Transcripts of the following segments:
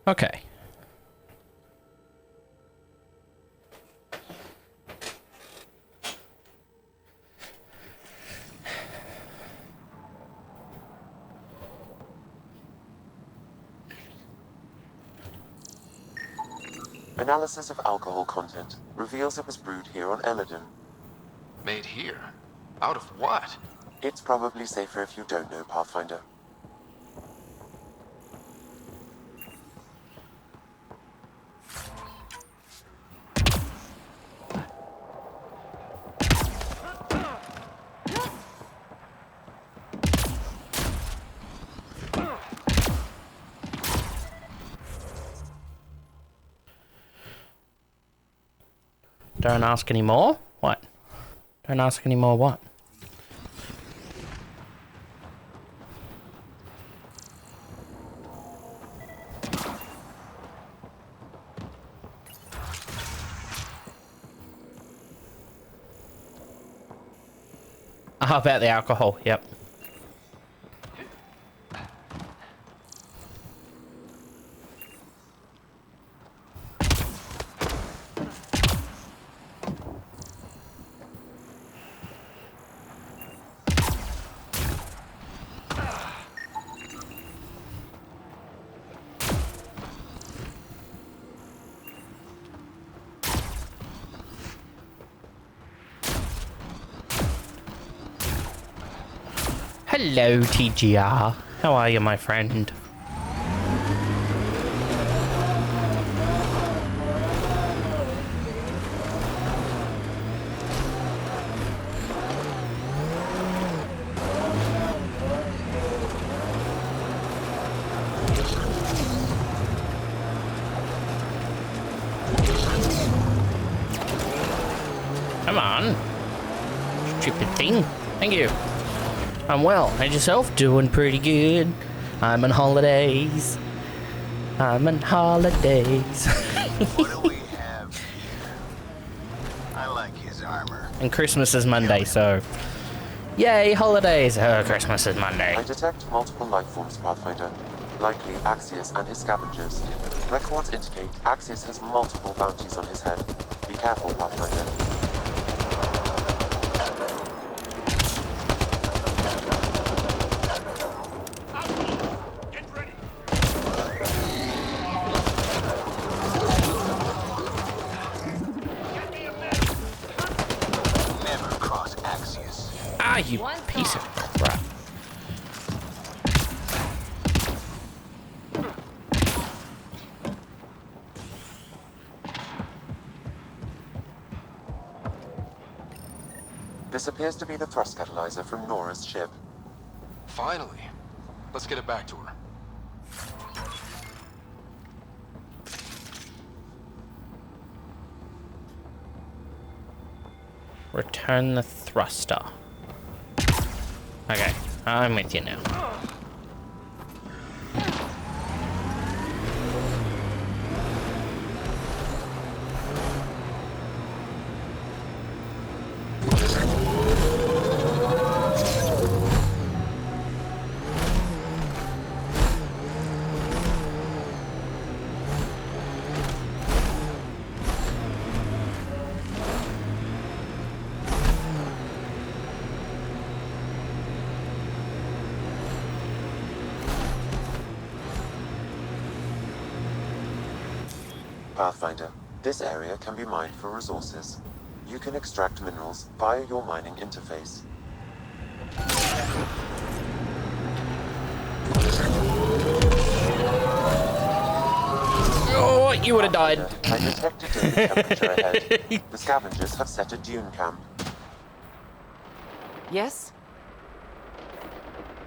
Okay. Analysis of alcohol content reveals it was brewed here on Eladon. Made here? Out of what? It's probably safer if you don't know, Pathfinder. Don't ask any more? What? Don't ask any more what? Oh, about the alcohol, yep. Hello, TGR. How are you, my friend? Come on. Stupid thing. Thank you. I'm well. And yourself? Doing pretty good. I'm on holidays. I'm on holidays. What do we have here? I like his armor. And Christmas is Monday, so... Yay, holidays! Oh, Christmas is Monday. I detect multiple life forms, Pathfinder. Likely Axius and his scavengers. Records indicate Axius has multiple bounties on his head. Be careful, Pathfinder. Ah, you piece of crap. This appears to be the thrust catalyzer from Nora's ship. Finally. Let's get it back to her. Return the thruster. Okay, I'm with you now. Pathfinder, this area can be mined for resources. You can extract minerals via your mining interface. Oh, you would have died. I detected daily temperature ahead. The scavengers have set a dune camp. Yes?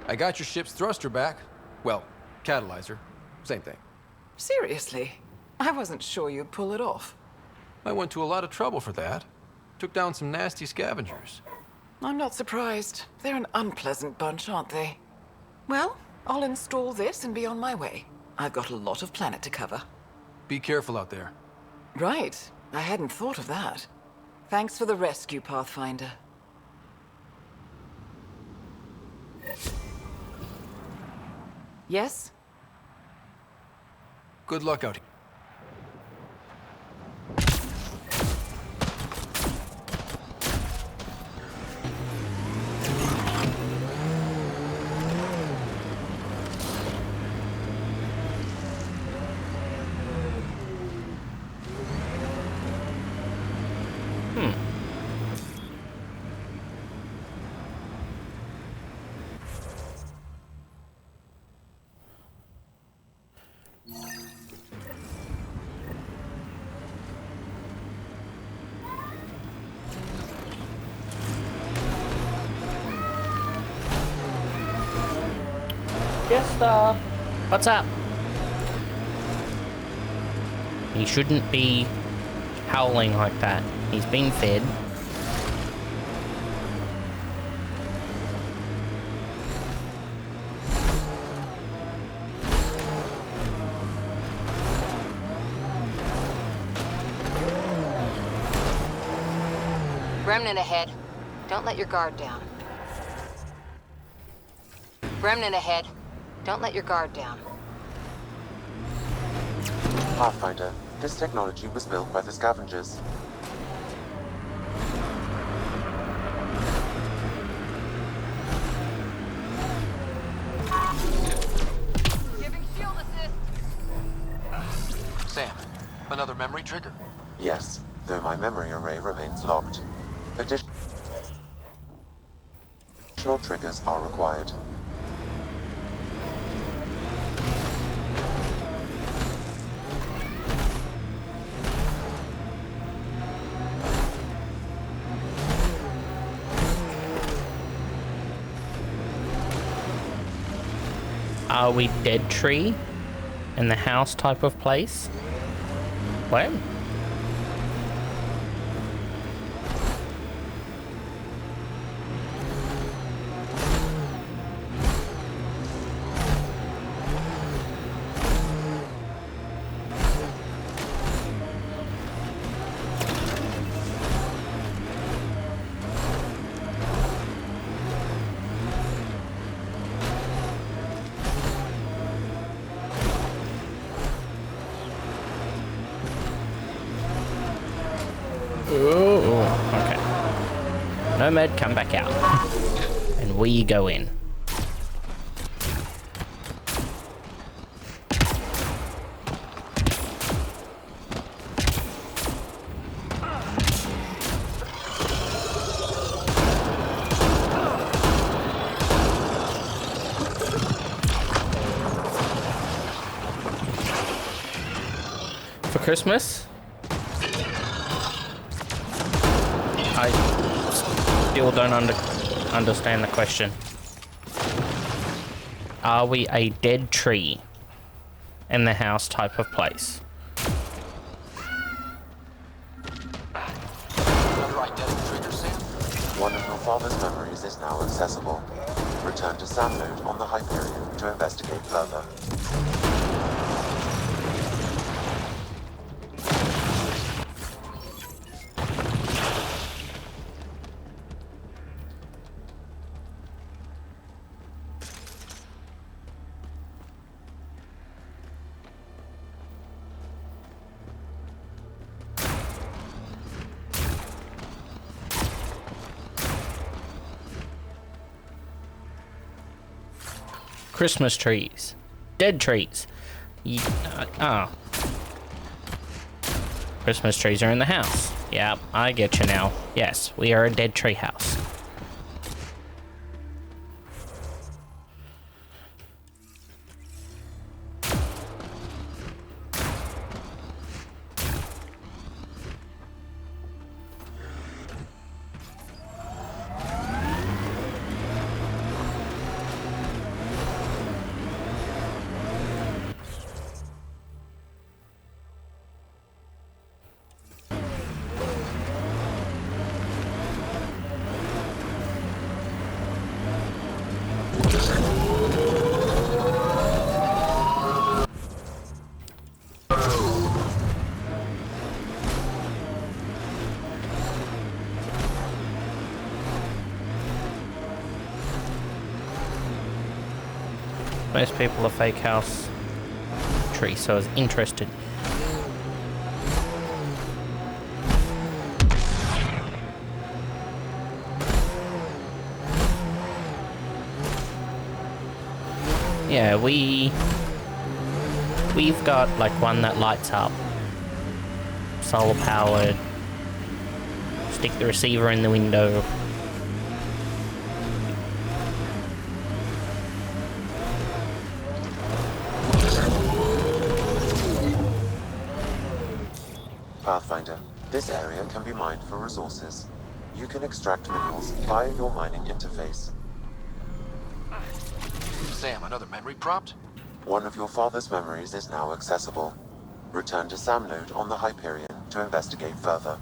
I got your ship's thruster back. Well, catalyzer. Same thing. Seriously? I wasn't sure you'd pull it off. I went to a lot of trouble for that. Took down some nasty scavengers. I'm not surprised. They're an unpleasant bunch, aren't they? Well, I'll install this and be on my way. I've got a lot of planet to cover. Be careful out there. Right. I hadn't thought of that. Thanks for the rescue, Pathfinder. Yes? Good luck out here. Jester! What's up? He shouldn't be howling like that. He's been fed. Remnant ahead. Don't let your guard down. Remnant ahead. Don't let your guard down. Pathfinder, this technology was built by the scavengers. Giving shield assist. Sam, another memory trigger. Yes, though my memory array remains locked. Additional triggers are required. Are we dead tree in the house type of place? What? Okay. Nomad, come back out. And we go in. For Christmas? I still don't understand the question. Are we a dead tree in the house type of place? Another identity trigger, Sam? One of your father's memories is now accessible. Return to Sam Node on the Hyperion to investigate further. Christmas trees. Dead trees. Christmas trees are in the house. Yeah, I get you now. Yes, we are a dead tree house. Most people are fake house tree, so I was interested. Yeah, we've got like one that lights up, solar powered. Stick the receiver in the window. Pathfinder, this area can be mined for resources. You can extract minerals via your mining interface. Sam, another memory prompt? One of your father's memories is now accessible. Return to Sam Node on the Hyperion to investigate further.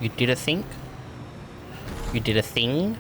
You did a thing? You did a thing?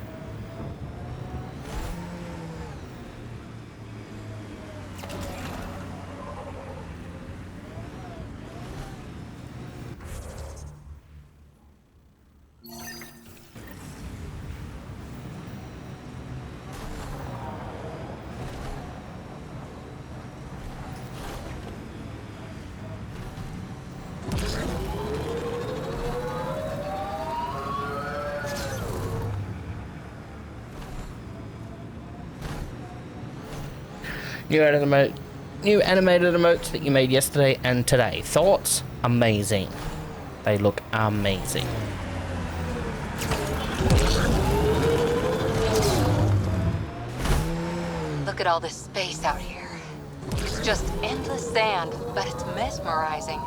New animated emotes that you made yesterday and today. Thoughts? Amazing. They look amazing. Look at all this space out here. It's just endless sand, but it's mesmerizing.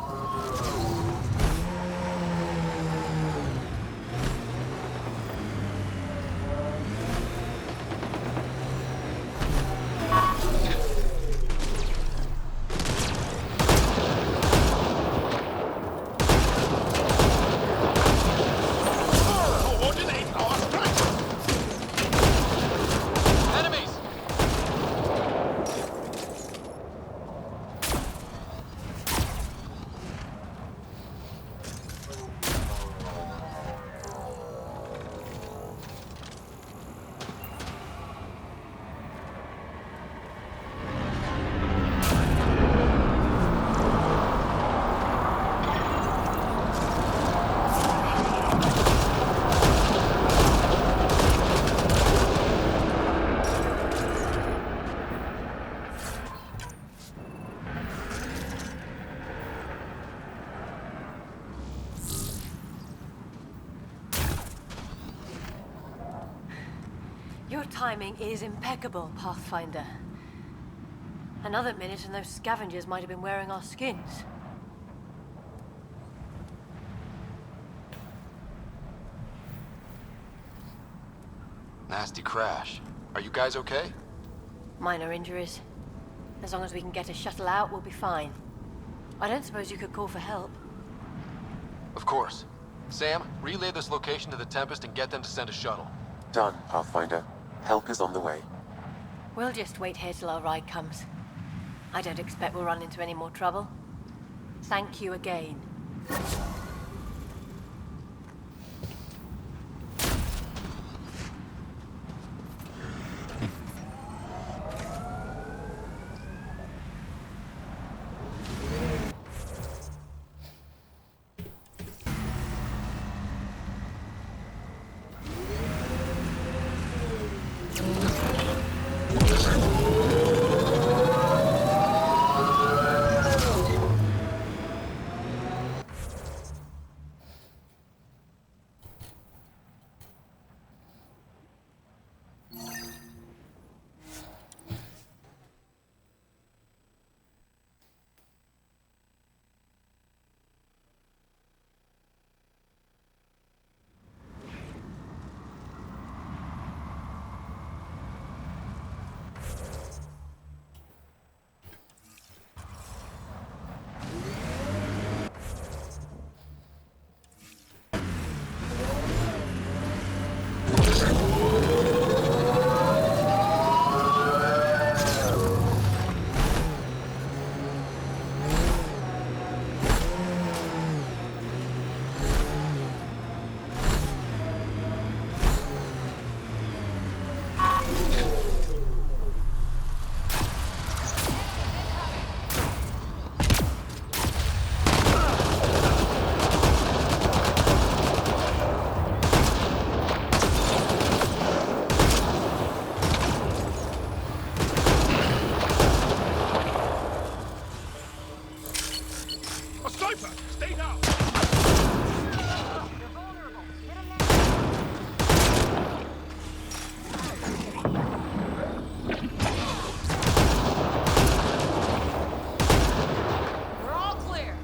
Your timing is impeccable, Pathfinder. Another minute and those scavengers might have been wearing our skins. Nasty crash. Are you guys okay? Minor injuries. As long as we can get a shuttle out, we'll be fine. I don't suppose you could call for help. Of course. Sam, relay this location to the Tempest and get them to send a shuttle. Done, Pathfinder. Help is on the way. We'll just wait here till our ride comes. I don't expect we'll run into any more trouble. Thank you again. sniper! Stay down! We're all clear.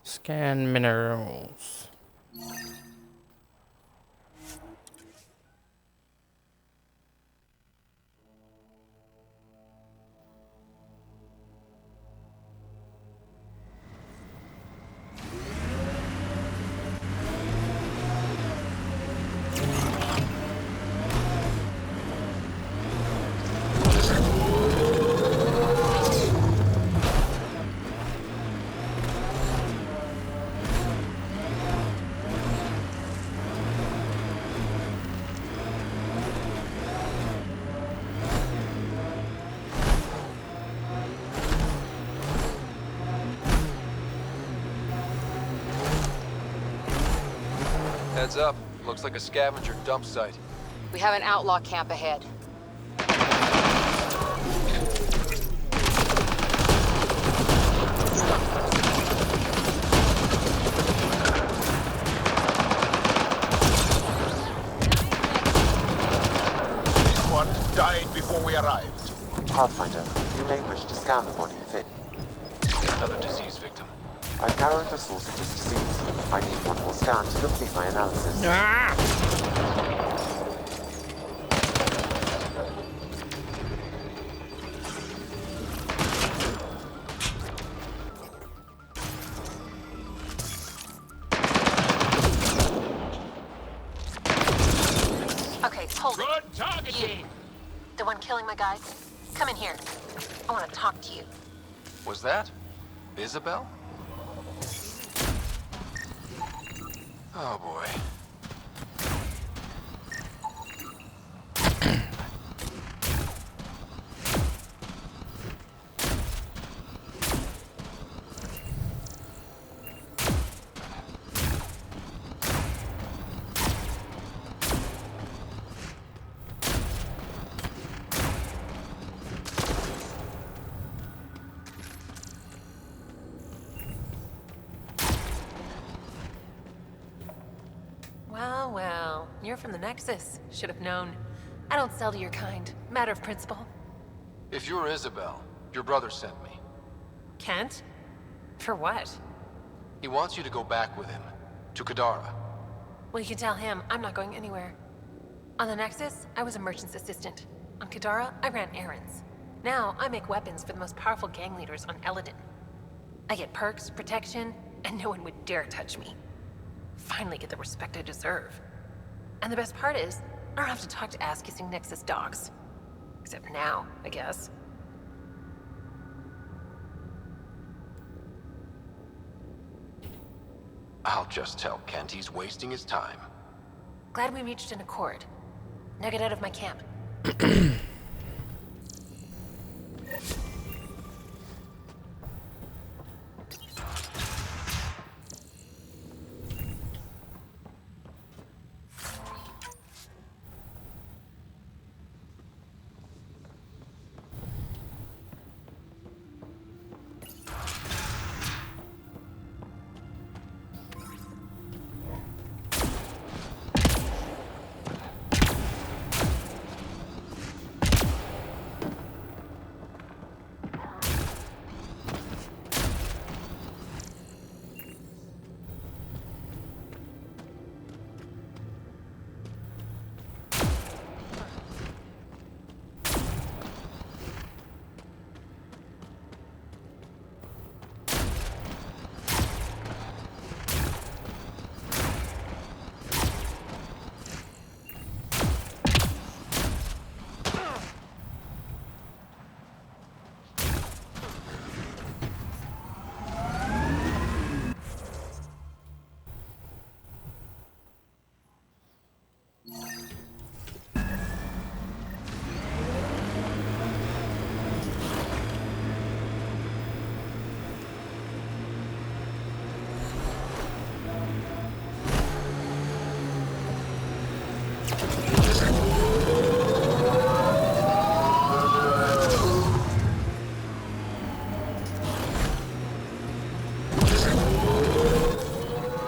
Scan minerals. Heads up. Looks like a scavenger dump site. We have an outlaw camp ahead. This one died before we arrived. Pathfinder, you may wish to scan the body if it... Another disease victim. I've narrowed the source of this disease. I need one more scan to complete my analysis. Okay, hold it. Good targeting. You, the one killing my guys? Come in here. I want to talk to you. Was that Isabel? Oh boy. Well, well, you're from the Nexus. Should have known. I don't sell to your kind. Matter of principle. If you're Isabel, your brother sent me. Kent? For what? He wants you to go back with him. To Kadara. Well, you can tell him I'm not going anywhere. On the Nexus, I was a merchant's assistant. On Kadara, I ran errands. Now, I make weapons for the most powerful gang leaders on Eladin. I get perks, protection, and no one would dare touch me. Finally get the respect I deserve. And the best part is, I don't have to talk to ass-kissing Nexus dogs. Except now, I guess. I'll just tell Kent he's wasting his time. Glad we reached an accord. Now get out of my camp.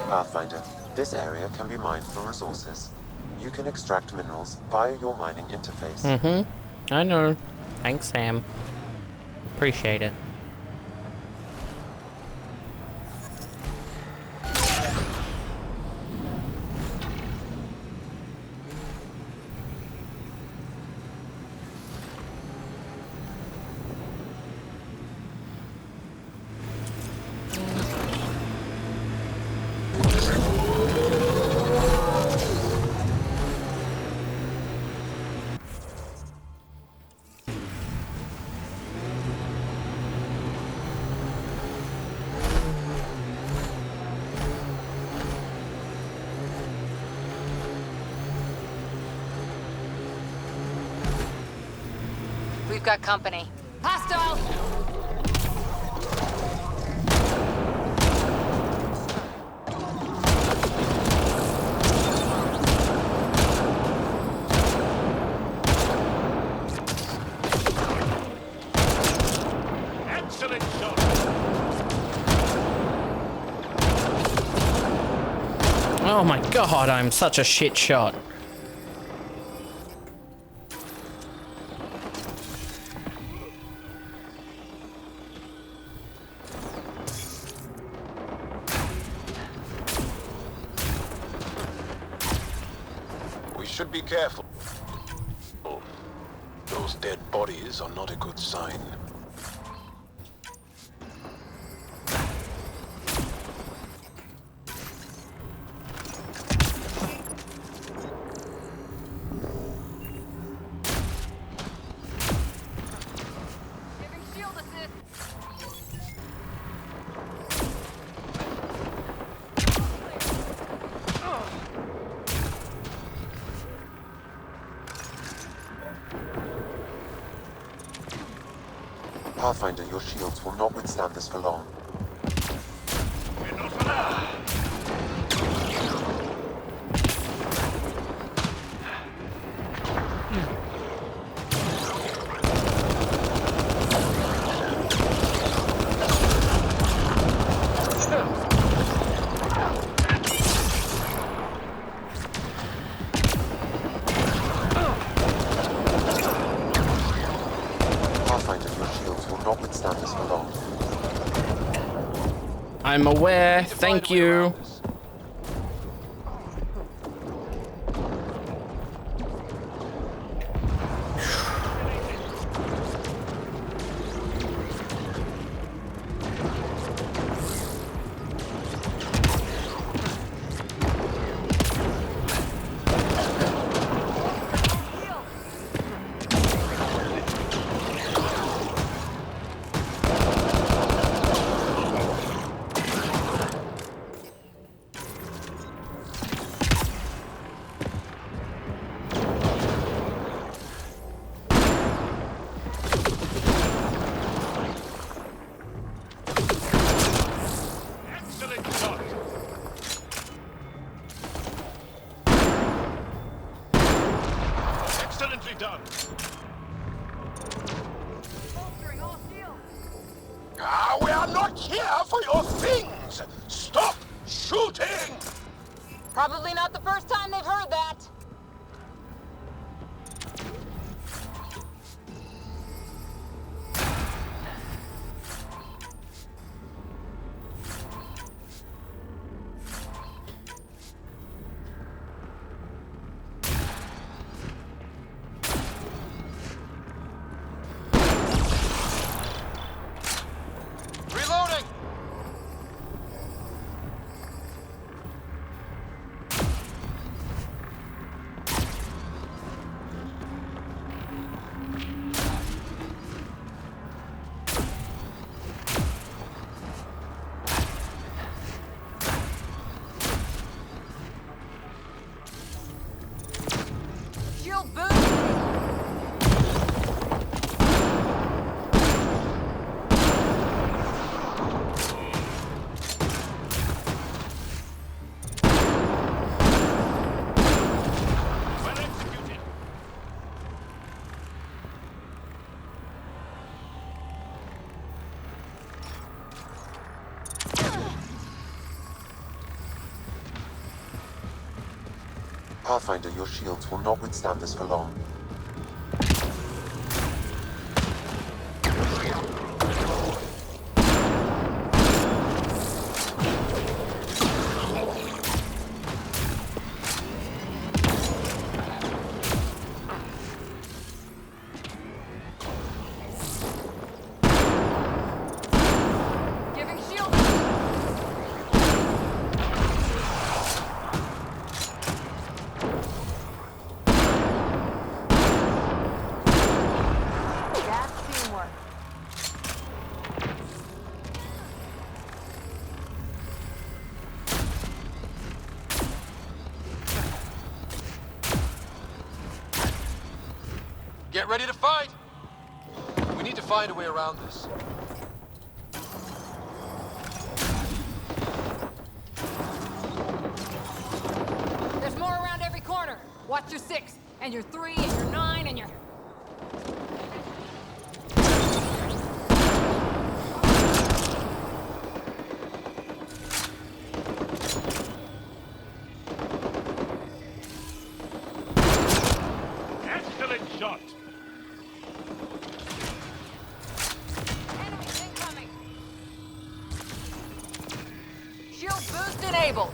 Pathfinder, this area can be mined for resources. You can extract minerals via your mining interface. I know. Thanks, Sam. Appreciate it. We've got company. Hostile! Excellent shot. Oh my god, I'm such a shit shot. should be careful. Those dead bodies are not a good sign. Pathfinder, your shields will not withstand this for long. Pathfinder, your shields will not withstand this for long. I'm aware. Need to find Thank a way you. around this. Excellently done. We are not here for your things. Stop shooting. Probably not the first time they've heard that. Reloading! Shield boost! Well executed. Pathfinder, your shields will not withstand this for long. Giving shield! That's teamwork. Get ready to fight! We need to find a way around this. There's more around every corner. Watch your 6, and your 3, and your 9, and your... Excellent shot. Enemies incoming! Shield boost enabled!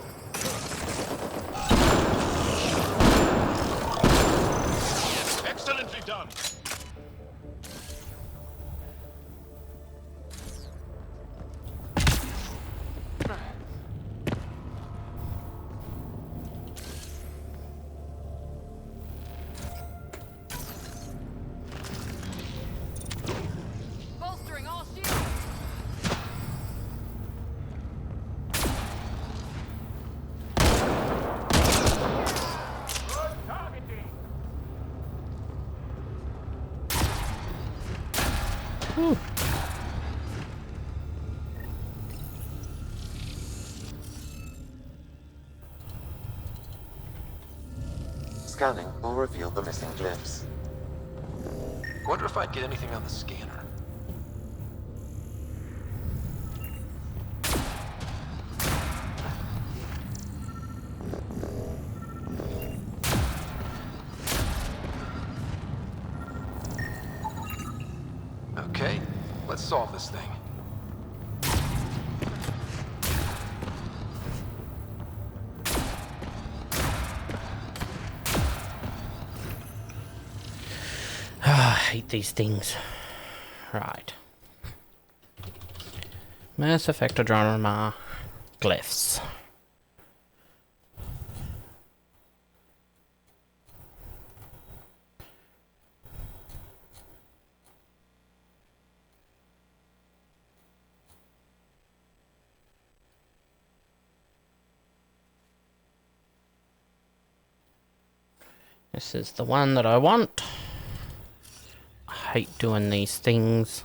Whew. Scanning will reveal the missing glyphs. Wonder if I'd get anything on the scanner. Okay, let's solve this thing. I hate these things. Right. Mass Effect Andromeda glyphs. This is the one that I want. I hate doing these things.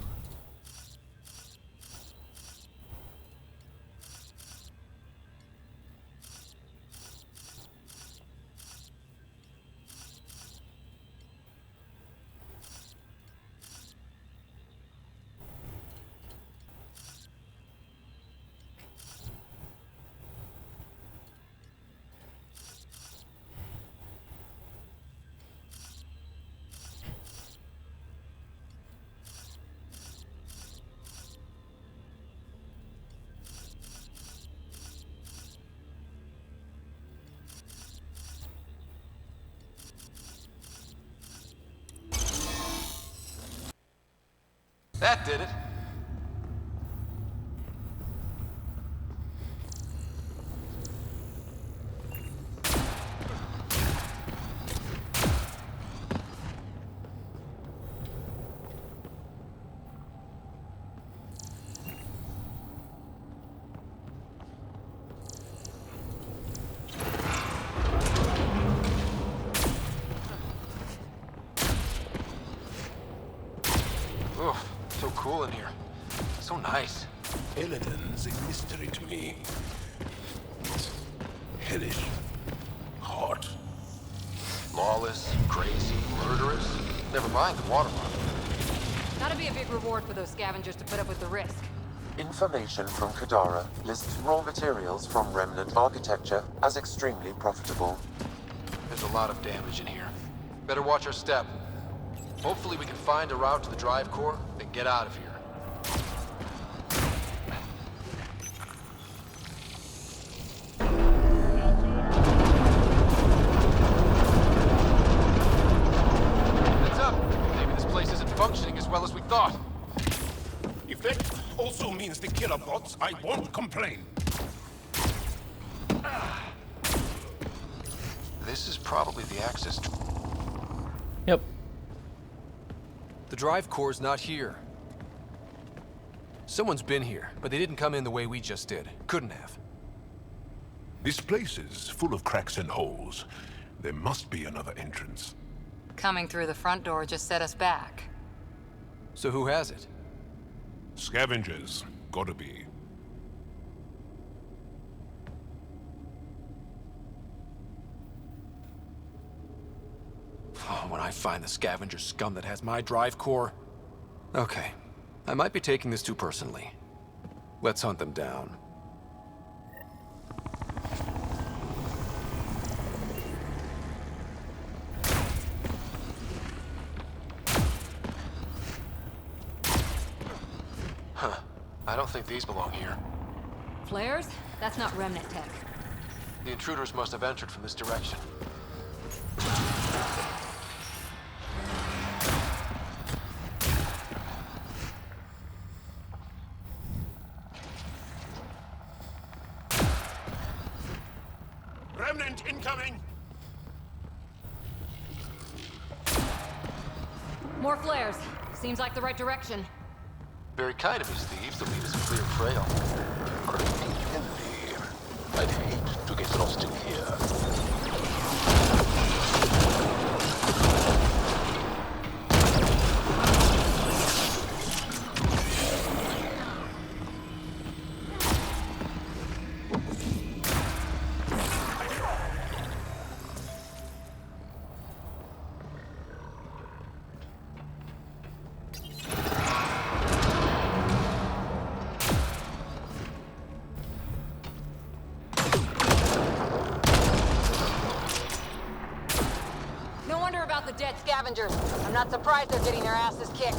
That did it. Oof, so cool in here. So nice. Illidan's a mystery to me. Hellish. Hot. Lawless, crazy, murderous. Never mind the watermark. Gotta be a big reward for those scavengers to put up with the risk. Information from Kadara lists raw materials from remnant architecture as extremely profitable. There's a lot of damage in here. Better watch our step. Hopefully we can find a route to the drive core, then get out of here. Heads up! Maybe this place isn't functioning as well as we thought. If that also means the killer bots, I won't complain. This is probably the access to... Yep. The drive core's not here. Someone's been here, but they didn't come in the way we just did. Couldn't have. This place is full of cracks and holes. There must be another entrance. Coming through the front door just set us back. So who has it? Scavengers. Gotta be. Oh, when I find the scavenger scum that has my drive core... Okay, I might be taking this too personally. Let's hunt them down. Huh. I don't think these belong here. Flares? That's not remnant tech. The intruders must have entered from this direction. Remnant incoming! More flares. Seems like the right direction. Very kind of his thieves to leave us a clear trail. Indeed. I'd hate to get lost in here. scavengers. I'm not surprised they're getting their asses kicked.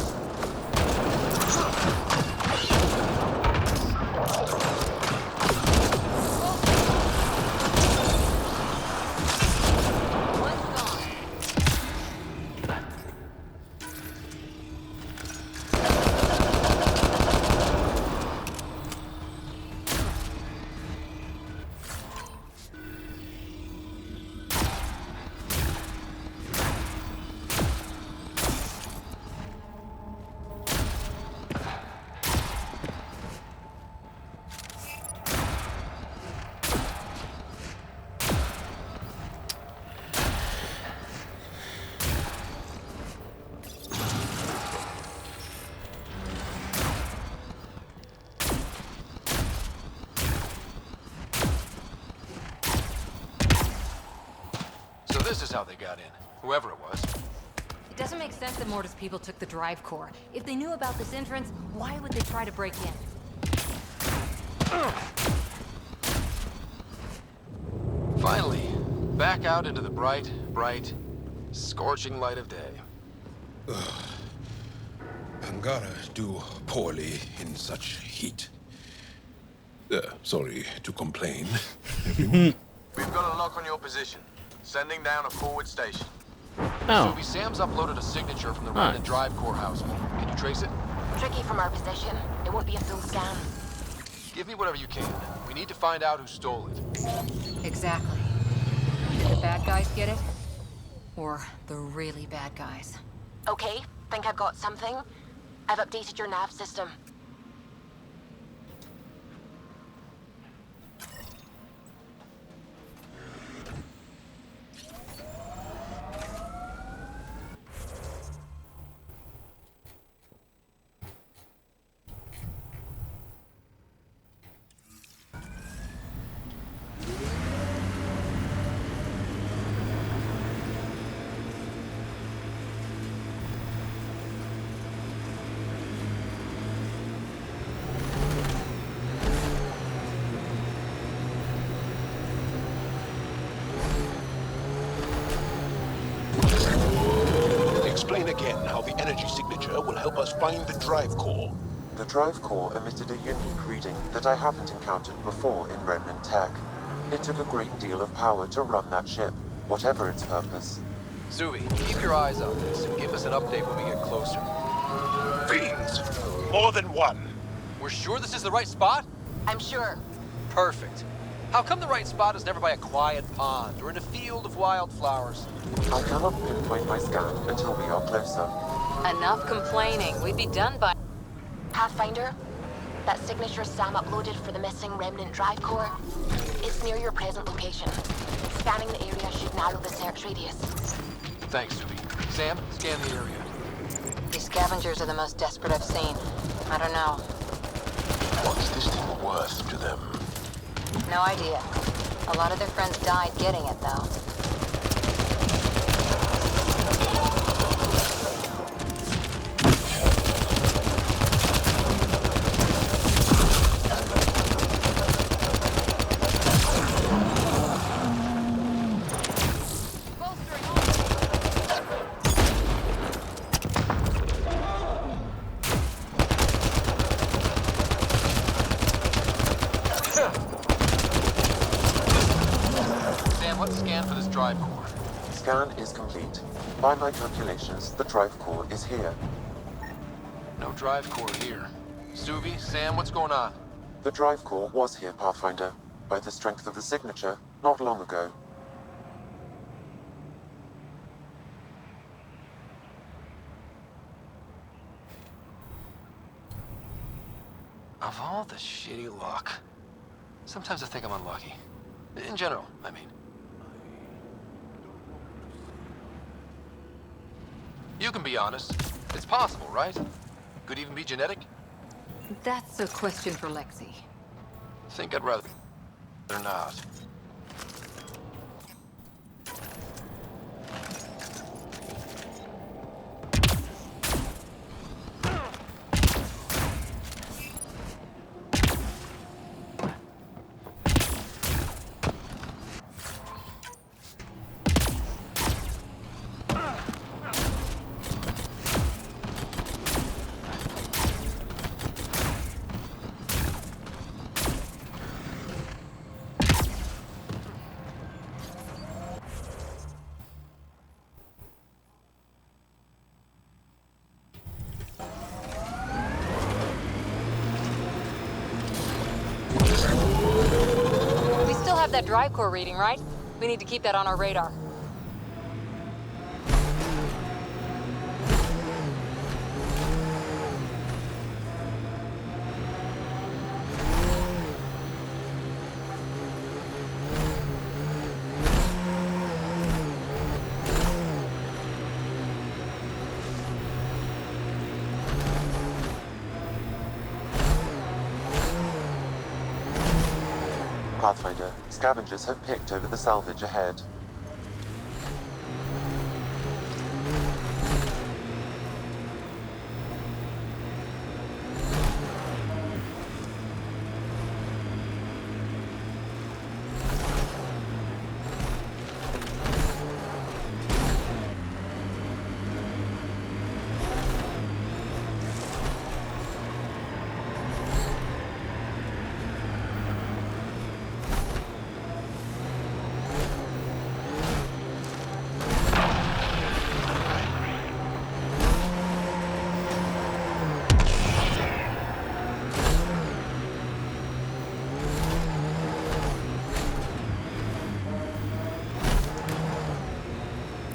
This is how they got in. Whoever it was. It doesn't make sense that Morta's people took the drive core. If they knew about this entrance, why would they try to break in? Finally, back out into the bright, scorching light of day. Angara do poorly in such heat. Sorry to complain, everyone. We've got a lock on your position. Sending down a forward station. Oh. Sophie, Sam's uploaded a signature from the Remnant Drive Core house. Can you trace it? Tricky from our position. It won't be a full scan. Give me whatever you can. We need to find out who stole it. Exactly. Did the bad guys get it? Or the really bad guys? Okay, think I've got something. I've updated your nav system. Explain again how the energy signature will help us find the drive core. The drive core emitted a unique reading that I haven't encountered before in Remnant tech. It took a great deal of power to run that ship, whatever its purpose. Suvi, keep your eyes on this and give us an update when we get closer. Fiends! More than one! We're sure this is the right spot? I'm sure. Perfect. How come the right spot is never by a quiet pond or in a field of wildflowers? I cannot pinpoint my scan until we are closer. Enough complaining. We'd be done by... Pathfinder, that signature Sam uploaded for the missing Remnant Drive Core, it's near your present location. Scanning the area should narrow the search radius. Thanks, Suvi. Sam, scan the area. These scavengers are the most desperate I've seen. I don't know. What's this thing worth to them? No idea. A lot of their friends died getting it, though. Let's scan for this drive core. Scan is complete. By my calculations, the drive core is here. No drive core here. Suvi, Sam, what's going on? The drive core was here, Pathfinder, by the strength of the signature, not long ago. Of all the shitty luck. Sometimes I think I'm unlucky. In general, I mean. You can be honest. It's possible, right? Could even be genetic. That's a question for Lexi. Think I'd rather not. have that drive core reading, right? We need to keep that on our radar. Pathfinder, scavengers have picked over the salvage ahead.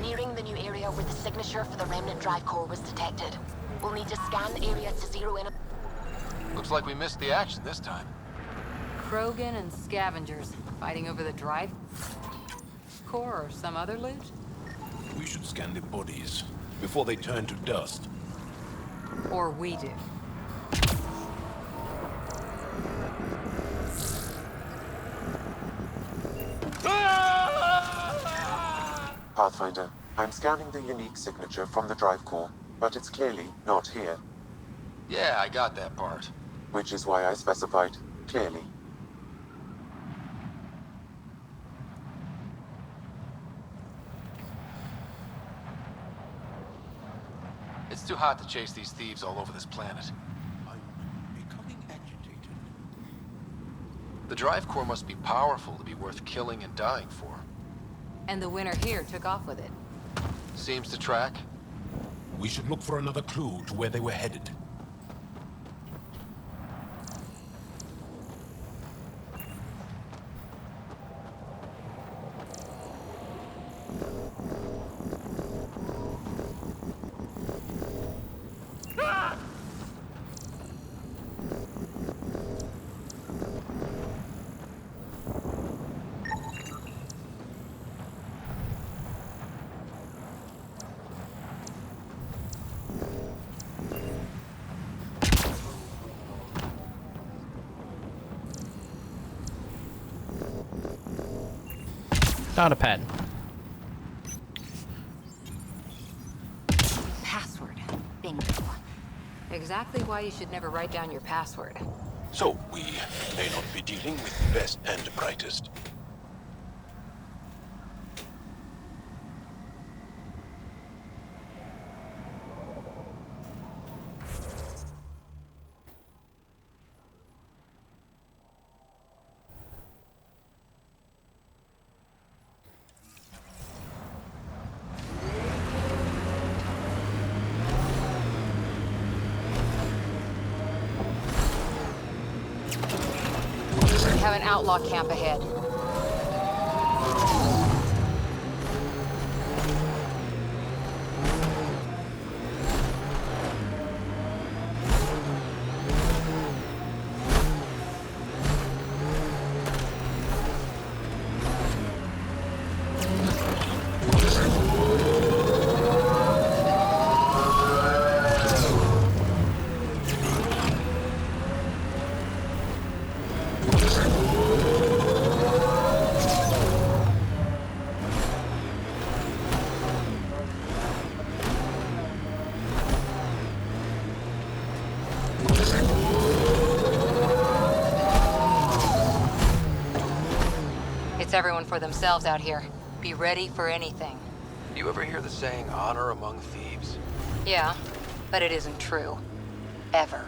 Nearing the new area where the signature for the remnant drive core was detected. We'll need to scan the area to zero in. Looks like we missed the action this time. Krogan and scavengers fighting over the drive core or some other loot? We should scan the bodies before they turn to dust. Or we do. Pathfinder, I'm scanning the unique signature from the drive core, but it's clearly not here, Yeah, I got that part. which is why I specified clearly. It's too hot to chase these thieves all over this planet. I'm becoming agitated. The drive core must be powerful to be worth killing and dying for. And the winner here took off with it. Seems to track. We should look for another clue to where they were headed. Not a pen. Password. Bingo. Exactly why you should never write down your password. So, we may not be dealing with the best and brightest. We have an outlaw camp ahead. It's everyone for themselves out here. Be ready for anything. You ever hear the saying, honor among thieves? Yeah, but it isn't true. Ever.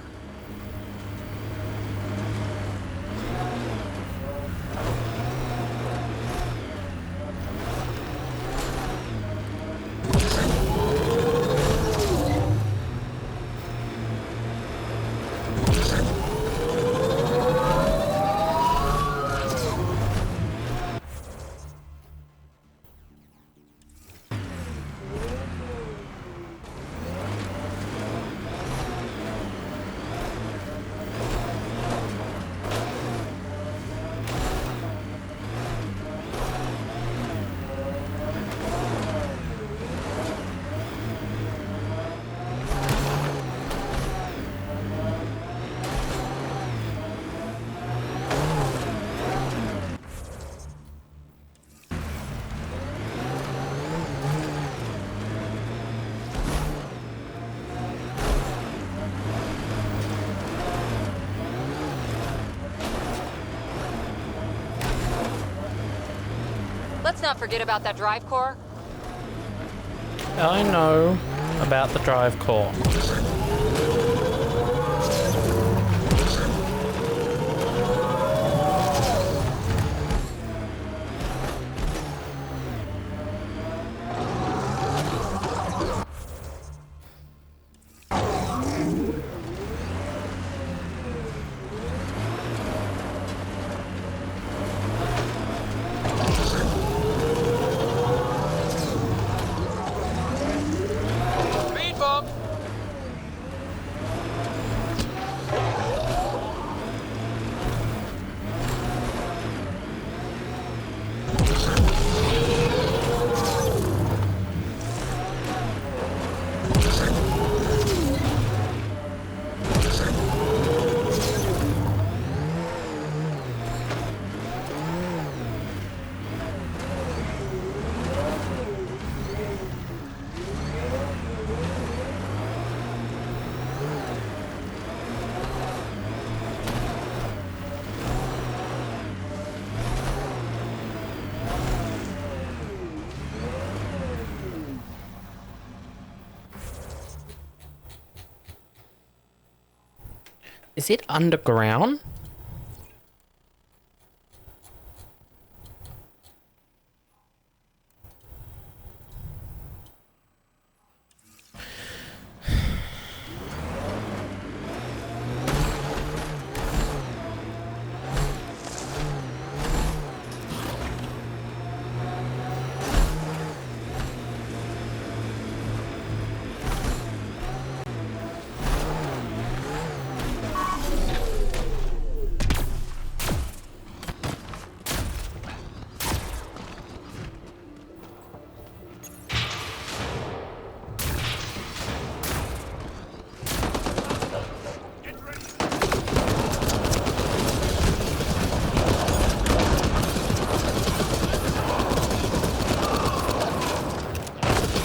not forget about that drive core. I know about the drive core. Speed bump! Is it underground?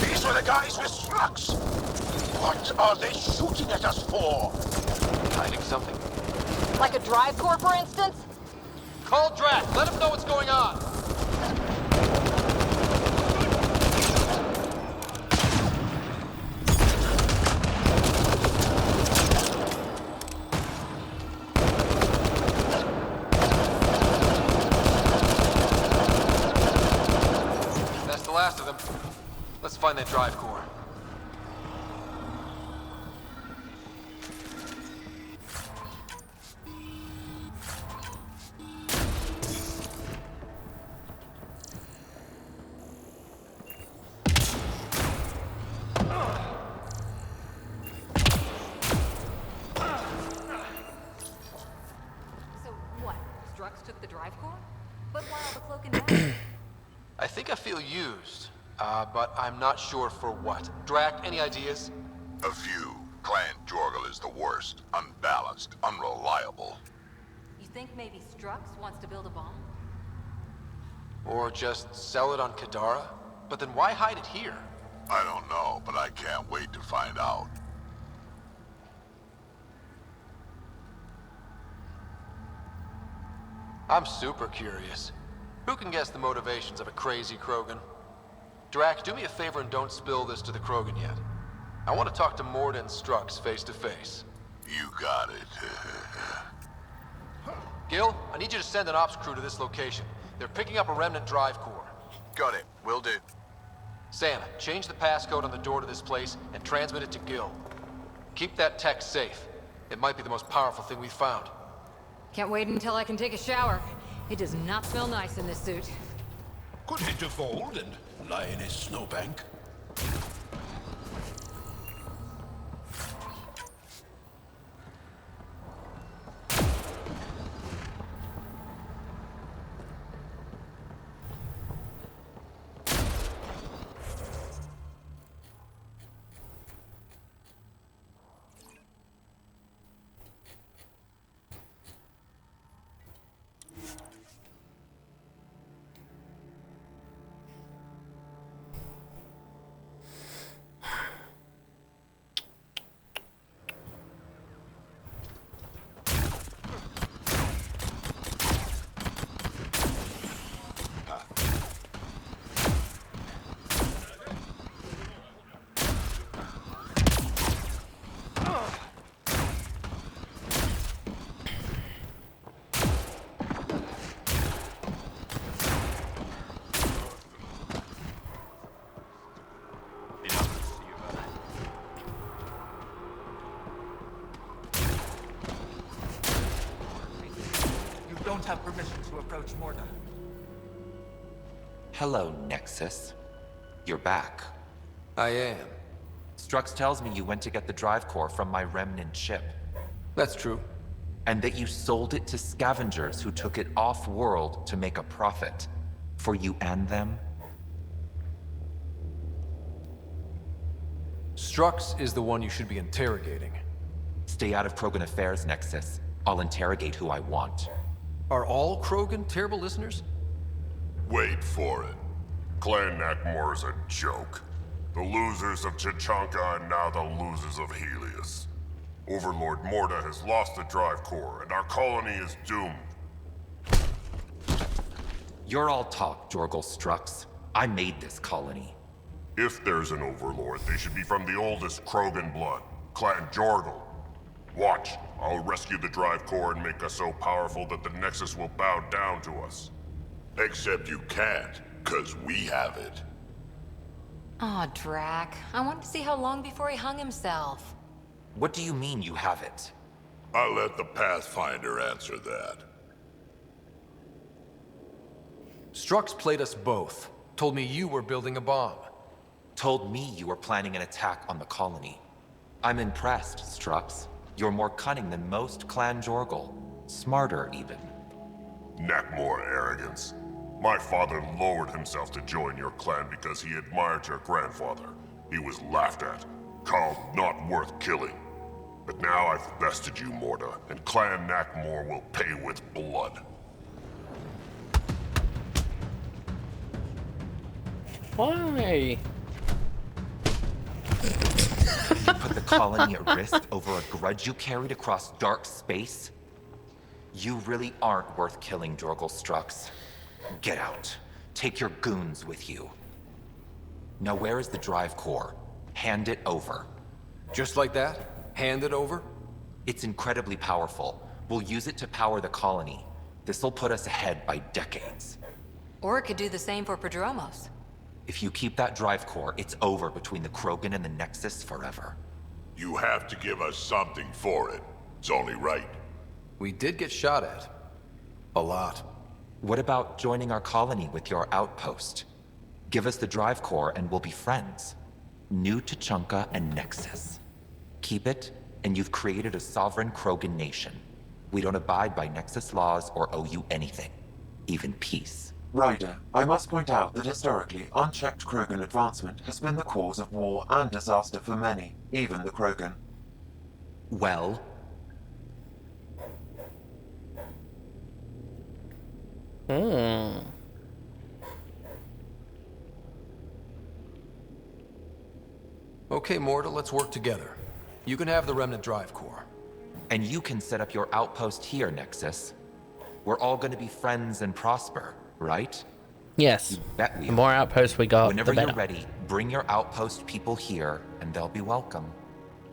These were the guys with slugs. What are they shooting at us for? Hiding something. Like a drive core, for instance? Call Drac. Let him know what's going on. That's the last of them. Let's find that drive core. So what? Strux took the drive core? But why all the cloak and dagger? I think I feel used, but I'm not sure for what. Drac, any ideas? A few. Clan Jorgal is the worst. Unbalanced, unreliable. You think maybe Strux wants to build a bomb? Or just sell it on Kadara? But then why hide it here? I don't know, but I can't wait to find out. I'm super curious. Who can guess the motivations of a crazy Krogan? Drac, do me a favor and don't spill this to the Krogan yet. I want to talk to Morda and Strux face to face. You got it. Gil, I need you to send an ops crew to this location. They're picking up a remnant drive core. Got it. Will do. Sam, change the passcode on the door to this place and transmit it to Gil. Keep that tech safe. It might be the most powerful thing we've found. Can't wait until I can take a shower. It does not smell nice in this suit. Could hit a fold and lie in a snowbank. don't have permission to approach Morta. Hello, Nexus. You're back. I am. Strux tells me you went to get the drive core from my remnant ship. That's true. And that you sold it to scavengers who took it off-world to make a profit. For you and them? Strux is the one you should be interrogating. Stay out of Krogan affairs, Nexus. I'll interrogate who I want. Are all Krogan terrible listeners? Wait for it. Clan Nakmor is a joke. The losers of Chichanka and now the losers of Helios. Overlord Morta has lost the drive core, and our colony is doomed. You're all talk, Jorgal Strux. I made this colony. If there's an overlord, they should be from the oldest Krogan blood, Clan Jorgal. Watch, I'll rescue the drive core and make us so powerful that the Nexus will bow down to us. Except you can't, 'cause we have it. Aw, Drac. I wanted to see how long before he hung himself. What do you mean you have it? I'll let the Pathfinder answer that. Strux played us both. Told me you were building a bomb. Told me you were planning an attack on the colony. I'm impressed, Strux. You're more cunning than most Clan Jorgal. Smarter, even. Nakmor arrogance. My father lowered himself to join your clan because he admired your grandfather. He was laughed at, called not worth killing. But now I've bested you, Morta, and Clan Nakmor will pay with blood. Why? You put the colony at risk over a grudge you carried across dark space? You really aren't worth killing, Jorgal Strux. Get out. Take your goons with you. Now where is the drive core? Hand it over. Just like that? Hand it over? It's incredibly powerful. We'll use it to power the colony. This'll put us ahead by decades. Or it could do the same for Prodromos. If you keep that drive core, it's over between the Krogan and the Nexus forever. You have to give us something for it. It's only right. We did get shot at. A lot. What about joining our colony with your outpost? Give us the drive core and we'll be friends. New Tuchanka and Nexus. Keep it, and you've created a sovereign Krogan nation. We don't abide by Nexus laws or owe you anything. Even peace. Ryder, I must point out that historically, unchecked Krogan advancement has been the cause of war and disaster for many, even the Krogan. Well? Okay, Morta, let's work together. You can have the Remnant drive core. And you can set up your outpost here, Nexus. We're all gonna be friends and prosper, right? Yes. You bet we The are. more outposts we got, Whenever the better. you're ready, bring your outpost people here, and they'll be welcome.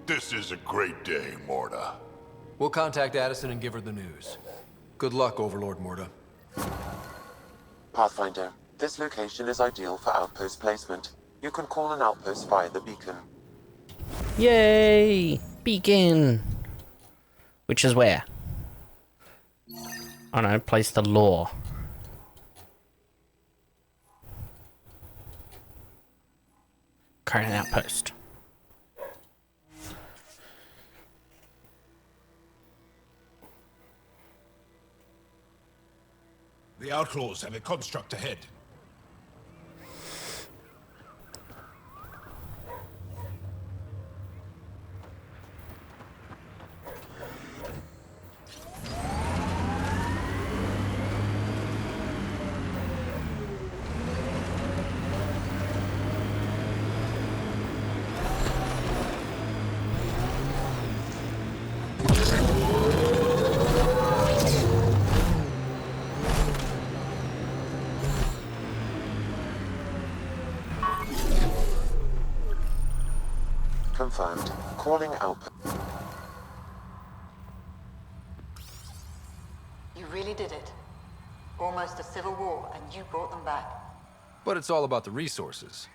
This is a great day, Morta. We'll contact Addison and give her the news. Good luck, Overlord Morta. Pathfinder, this location is ideal for outpost placement. You can call an outpost via the beacon. Yay! Beacon! Which is where? Oh no, place the law. Current outpost. The Outlaws have a construct ahead. Confirmed. Calling outpost. You really did it. Almost a civil war, and you brought them back. But it's all about the resources.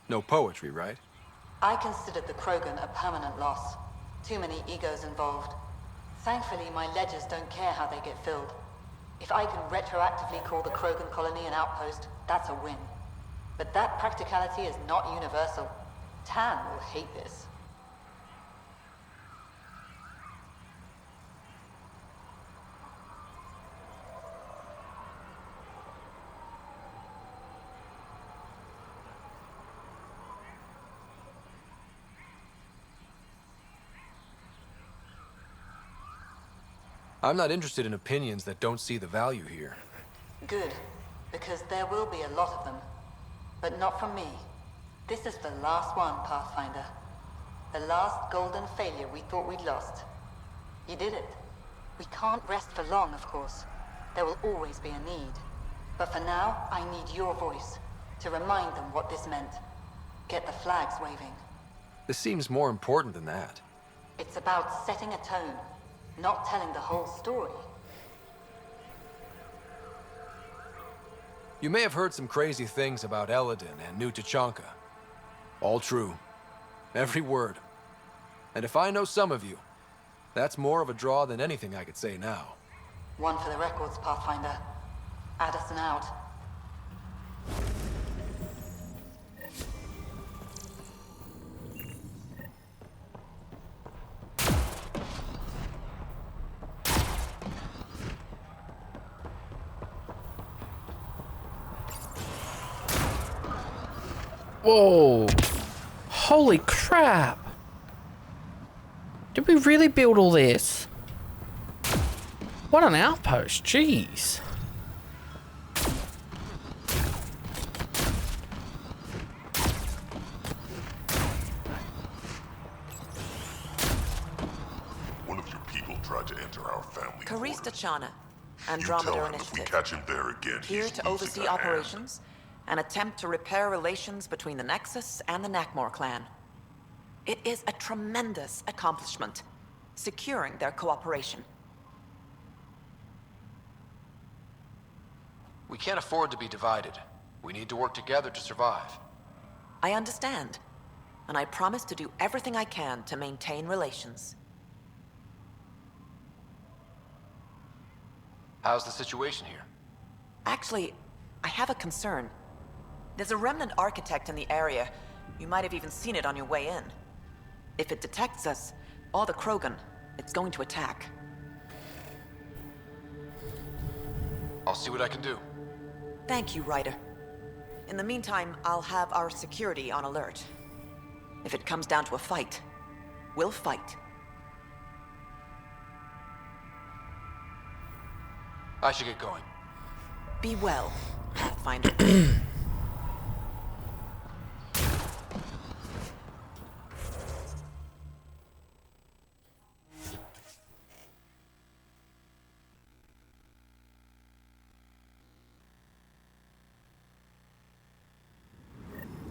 No poetry, right? I considered the Krogan a permanent loss. Too many egos involved. Thankfully, my ledgers don't care how they get filled. If I can retroactively call the Krogan colony an outpost, that's a win. But that practicality is not universal. Tan will hate this. I'm not interested in opinions that don't see the value here. Good, because there will be a lot of them. But not from me. This is the last one, Pathfinder. The last golden failure we thought we'd lost. You did it. We can't rest for long, of course. There will always be a need. But for now, I need your voice to remind them what this meant. Get the flags waving. This seems more important than that. It's about setting a tone, not telling the whole story. You may have heard some crazy things about Eladin and New Tachanka. All true. Every word. And if I know some of you, that's more of a draw than anything I could say now. One for the records, Pathfinder. Addison out. Whoa! Holy crap! Did we really build all this? What an outpost, jeez. One of your people tried to enter our family. Karista quarters. Chana, You Andromeda tell him if we Initiative. catch him there again, Here he's to losing oversee a hand. operations and attempt to repair relations between the Nexus and the Nakmor clan. It is a tremendous accomplishment, securing their cooperation. We can't afford to be divided. We need to work together to survive. I understand, and I promise to do everything I can to maintain relations. How's the situation here? Actually, I have a concern. There's a remnant architect in the area. You might have even seen it on your way in. If it detects us, or the Krogan, it's going to attack. I'll see what I can do. Thank you, Ryder. In the meantime, I'll have our security on alert. If it comes down to a fight, we'll fight. I should get going. Be well, Pathfinder.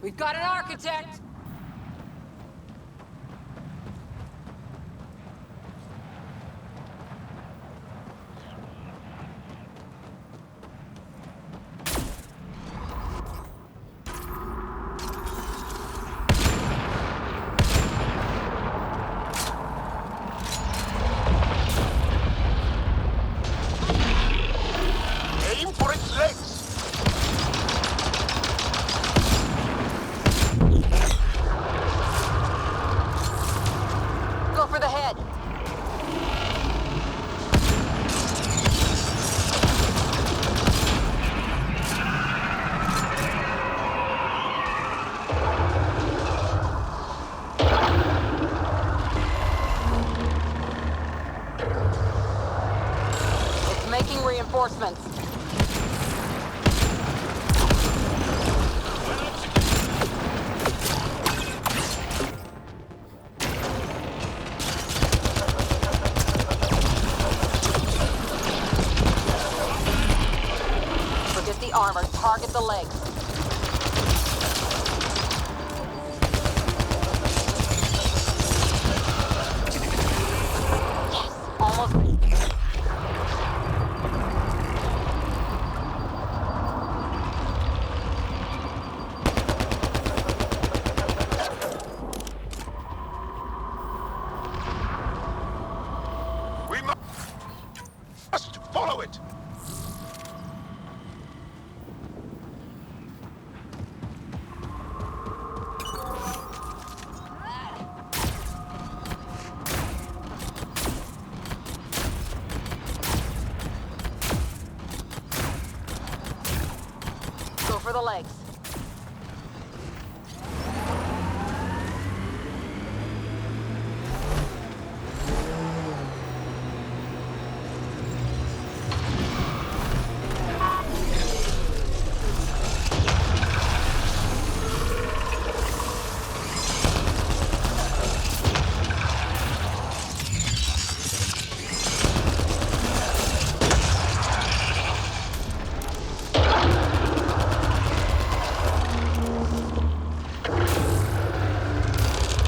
We've got an architect! Aim for its legs! Go for the head. It's making reinforcements. Forget the armor, target the legs. Yes, almost. We must follow it! the legs.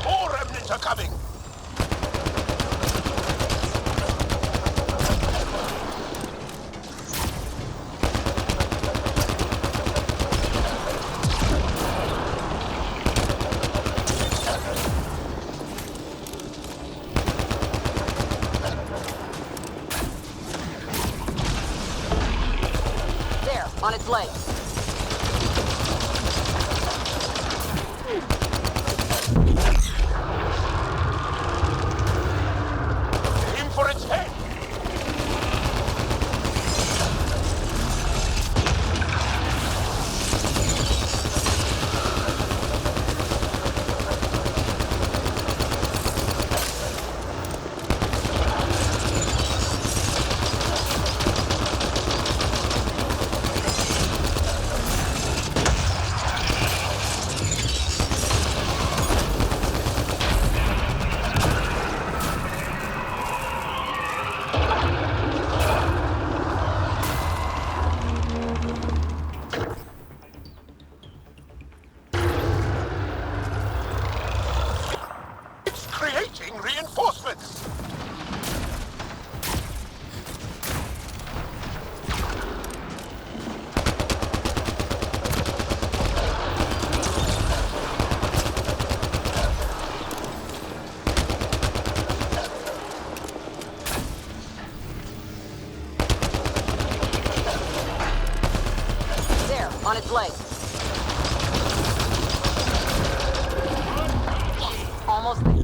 More remnants are coming! There, on its legs. Aim for its head! It's creating reinforcements! There, on its legs. Almost there.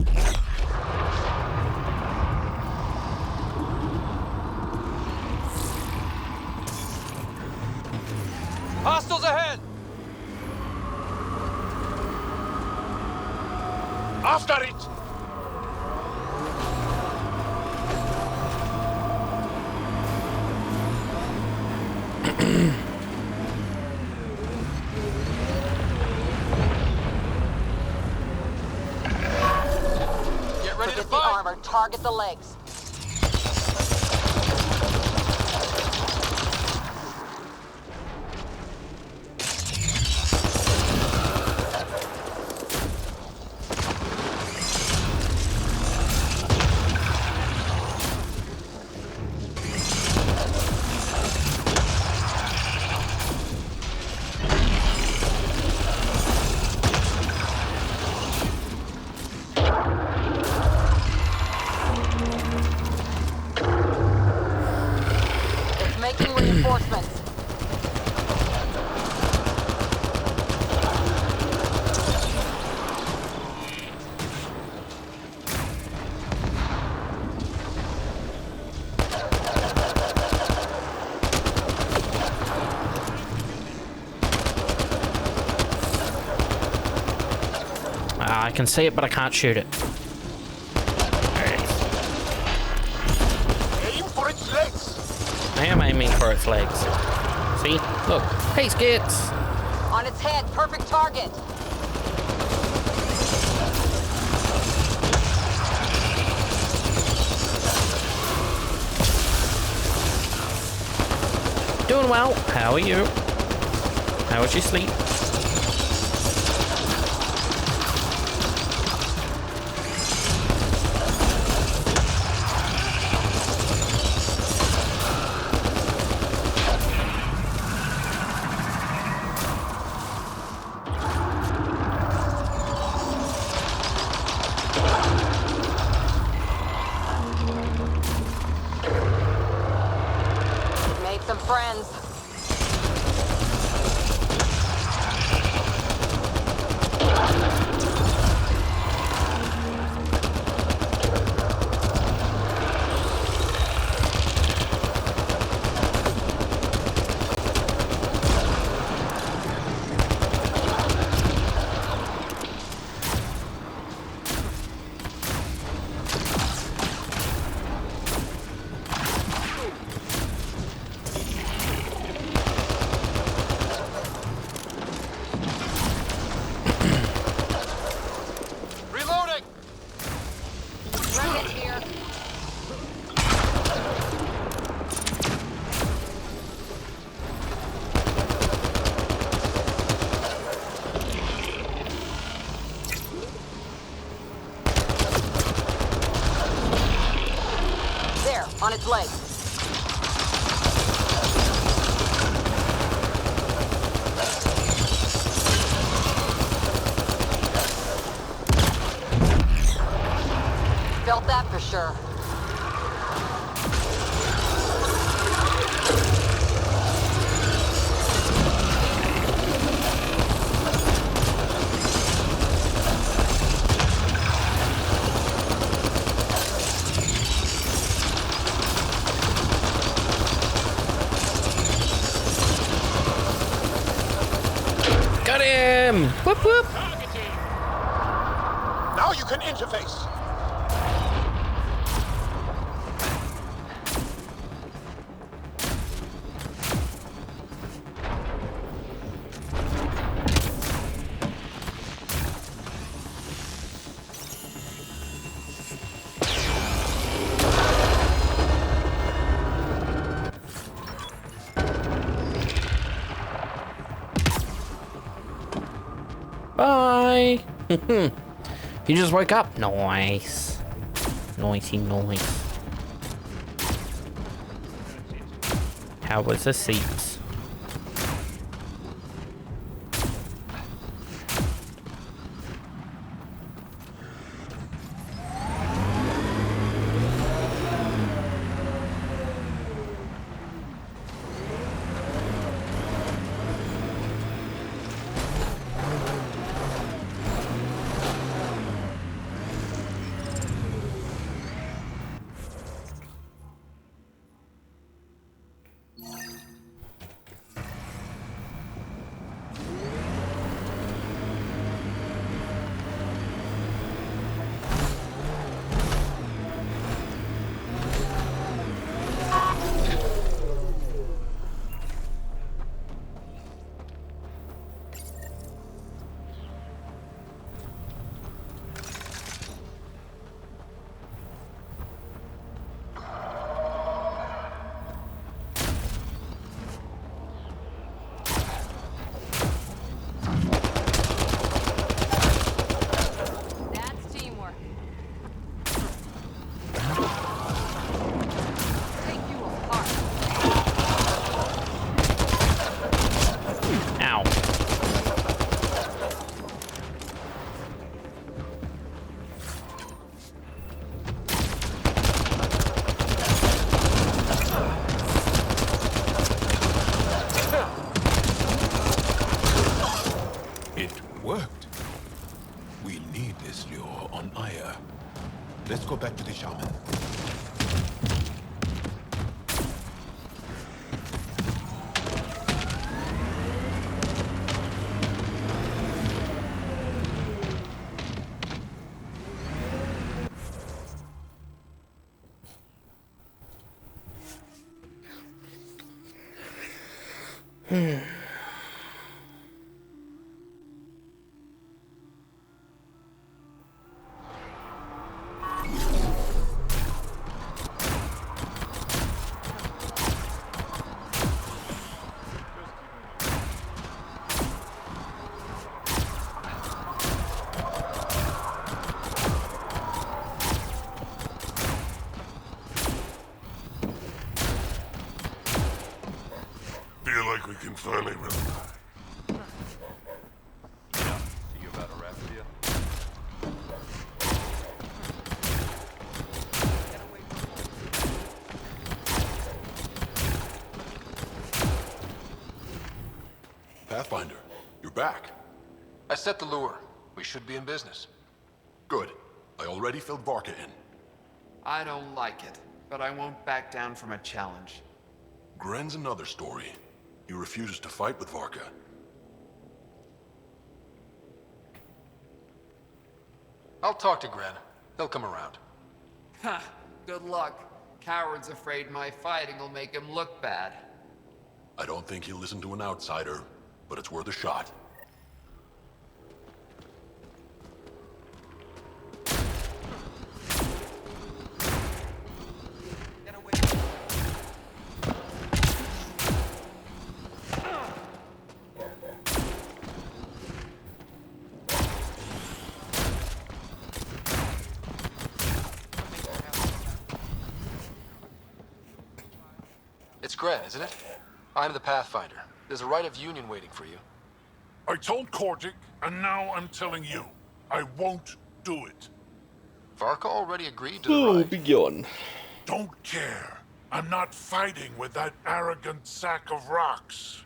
Hostiles ahead! After it! Get ready to Forget the fight! armor. Target the legs. It's making reinforcements. I can see it, but I can't shoot it. There it is. Aim for its legs! I am aiming for its legs. See? Look. Hey, Skits! On its head. Perfect target. Doing well. How are you? How was your sleep? Made some friends. There, on its leg. Felt that for sure. Got him! Whoop whoop! Now you can interface. Bye! You just woke up. Nice. Nicey nice. How was the seats? Worked. We need this lure on Aya. Let's go back to the shaman. Feel like we can finally relax. Yeah, so you about a wrap with you? Pathfinder, you're back. I set the lure. We should be in business. Good. I already filled Varka in. I don't like it, but I won't back down from a challenge. Gren's another story. He refuses to fight with Varka. I'll talk to Gren. He'll come around. Ha! Good luck. Coward's afraid my fighting will make him look bad. I don't think he'll listen to an outsider, but it's worth a shot. It's Gren, isn't it? I'm the Pathfinder. There's a right of union waiting for you. I told Kordic, and now I'm telling you. I won't do it. Varka already agreed to the right. Begone. Don't care. I'm not fighting with that arrogant sack of rocks.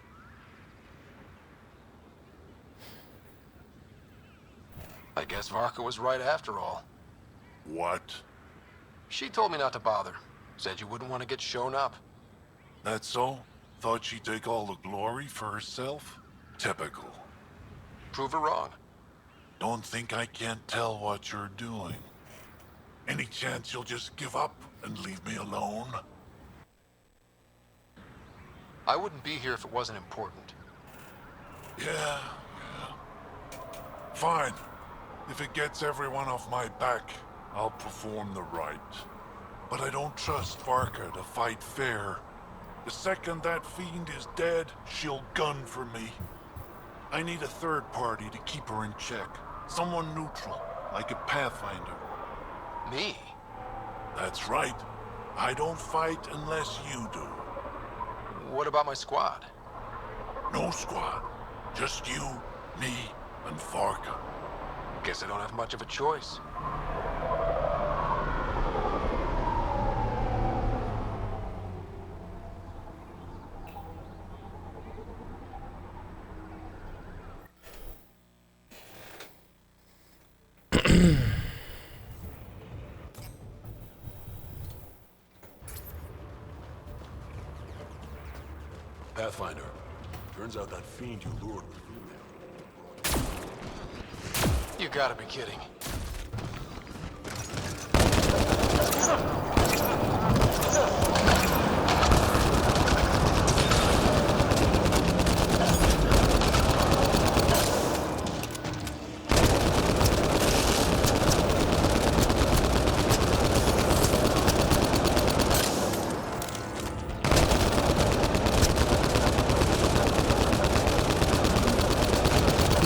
I guess Varka was right after all. What? She told me not to bother. Said you wouldn't want to get shown up. That's so? Thought she'd take all the glory for herself? Typical. Prove her wrong. Don't think I can't tell what you're doing. Any chance you'll just give up and leave me alone? I wouldn't be here if it wasn't important. Yeah. Fine. If it gets everyone off my back, I'll perform the rite. But I don't trust Varka to fight fair. The second that fiend is dead, she'll gun for me. I need a third party to keep her in check. Someone neutral, like a Pathfinder. Me? That's right. I don't fight unless you do. What about my squad? No squad. Just you, me, and Varka. Guess I don't have much of a choice. Pathfinder, turns out that fiend you lured was female. You gotta be kidding.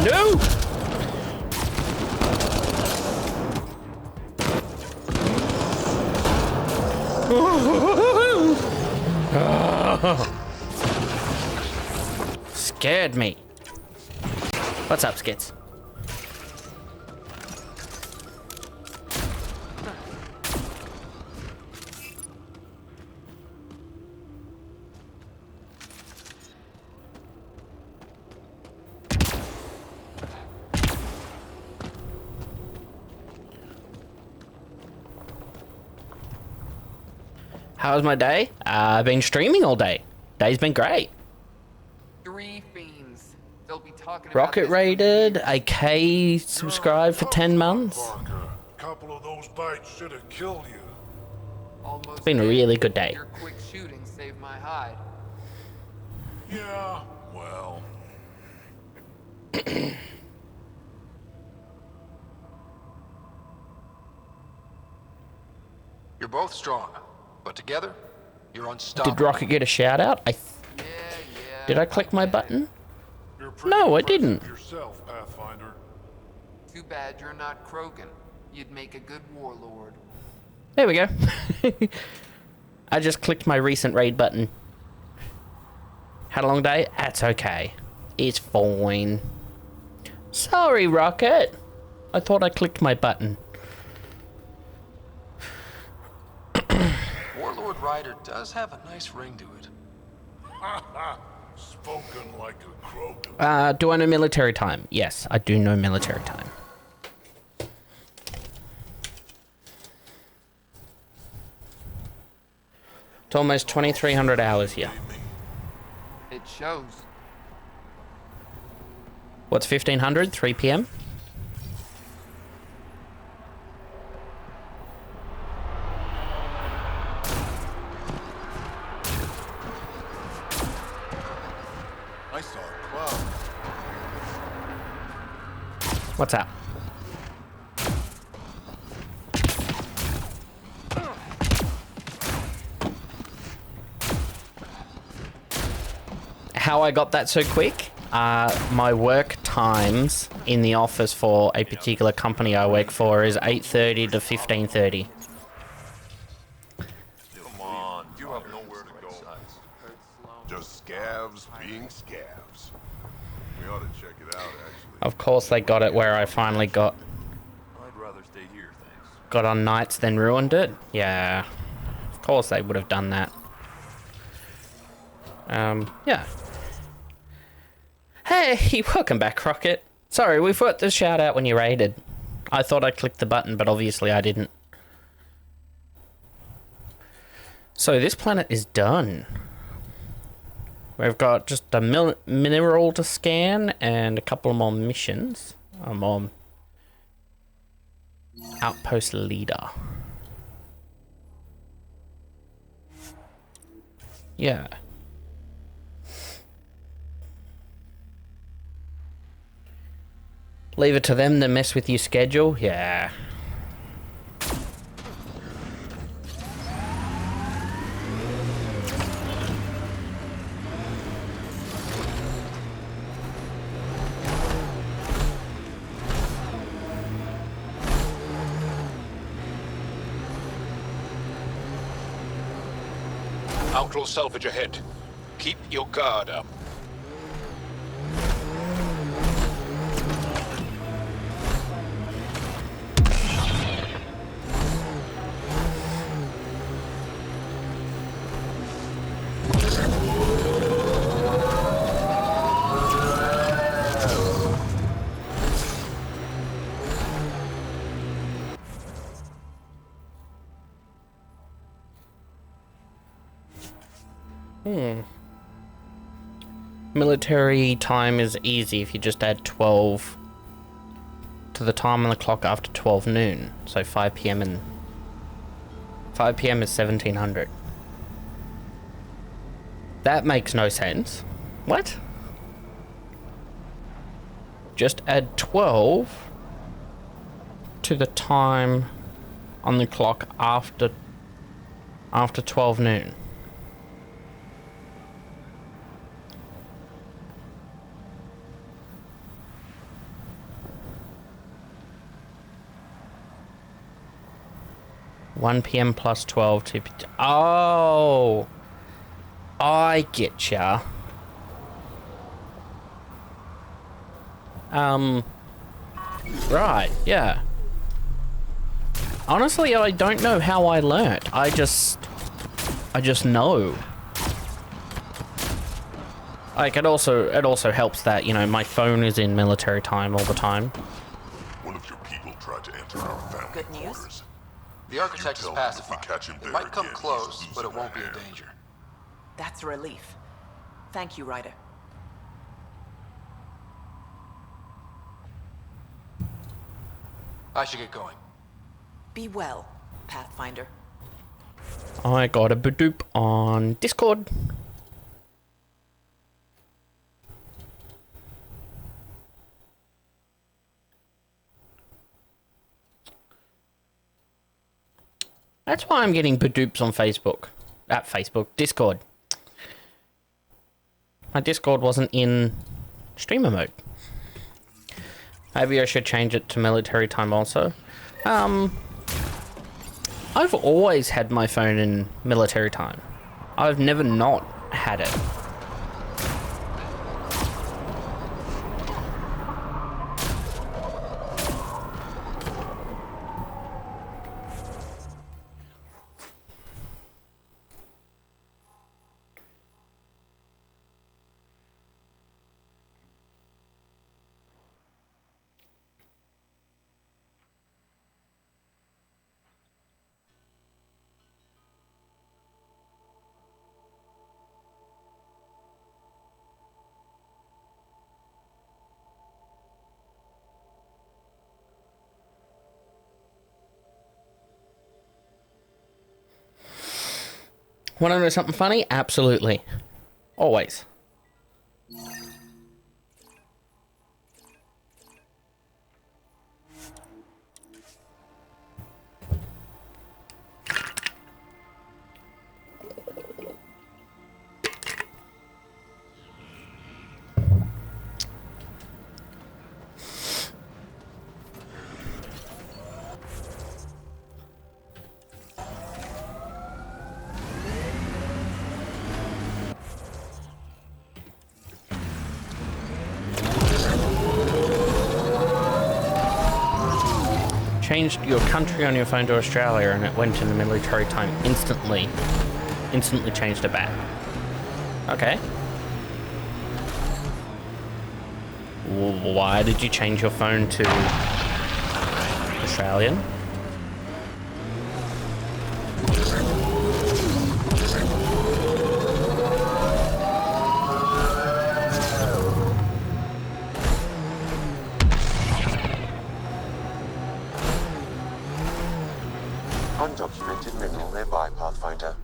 No! Scared me. What's up, Skits? How was my day? I've been streaming all day. Day's been great. 3 fiends. They'll be talking about Rocket this rated, AK subscribed for 10 months. A couple of those bites should have killed you. Almost It's been a really good day. Your quick shooting saved my hide. Yeah, well. You're both strong, but together, you're unstoppable. Did Rocket get a shout out? Did I click my button? No, I didn't. Yourself, Pathfinder. Too bad you're not Krogan. You'd make a good warlord. There we go. I just clicked my recent raid button. Had a long day? That's okay. It's fine. Sorry, Rocket. I thought I clicked my button. Warlord Ryder does have a nice ring to it. Spoken like a Krogan. Do I know military time? Yes, I do know military time. It's almost 2,300 hours here. It shows. What's 1,500? 3 p.m.? I saw a cloud. What's up? How I got that so quick? My work times in the office for a particular company I work for is 8:30 to 15:30. Come on, you have nowhere to go. Just scavs being scavs. We ought to check it out, actually. Of course they got it where I finally got I'd rather stay here, thanks. got on Knights then ruined it. Yeah. Of course they would have done that. Yeah. Hey, welcome back, Rocket. Sorry, we forgot to shout out when you raided. I thought I clicked the button, but obviously I didn't. So this planet is done. We've got just a mineral to scan and a couple more missions. More outpost leader. Yeah. Leave it to them to mess with your schedule? Yeah. Outlaw salvage ahead. Keep your guard up. Military time is easy if you just add 12 to the time on the clock after 12 noon. So 5 p.m. and 5 p.m. is 1700. That makes no sense. What? Just add 12 to the time on the clock after 12 noon. $1 p.m. plus 12 to... Oh! I get ya. Right, yeah. Honestly, I don't know how I learnt. I just know. Like, it also helps that, you know, my phone is in military time all the time. One of your people tried to enter our family Good news? quarters. The architect is pacified. catch him It there might come again, close, he's but it losing won't a be a hand. danger. That's a relief. Thank you, Ryder. I should get going. Be well, Pathfinder. I got a Badoop on Discord. That's why I'm getting Badoops on Facebook. At Facebook. Discord. My Discord wasn't in streamer mode. Maybe I should change it to military time also. I've always had my phone in military time. I've never not had it. Want to know something funny? Absolutely. Always. changed your country on your phone to Australia and it went into military time instantly. Instantly changed it back. Okay. Why did you change your phone to Australian? Undocumented mineral nearby, Pathfinder.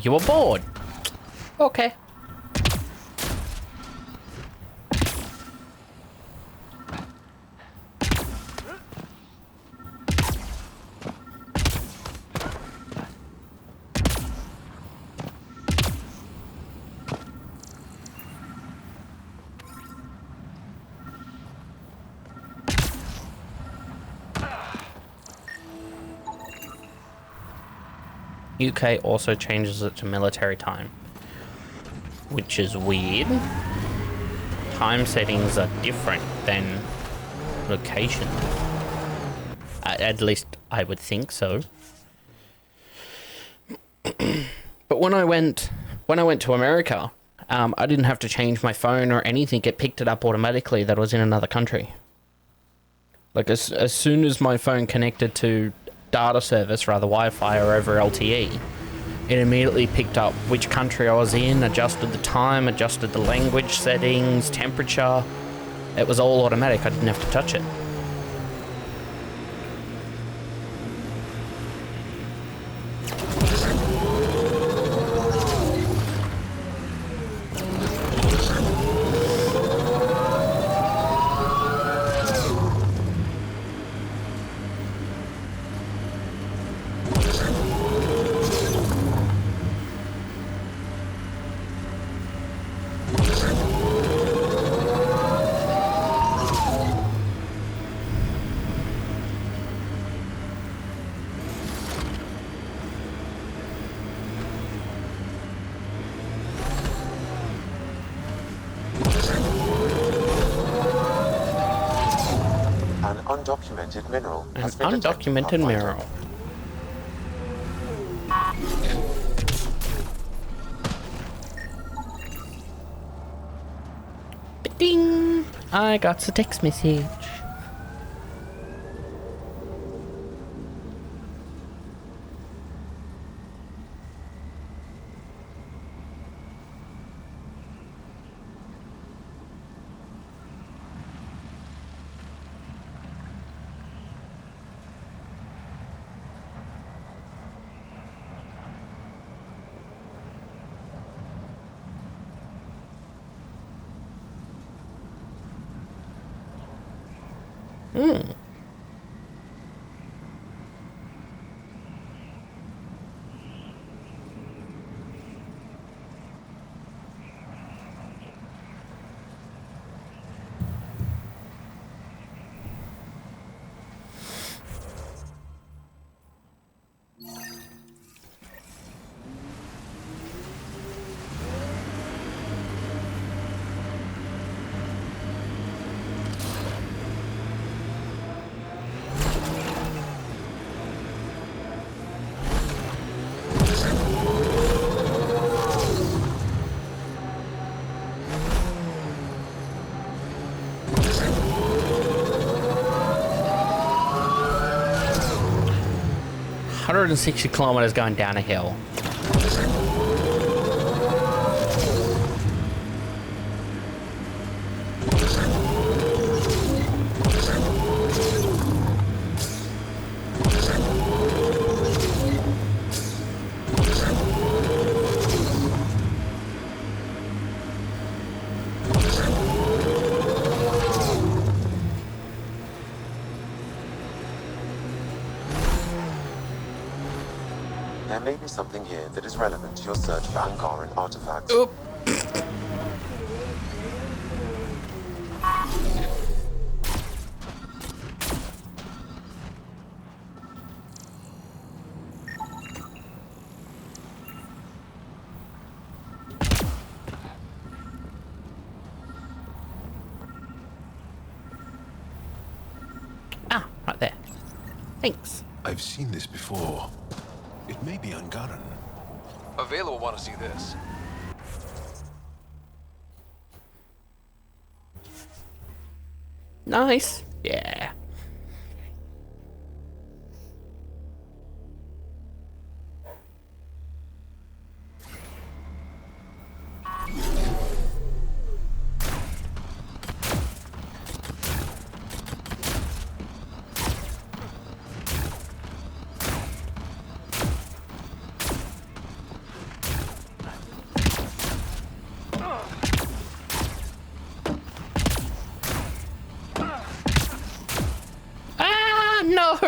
You were bored. Okay. UK also changes it to military time, which is weird. Time settings are different than location. At least I would think so. But when I went to America, I didn't have to change my phone or anything. It picked it up automatically that I was in another country. Like as soon as my phone connected to data service, rather Wi-Fi or over LTE, it immediately picked up which country I was in, adjusted the time, adjusted the language settings, temperature. It was all automatic. I didn't have to touch it. Undocumented mineral. An undocumented mineral. Ding! I got a text message. ...160 kilometers going down a hill. There may be something here that is relevant to your search for Angaran artifacts. Oop. Thanks. I've seen this before. It may be Angaran. Avela will want to see this. Nice. Yeah. Ah, no.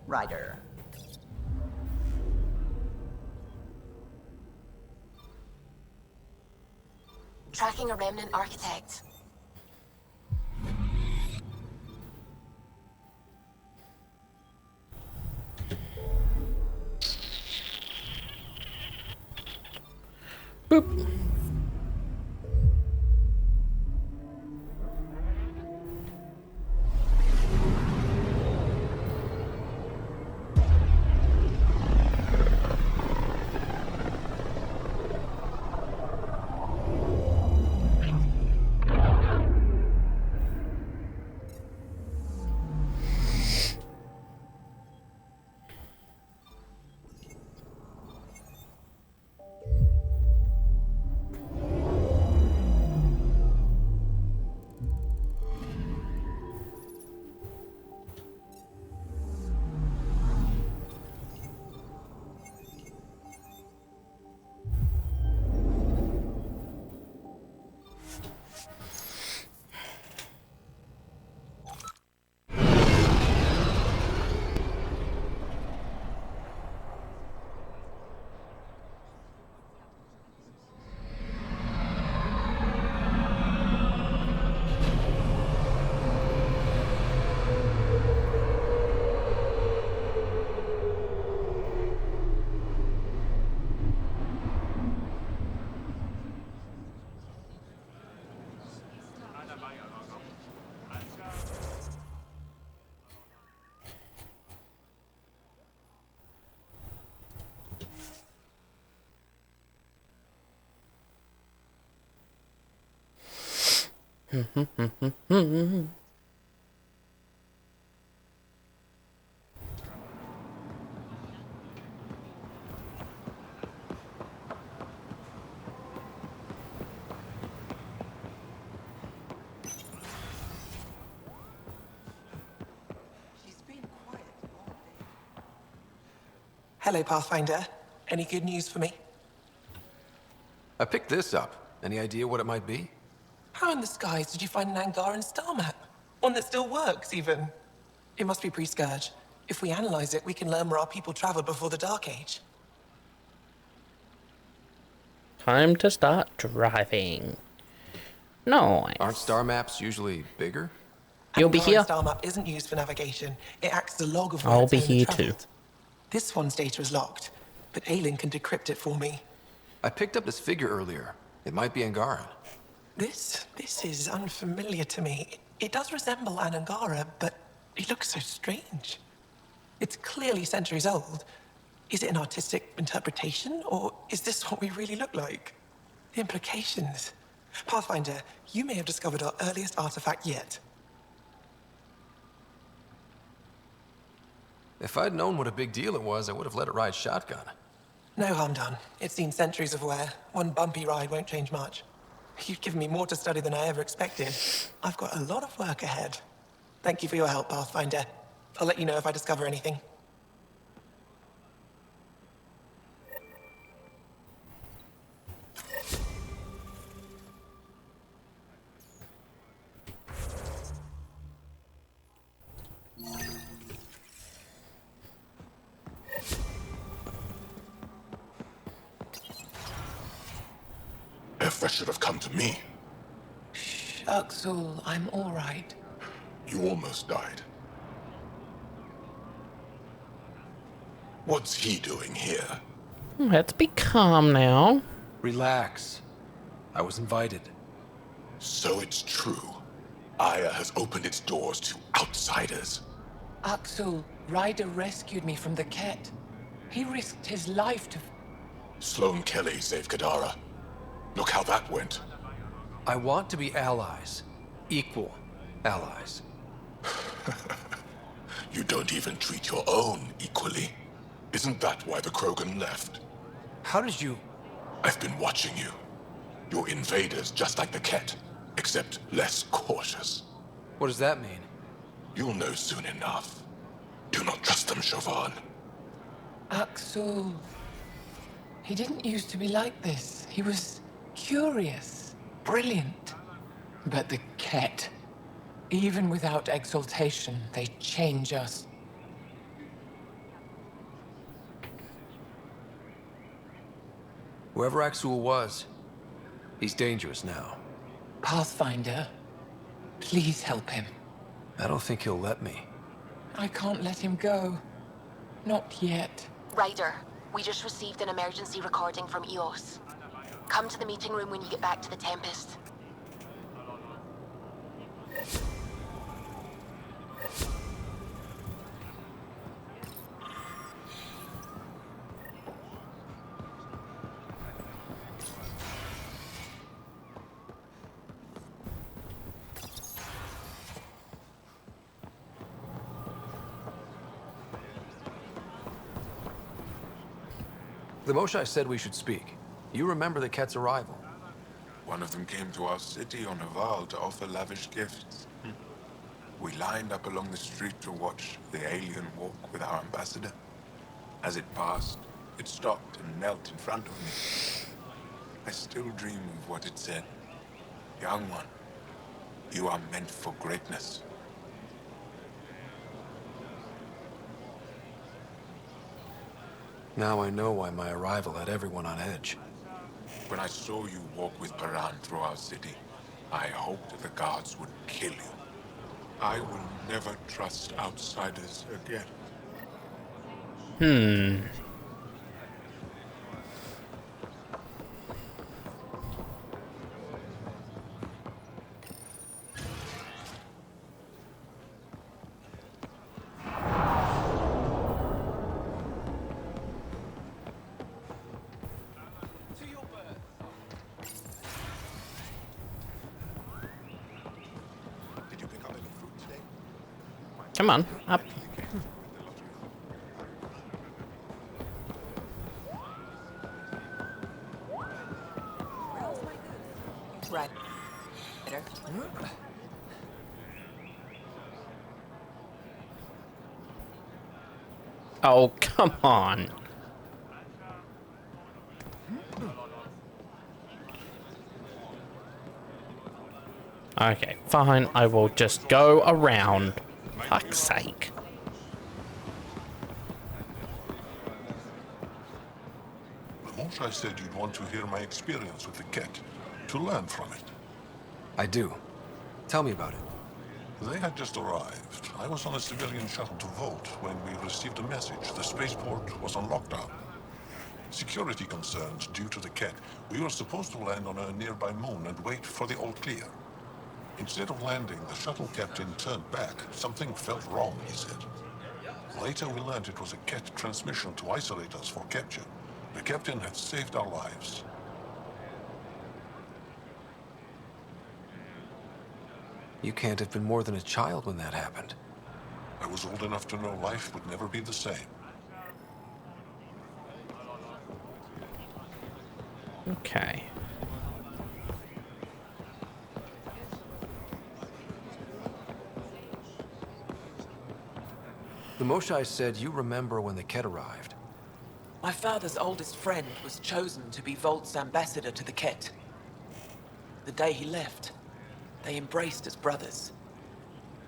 Ryder. Tracking a remnant architect. Boop. Hello, Pathfinder. Any good news for me? I picked this up. Any idea what it might be? How in the skies did you find an Angaran star map? One that still works, even. It must be pre-Scourge. If we analyze it, we can learn where our people traveled before the Dark Age. Time to start driving. Nice. Aren't star maps usually bigger? You'll be here. An Angaran star map isn't used for navigation. It acts as a log of where I'll its be owner here traveled. too. This one's data is locked, but Aelin can decrypt it for me. I picked up this figure earlier. It might be Angaran. This is unfamiliar to me. It does resemble an Angara, but it looks so strange. It's clearly centuries old. Is it an artistic interpretation, or is this what we really look like? The implications. Pathfinder, you may have discovered our earliest artifact yet. If I'd known what a big deal it was, I would have let it ride shotgun. No harm done. It's seen centuries of wear. One bumpy ride won't change much. You've given me more to study than I ever expected. I've got a lot of work ahead. Thank you for your help, Pathfinder. I'll let you know if I discover anything. Effa should have come to me. Axel, I'm all right. You almost died. What's he doing here? Let's be calm now. Relax. I was invited. So it's true. Aya has opened its doors to outsiders. Axel, Ryder rescued me from the Ket. He risked his life to... Sloane Kelly saved Kadara. Look how that went. I want to be allies. Equal allies. You don't even treat your own equally. Isn't that why the Krogan left? How did you... I've been watching you. You're invaders just like the Ket, except less cautious. What does that mean? You'll know soon enough. Do not trust them, Chauvin. Axel... He didn't used to be like this. He was curious, brilliant. But the Ket, even without exaltation, they change us. Whoever Axel was, he's dangerous now. Pathfinder, please help him. I don't think he'll let me. I can't let him go. Not yet. Ryder, we just received an emergency recording from EOS. Come to the meeting room when you get back to the Tempest. The Moshai said we should speak. You remember the Ket's arrival? One of them came to our city on a vow to offer lavish gifts. We lined up along the street to watch the alien walk with our ambassador. As it passed, it stopped and knelt in front of me. I still dream of what it said. Young one, you are meant for greatness. Now I know why my arrival had everyone on edge. When I saw you walk with Paran through our city, I hoped the guards would kill you. I will never trust outsiders again. Come on, up. Right. Oh, come on. Okay, fine. I will just go around. Fuck's sake. The Moshai said you'd want to hear my experience with the Ket, to learn from it. I do. Tell me about it. They had just arrived. I was on a civilian shuttle to Volt when we received a message. The spaceport was on lockdown. Security concerns due to the Ket. We were supposed to land on a nearby moon and wait for the all clear. Instead of landing, the shuttle captain turned back. Something felt wrong, he said. Later we learned it was a Ket transmission to isolate us for capture. The captain had saved our lives. You can't have been more than a child when that happened. I was old enough to know life would never be the same. Okay. Moshai said you remember when the Ket arrived. My father's oldest friend was chosen to be Volt's ambassador to the Ket. The day he left, they embraced as brothers.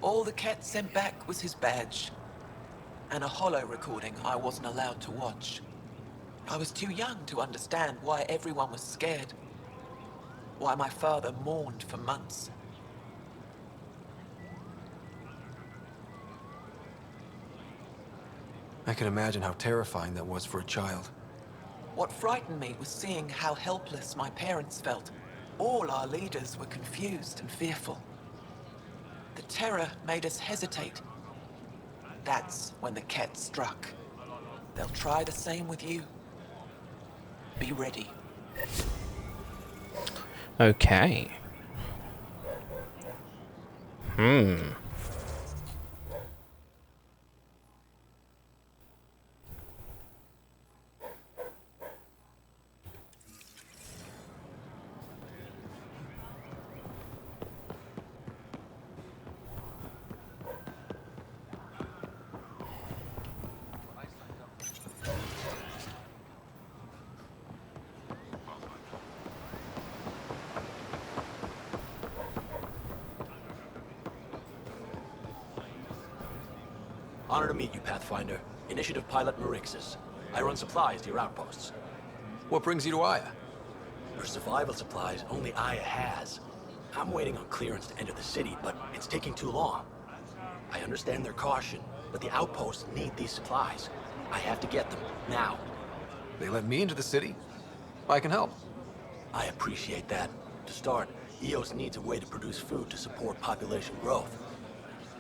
All the Ket sent back was his badge, and a holo recording I wasn't allowed to watch. I was too young to understand why everyone was scared, why my father mourned for months. I can imagine how terrifying that was for a child. What frightened me was seeing how helpless my parents felt. All our leaders were confused and fearful. The terror made us hesitate. That's when the Ket struck. They'll try the same with you. Be ready. Okay. Honor to meet you, Pathfinder. Initiative Pilot Marixus. I run supplies to your outposts. What brings you to Aya? For survival supplies, only Aya has. I'm waiting on clearance to enter the city, but it's taking too long. I understand their caution, but the outposts need these supplies. I have to get them, now. They let me into the city? I can help. I appreciate that. To start, EOS needs a way to produce food to support population growth.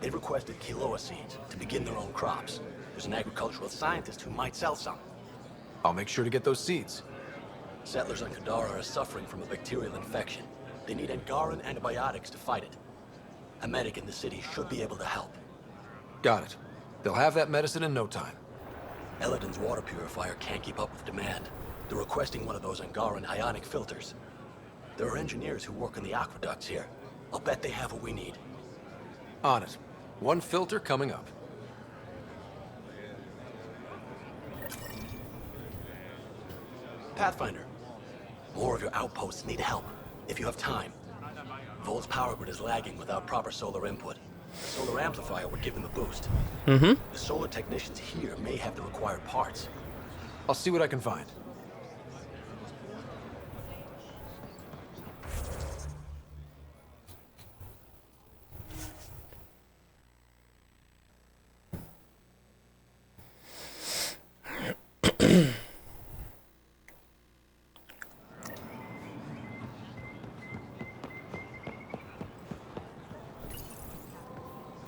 They've requested Kiloa seeds to begin their own crops. There's an agricultural scientist who might sell some. I'll make sure to get those seeds. Settlers on Kadara are suffering from a bacterial infection. They need Angaran antibiotics to fight it. A medic in the city should be able to help. Got it. They'll have that medicine in no time. Eladin's water purifier can't keep up with demand. They're requesting one of those Angaran ionic filters. There are engineers who work on the aqueducts here. I'll bet they have what we need. On it. One filter coming up. Pathfinder, more of your outposts need help, if you have time. Vol's power grid is lagging without proper solar input. The solar amplifier would give them a boost. The solar technicians here may have the required parts. I'll see what I can find.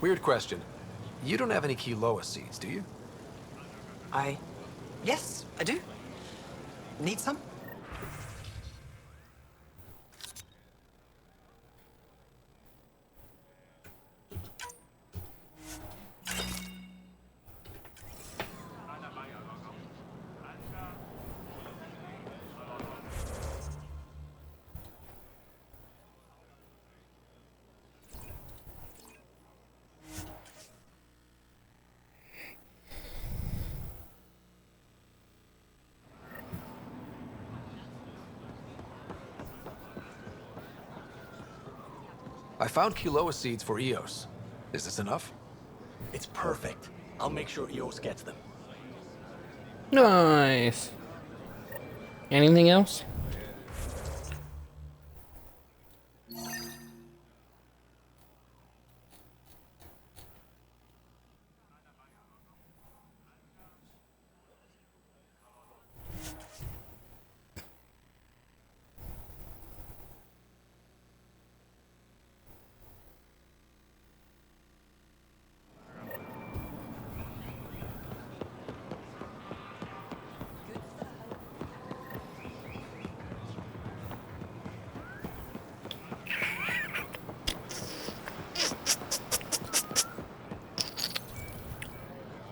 Weird question. You don't have any Kiloa seeds, do you? Yes, I do. Need some? I found Kiloa seeds for EOS. Is this enough? It's perfect. I'll make sure EOS gets them. Nice. Anything else?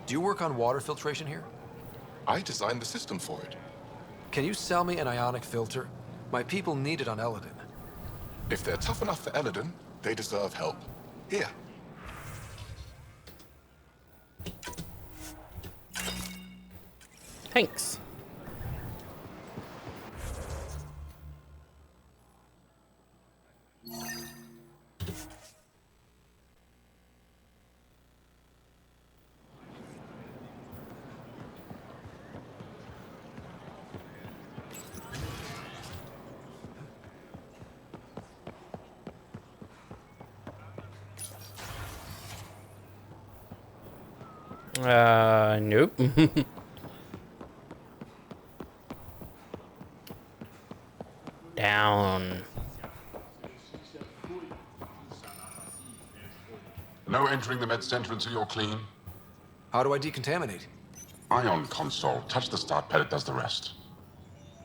Do you work on water filtration here? I designed the system for it. Can you sell me an ionic filter? My people need it on Eladin. If they're tough enough for Eladin, they deserve help. Here. Thanks. Nope. Down. No entering the med center until you're clean. How do I decontaminate? Ion console. Touch the start pad, it does the rest.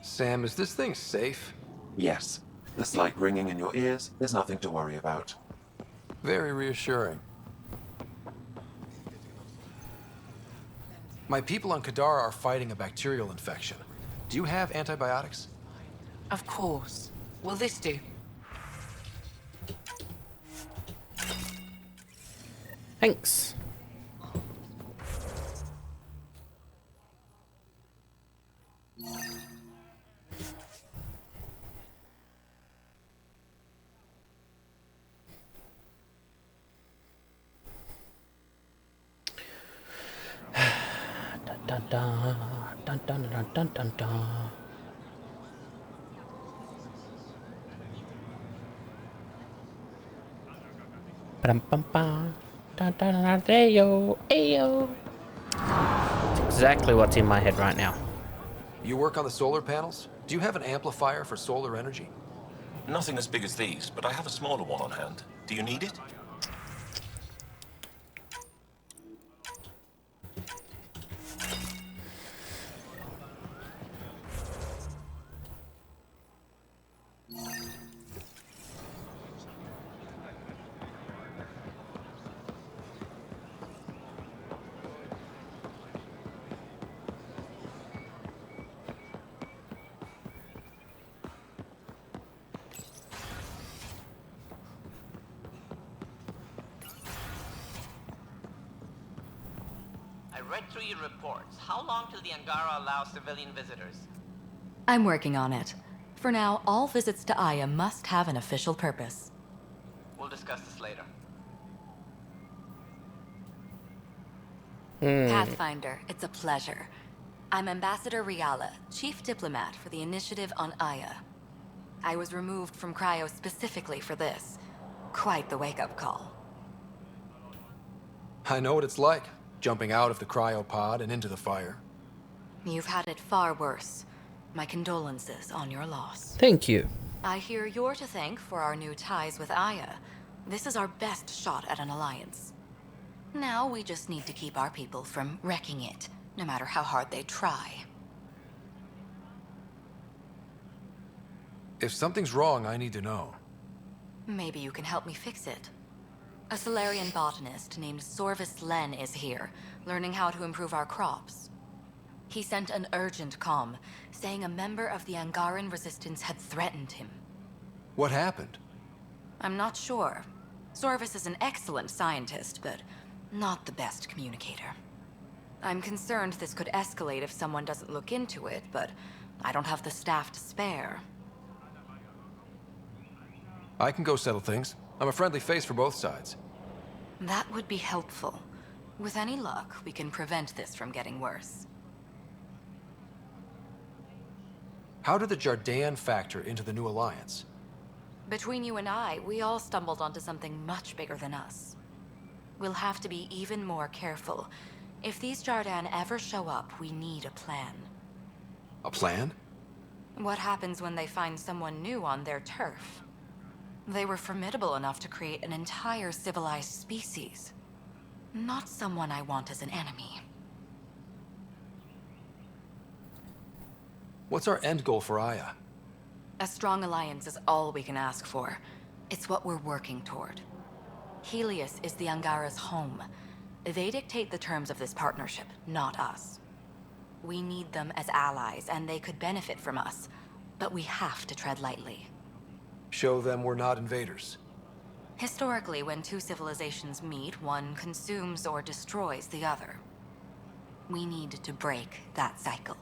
Sam, is this thing safe? Yes. The slight ringing in your ears is nothing to worry about. Very reassuring. My people on Kadara are fighting a bacterial infection. Do you have antibiotics? Of course. Will this do? Thanks. Dun, dun, dun, dun, dun, dun, dun, dun. Bum, bum, bum. Dun, dun, dun, ayo, ayo. That's exactly what's in my head right now. You work on the solar panels? Do you have an amplifier for solar energy? Nothing as big as these, but I have a smaller one on hand. Do you need it? I read through your reports. How long till the Angara allows civilian visitors? I'm working on it. For now, all visits to Aya must have an official purpose. We'll discuss this later. Pathfinder, it's a pleasure. I'm Ambassador Riala, Chief Diplomat for the Initiative on Aya. I was removed from Cryo specifically for this. Quite the wake-up call. I know what it's like, jumping out of the cryopod and into the fire. You've had it far worse. My condolences on your loss. Thank you. I hear you're to thank for our new ties with Aya. This is our best shot at an alliance. Now we just need to keep our people from wrecking it, no matter how hard they try. If something's wrong, I need to know. Maybe you can help me fix it. A Solarian botanist named Sorvis Len is here, learning how to improve our crops. He sent an urgent comm, saying a member of the Angaran resistance had threatened him. What happened? I'm not sure. Sorvis is an excellent scientist, but not the best communicator. I'm concerned this could escalate if someone doesn't look into it, but I don't have the staff to spare. I can go settle things. I'm a friendly face for both sides. That would be helpful. With any luck, we can prevent this from getting worse. How did the Jardan factor into the new alliance? Between you and I, we all stumbled onto something much bigger than us. We'll have to be even more careful. If these Jardan ever show up, we need a plan. A plan? What happens when they find someone new on their turf? They were formidable enough to create an entire civilized species. Not someone I want as an enemy. What's our end goal for Aya? A strong alliance is all we can ask for. It's what we're working toward. Helios is the Angara's home. They dictate the terms of this partnership, not us. We need them as allies, and they could benefit from us. But we have to tread lightly. Show them we're not invaders. Historically, when two civilizations meet, one consumes or destroys the other. We need to break that cycle.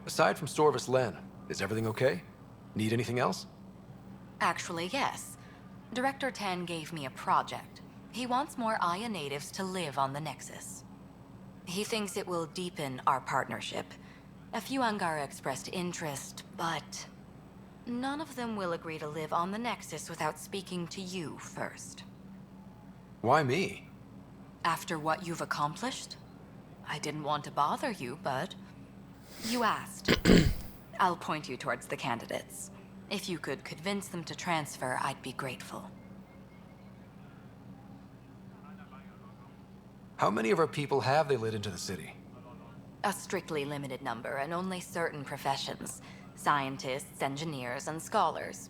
Aside from Storvis Len, is everything okay? Need anything else? Actually, yes. Director Tan gave me a project. He wants more Aya natives to live on the Nexus. He thinks it will deepen our partnership. A few Angara expressed interest, but none of them will agree to live on the Nexus without speaking to you first. Why me? After what you've accomplished? I didn't want to bother you, but you asked. I'll point you towards the candidates. If you could convince them to transfer, I'd be grateful. How many of our people have they let into the city? A strictly limited number, and only certain professions. Scientists, engineers, and scholars.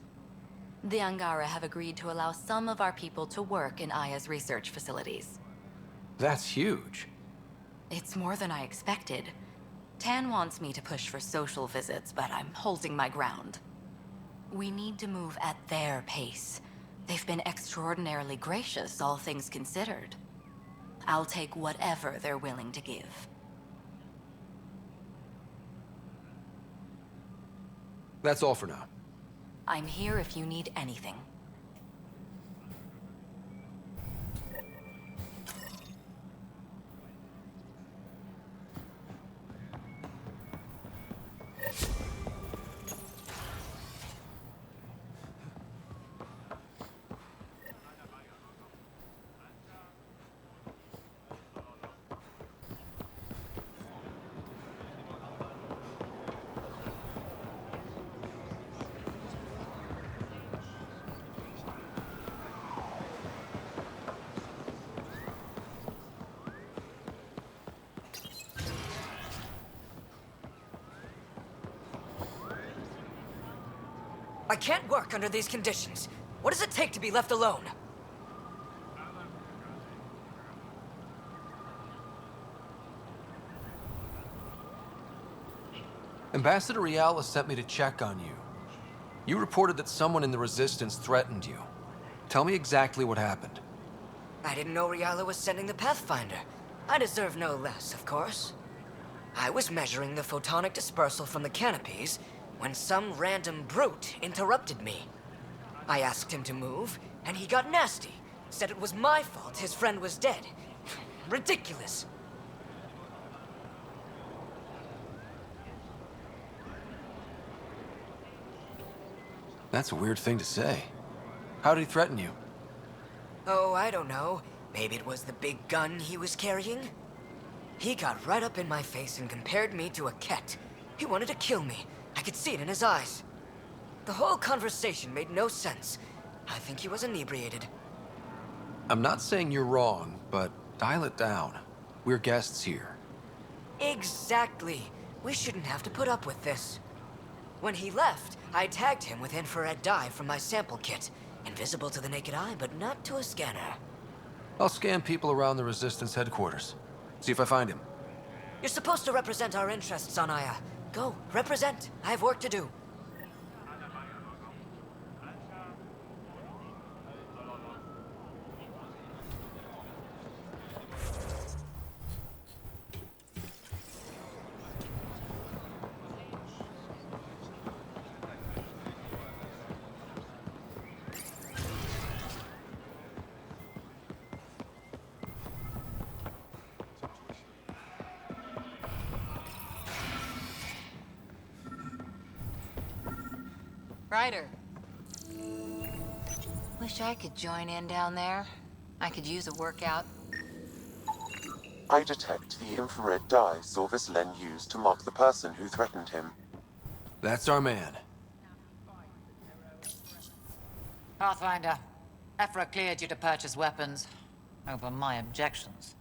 The Angara have agreed to allow some of our people to work in Aya's research facilities. That's huge. It's more than I expected. Tan wants me to push for social visits, but I'm holding my ground. We need to move at their pace. They've been extraordinarily gracious, all things considered. I'll take whatever they're willing to give. That's all for now. I'm here if you need anything. I can't work under these conditions. What does it take to be left alone? Ambassador Riala sent me to check on you. You reported that someone in the Resistance threatened you. Tell me exactly what happened. I didn't know Riala was sending the Pathfinder. I deserve no less, of course. I was measuring the photonic dispersal from the canopies when some random brute interrupted me. I asked him to move, and he got nasty. Said it was my fault his friend was dead. Ridiculous. That's a weird thing to say. How did he threaten you? Oh, I don't know. Maybe it was the big gun he was carrying? He got right up in my face and compared me to a cat. He wanted to kill me. I could see it in his eyes. The whole conversation made no sense. I think he was inebriated. I'm not saying you're wrong, but dial it down. We're guests here. Exactly. We shouldn't have to put up with this. When he left, I tagged him with infrared dye from my sample kit. Invisible to the naked eye, but not to a scanner. I'll scan people around the Resistance headquarters. See if I find him. You're supposed to represent our interests on Aya. Go, represent. I have work to do. Ryder. Wish I could join in down there. I could use a workout. I detect the infrared dye Zorvis Len used to mark the person who threatened him. That's our man. Pathfinder, Ephra cleared you to purchase weapons. Over my objections.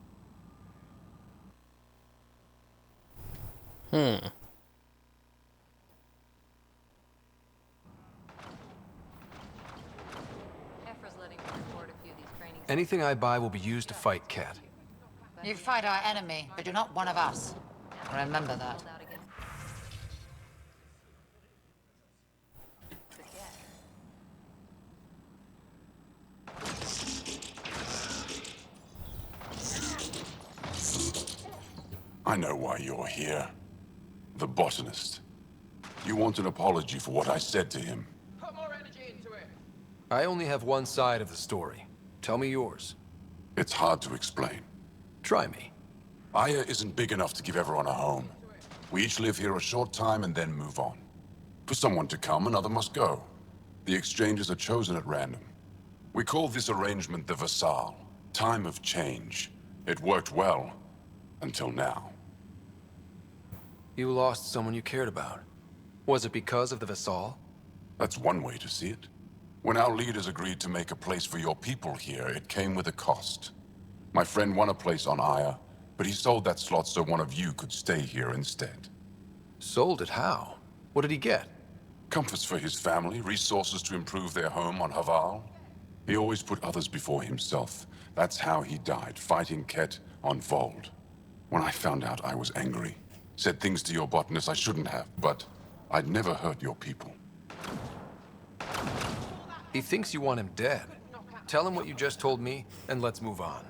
Anything I buy will be used to fight Cat. You fight our enemy, but you're not one of us. Remember that. I know why you're here. The botanist. You want an apology for what I said to him. Put more energy into it. I only have one side of the story. Tell me yours. It's hard to explain. Try me. Aya isn't big enough to give everyone a home. We each live here a short time and then move on. For someone to come, another must go. The exchanges are chosen at random. We call this arrangement the Vassal. Time of change. It worked well. Until now. You lost someone you cared about. Was it because of the Vassal? That's one way to see it. When our leaders agreed to make a place for your people here, it came with a cost. My friend won a place on Aya, but he sold that slot so one of you could stay here instead. Sold it how? What did he get? Comforts for his family, resources to improve their home on Haval. He always put others before himself. That's how he died, fighting Ket on Vold. When I found out, I was angry. Said things to your botanist I shouldn't have, but I'd never hurt your people. He thinks you want him dead. Tell him what you just told me, and let's move on.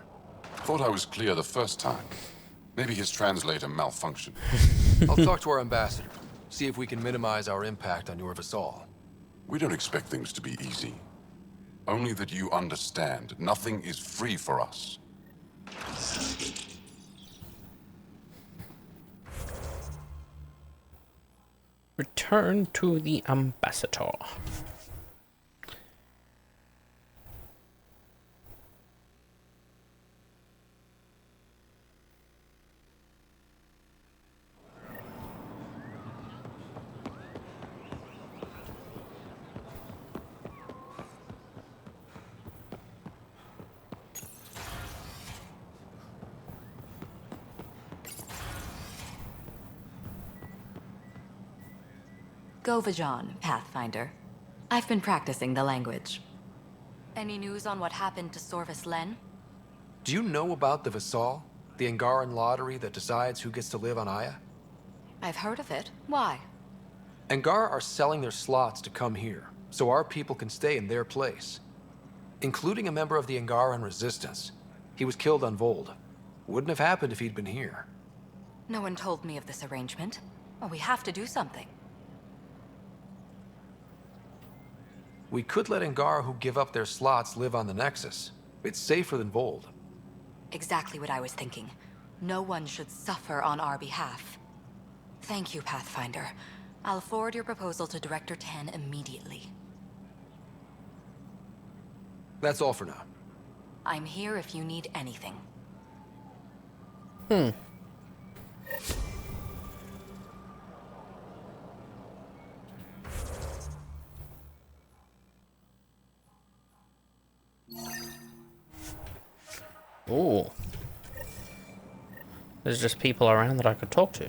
Thought I was clear the first time. Maybe his translator malfunctioned. I'll talk to our ambassador. See if we can minimize our impact on your Vassal. We don't expect things to be easy. Only that you understand, nothing is free for us. Return to the ambassador. Go Vajan, Pathfinder. I've been practicing the language. Any news on what happened to Sorvis Len? Do you know about the Vassal? The Angaran lottery that decides who gets to live on Aya? I've heard of it. Why? Angar are selling their slots to come here, so our people can stay in their place. Including a member of the Angaran resistance. He was killed on Vold. Wouldn't have happened if he'd been here. No one told me of this arrangement. Well, we have to do something. We could let Angar who give up their slots live on the Nexus. It's safer than Vold. Exactly what I was thinking. No one should suffer on our behalf. Thank you, Pathfinder. I'll forward your proposal to Director 10 immediately. That's all for now. I'm here if you need anything. Ooh. There's just people around that I could talk to.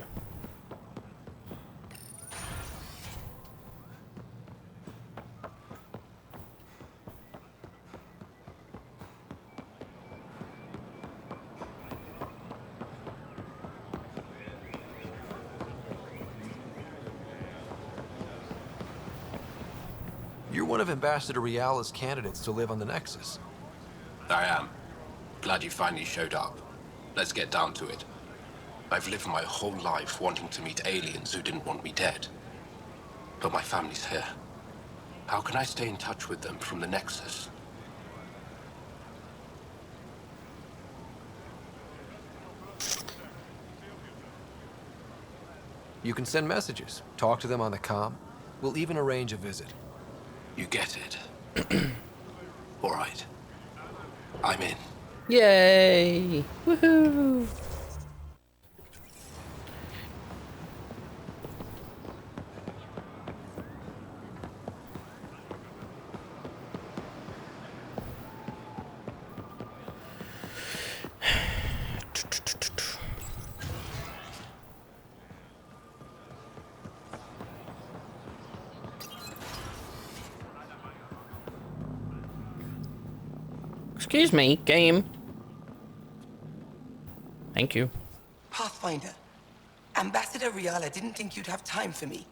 You're one of Ambassador Riala's candidates to live on the Nexus. I am. Glad you finally showed up. Let's get down to it. I've lived my whole life wanting to meet aliens who didn't want me dead. But my family's here. How can I stay in touch with them from the Nexus? You can send messages, talk to them on the comm. We'll even arrange a visit. You get it. All right. I'm in. Yay! Woohoo! Excuse me, game. Thank you. Pathfinder, Ambassador Riala didn't think you'd have time for me.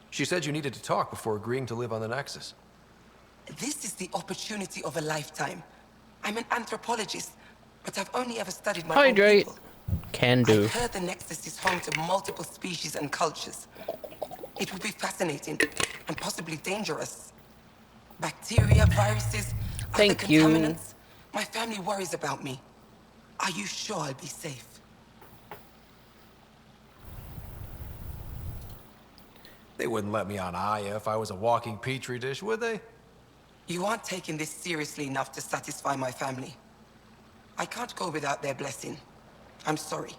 She said you needed to talk before agreeing to live on the Nexus. This is the opportunity of a lifetime. I'm an anthropologist, but I've only ever studied my own Hydrate. people. can do. I've heard the Nexus is home to multiple species and cultures. It would be fascinating and possibly dangerous. Bacteria, viruses, other Thank you. contaminants. My family worries about me. Are you sure I'll be safe? They wouldn't let me on Aya if I was a walking petri dish, would they? You aren't taking this seriously enough to satisfy my family. I can't go without their blessing. I'm sorry.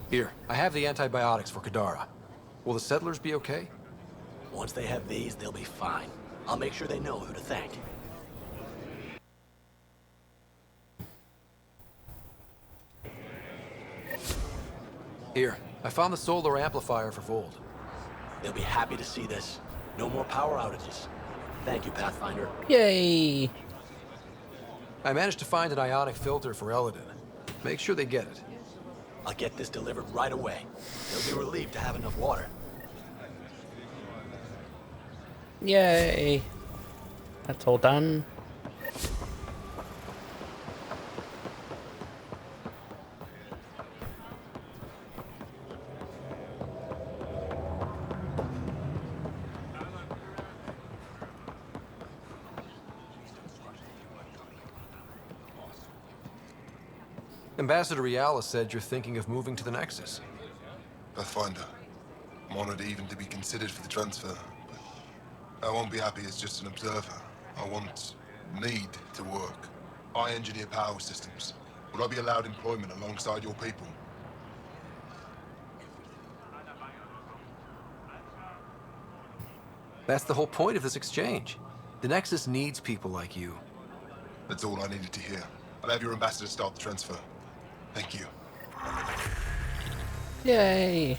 Here, I have the antibiotics for Kadara. Will the settlers be okay? Once they have these, they'll be fine. I'll make sure they know who to thank. Here, I found the solar amplifier for Vold. They'll be happy to see this. No more power outages. Thank you, Pathfinder. Yay! I managed to find an ionic filter for Eladin. Make sure they get it. I'll get this delivered right away. They'll be relieved to have enough water. Yay! That's all done. Ambassador Riala said you're thinking of moving to the Nexus. Pathfinder, I'm honored even to be considered for the transfer. But I won't be happy as just an observer. I need to work. I engineer power systems. Would I be allowed employment alongside your people? That's the whole point of this exchange. The Nexus needs people like you. That's all I needed to hear. I'll have your ambassador start the transfer. Thank you. Yay!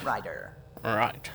Ryder. Right.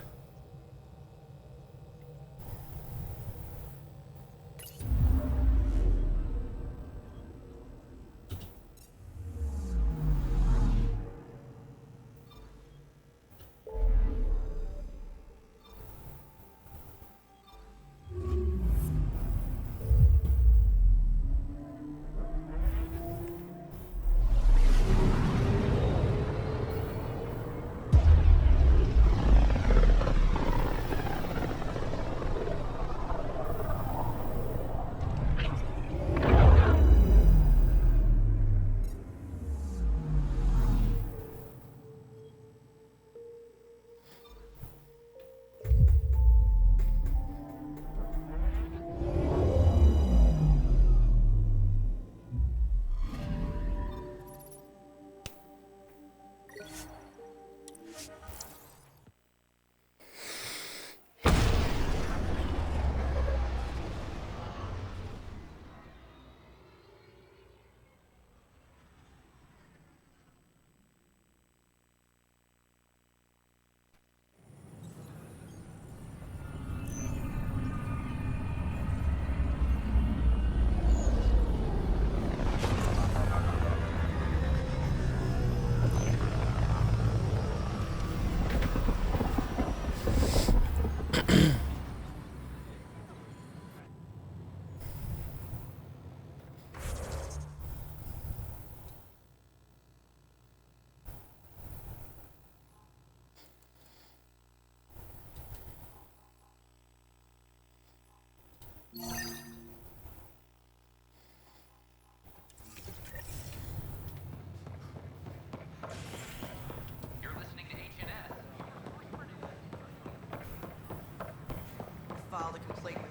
filed a complaint with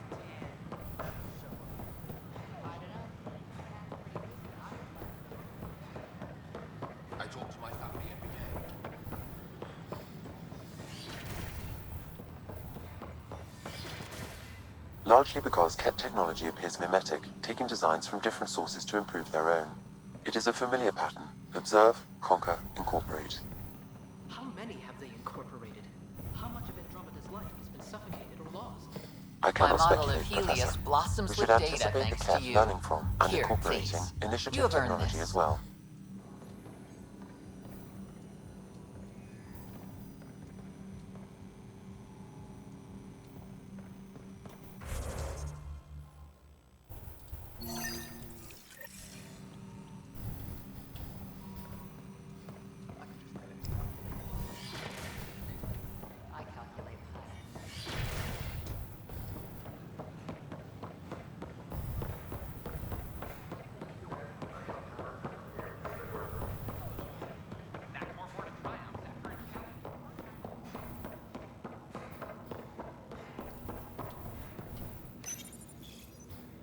I talk to my family every day. Largely because Ket technology appears mimetic, taking designs from different sources to improve their own. It is a familiar pattern. Observe, conquer, incorporate. How many have they incorporated? How much of Andromeda's life has been suffocated or lost? I My cannot model of speculate, Helios Professor. blossoms We with should data anticipate the thanks to Ket you. learning from and Here, incorporating please. You initiative have earned technology this. as well.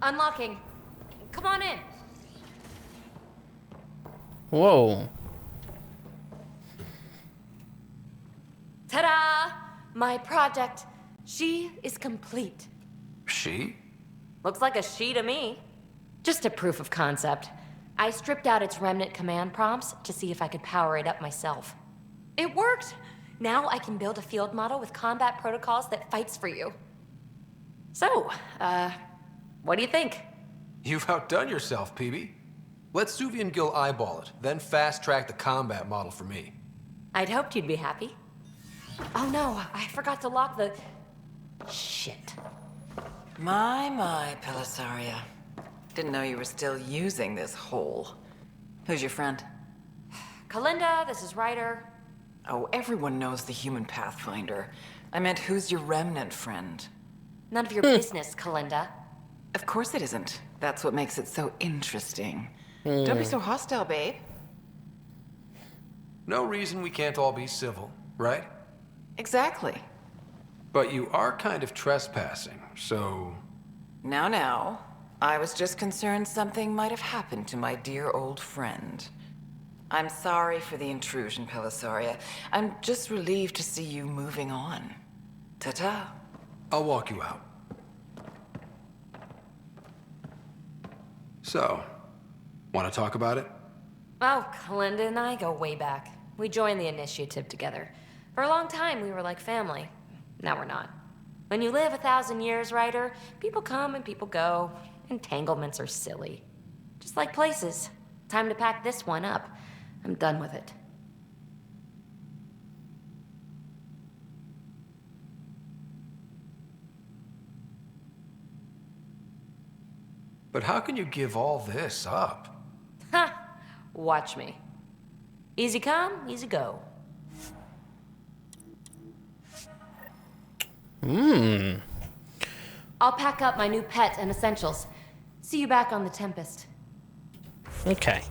Unlocking. Come on in. Whoa. Ta-da! My project. She is complete. She? Looks like a she to me. Just a proof of concept. I stripped out its remnant command prompts to see if I could power it up myself. It worked! Now I can build a field model with combat protocols that fights for you. So, what do you think? You've outdone yourself, PB. Let Suvi and Gil eyeball it, then fast-track the combat model for me. I'd hoped you'd be happy. Oh no, I forgot to lock the... Shit. My, Pellisaria. Didn't know you were still using this hole. Who's your friend? Kalinda, this is Ryder. Oh, everyone knows the human Pathfinder. I meant, who's your remnant friend? None of your business, Kalinda. Of course it isn't. That's what makes it so interesting. Don't be so hostile, babe. No reason we can't all be civil, right? Exactly. But you are kind of trespassing, so... Now. I was just concerned something might have happened to my dear old friend. I'm sorry for the intrusion, Pellisaria. I'm just relieved to see you moving on. Ta-ta. I'll walk you out. So, want to talk about it? Oh, Kalinda and I go way back. We joined the initiative together. For a long time, we were like family. Now we're not. When you live 1,000 years, Ryder, people come and people go. Entanglements are silly. Just like places. Time to pack this one up. I'm done with it. But how can you give all this up? Ha! Watch me. Easy come, easy go. I'll pack up my new pet and essentials. See you back on the Tempest. Okay.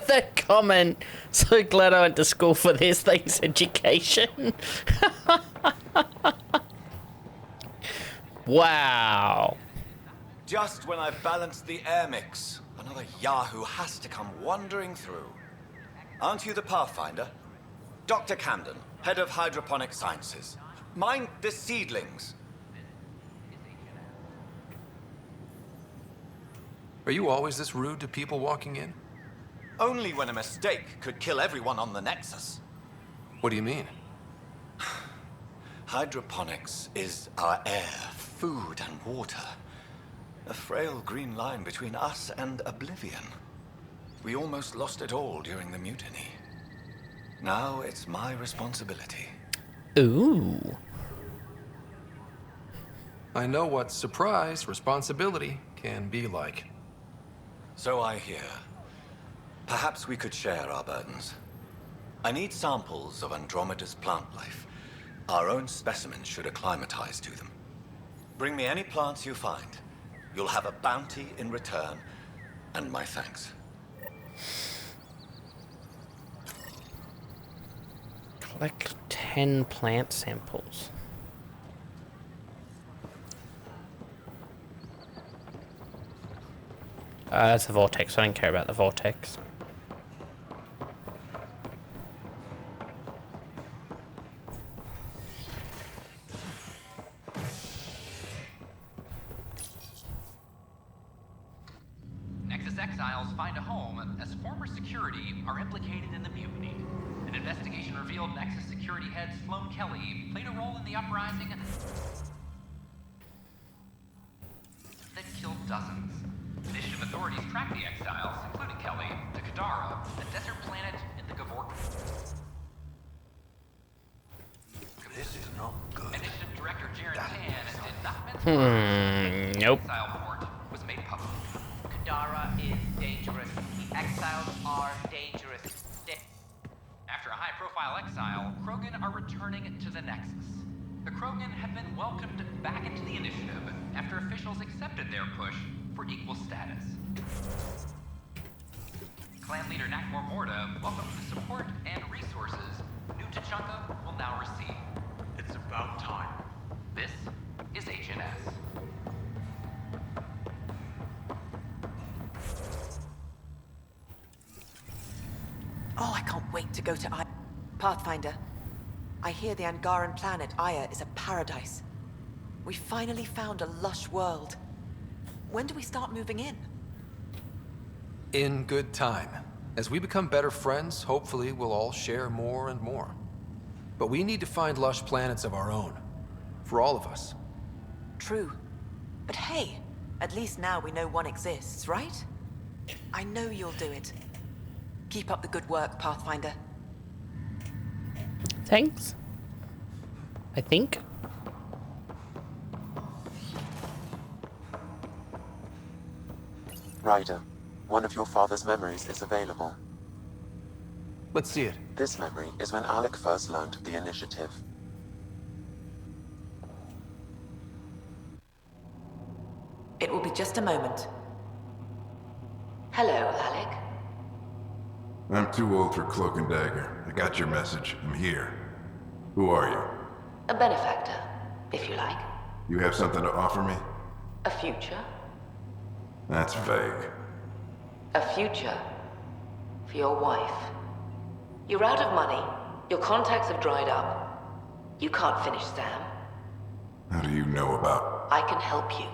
That comment. So glad I went to school for this. Thanks, education. Wow. Just when I've balanced the air mix, another Yahoo has to come wandering through. Aren't you the Pathfinder? Dr. Camden, head of hydroponic sciences. Mind the seedlings. Are you always this rude to people walking in? Only when a mistake could kill everyone on the Nexus. What do you mean? Hydroponics is our air, food, and water. A frail green line between us and oblivion. We almost lost it all during the mutiny. Now it's my responsibility. Ooh. I know what surprise responsibility can be like. So I hear. Perhaps we could share our burdens. I need samples of Andromeda's plant life. Our own specimens should acclimatize to them. Bring me any plants you find. You'll have a bounty in return, and my thanks. Collect 10 plant samples. That's the vortex. I don't care about the vortex. Nexus exiles find a home as former security are implicated in the mutiny. An investigation revealed Nexus security head Sloan Kelly played a role in the uprising that killed dozens. Initiative authorities tracked the exiles, including Kelly, to Kadara, a desert planet in the Gavork. This is not good. Initiative Director Jared Tan did not mention Nope. exile port was made public. Kadara is dangerous. The exiles are dangerous. After a high-profile exile, Krogan are returning to the Nexus. The Krogan have been welcomed back into the initiative after officials accepted their push for equal status. Clan leader Nakmor Morda welcomed the support and resources New Tachanka will now receive. It's about time. This is HNS. Oh, I can't wait to go to Pathfinder. I hear the Angaran planet Aya is a paradise. We finally found a lush world. When do we start moving in? In good time. As we become better friends, hopefully we'll all share more and more. But we need to find lush planets of our own. For all of us. True. But hey, at least now we know one exists, right? I know you'll do it. Keep up the good work, Pathfinder. Thanks. I think. Ryder, one of your father's memories is available. Let's see it. This memory is when Alec first learned of the initiative. It will be just a moment. Hello, Alec. I'm too old for cloak and dagger. I got your message. I'm here. Who are you? A benefactor, if you like. You have something to offer me? A future? That's vague. A future for your wife. You're out of money. Your contacts have dried up. You can't finish Sam. How do you know about? I can help you.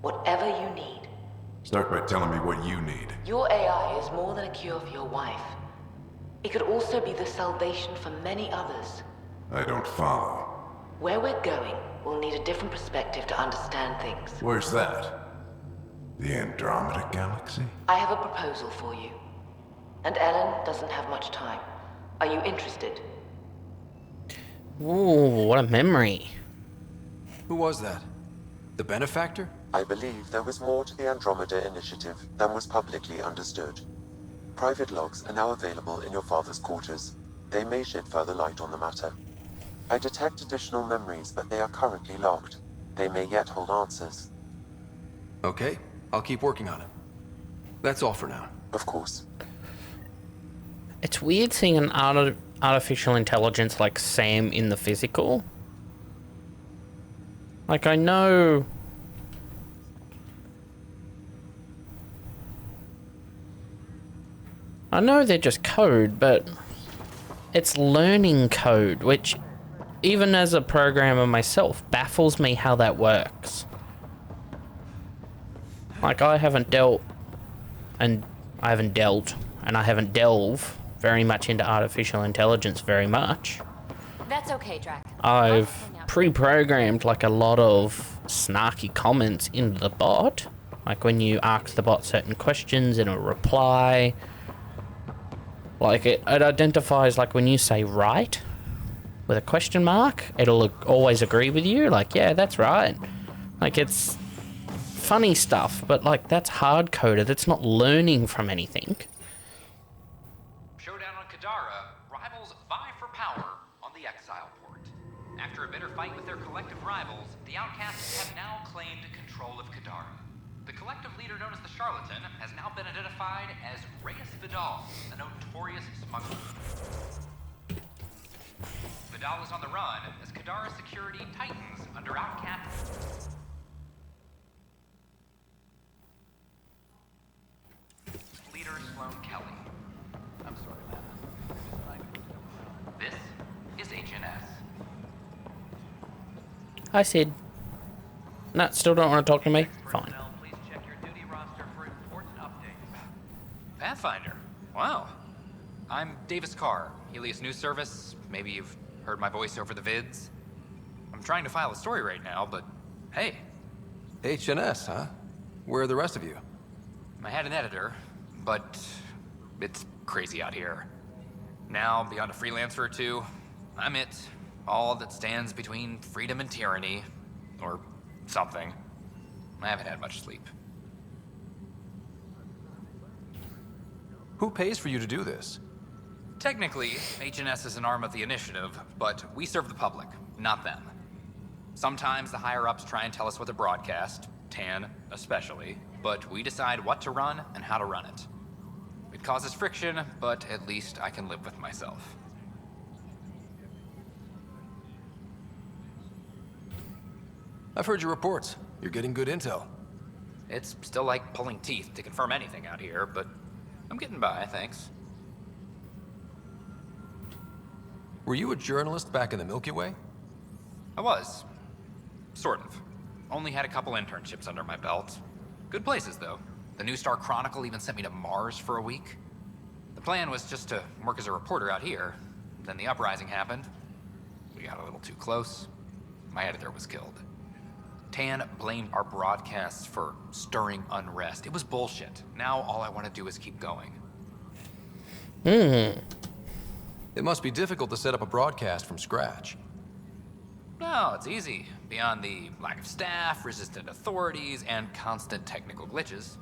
Whatever you need. Start by telling me what you need. Your AI is more than a cure for your wife. It could also be the salvation for many others. I don't follow. Where we're going, we'll need a different perspective to understand things. Where's that? The Andromeda Galaxy? I have a proposal for you. And Ellen doesn't have much time. Are you interested? Ooh, what a memory. Who was that? The benefactor? I believe there was more to the Andromeda initiative than was publicly understood. Private logs are now available in your father's quarters. They may shed further light on the matter. I detect additional memories, but they are currently locked. They may yet hold answers. Okay, I'll keep working on it. That's all for now. Of course. It's weird seeing an artificial intelligence like Sam in the physical. Like, I know... they're just code, but it's learning code, which, even as a programmer myself, baffles me how that works. Like, I haven't delved very much into artificial intelligence very much. That's okay, Drac. I've pre-programmed like a lot of snarky comments into the bot. Like when you ask the bot certain questions, it'll reply. Like it identifies, like when you say right with a question mark, it'll always agree with you. Like, yeah, that's right. Like, it's funny stuff, but, like, that's hard-coded. It's not learning from anything. Showdown on Kadara, rivals vie for power on the Exile port. After a bitter fight with their collective rivals, the Outcasts have now claimed control of Kadara. The collective leader known as the Charlatan has now been identified as Reyes Vidal, a notorious smuggler. Vidal is on the run as Kadara security tightens under Outcast. Leader Sloan Kelly. I'm sorry, man. This is HNS. Hi, Sid. No, still don't want to talk to me? Fine. Please check your duty roster for important updates. Pathfinder. Wow. I'm Davis Carr, Helios News Service. Maybe you've heard my voice over the vids. I'm trying to file a story right now, but hey. HNS, huh? Where are the rest of you? I had an editor, but it's crazy out here. Now, beyond a freelancer or two, I'm it. All that stands between freedom and tyranny. Or something. I haven't had much sleep. Who pays for you to do this? Technically, HNS is an arm of the initiative, but we serve the public, not them. Sometimes the higher-ups try and tell us what to broadcast, Tan especially, but we decide what to run and how to run it. It causes friction, but at least I can live with myself. I've heard your reports. You're getting good intel. It's still like pulling teeth to confirm anything out here, but I'm getting by, thanks. Were you a journalist back in the Milky Way? I was. Sort of. Only had a couple internships under my belt. Good places, though. The New Star Chronicle even sent me to Mars for a week. The plan was just to work as a reporter out here. Then the uprising happened. We got a little too close. My editor was killed. Tan blamed our broadcasts for stirring unrest. It was bullshit. Now all I want to do is keep going. It must be difficult to set up a broadcast from scratch. No, it's easy. Beyond the lack of staff, resistant authorities, and constant technical glitches.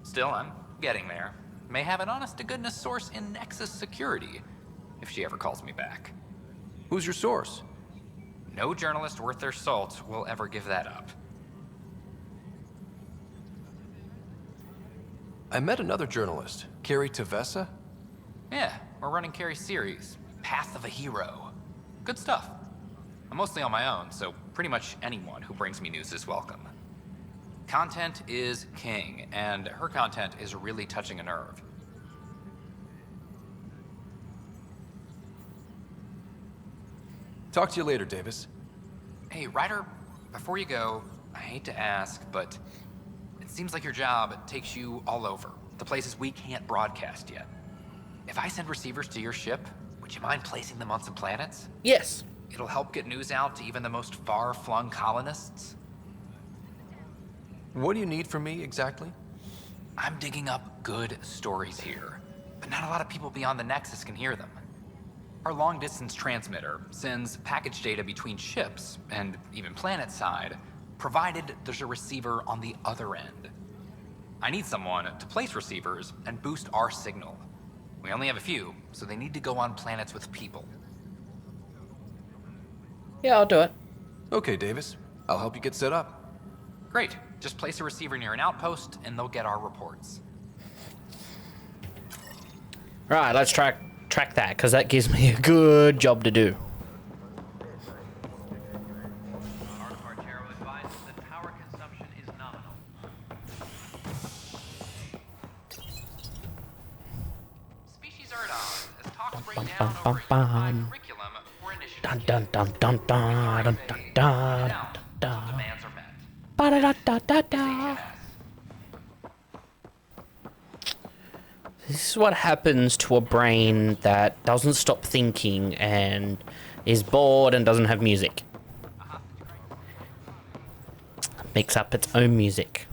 Still, I'm getting there. May have an honest-to-goodness source in Nexus Security, if she ever calls me back. Who's your source? No journalist worth their salt will ever give that up. I met another journalist, Carrie Tavessa. Yeah, we're running Carrie's series, Path of a Hero. Good stuff. I'm mostly on my own, so pretty much anyone who brings me news is welcome. Content is king, and her content is really touching a nerve. Talk to you later, Davis. Hey, Ryder, before you go, I hate to ask, but it seems like your job takes you all over, the places we can't broadcast yet. If I send receivers to your ship, would you mind placing them on some planets? Yes. It'll help get news out to even the most far-flung colonists. What do you need from me, exactly? I'm digging up good stories here, but not a lot of people beyond the Nexus can hear them. Our long-distance transmitter sends package data between ships, and even planet-side, provided there's a receiver on the other end. I need someone to place receivers and boost our signal. We only have a few, so they need to go on planets with people. Yeah, I'll do it. Okay, Davis. I'll help you get set up. Great. Just place a receiver near an outpost, and they'll get our reports. Right, let's track that, because that gives me a good job to do. Bum, bum. Dun dun dun dun dun dun dun dun dun. Ba da da da da da. This is what happens to a brain that doesn't stop thinking and is bored and doesn't have music. Makes up its own music.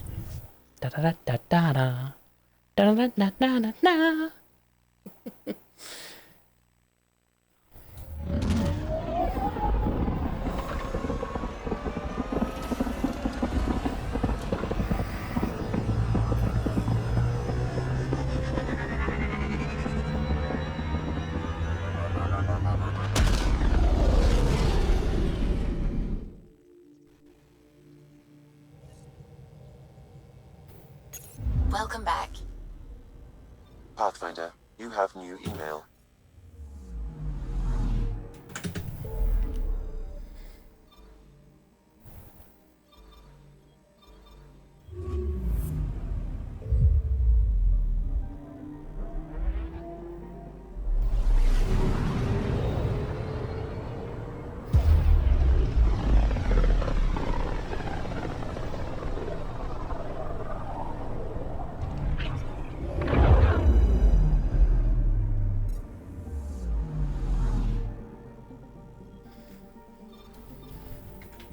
Da da da da da da da da da da da. Welcome back. Pathfinder, you have new email.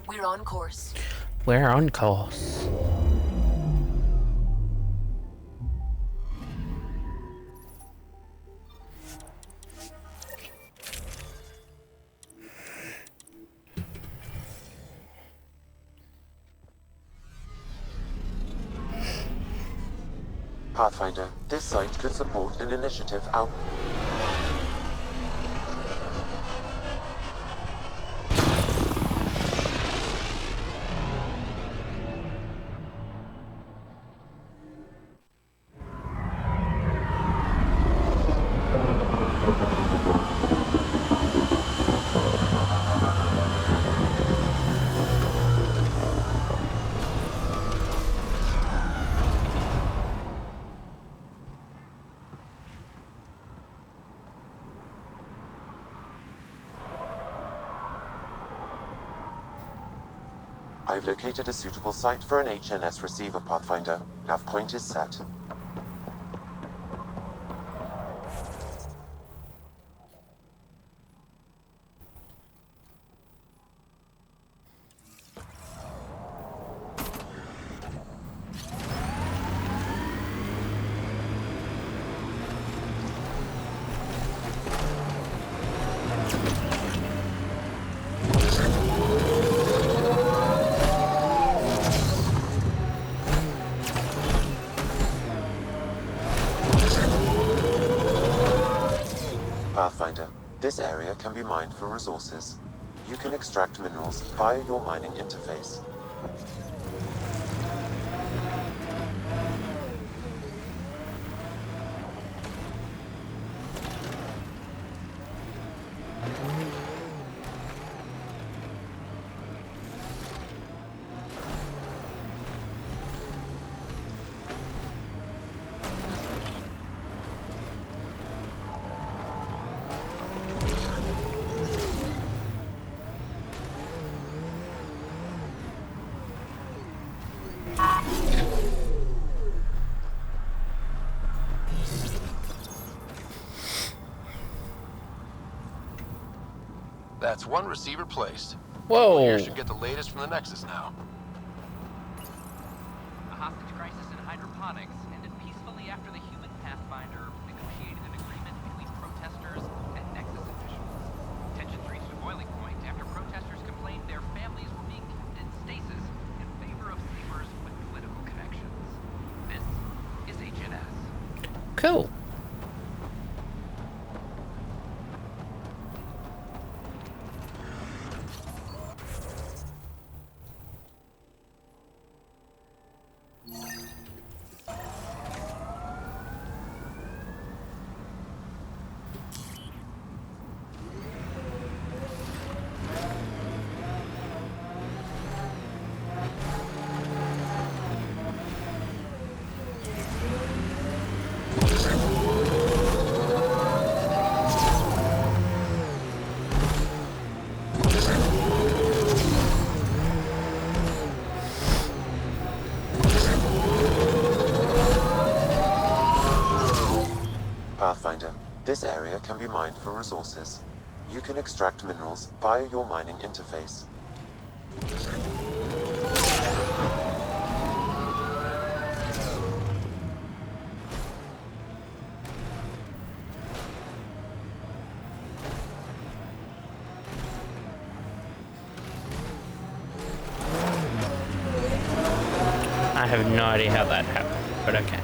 We're on course. We're on course. Pathfinder, this site could support an initiative out. I've located a suitable site for an HNS receiver, Pathfinder. Nav point is set. Pathfinder, this area can be mined for resources. You can extract minerals via your mining interface. That's one receiver placed. Whoa. People here should get the latest from the Nexus now. A hostage crisis in hydroponics ended peacefully after the human Pathfinder negotiated an agreement between protesters and Nexus officials. Tensions reached a boiling point after protesters complained their families were being kept in stasis in favor of sleepers with political connections. This is HNS. Cool. Pathfinder, this area can be mined for resources. You can extract minerals via your mining interface. I have no idea how that happened, but okay.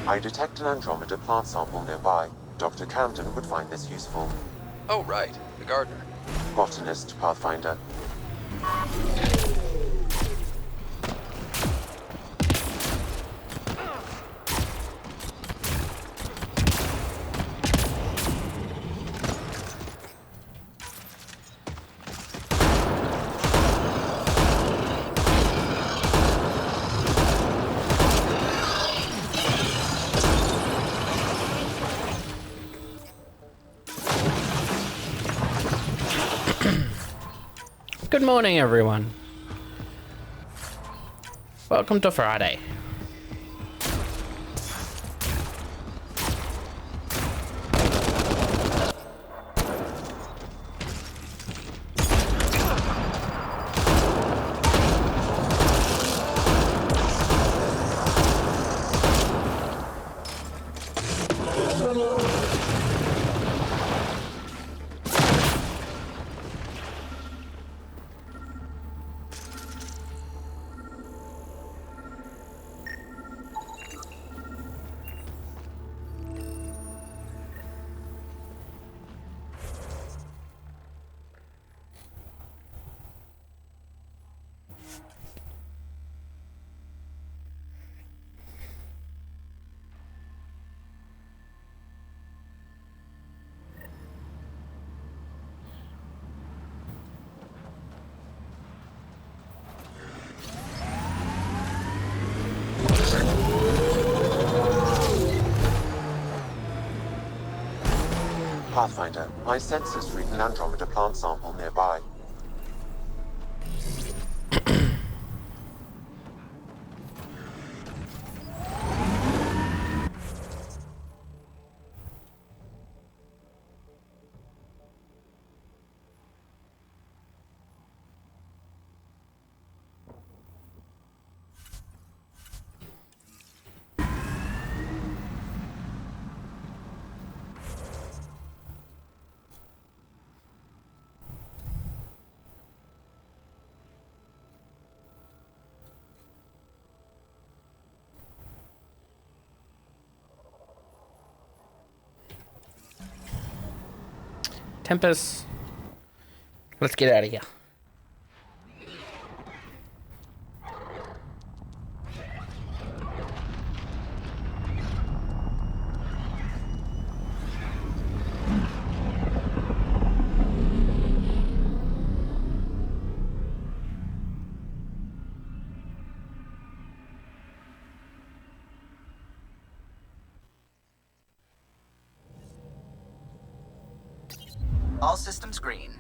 I detect an Andromeda plant sample nearby. Dr. Camden would find this useful. Oh, right. The gardener. Botanist, Pathfinder. Good morning, everyone. Welcome to Friday. Pathfinder, my sensors read an Andromeda plant sample nearby. Tempest, let's get out of here. All systems green.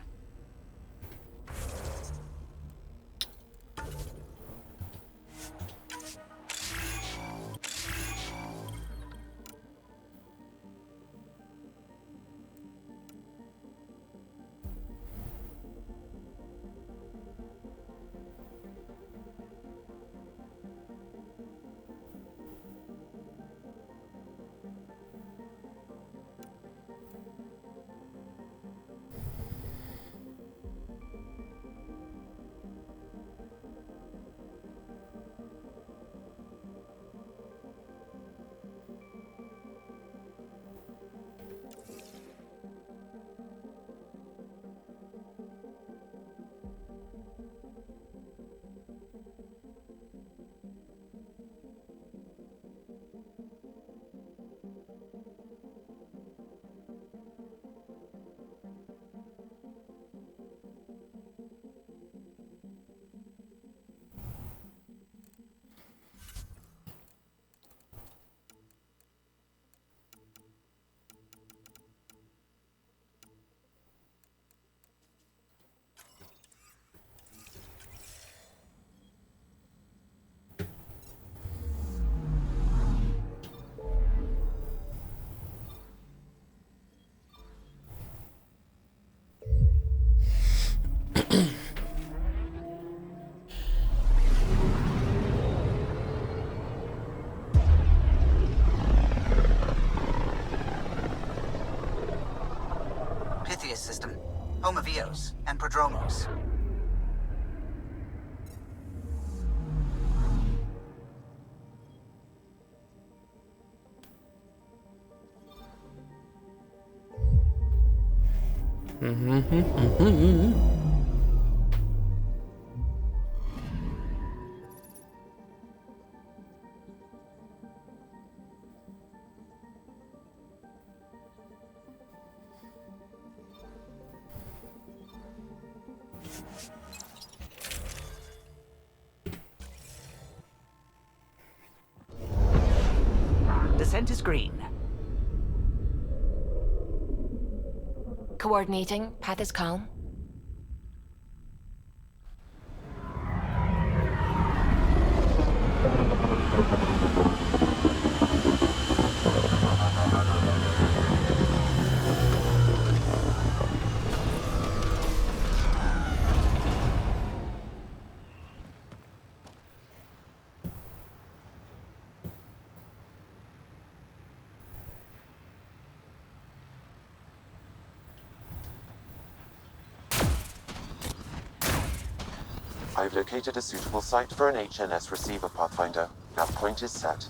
System, home of Eos and Prodromos. Descent is green. Coordinating. Path is calm. I've located a suitable site for an HNS receiver, Pathfinder. That point is set.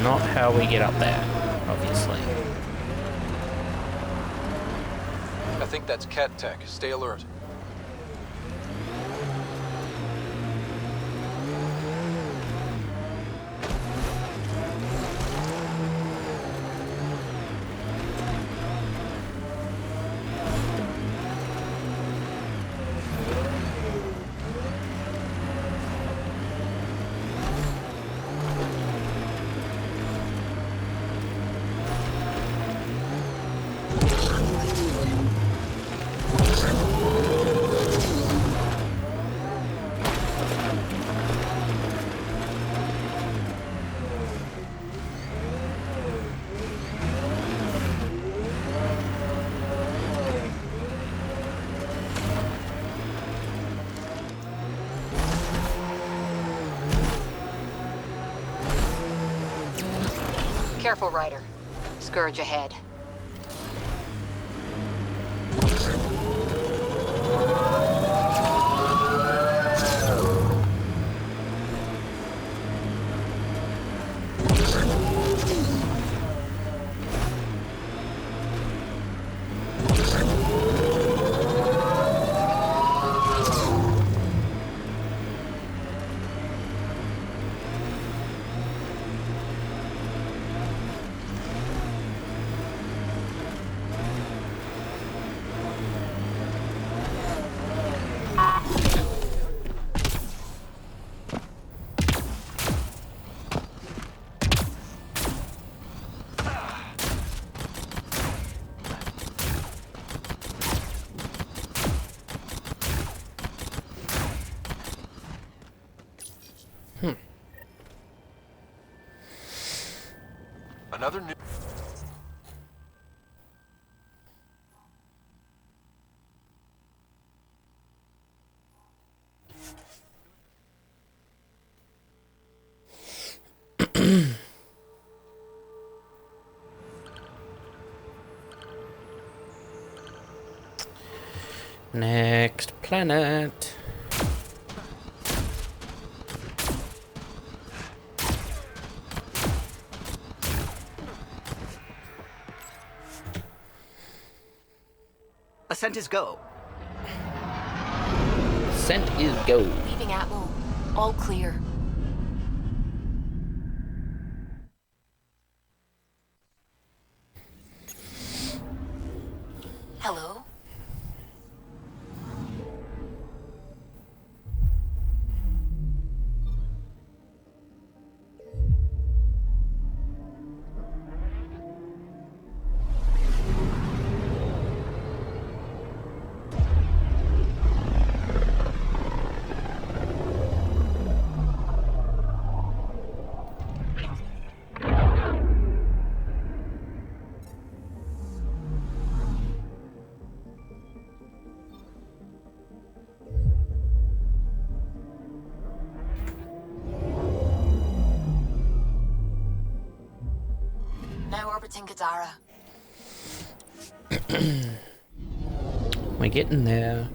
Not how we get up there, obviously. I think that's Cat Tech. Stay alert. Careful, Ryder. Scourge ahead. Another new... Next planet. Ascent is go. Ascent is go. Leaving Atwell. All clear. Hello? orbiting Kadara. We're getting there.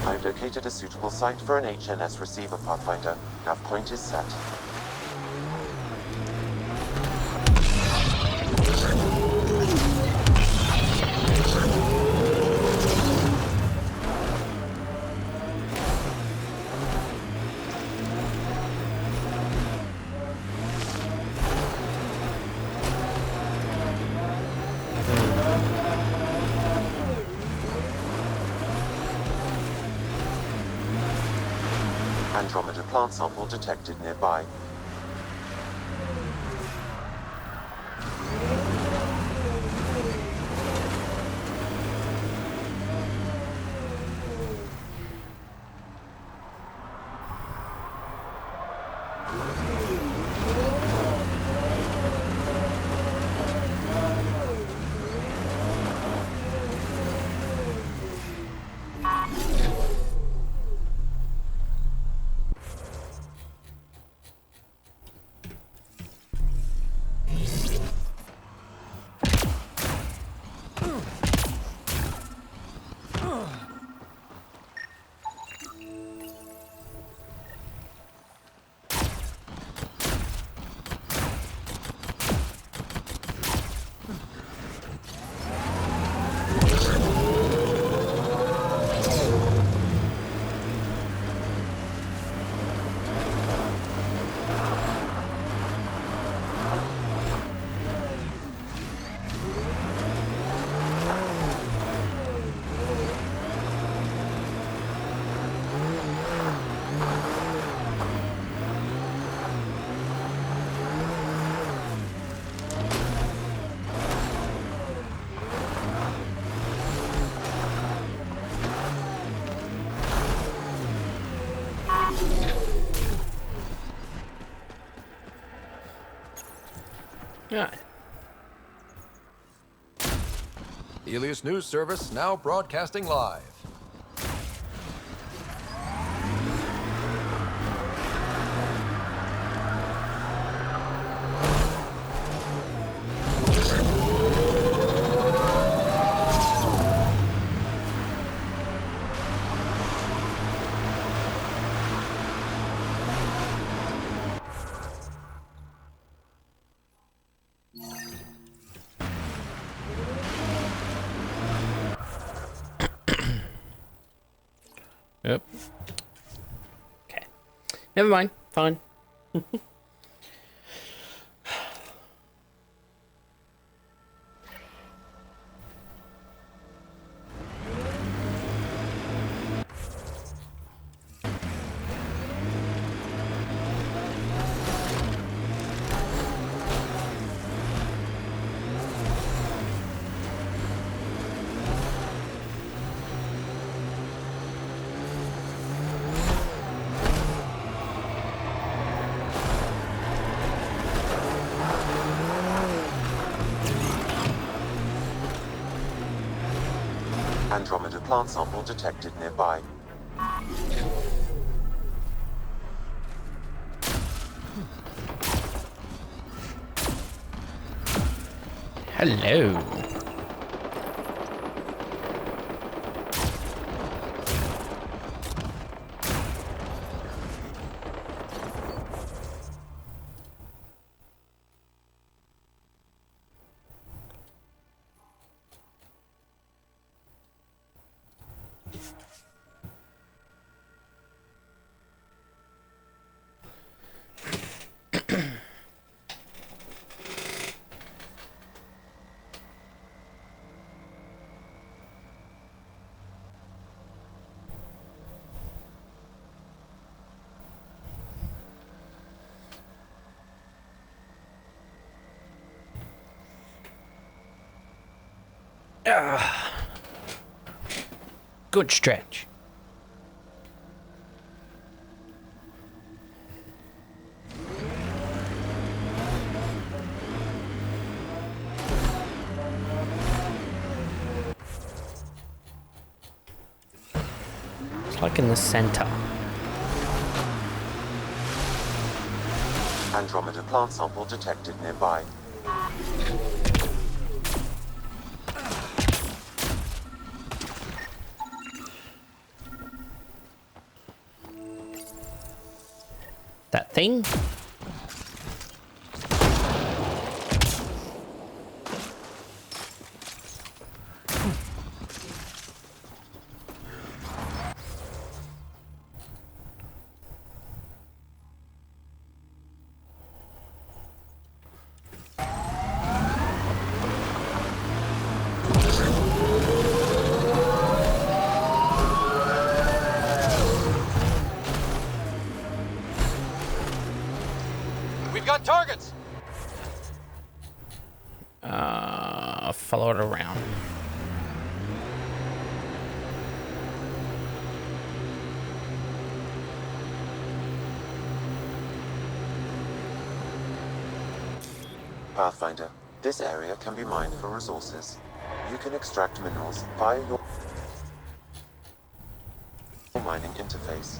I've located a suitable site for an HNS receiver, Pathfinder. Nav point is set. Andromeda plant sample detected nearby. Yeah. Helios News Service now broadcasting live. Yep. Okay. Never mind. Fine. Andromeda plant sample detected nearby. Hello. Good stretch. It's like in the center. Andromeda plant sample detected nearby. That thing? We've got targets! Follow it around. Pathfinder, this area can be mined for resources. You can extract minerals via your mining interface.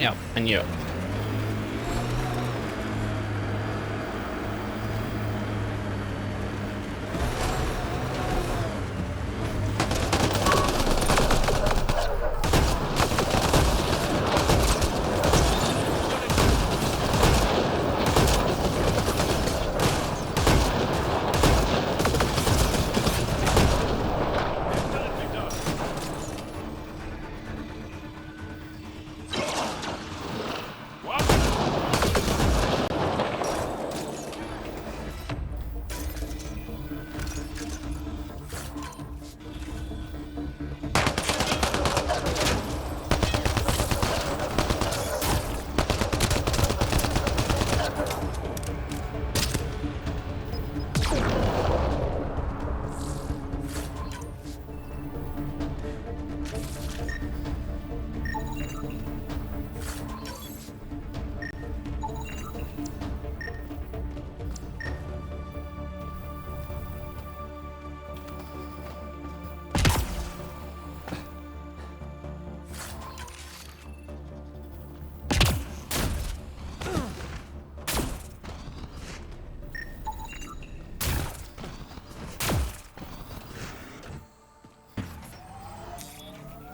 Yep, and you.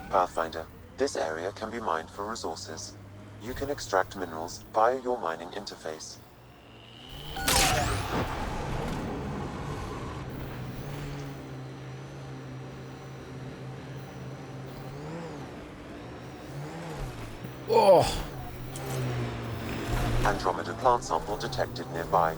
Pathfinder, this area can be mined for resources. You can extract minerals via your mining interface. Oh. Andromeda plant sample detected nearby.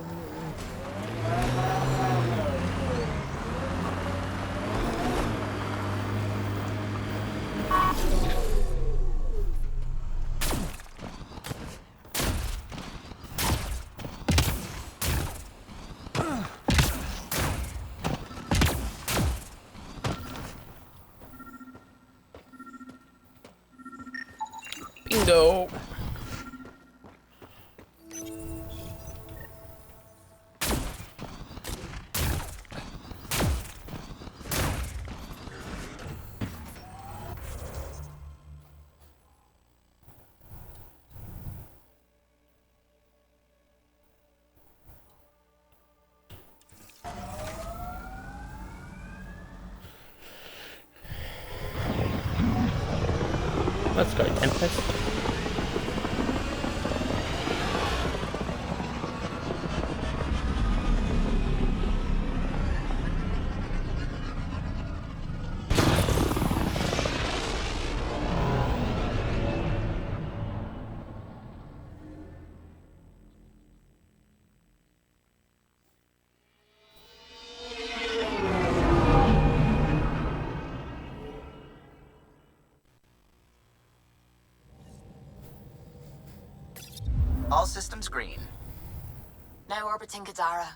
Bingo. Let's go, Tempest. All systems green. Now orbiting Kadara.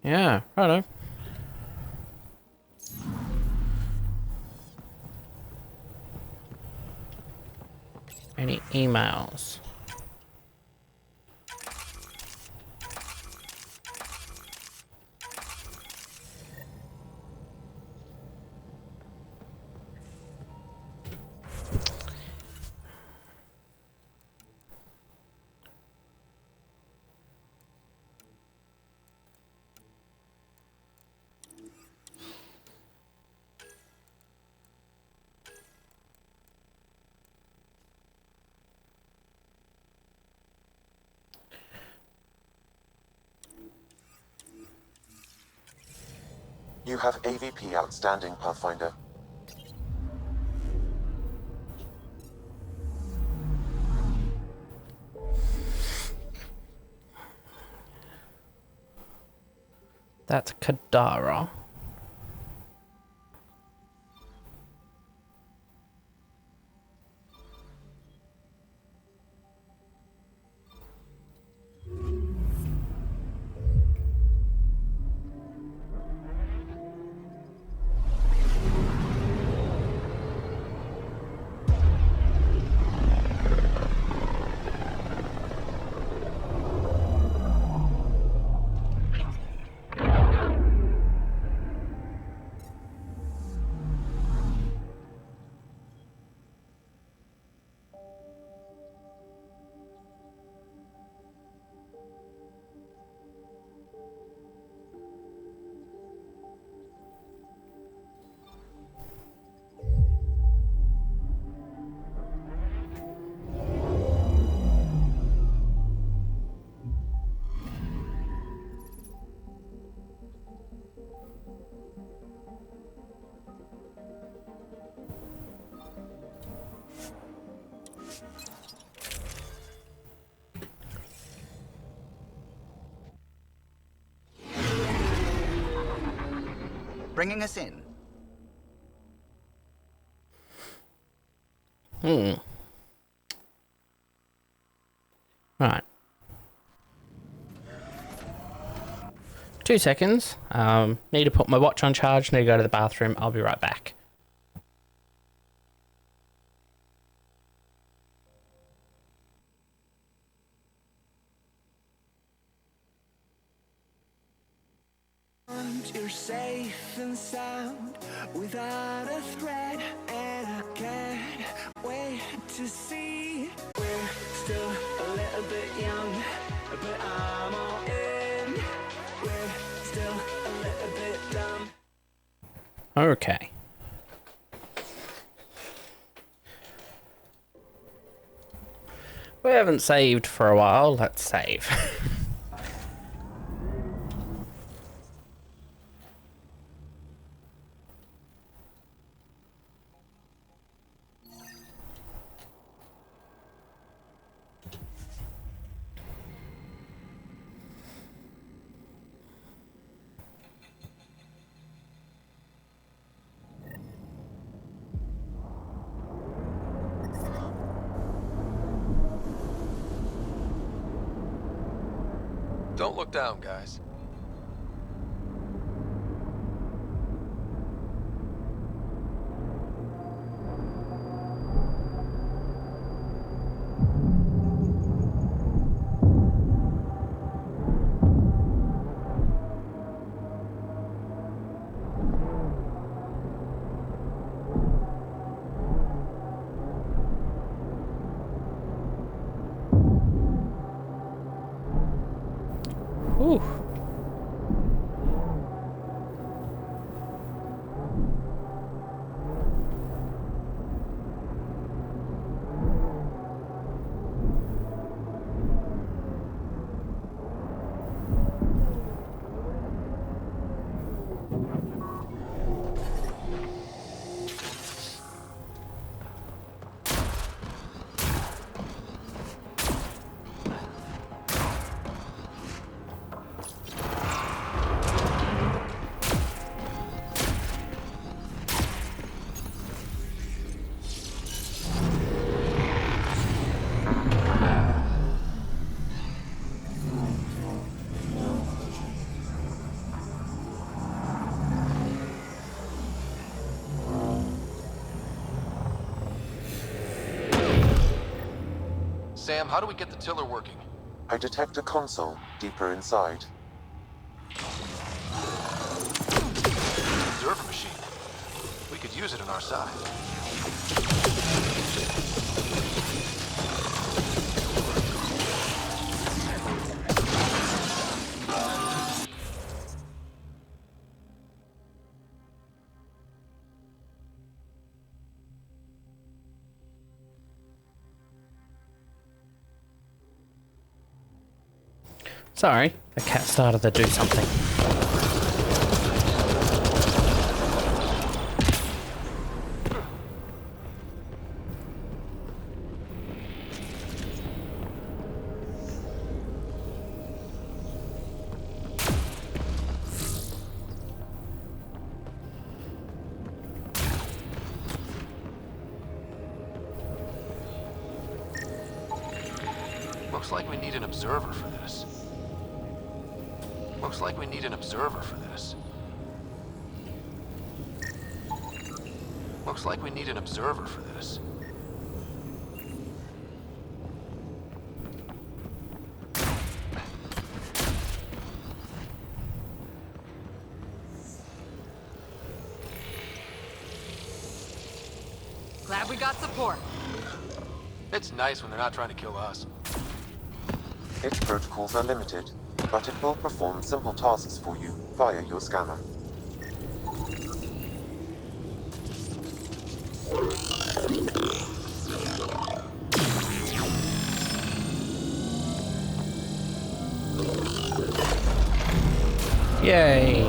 Yeah, righto. Any emails? You have AVP outstanding, Pathfinder. That's Kadara. Bringing us in. Right. 2 seconds. Need to put my watch on charge. Need to go to the bathroom. I'll be right back. You're safe and sound without a threat, and I can't wait to see. We're still a little bit young, but I'm all in. We're still a little bit dumb. Okay. We haven't saved for a while. Let's save. Don't look down, guys. Sam, how do we get the tiller working? I detect a console deeper inside. Observer machine. We could use it on our side. Sorry, the cat started to do something. Looks like we need an observer for this. Looks like we need an observer for this. Looks like we need an observer for this. Glad we got support. It's nice when they're not trying to kill us. Its protocols are limited, but it will perform simple tasks for you via your scanner. Yay!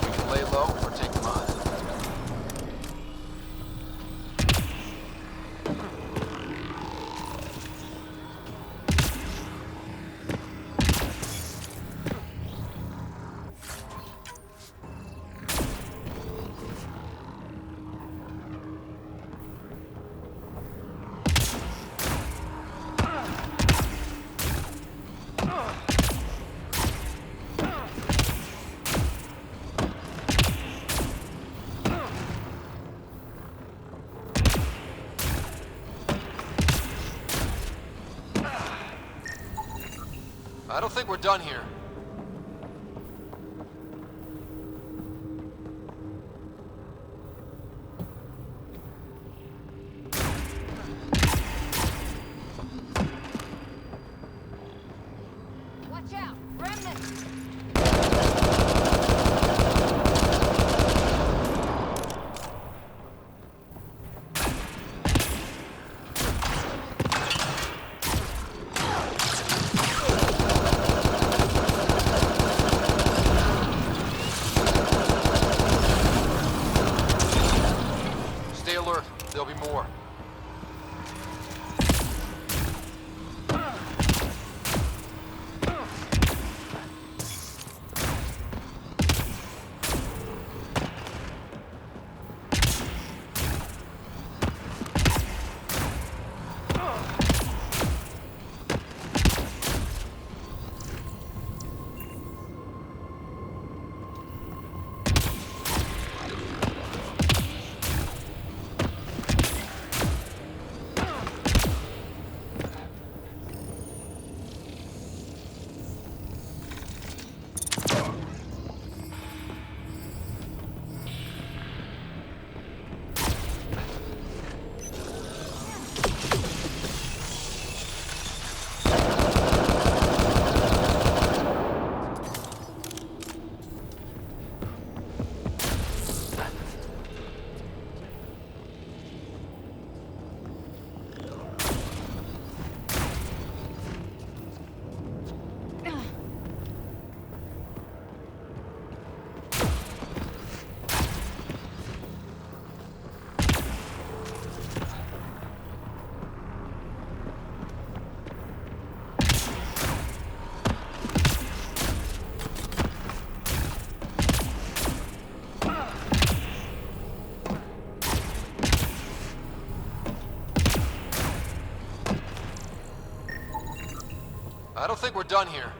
We can lay low or take them on. I don't think we're done here. Watch out! Remnants! Stay alert. There'll be more. I don't think we're done here.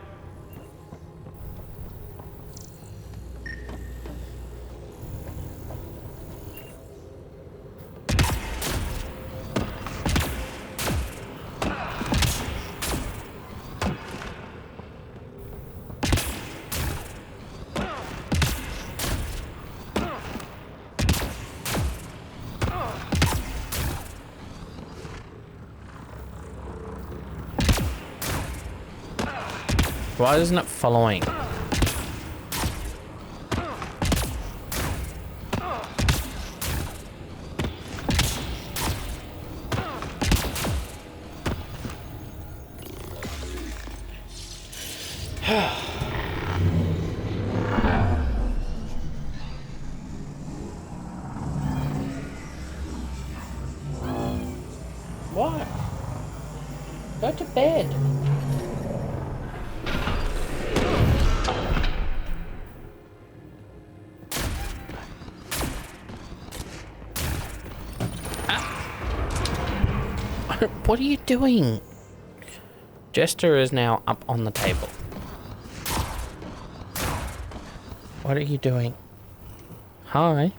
Why isn't it following? What? Go to bed. What are you doing? Jester is now up on the table. What are you doing? Hi.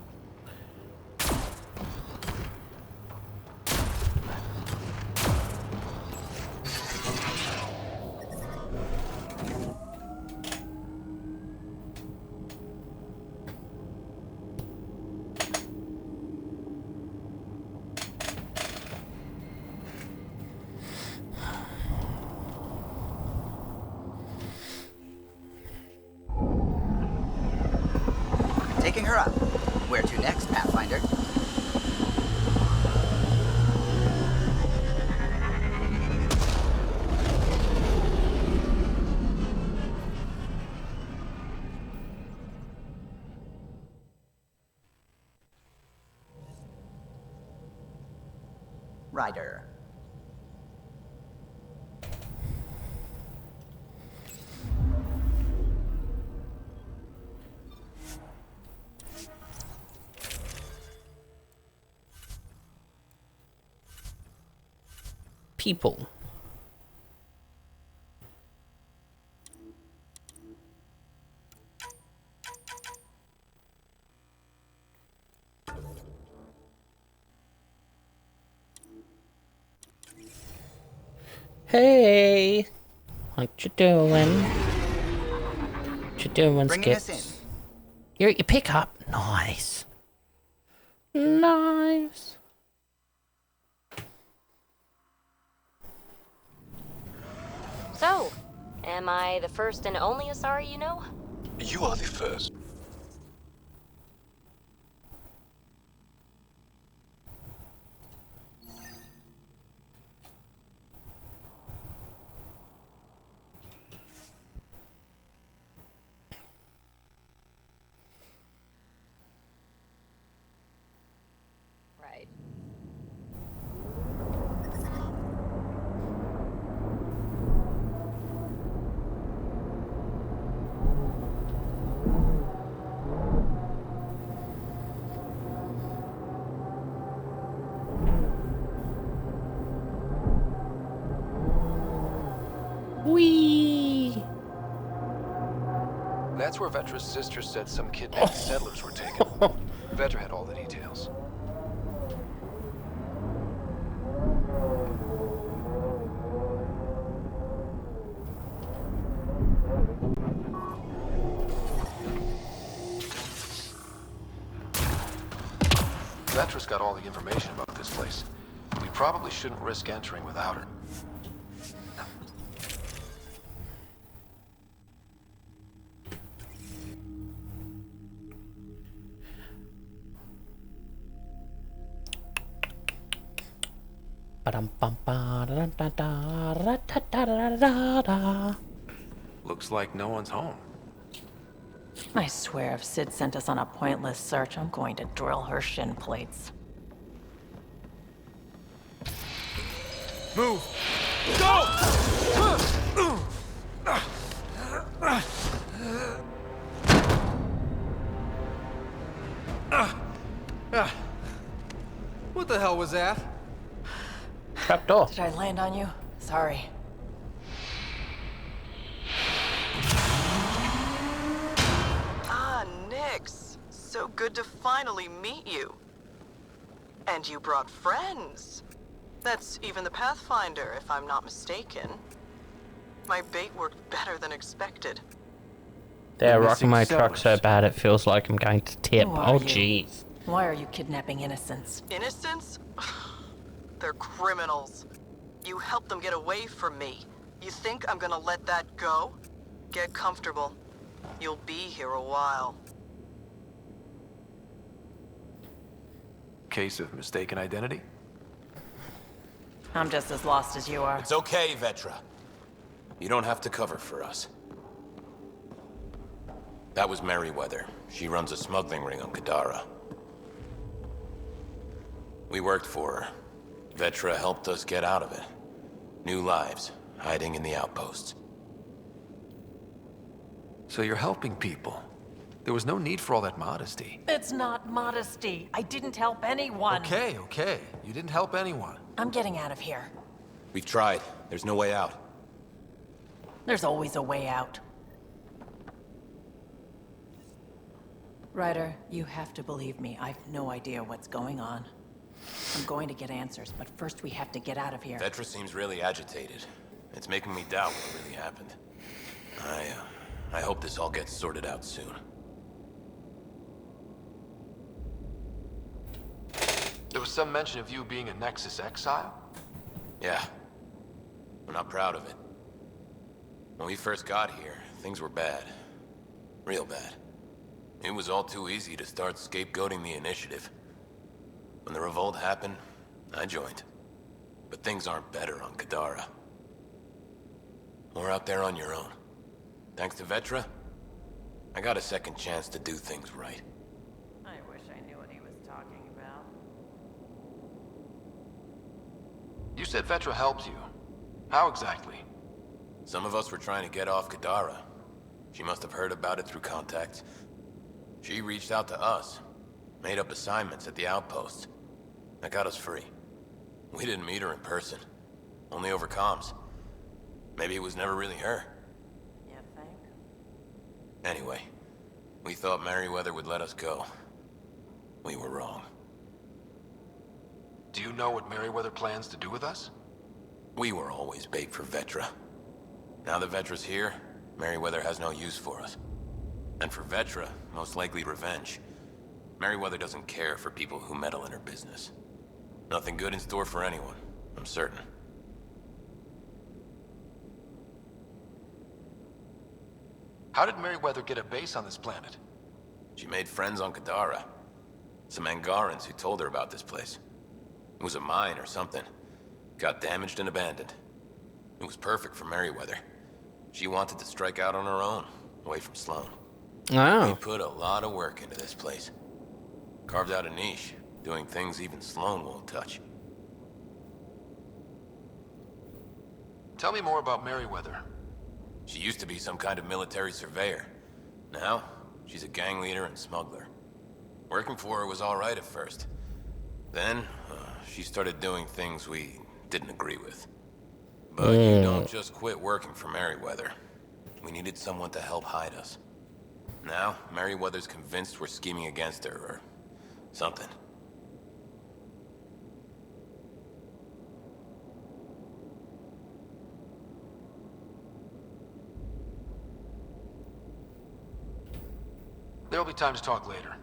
Taking her up. Where to next, Pathfinder? Ryder. People. Hey, what you doing? What you doing, Bringing us Skips? You're at your pickup. Nice. Nice. So, am I the first and only Asari you know? You are the first. Right. Whee! That's where Vetra's sister said some kidnapped settlers were taken. Vetra had all the details. Vetra's got all the information about this place. We probably shouldn't risk entering without her. Looks like no one's home. I swear if Sid sent us on a pointless search, I'm going to drill her shin plates. Move! Go! What the hell was that? Trapdoor. Did I land on you? Sorry. Ah, Nix. So good to finally meet you. And you brought friends. That's even the Pathfinder, if I'm not mistaken. My bait worked better than expected. They're rocking my truck so bad it feels like I'm going to tip. Who are Oh, you? jeez. Why are you kidnapping innocents? Innocents? They're criminals. You helped them get away from me. You think I'm gonna let that go? Get comfortable. You'll be here a while. Case of mistaken identity? I'm just as lost as you are. It's okay, Vetra. You don't have to cover for us. That was Merryweather. She runs a smuggling ring on Kadara. We worked for her. Vetra helped us get out of it. New lives, hiding in the outposts. So you're helping people. There was no need for all that modesty. It's not modesty. I didn't help anyone. Okay. You didn't help anyone. I'm getting out of here. We've tried. There's no way out. There's always a way out. Ryder, you have to believe me. I've no idea what's going on. I'm going to get answers, but first we have to get out of here. Vetra seems really agitated. It's making me doubt what really happened. I hope this all gets sorted out soon. There was some mention of you being a Nexus exile? Yeah. I'm not proud of it. When we first got here, things were bad. Real bad. It was all too easy to start scapegoating the initiative. When the revolt happened, I joined. But things aren't better on Kadara. Or out there on your own. Thanks to Vetra, I got a second chance to do things right. I wish I knew what he was talking about. You said Vetra helped you. How exactly? Some of us were trying to get off Kadara. She must have heard about it through contacts. She reached out to us, made up assignments at the outpost. That got us free. We didn't meet her in person, only over comms. Maybe it was never really her. You think? Anyway, we thought Merryweather would let us go. We were wrong. Do you know what Merryweather plans to do with us? We were always bait for Vetra. Now that Vetra's here, Merryweather has no use for us. And for Vetra, most likely revenge. Merryweather doesn't care for people who meddle in her business. Nothing good in store for anyone, I'm certain. How did Merryweather get a base on this planet? She made friends on Kadara. Some Angarans who told her about this place. It was a mine or something. Got damaged and abandoned. It was perfect for Merryweather. She wanted to strike out on her own, away from Sloan. Wow. We put a lot of work into this place. Carved out a niche, doing things even Sloan won't touch. Tell me more about Merryweather. She used to be some kind of military surveyor. Now, she's a gang leader and smuggler. Working for her was all right at first. Then, she started doing things we didn't agree with. But you don't just quit working for Merryweather. We needed someone to help hide us. Now, Merryweather's convinced we're scheming against her, or something. There'll be time to talk later.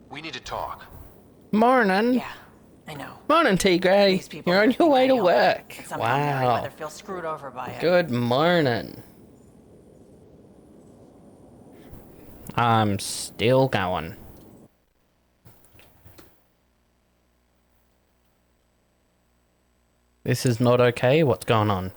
We need to talk. Morning. Yeah, I know. Morning, Tigray. You're on your way to work. Somehow Wow. Merryweather feels screwed over by it. Good morning. I'm still going. This is not okay. What's going on?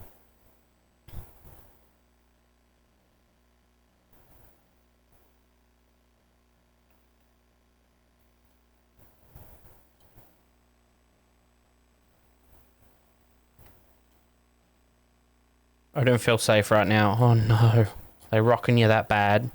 I don't feel safe right now. Oh no. They're rocking you that bad.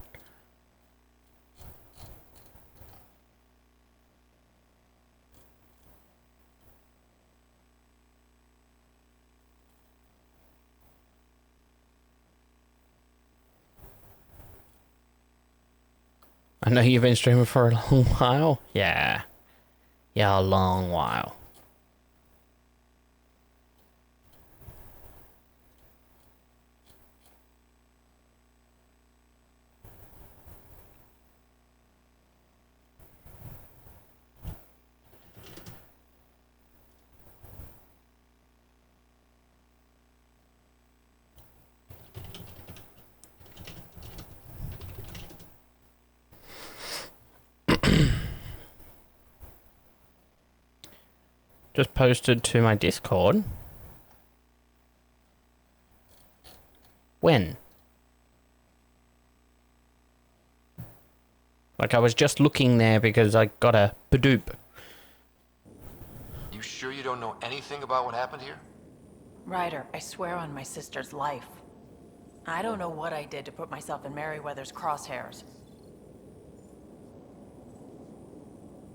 I know you've been streaming for a long while. Yeah. Yeah, a long while. Just posted to my Discord. When? Like, I was just looking there because I got a Padoop. You sure you don't know anything about what happened here? Ryder, I swear on my sister's life. I don't know what I did to put myself in Merryweather's crosshairs.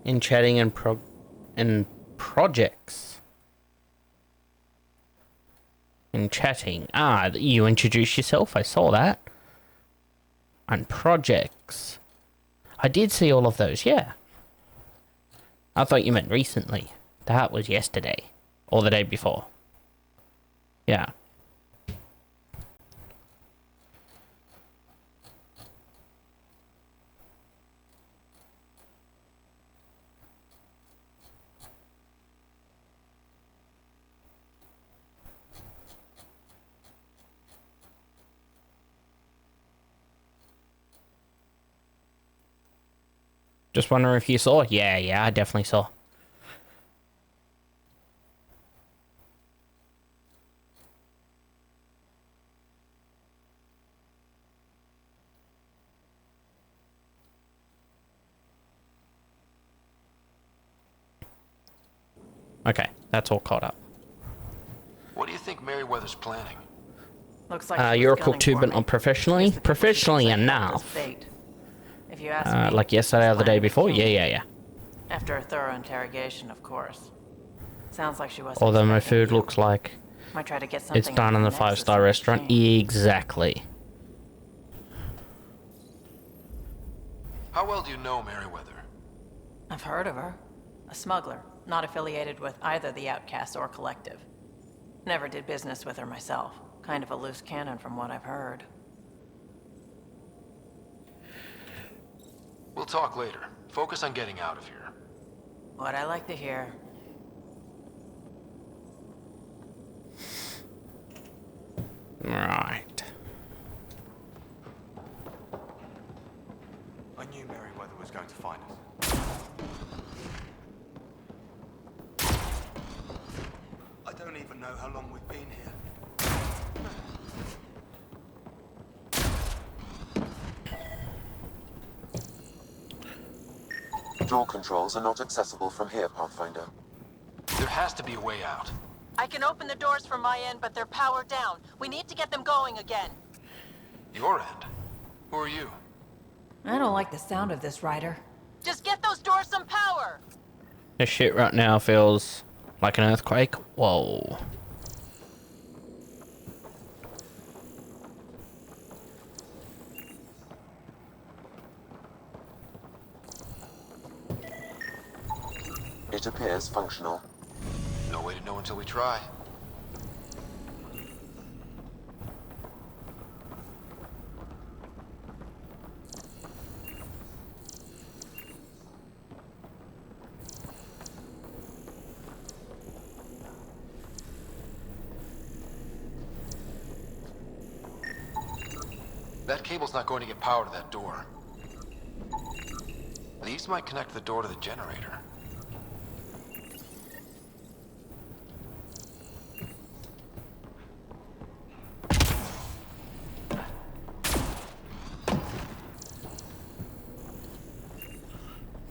In chatting and projects. In chatting. Ah, you introduced yourself. I saw that. And projects. I did see all of those, yeah. I thought you meant recently. That was yesterday. Or the day before. Yeah. Just wondering if you saw. Yeah, I definitely saw. Okay, that's all caught up. What do you think Merryweather's planning? Looks like You're a cook too, but not professionally. Professionally enough. If you ask me, Like yesterday or the day before? Yeah. after a thorough interrogation, of course. Sounds like she wasn't. Although my expecting food you. looks like Might try to get it's something done in the from Nexus 5-star in restaurant. exchange. Exactly. How well do you know Merryweather? I've heard of her. A smuggler, not affiliated with either the Outcasts or Collective. Never did business with her myself. Kind of a loose cannon from what I've heard. We'll talk later. Focus on getting out of here. What I like to hear. Right. I knew Merryweather was going to find us. I don't even know how long we've been here. Door controls are not accessible from here, Pathfinder. There has to be a way out. I can open the doors from my end, but they're powered down. We need to get them going again. Your end? Who are you? I don't like the sound of this, Ryder. Just get those doors some power! This shit right now feels like an earthquake. Whoa. It appears functional. No way to know until we try. That cable's not going to get power to that door. These might connect the door to the generator.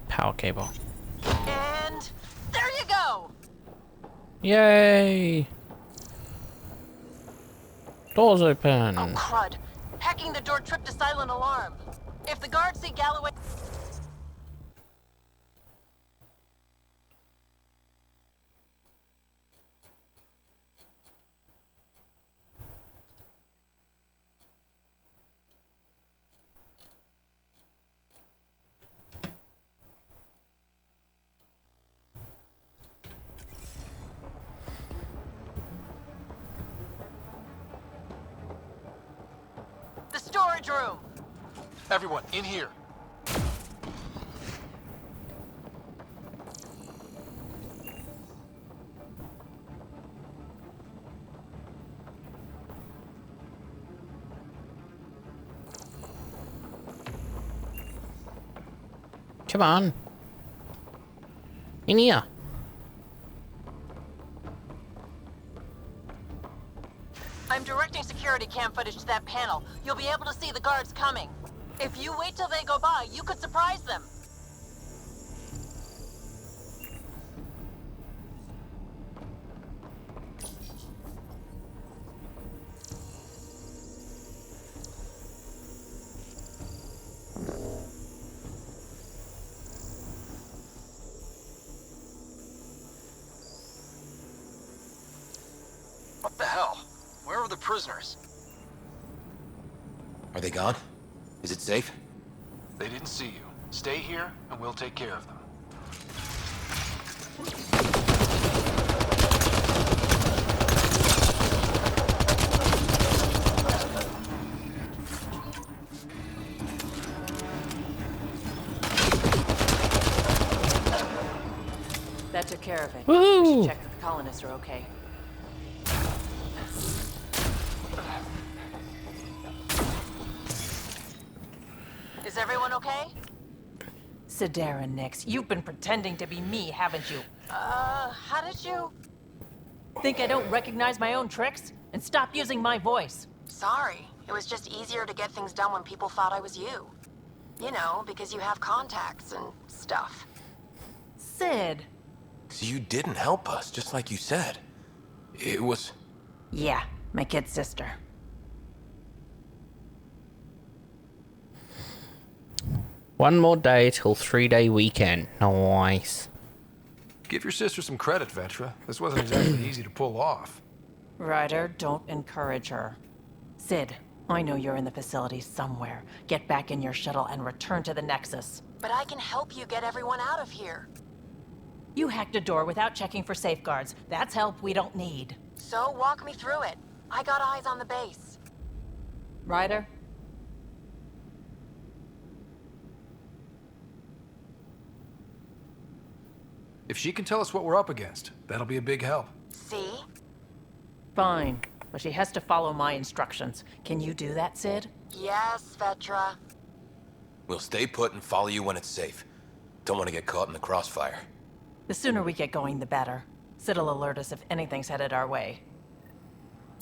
Power cable. And there you go! Yay! Doors open. Oh, crud. Hacking the door tripped a silent alarm. If the guards see Galloway... The storage room! Everyone, in here. Come on. In here. cam footage to that panel, you'll be able to see the guards coming. If you wait till they go by, you could surprise them. What the hell? Where are the prisoners? Are they gone? Is it safe? They didn't see you. Stay here, and we'll take care of them. That took care of it. Woohoo! We should check that the colonists are okay. Is everyone okay? Sidera Nix, you've been pretending to be me, haven't you? How did you... Think I don't recognize my own tricks? And stop using my voice. Sorry. It was just easier to get things done when people thought I was you. You know, because you have contacts and stuff. Sid. So you didn't help us, just like you said. It was... Yeah, my kid's sister. One more day till 3-day weekend. Nice. Give your sister some credit, Vetra. This wasn't exactly easy to pull off. Ryder, don't encourage her. Sid, I know you're in the facility somewhere. Get back in your shuttle and return to the Nexus. But I can help you get everyone out of here. You hacked a door without checking for safeguards. That's help we don't need. So walk me through it. I got eyes on the base. Ryder? If she can tell us what we're up against, that'll be a big help. See? Fine, but she has to follow my instructions. Can you do that, Sid? Yes, Vetra. We'll stay put and follow you when it's safe. Don't want to get caught in the crossfire. The sooner we get going, the better. Sid'll alert us if anything's headed our way.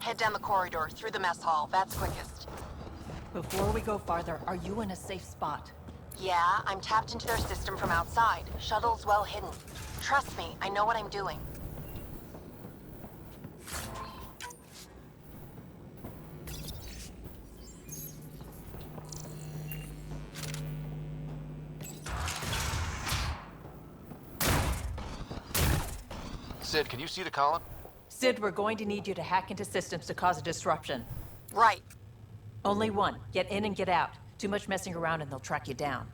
Head down the corridor, through the mess hall. That's quickest. Before we go farther, are you in a safe spot? Yeah, I'm tapped into their system from outside. Shuttle's well hidden. Trust me, I know what I'm doing. Sid, can you see the column? Sid, we're going to need you to hack into systems to cause a disruption. Right. Only one. Get in and get out. Too much messing around and they'll track you down.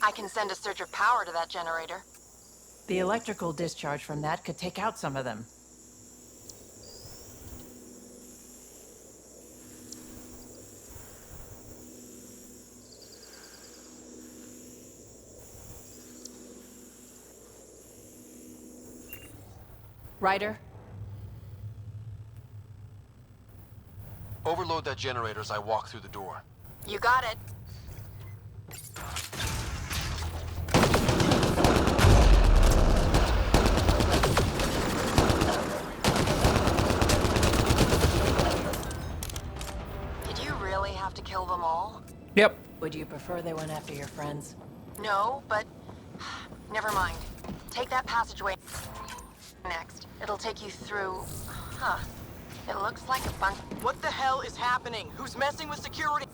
I can send a surge of power to that generator. The electrical discharge from that could take out some of them. Ryder? Overload that generator as I walk through the door. You got it. Did you really have to kill them all? Yep. Would you prefer they went after your friends? No, but... Never mind. Take that passageway next. It'll take you through... Huh. It looks like a bunch... What the hell is happening? Who's messing with security?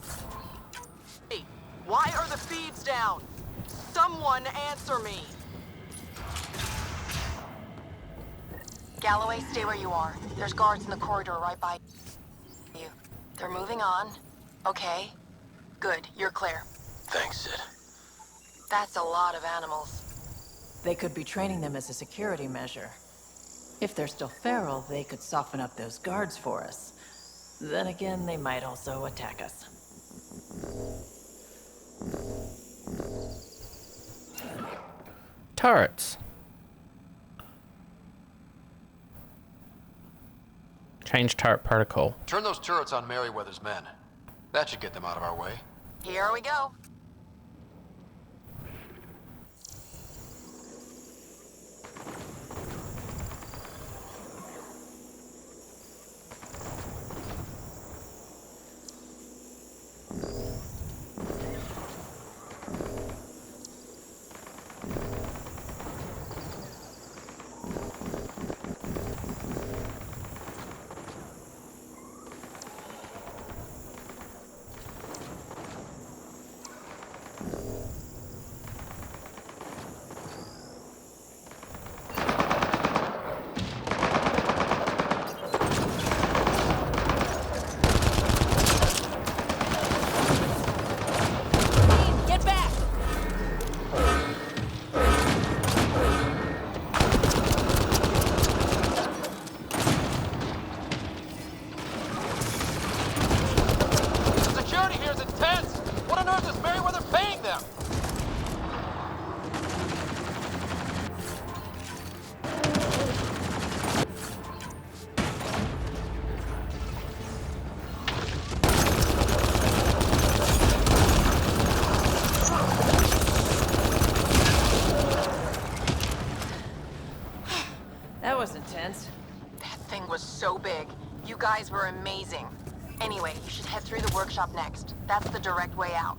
Why are the feeds down? Someone answer me! Galloway, stay where you are. There's guards in the corridor right by you. They're moving on. Okay. Good, you're clear. Thanks, Sid. That's a lot of animals. They could be training them as a security measure. If they're still feral, they could soften up those guards for us. Then again, they might also attack us. Turrets. Change turret protocol. Turn those turrets on Merryweather's men. That should get them out of our way. Here we go. intense. That thing was so big. You guys were amazing. Anyway, you should head through the workshop next. That's the direct way out.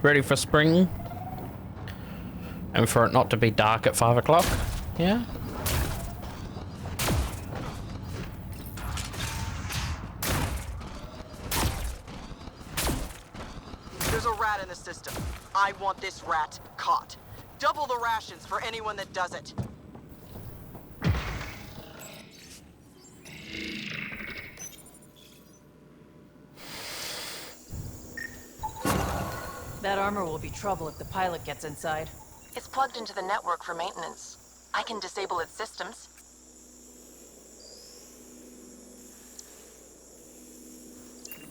Ready for spring? And for it not to be dark at 5 o'clock? Yeah? There's a rat in the system. I want this rat caught. Double the rations for anyone that does it. That armor will be trouble if the pilot gets inside. It's plugged into the network for maintenance. I can disable its systems.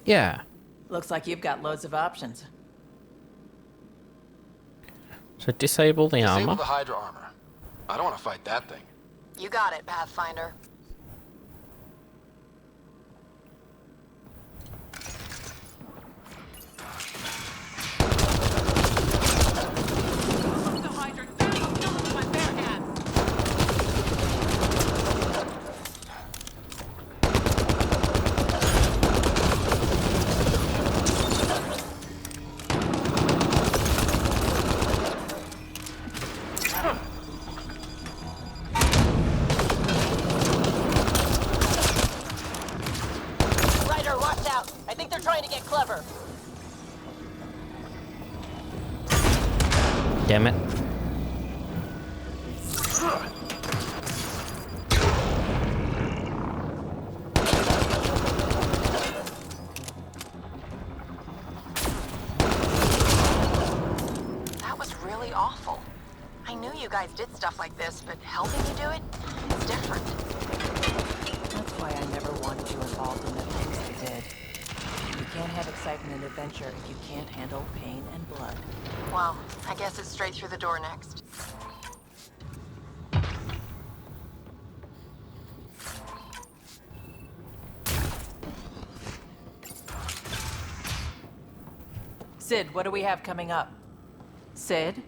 Yeah. Looks like you've got loads of options. So disable the armor. Disable the Hydra armor. I don't want to fight that thing. You got it, Pathfinder. Damn it. That was really awful. I knew you guys did stuff like this, but helping you do it, it's different. That's why I never wanted you involved in the things you did. You can't have excitement and adventure if you can't handle pain and blood. Well, I guess it's straight through the door next. Sid, what do we have coming up? Sid?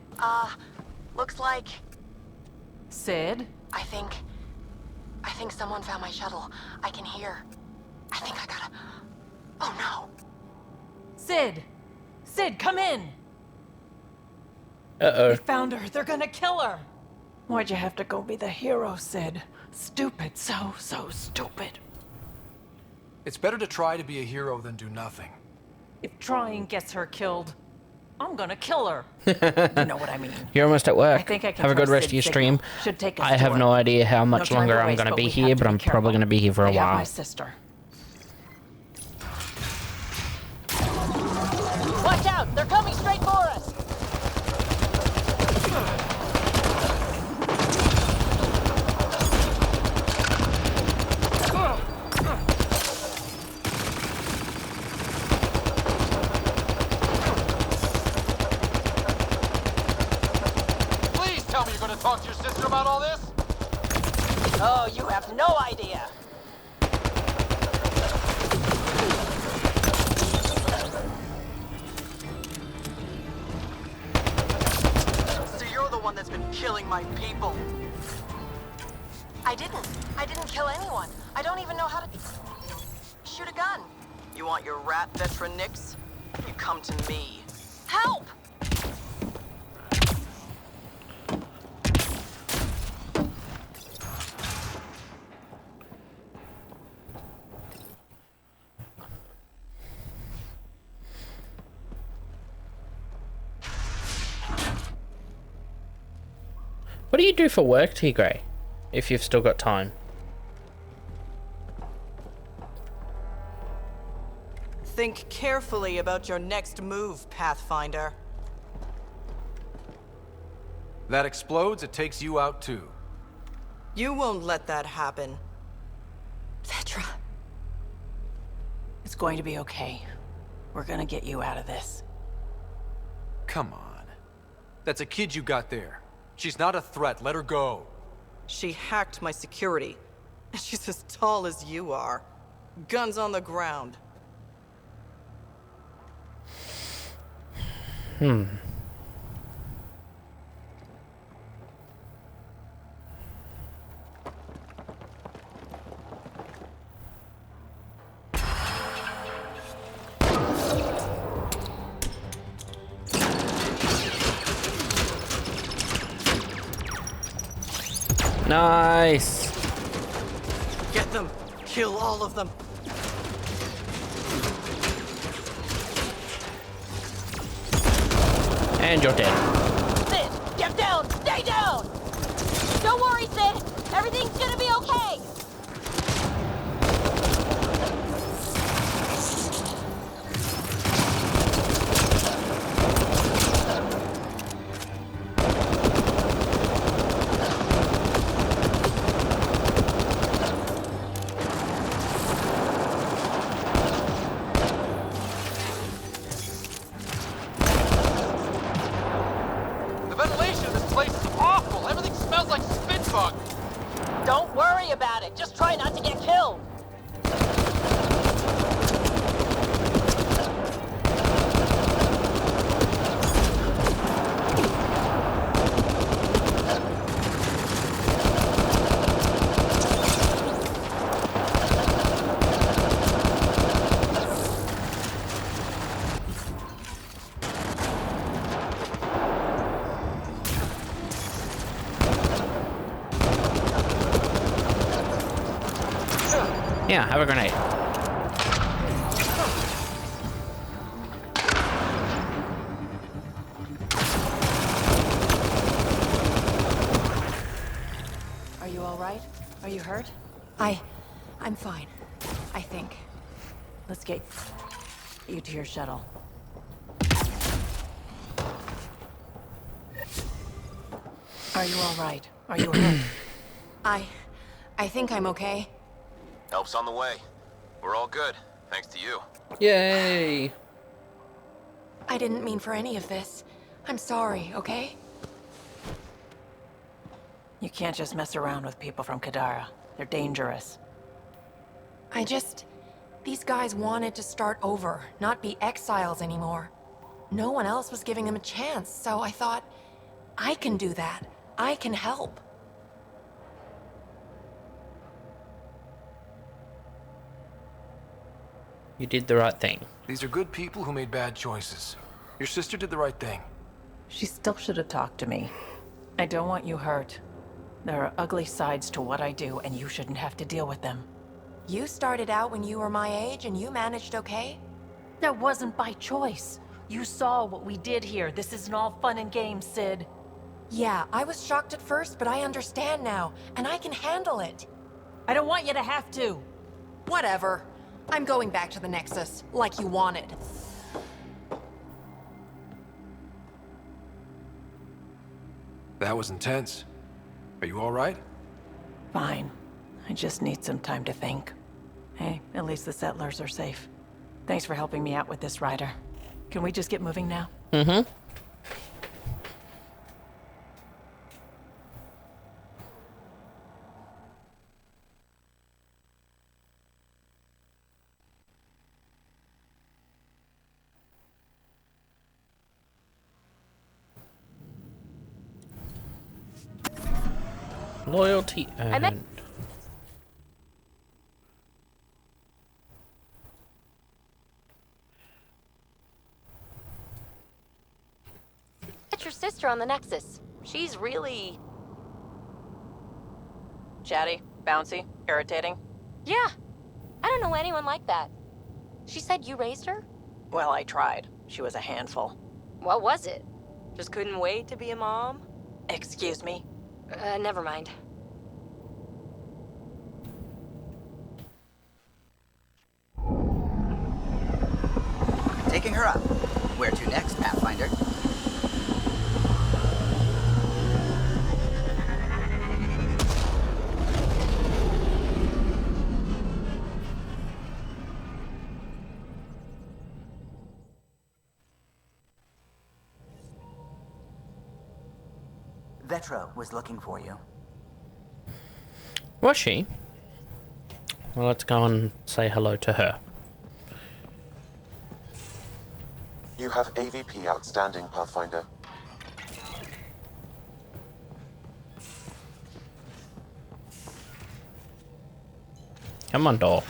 Looks like... Sid? I think someone found my shuttle. I can hear. I think I gotta... Oh no! Sid! Sid, come in! Uh-oh. They found her. They're gonna kill her. Why'd you have to go be the hero, Sid? Stupid. So stupid. It's better to try to be a hero than do nothing. If trying gets her killed, I'm gonna kill her. You know what I mean. You're almost at work. I think I can Have a good trust rest of Sid's your signal. stream. Should take us I to have work. no idea how much No time longer to I'm waste, going to but be we here, have to but be I'm careful. probably going to be here for a I have my while. sister. Watch out! They're coming straight for us! Please tell me you're going to talk to your sister about all this? Oh, you have no idea. So you're the one that's been killing my people. I didn't kill anyone. I don't even know how to... shoot a gun. You want your rat veteran nicks? You come to me. Help! What do you do for work, Tigray? If you've still got time. Think carefully about your next move, Pathfinder. That explodes, it takes you out too. You won't let that happen. Vetra. It's going to be okay. We're gonna get you out of this. Come on. That's a kid you got there. She's not a threat. Let her go. She hacked my security. She's as tall as you are. Guns on the ground. Nice. Get them! Kill all of them! And you're dead. Sid, get down! Stay down! Don't worry, Sid. Everything's gonna be okay. The ventilation in this place is awful. Everything smells like spit bug. Don't worry about it. Just try not to get killed. Yeah, have a grenade. Are you all right? Are you hurt? I'm fine. I think. Let's get you to your shuttle. Are you all right? Are you hurt? I think I'm okay. Help's on the way. We're all good, thanks to you. Yay. I didn't mean for any of this. I'm sorry, okay? You can't just mess around with people from Kadara. They're dangerous. These guys wanted to start over, not be exiles anymore. No one else was giving them a chance, so I thought, I can do that. I can help. You did the right thing. These are good people who made bad choices. Your sister did the right thing. She still should have talked to me. I don't want you hurt. There are ugly sides to what I do, and you shouldn't have to deal with them. You started out when you were my age and you managed okay? That wasn't by choice. You saw what we did here. This isn't all fun and games, Sid. Yeah, I was shocked at first, but I understand now, and I can handle it. I don't want you to have to. Whatever. I'm going back to the Nexus, like you wanted. That was intense. Are you all right? Fine. I just need some time to think. Hey, at least the settlers are safe. Thanks for helping me out with this, Ryder. Can we just get moving now? Mm-hmm. Loyalty earned. That's your sister on the Nexus. She's really... Chatty, bouncy, irritating. Yeah. I don't know anyone like that. She said you raised her? Well, I tried. She was a handful. What was it? Just couldn't wait to be a mom? Excuse me? Never mind. Taking her up. Where to next, Pathfinder? Vetra was looking for you. Was she? Well, let's go and say hello to her. You have AVP outstanding, Pathfinder. Come on, doll.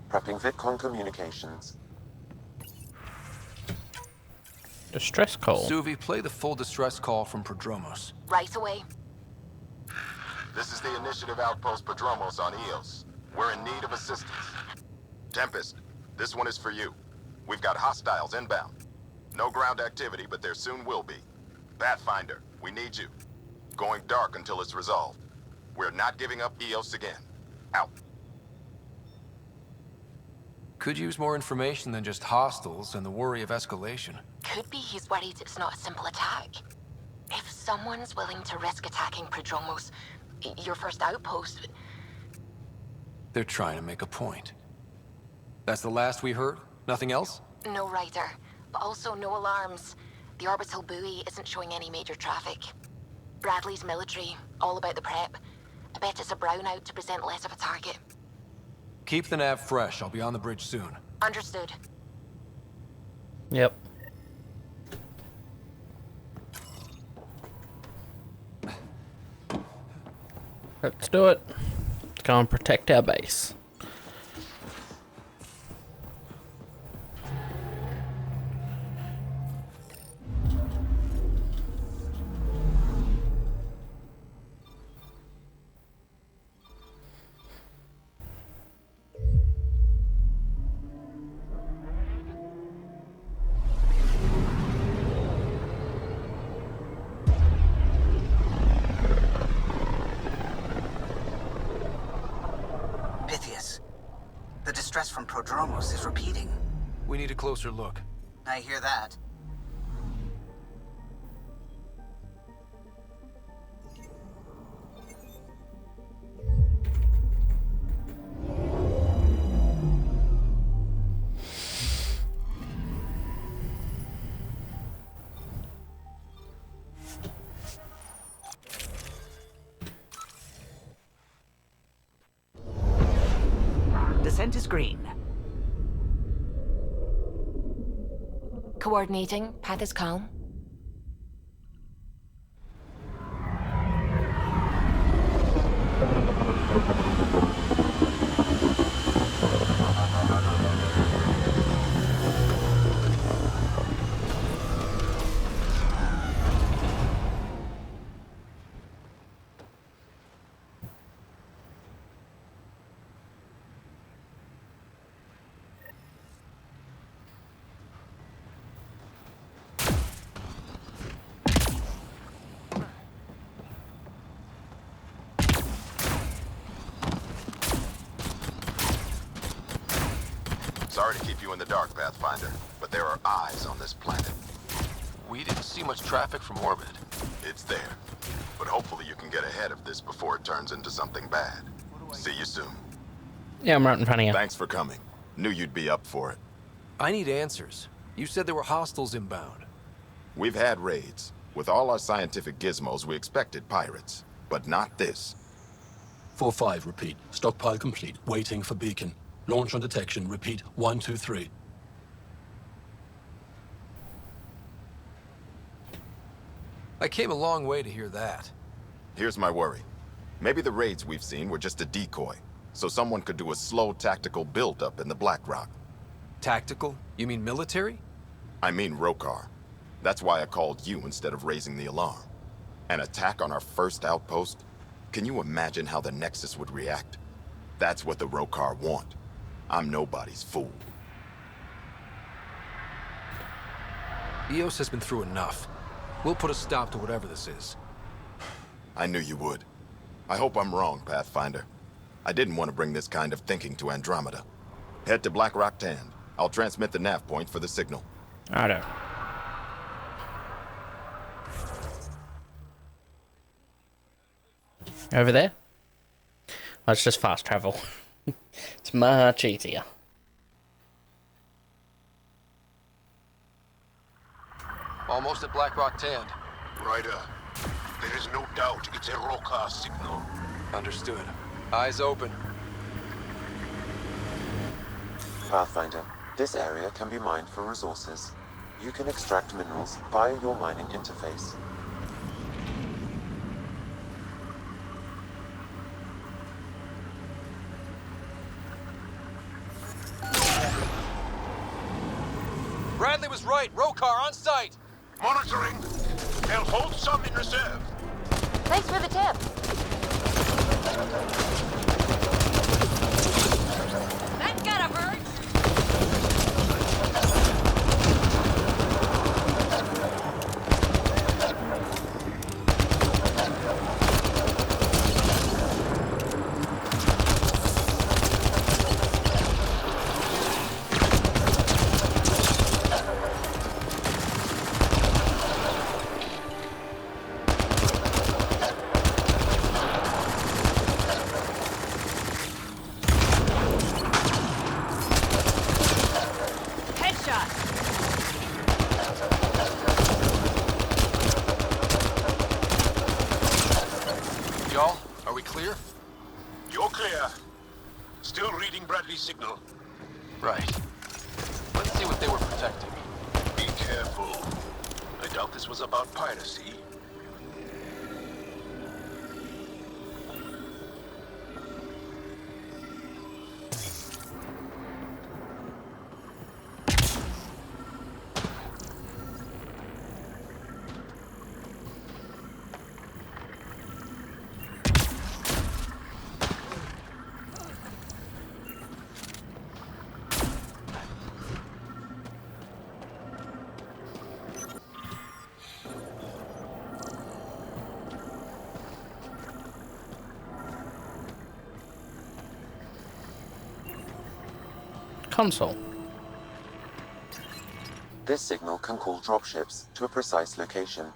Prepping VidCon communications. Distress call. Suvi, play the full distress call from Prodromos. Right away. This is the Initiative Outpost Prodromos on Eos. We're in need of assistance. Tempest, this one is for you. We've got hostiles inbound. No ground activity, but there soon will be. Pathfinder, we need you. Going dark until it's resolved. We're not giving up Eos again. Out. Could use more information than just hostiles and the worry of escalation. Could be he's worried it's not a simple attack. If someone's willing to risk attacking Prodromos, your first outpost... They're trying to make a point. That's the last we heard? Nothing else? No rider, but also no alarms. The orbital buoy isn't showing any major traffic. Bradley's military, all about the prep. I bet it's a brownout to present less of a target. Keep the nav fresh. I'll be on the bridge soon. Understood. Yep. Let's do it. Let's go and protect our base. The distress from Prodromos is repeating. We need a closer look. I hear that. Descent is green. Coordinating. Path is calm. Sorry to keep you in the dark, Pathfinder, but there are eyes on this planet. We didn't see much traffic from orbit. It's there. But hopefully you can get ahead of this before it turns into something bad. See you soon. Yeah, I'm right in front of you. Thanks for coming. Knew you'd be up for it. I need answers. You said there were hostiles inbound. We've had raids. With all our scientific gizmos, we expected pirates. But not this. 4-5, repeat. Stockpile complete. Waiting for beacon. Launch on detection. Repeat. 1, 2, 3. I came a long way to hear that. Here's my worry. Maybe the raids we've seen were just a decoy, so someone could do a slow tactical buildup in the Black Rock. Tactical? You mean military? I mean Rokar. That's why I called you instead of raising the alarm. An attack on our first outpost? Can you imagine how the Nexus would react? That's what the Rokar want. I'm nobody's fool. Eos has been through enough. We'll put a stop to whatever this is. I knew you would. I hope I'm wrong, Pathfinder. I didn't want to bring this kind of thinking to Andromeda. Head to Black Rock Tand. I'll transmit the nav point for the signal. Righto. Over there? Let's just fast travel. It's much easier. Almost at Black Rock Tand. Ryder, there is no doubt it's a Roka signal. Understood. Eyes open. Pathfinder, this area can be mined for resources. You can extract minerals via your mining interface. Bradley was right. Rokar on site. Monitoring. They'll hold some in reserve. Thanks for the tip. That gotta hurt! Y'all, are we clear? You're clear. Still reading Bradley's signal. Right. Let's see what they were protecting. Be careful. I doubt this was about piracy. Console. This signal can call dropships to a precise location.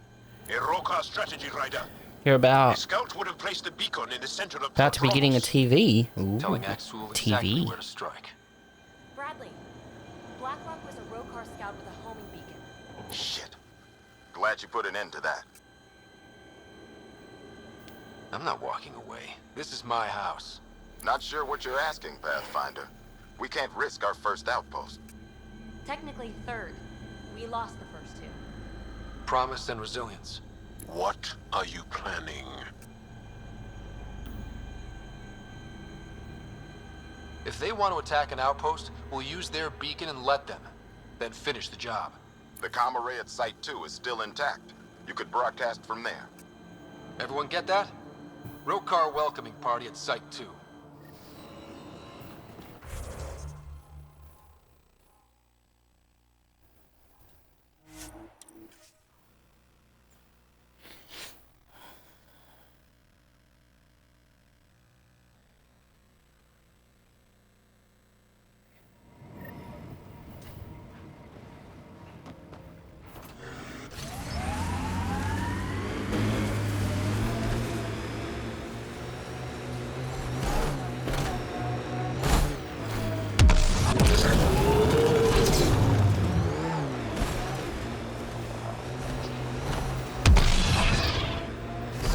A Roka strategy, Ryder. You're A about scout would have placed a beacon in the center of to be getting a TV. Ooh, Telling Axul exactly TV. where to strike. Bradley, Blackrock was a Rokar scout with a homing beacon. Shit. Glad you put an end to that. I'm not walking away. This is my house. Not sure what you're asking, Pathfinder. We can't risk our first outpost. Technically third. We lost the first two. Promise and resilience. What are you planning? If they want to attack an outpost, we'll use their beacon and let them. Then finish the job. The comm array at Site 2 is still intact. You could broadcast from there. Everyone get that? Rokar welcoming party at Site 2.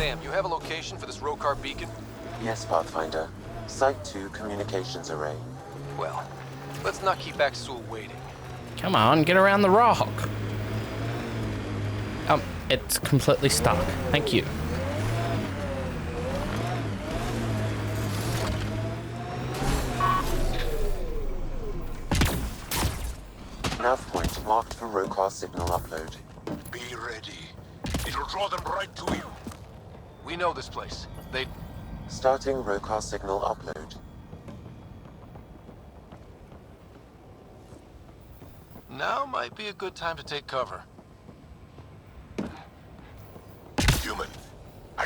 Sam, you have a location for this Rokar beacon? Yes, Pathfinder. Site 2 communications array. Well, let's not keep Axul waiting. Come on, get around the rock. It's completely stuck. Thank you. Nav point marked for Rokar signal upload. Be ready. It'll draw them right to you. We know this place. They... Starting Rokar signal upload. Now might be a good time to take cover.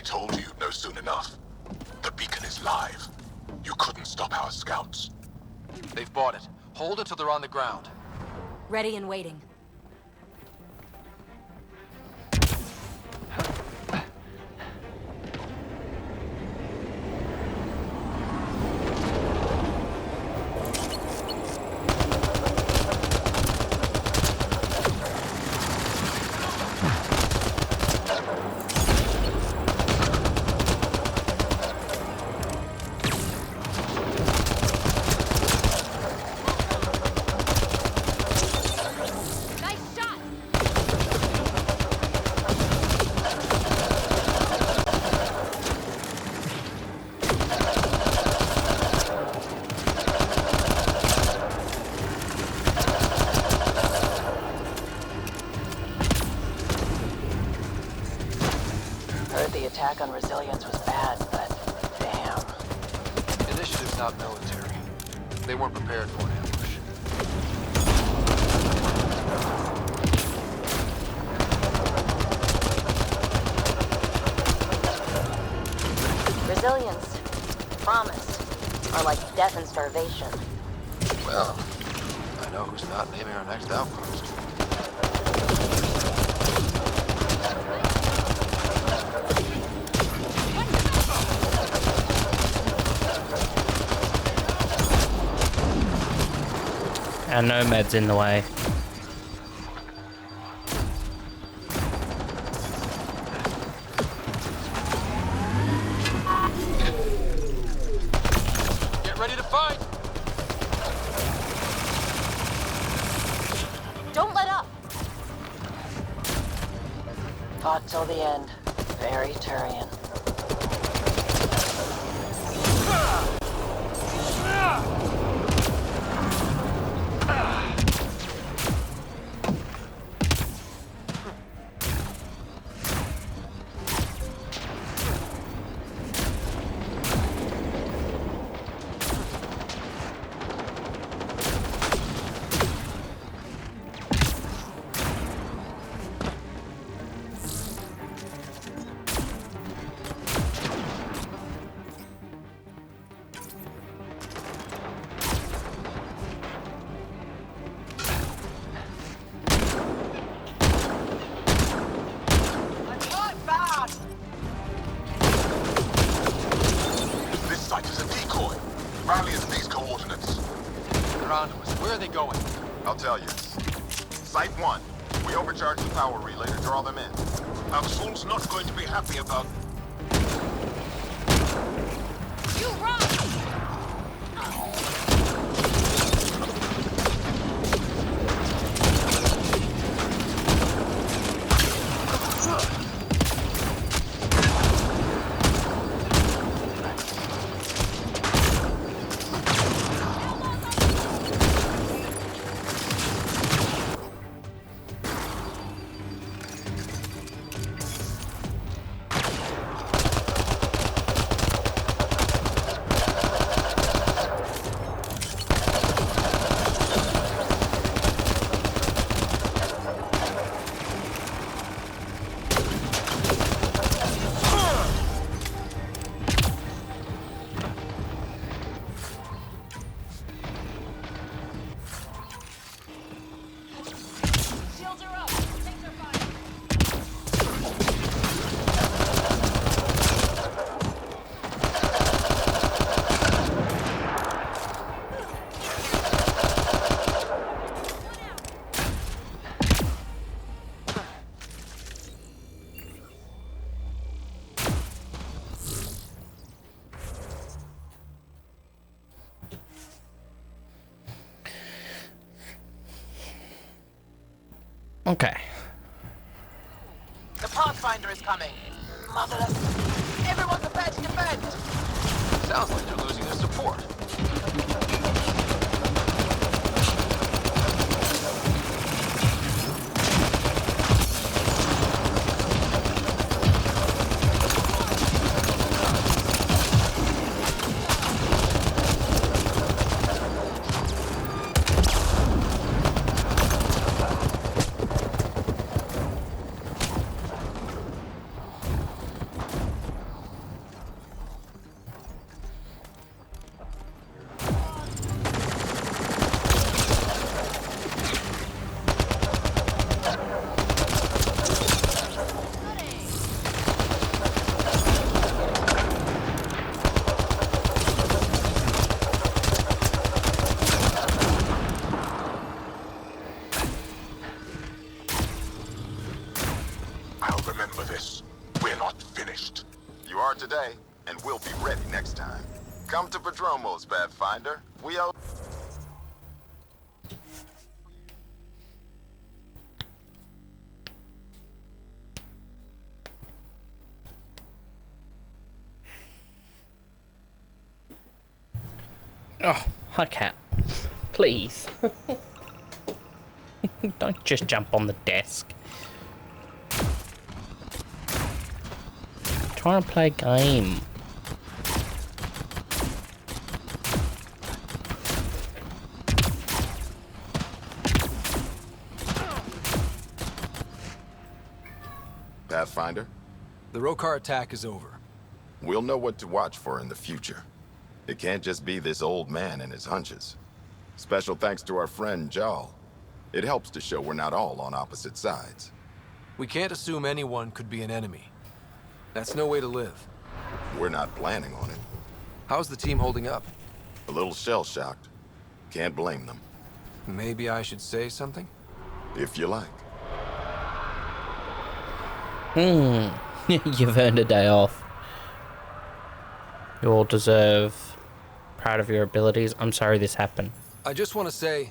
told you you'd know soon enough. The beacon is live. You couldn't stop our scouts. They've bought it. Hold it till they're on the ground. Ready and waiting. Heard the attack on Resilience was bad, but damn. Initiative's not military. They weren't prepared for an ambush. Resilience, promise, are like death and starvation. Well, I know who's not naming our next outpost. Our Nomad's in the way. Get ready to fight! Don't let up! Fought till the end. Very Turian. This site is a decoy. Rally is these coordinates. They're onto us. Where are they going? I'll tell you. Site 1. We overcharged the power relay to draw them in. Fool's not going to be happy about... You run! Okay. The Pathfinder is coming. Motherless. Everyone prepare to defend. Sounds like they're losing their support. I'll remember this. We're not finished. You are today, and we'll be ready next time. Come to Prodromos, Pathfinder. We owe... Oh, hi, cat. Please. Don't just jump on the desk. I'm trying to play a game. Pathfinder? The Rokar attack is over. We'll know what to watch for in the future. It can't just be this old man and his hunches. Special thanks to our friend Jarl. It helps to show we're not all on opposite sides. We can't assume anyone could be an enemy. That's no way to live. We're not planning on it. How's the team holding up? A little shell-shocked. Can't blame them. Maybe I should say something? If you like. You've earned a day off. You all deserve. Proud of your abilities. I'm sorry this happened. I just want to say...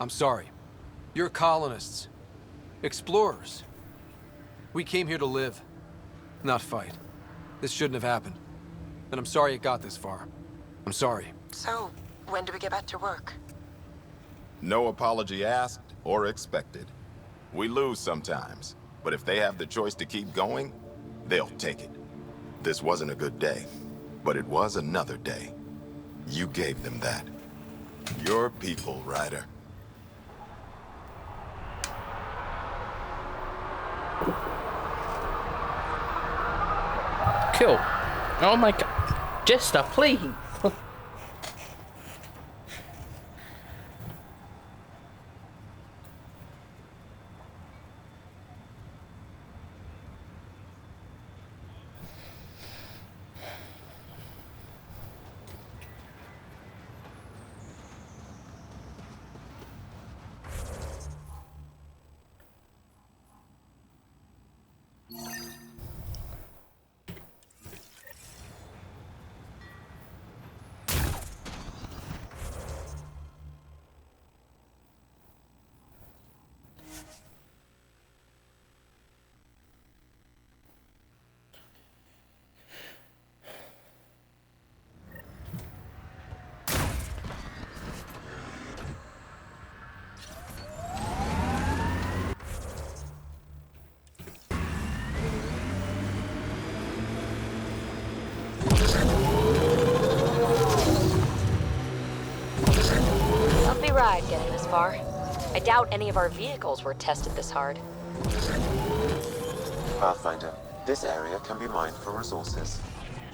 I'm sorry. You're colonists. Explorers. We came here to live, not fight. This shouldn't have happened. And I'm sorry it got this far. I'm sorry. So, when do we get back to work? No apology asked or expected. We lose sometimes, but if they have the choice to keep going, they'll take it. This wasn't a good day, but it was another day. You gave them that. Your people, Ryder. Cool. Oh my god. Jester, please. Bumpy ride getting this far. I doubt any of our vehicles were tested this hard. Pathfinder, this area can be mined for resources.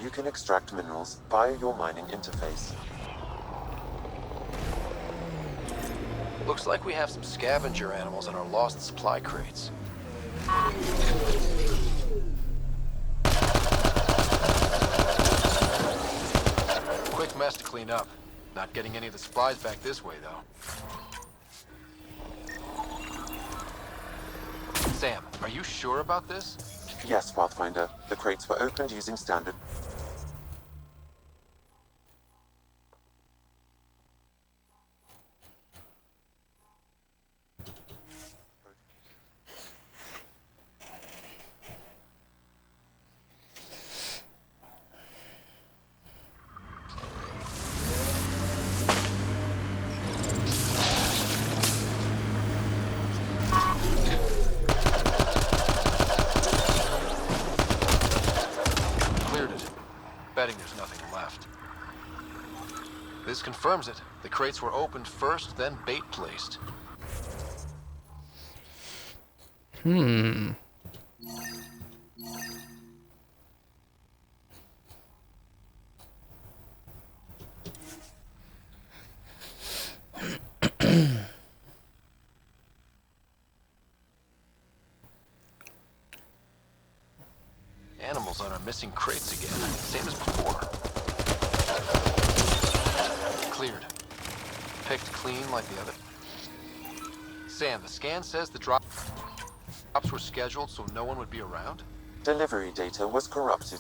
You can extract minerals via your mining interface. Looks like we have some scavenger animals in our lost supply crates. Quick mess to clean up. Not getting any of the supplies back this way, though. Sam, are you sure about this? Yes, Pathfinder. The crates were opened using standard... Betting there's nothing left. This confirms it. The crates were opened first, then bait placed. Animals on our missing crates again, same as before. Cleared. Picked clean like the other. Sam, the scan says the drop... Ops were scheduled so no one would be around? Delivery data was corrupted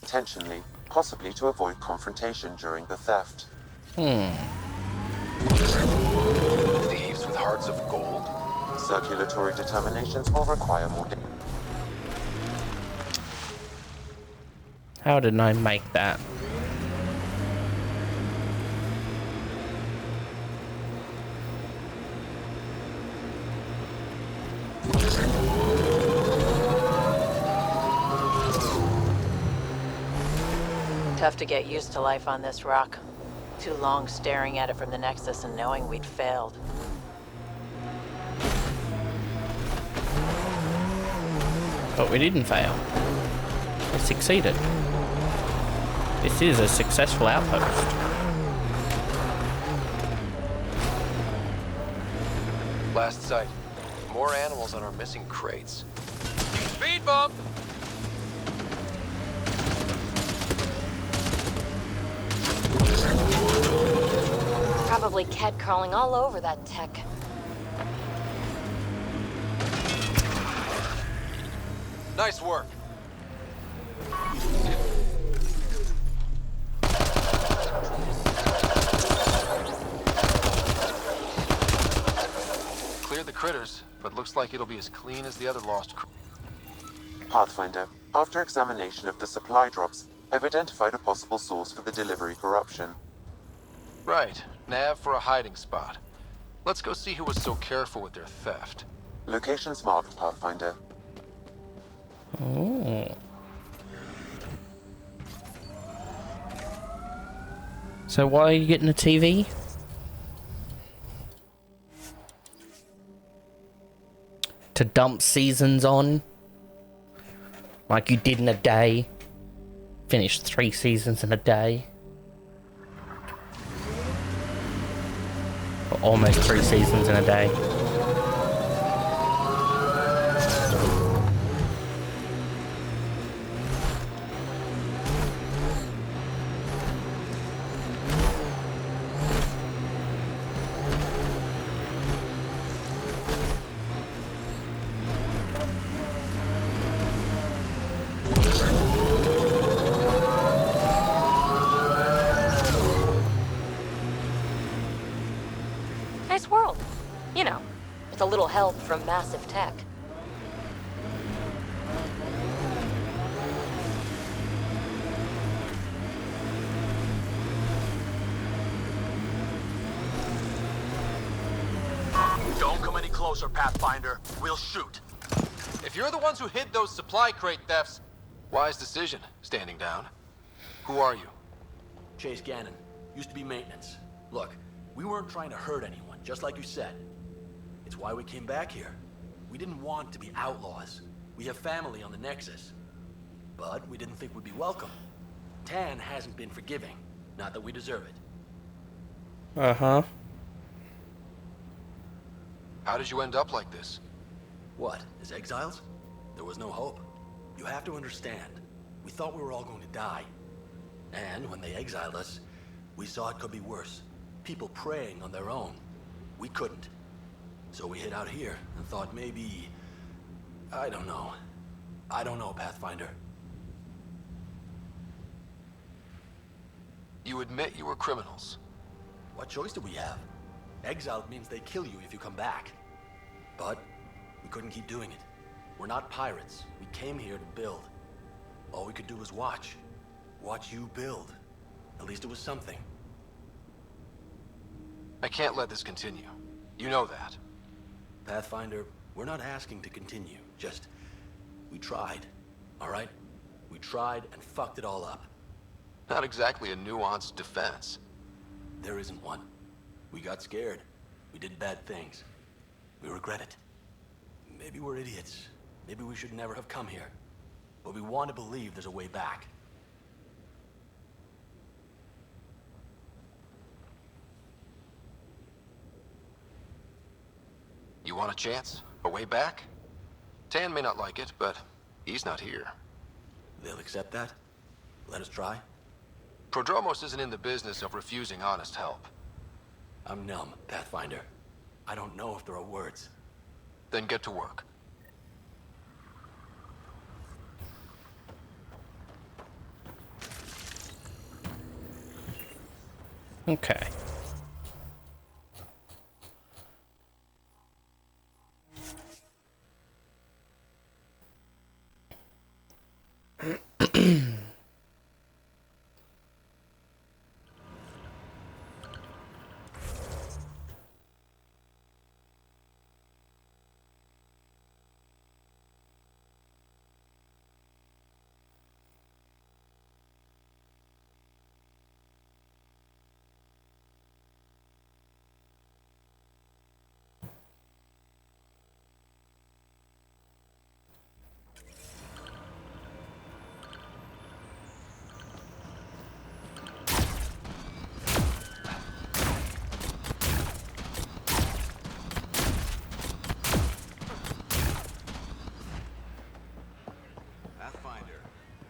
intentionally, possibly to avoid confrontation during the theft. Thieves with hearts of gold? Circulatory determinations will require more data. How did I make that? Tough to get used to life on this rock. Too long staring at it from the Nexus and knowing we'd failed. But we didn't fail. We succeeded. This is a successful outpost. Last sight. More animals on our missing crates. Speed bump! Probably cat crawling all over that tech. Nice work. Cleared the critters, but looks like it'll be as clean as the other lost Pathfinder, after examination of the supply drops, I've identified a possible source for the delivery corruption. Right. Nav for a hiding spot. Let's go see who was so careful with their theft. Locations marked, Pathfinder. Oh. So why are you getting a TV? To dump seasons on? Like you did in a day? Finished 3 seasons in a day? Or almost 3 seasons in a day. Nice world. You know, with a little help from massive tech. Don't come any closer, Pathfinder. We'll shoot. If you're the ones who hid those supply crate thefts, wise decision, standing down. Who are you? Chase Gannon. Used to be maintenance. Look, we weren't trying to hurt anyone, just like you said. It's why we came back here. We didn't want to be outlaws. We have family on the Nexus. But we didn't think we'd be welcome. Tan hasn't been forgiving. Not that we deserve it. Uh-huh. How did you end up like this? What, as exiles? There was no hope. You have to understand. We thought we were all going to die. And when they exiled us, we saw it could be worse. People preying on their own. We couldn't. So we hid out here and thought maybe... I don't know. I don't know, Pathfinder. You admit you were criminals. What choice do we have? Exiled means they kill you if you come back. But we couldn't keep doing it. We're not pirates. We came here to build. All we could do was watch. Watch you build. At least it was something. I can't let this continue. You know that. Pathfinder, we're not asking to continue. Just, we tried. All right? We tried and fucked it all up. Not exactly a nuanced defense. There isn't one. We got scared. We did bad things. We regret it. Maybe we're idiots. Maybe we should never have come here. But we want to believe there's a way back. You want a chance? A way back? Tan may not like it, but he's not here. They'll accept that? Let us try? Prodromos isn't in the business of refusing honest help. I'm numb, Pathfinder. I don't know if there are words. Then get to work. Okay.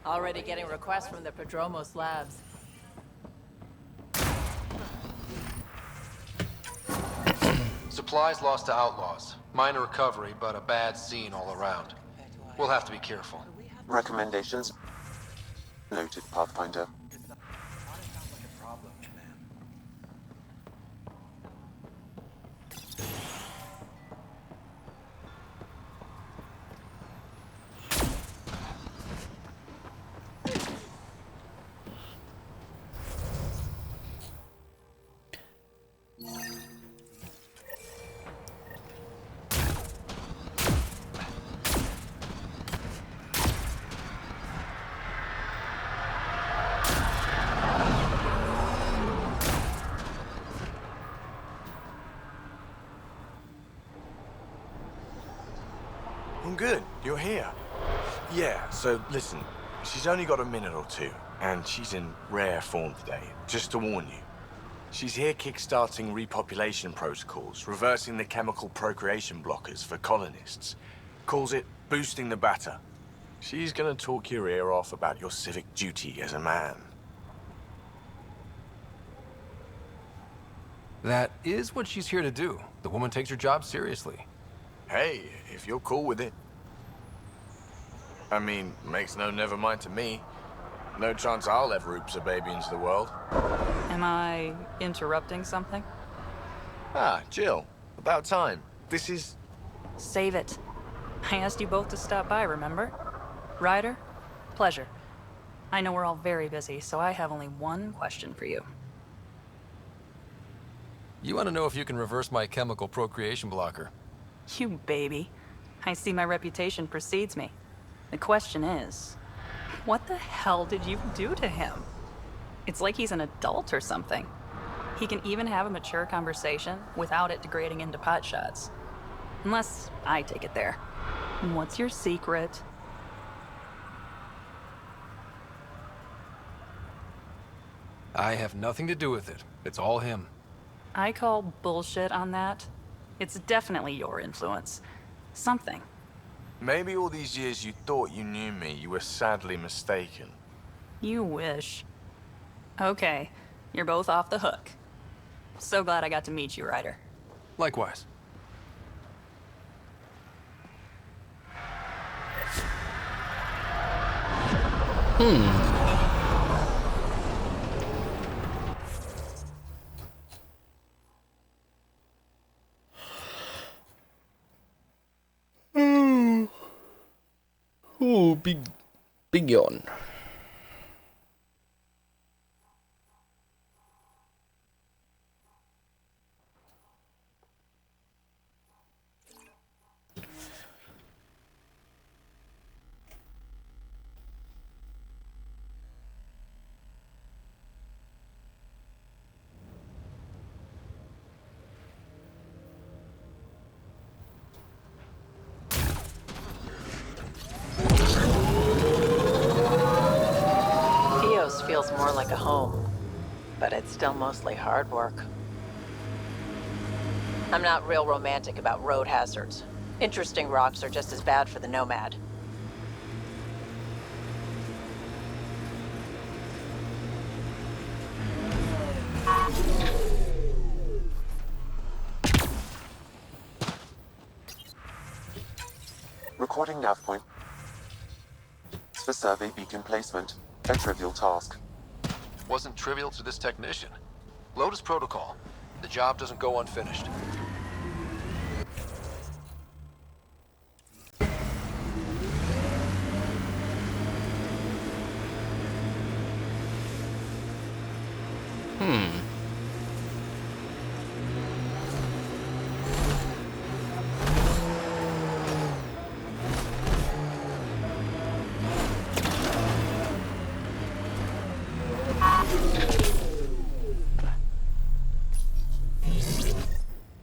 Already getting requests from the Prodromos labs. Supplies lost to outlaws. Minor recovery, but a bad scene all around. We'll have to be careful. Recommendations noted, Pathfinder. I'm good. You're here. Yeah, so listen. She's only got a minute or two, and she's in rare form today. Just to warn you. She's here kickstarting repopulation protocols, reversing the chemical procreation blockers for colonists. Calls it boosting the batter. She's gonna talk your ear off about your civic duty as a man. That is what she's here to do. The woman takes her job seriously. Hey, if you're cool with it. I mean, makes no never mind to me. No chance I'll ever oops a baby into the world. Am I interrupting something? Ah, Jill. About time. This is... Save it. I asked you both to stop by, remember? Ryder, pleasure. I know we're all very busy, so I have only one question for you. You want to know if you can reverse my chemical procreation blocker? You baby. I see my reputation precedes me. The question is, what the hell did you do to him? It's like he's an adult or something. He can even have a mature conversation without it degrading into pot shots. Unless I take it there. What's your secret? I have nothing to do with it. It's all him. I call bullshit on that. It's definitely your influence. Something. Maybe all these years you thought you knew me, you were sadly mistaken. You wish. Okay, you're both off the hook. So glad I got to meet you, Ryder. Likewise. Ooh, big yawn. Feels more like a home, but it's still mostly hard work. I'm not real romantic about road hazards. Interesting rocks are just as bad for the Nomad. Recording nav point for survey beacon placement. A trivial task. Wasn't trivial to this technician. Lotus protocol. The job doesn't go unfinished.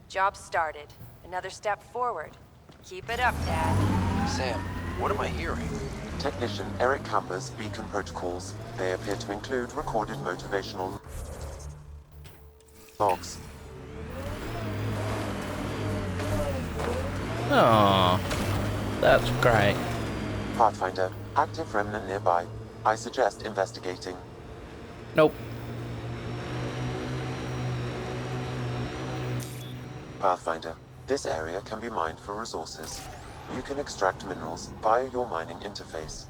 Job started. Another step forward. Keep it up, Dad. Sam, what am I hearing? Technician Eric Camber's beacon protocols. They appear to include recorded motivational logs. Oh, that's great. Pathfinder, active remnant nearby. I suggest investigating. Nope. Pathfinder, this area can be mined for resources. You can extract minerals via your mining interface.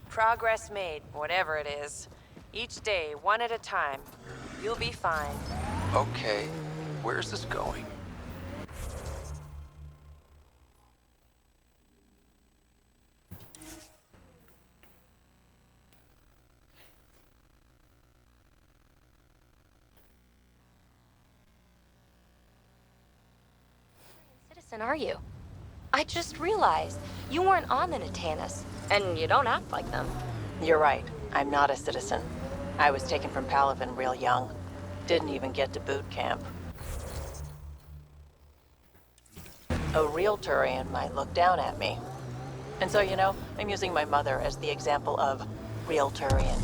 Progress made, whatever it is. Each day, one at a time. You'll be fine. Okay, where's this going? Citizen, are you? I just realized you weren't on the Natanis, and you don't act like them. You're right. I'm not a citizen. I was taken from Palaven real young. Didn't even get to boot camp. A real Turian might look down at me. And so, you know, I'm using my mother as the example of real Turian.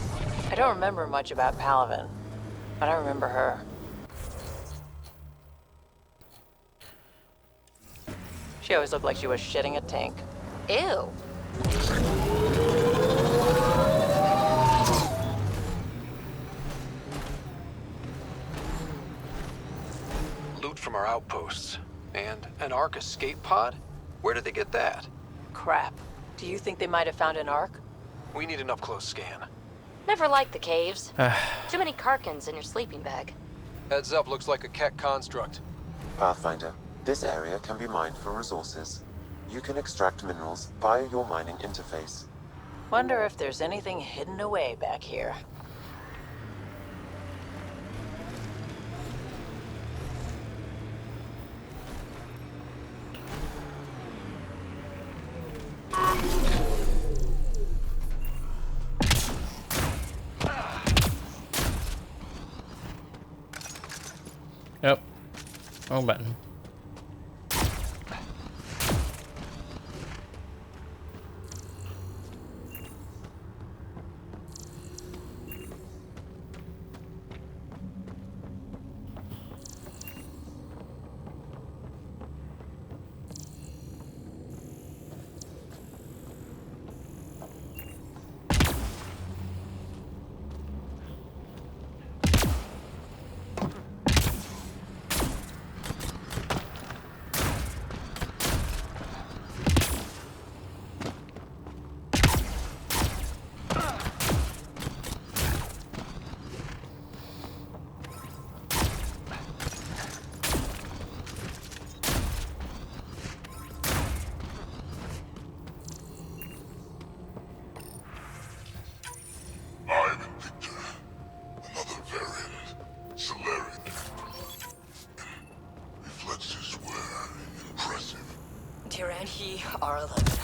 I don't remember much about Palaven, but I remember her. She always looked like she was shitting a tank. Ew. Loot from our outposts. And an Ark escape pod? Where did they get that? Crap. Do you think they might have found an Ark? We need an up-close scan. Never liked the caves. Too many Karkins in your sleeping bag. Heads up, looks like a Keck construct. Pathfinder, this area can be mined for resources. You can extract minerals via your mining interface. Wonder if there's anything hidden away back here. Yep. Wrong button.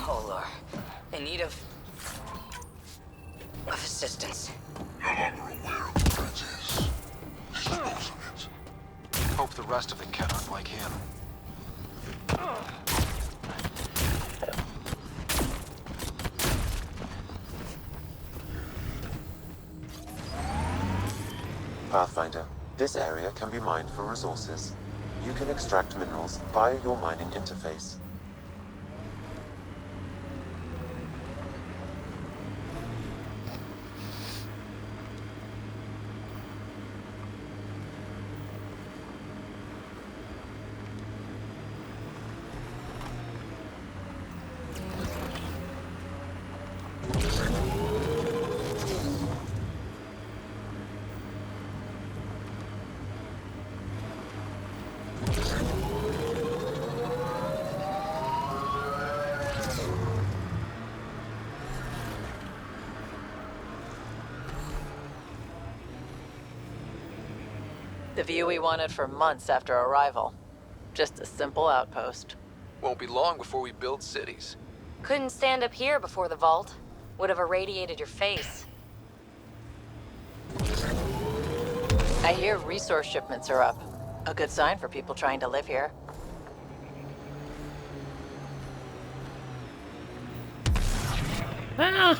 Holor. In need of assistance. No longer aware of the threat is. Dispose of it. Hope the rest of the Kett aren't like him. Pathfinder, This area can be mined for resources. You can extract minerals via your mining interface. The view we wanted for months after arrival. Just a simple outpost. Won't be long before we build cities. Couldn't stand up here before the vault. Would have irradiated your face. I hear resource shipments are up. A good sign for people trying to live here. Ah!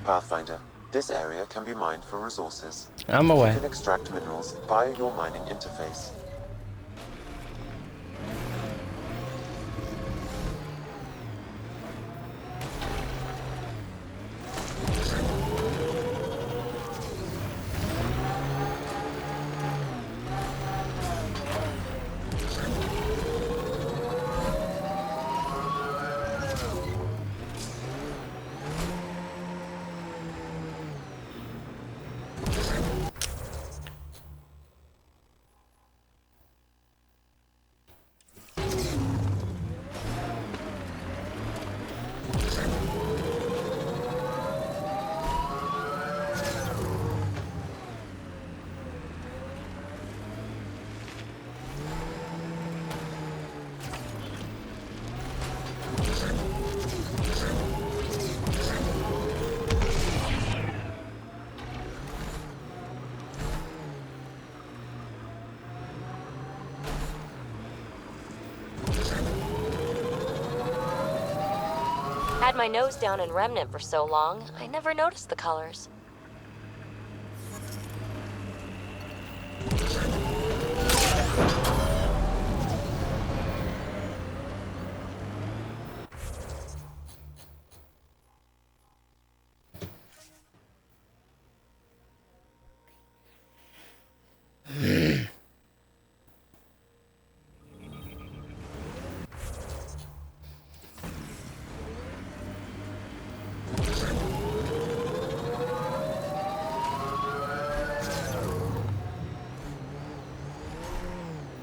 Pathfinder, this area can be mined for resources. I'm aware. You can extract minerals via your mining interface. Had my nose down in Remnant for so long, I never noticed the colors.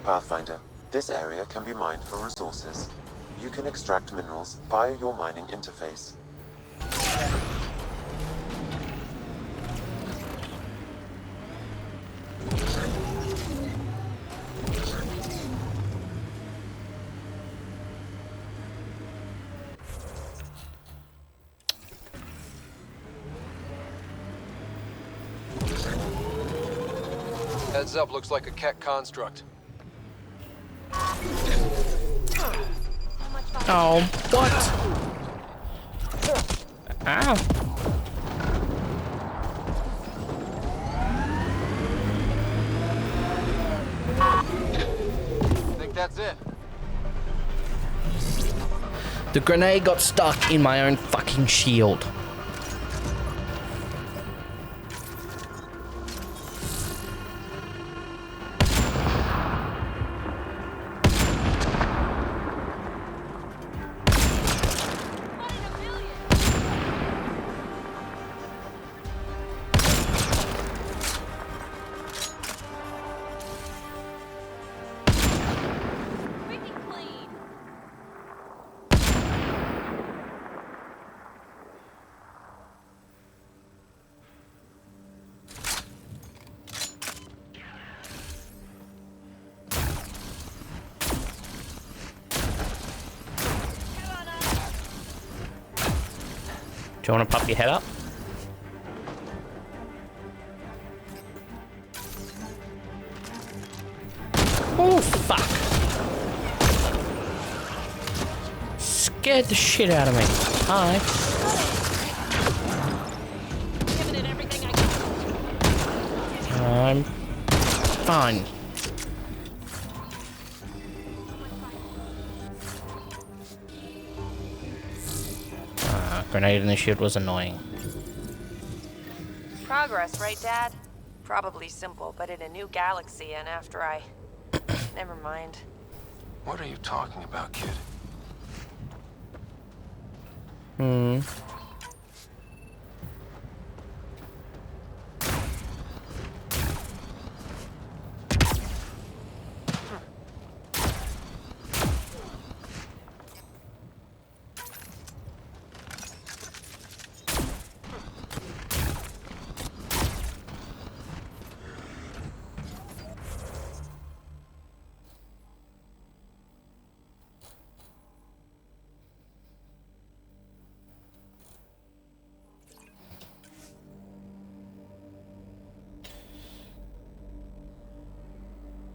Pathfinder, this area can be mined for resources. You can extract minerals via your mining interface. Heads up, looks like a Keck construct. Oh, what? Ow. Think that's it. The grenade got stuck in my own fucking shield. you want to pop your head up? Oh, fuck. Scared the shit out of me. Hi. I'm fine. Grenade in the shield was annoying. Progress, right, Dad? Probably simple, but in a new galaxy, and after I... Never mind. What are you talking about, kid? Hmm.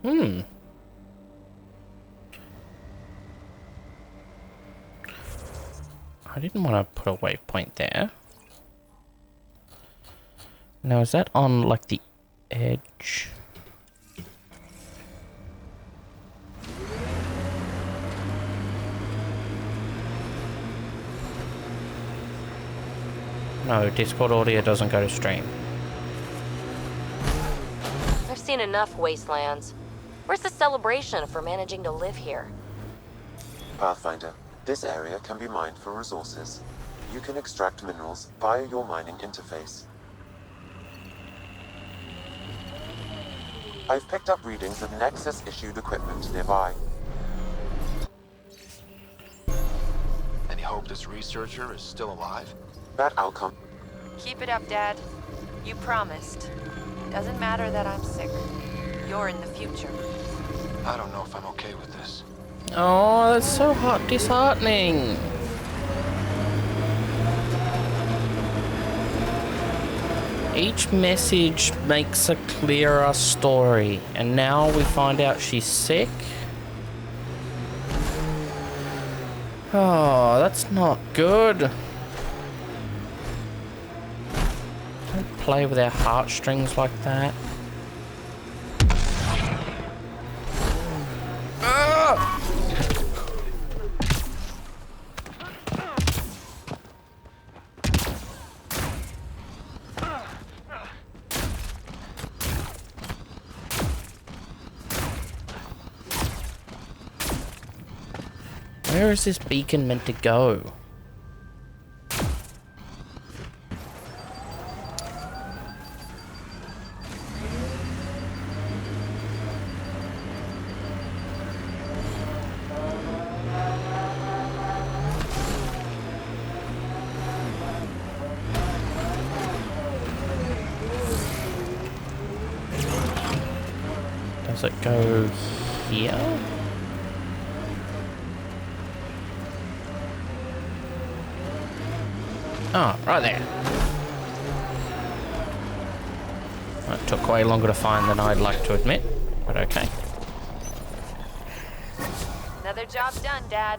Hmm. I didn't want to put a waypoint there. Now, is that on, like, the edge? No, Discord audio doesn't go to stream. I've seen enough wastelands. Where's the celebration for managing to live here? Pathfinder, this area can be mined for resources. You can extract minerals via your mining interface. I've picked up readings of Nexus-issued equipment nearby. Any hope this researcher is still alive? That outcome. Keep it up, Dad. You promised. Doesn't matter that I'm sick. You're in the future. I don't know if I'm okay with this. Oh, that's so disheartening. Each message makes a clearer story, and now we find out she's sick. Oh, that's not good. Don't play with our heartstrings like that. Where is this beacon meant to go? Does it go here? Oh, right there. That took way longer to find than I'd like to admit, but okay. Another job done, Dad.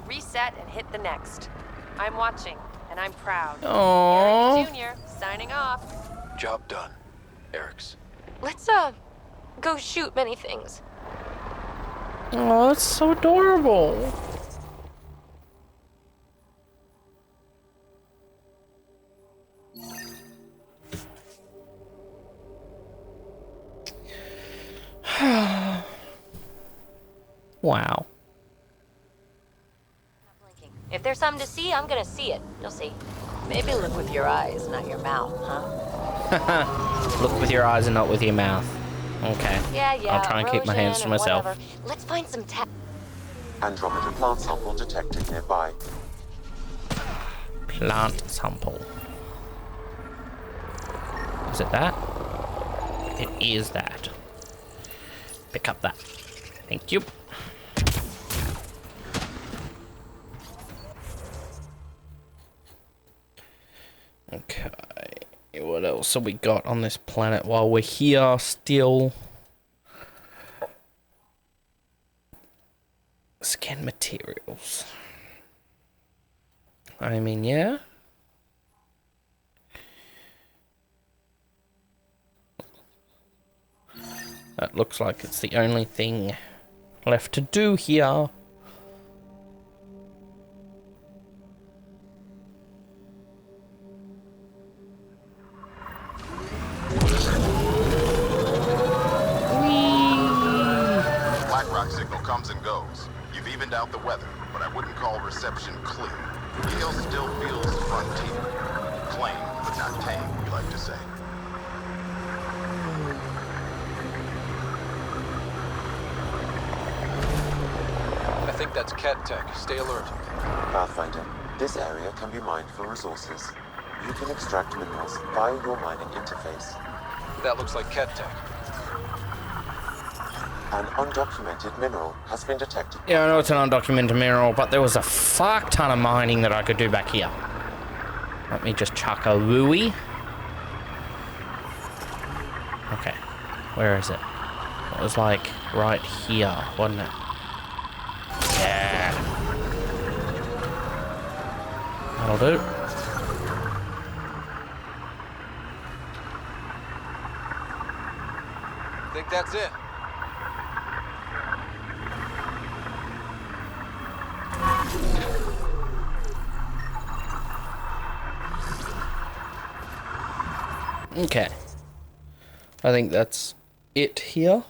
Reset and hit the next. I'm watching, and I'm proud. Aww. Eric Jr. signing off. Job done. Eric's. Let's, go shoot many things. Oh, that's so adorable. Wow. If there's something to see, I'm gonna see it. You'll see. Maybe look with your eyes, not your mouth, huh? Look with your eyes and not with your mouth. Okay. Yeah. I'll try and keep my hands to myself. Whatever. Let's find some Andromeda plant sample detected nearby. Plant sample. Is it that? It is that. Pick up that. Thank you. else have we got on this planet while we're here still? Scan materials. I mean, yeah. That looks like it's the only thing left to do here. Blackrock signal comes and goes. You've evened out the weather, but I wouldn't call reception clear. Eel still feels frontier. Claim, but not tame, we like to say. I think that's Cat Tech. Stay alert. Pathfinder, this area can be mined for resources. You can extract minerals via your mining interface. That looks like Cat Tech. An undocumented mineral has been detected. Yeah, I know it's an undocumented mineral, but there was a fuck ton of mining that I could do back here. Let me just chuck a wooey. Okay, where is it? It was like right here, wasn't it? Yeah. That'll do. Think that's it? Okay. I think that's it here.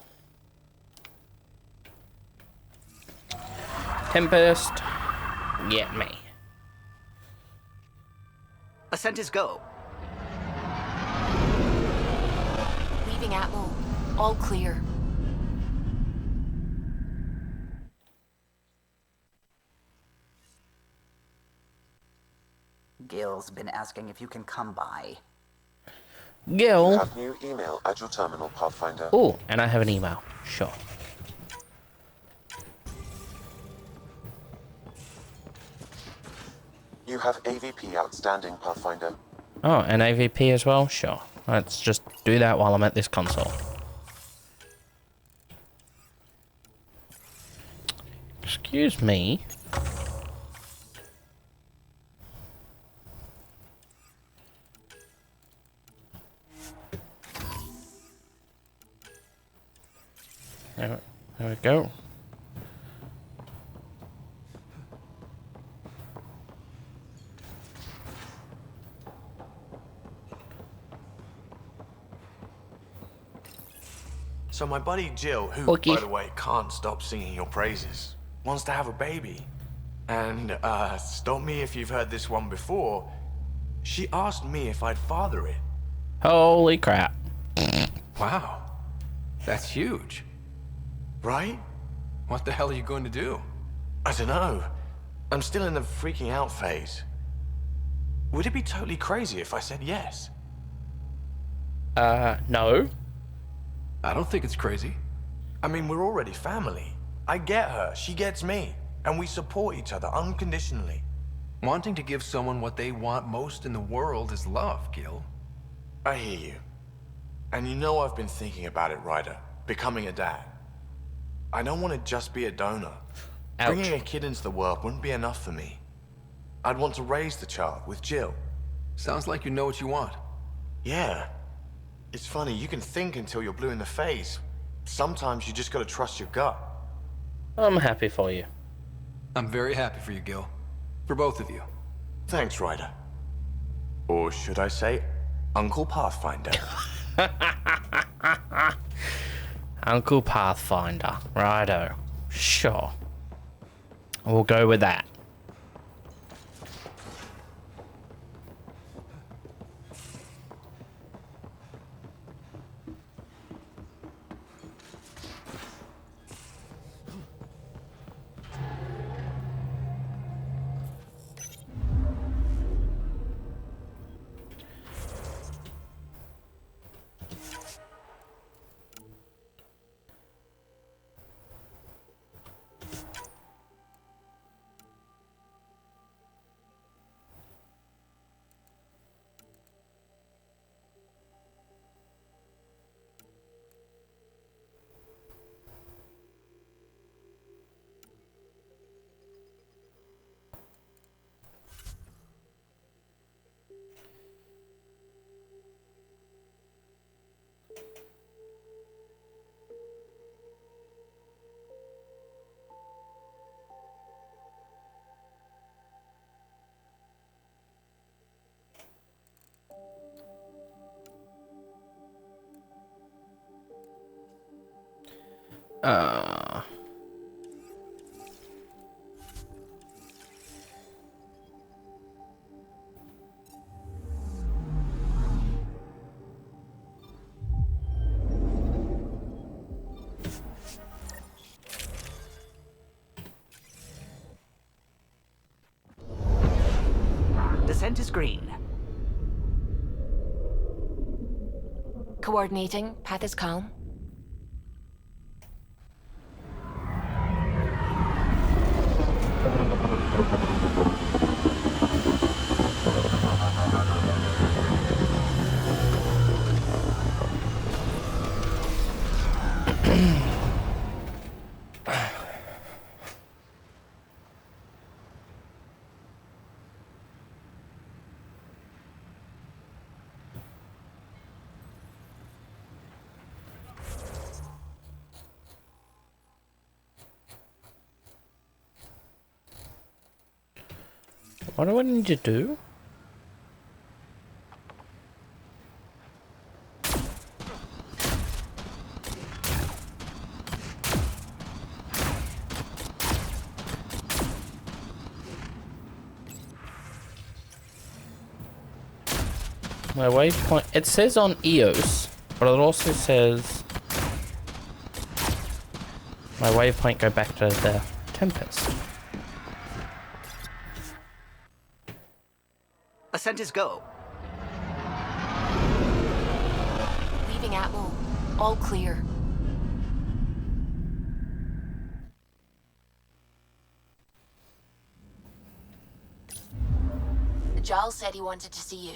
Tempest, get me. Ascent is go. Leaving Atmo. All clear. Gil's been asking if you can come by. Gil. You have new email at your terminal, Pathfinder. Oh, and I have an email. Sure. You have AVP outstanding, Pathfinder. Oh, an AVP as well? Sure. Let's just do that while I'm at this console. Excuse me. There we go. So my buddy Jill, who, Okay. by the way, can't stop singing your praises, wants to have a baby. And, stop me if you've heard this one before, she asked me if I'd father it. Holy crap. Wow. That's huge. Right? What the hell are you going to do? I don't know. I'm still in the freaking out phase. Would it be totally crazy if I said yes? No. I don't think it's crazy. I mean, we're already family. I get her, she gets me, and we support each other unconditionally. Wanting to give someone what they want most in the world is love, Gil. I hear you. And you know I've been thinking about it, Ryder. Becoming a dad. I don't want to just be a donor. Ouch. Bringing a kid into the world wouldn't be enough for me. I'd want to raise the child with Jill. Sounds like you know what you want. Yeah. It's funny, you can think until you're blue in the face. Sometimes you just gotta trust your gut. I'm happy for you. I'm very happy for you, Gil. For both of you. Thanks, Ryder. Or should I say, Uncle Pathfinder. Uncle Pathfinder. Righto. Sure. We'll go with that. Descent is green. Coordinating. Path is calm. What do I need to do? My waypoint, it says on EOS, but it also says my waypoint go back to the Tempest. Ascent is go. Leaving Atmo. All clear. Giles said he wanted to see you.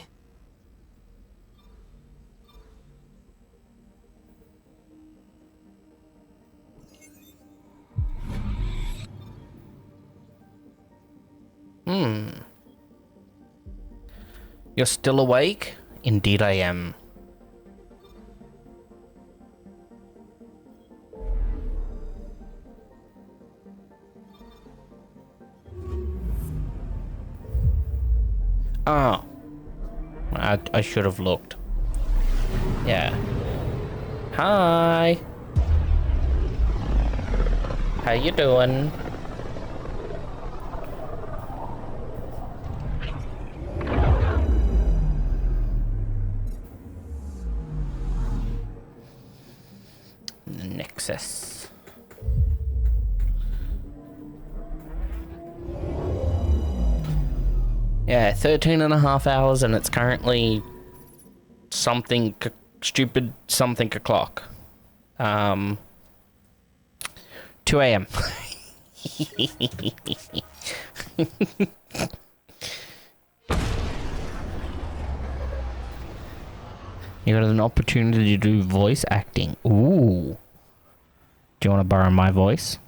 You're still awake? Indeed I am. Oh. I should have looked. Yeah. Hi. How you doing? Nexus. Yeah, 13.5 hours, and it's currently something stupid something o'clock. 2 a.m. You got an opportunity to do voice acting. Ooh. Do you want to borrow my voice?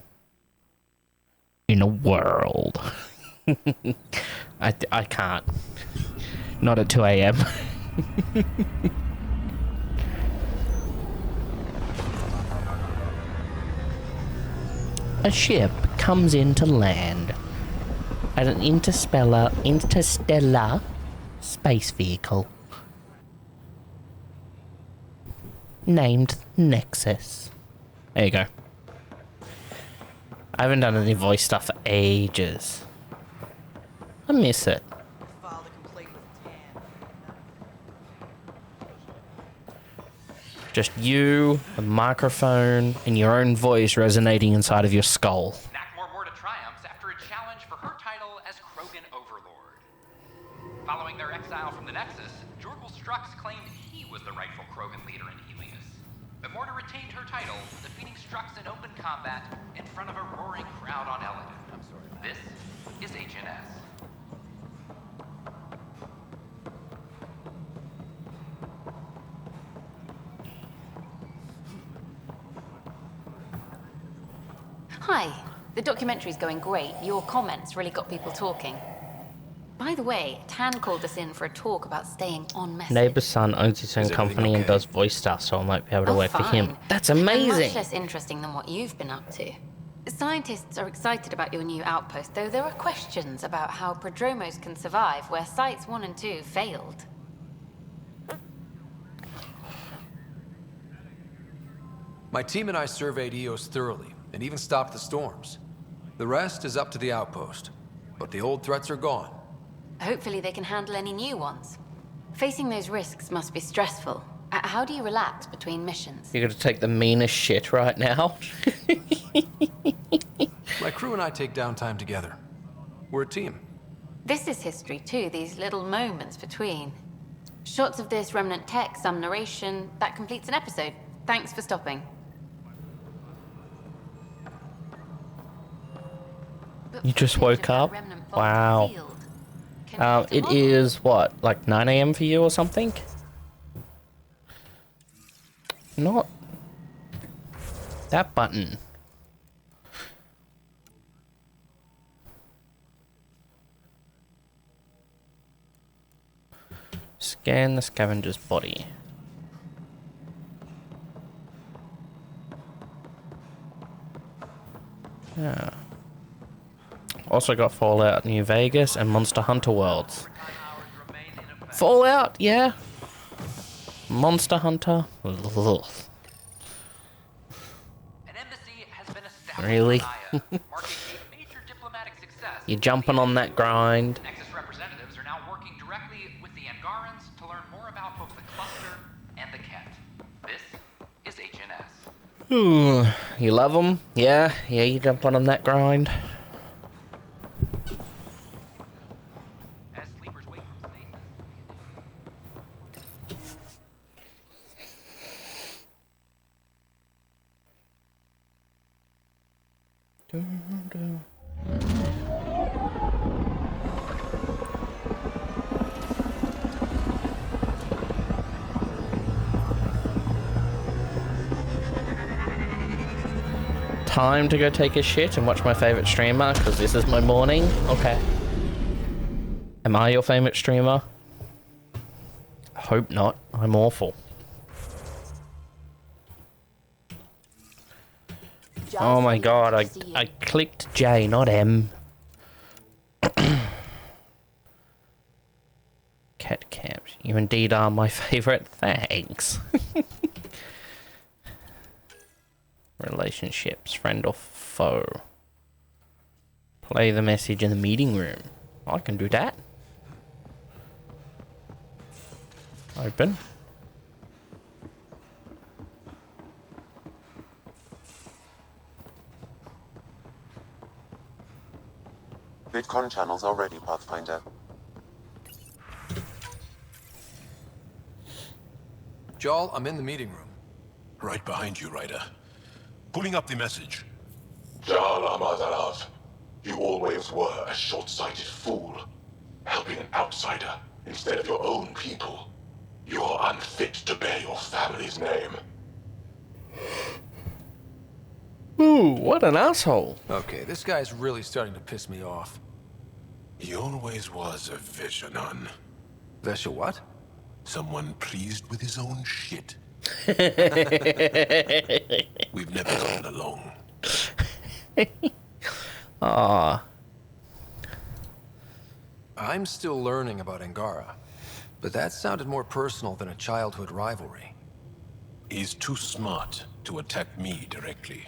In a world. I can't. Not at 2 a.m. A ship comes into land at an interstellar space vehicle named Nexus. There you go. I haven't done any voice stuff for ages. I miss it. Just you, a microphone, and your own voice resonating inside of your skull. Knackmore more to triumphs after a challenge for her title as Krogan Overlord. Following their exile from the Nexus, Jorgul Strux claimed he was the rightful Krogan leader in Helios. But Morta retained her title, defeating Strux in open combat in front of a roaring crowd on Eladon. This is HNS. Hi. The documentary's going great. Your comments really got people talking. By the way, Tan called us in for a talk about staying on message. Neighbor's son owns his own company and does voice stuff, so I might be able to work for him. That's amazing! And much less interesting than what you've been up to. Scientists are excited about your new outpost, though there are questions about how prodromos can survive where Sites 1 and 2 failed. My team and I surveyed Eos thoroughly, and even stopped the storms. The rest is up to the outpost, but the old threats are gone. Hopefully they can handle any new ones. Facing those risks must be stressful. How do you relax between missions? You're gonna take the meanest shit right now. My crew and I take downtime together. We're a team. This is history too, these little moments between. Shots of this remnant tech, some narration, that completes an episode. Thanks for stopping. You just woke up? Wow. It is what, like 9 AM for you or something? Not that button. Scan the scavenger's body. Yeah. Also got Fallout New Vegas and Monster Hunter Worlds. Fallout, yeah. Monster Hunter. Ugh. Really? You're jumping on that grind. Nexus representatives are now working directly with the Angarans to learn more about both the cluster and the Kett. This is HNS. Ooh, you love them? Yeah, you jumping on that grind. Time to go take a shit and watch my favorite streamer, because this is my morning. Okay. Am I your favorite streamer? I hope not. I'm awful. Oh my god, I clicked J, not M. Cat camp. You indeed are my favorite. Thanks. Relationships, friend or foe. Play the message in the meeting room. I can do that. Open. VidCon channels are ready, Pathfinder. Jarl, I'm in the meeting room. Right behind you, Ryder. Pulling up the message. Jarl Amadarav, you always were a short-sighted fool. Helping an outsider instead of your own people. You're unfit to bear your family's name. Ooh, what an asshole. Okay, this guy's really starting to piss me off. He always was a Veshanon. Vesha what? Someone pleased with his own shit. We've never gotten along. Ah. I'm still learning about Angara, but that sounded more personal than a childhood rivalry. He's too smart to attack me directly.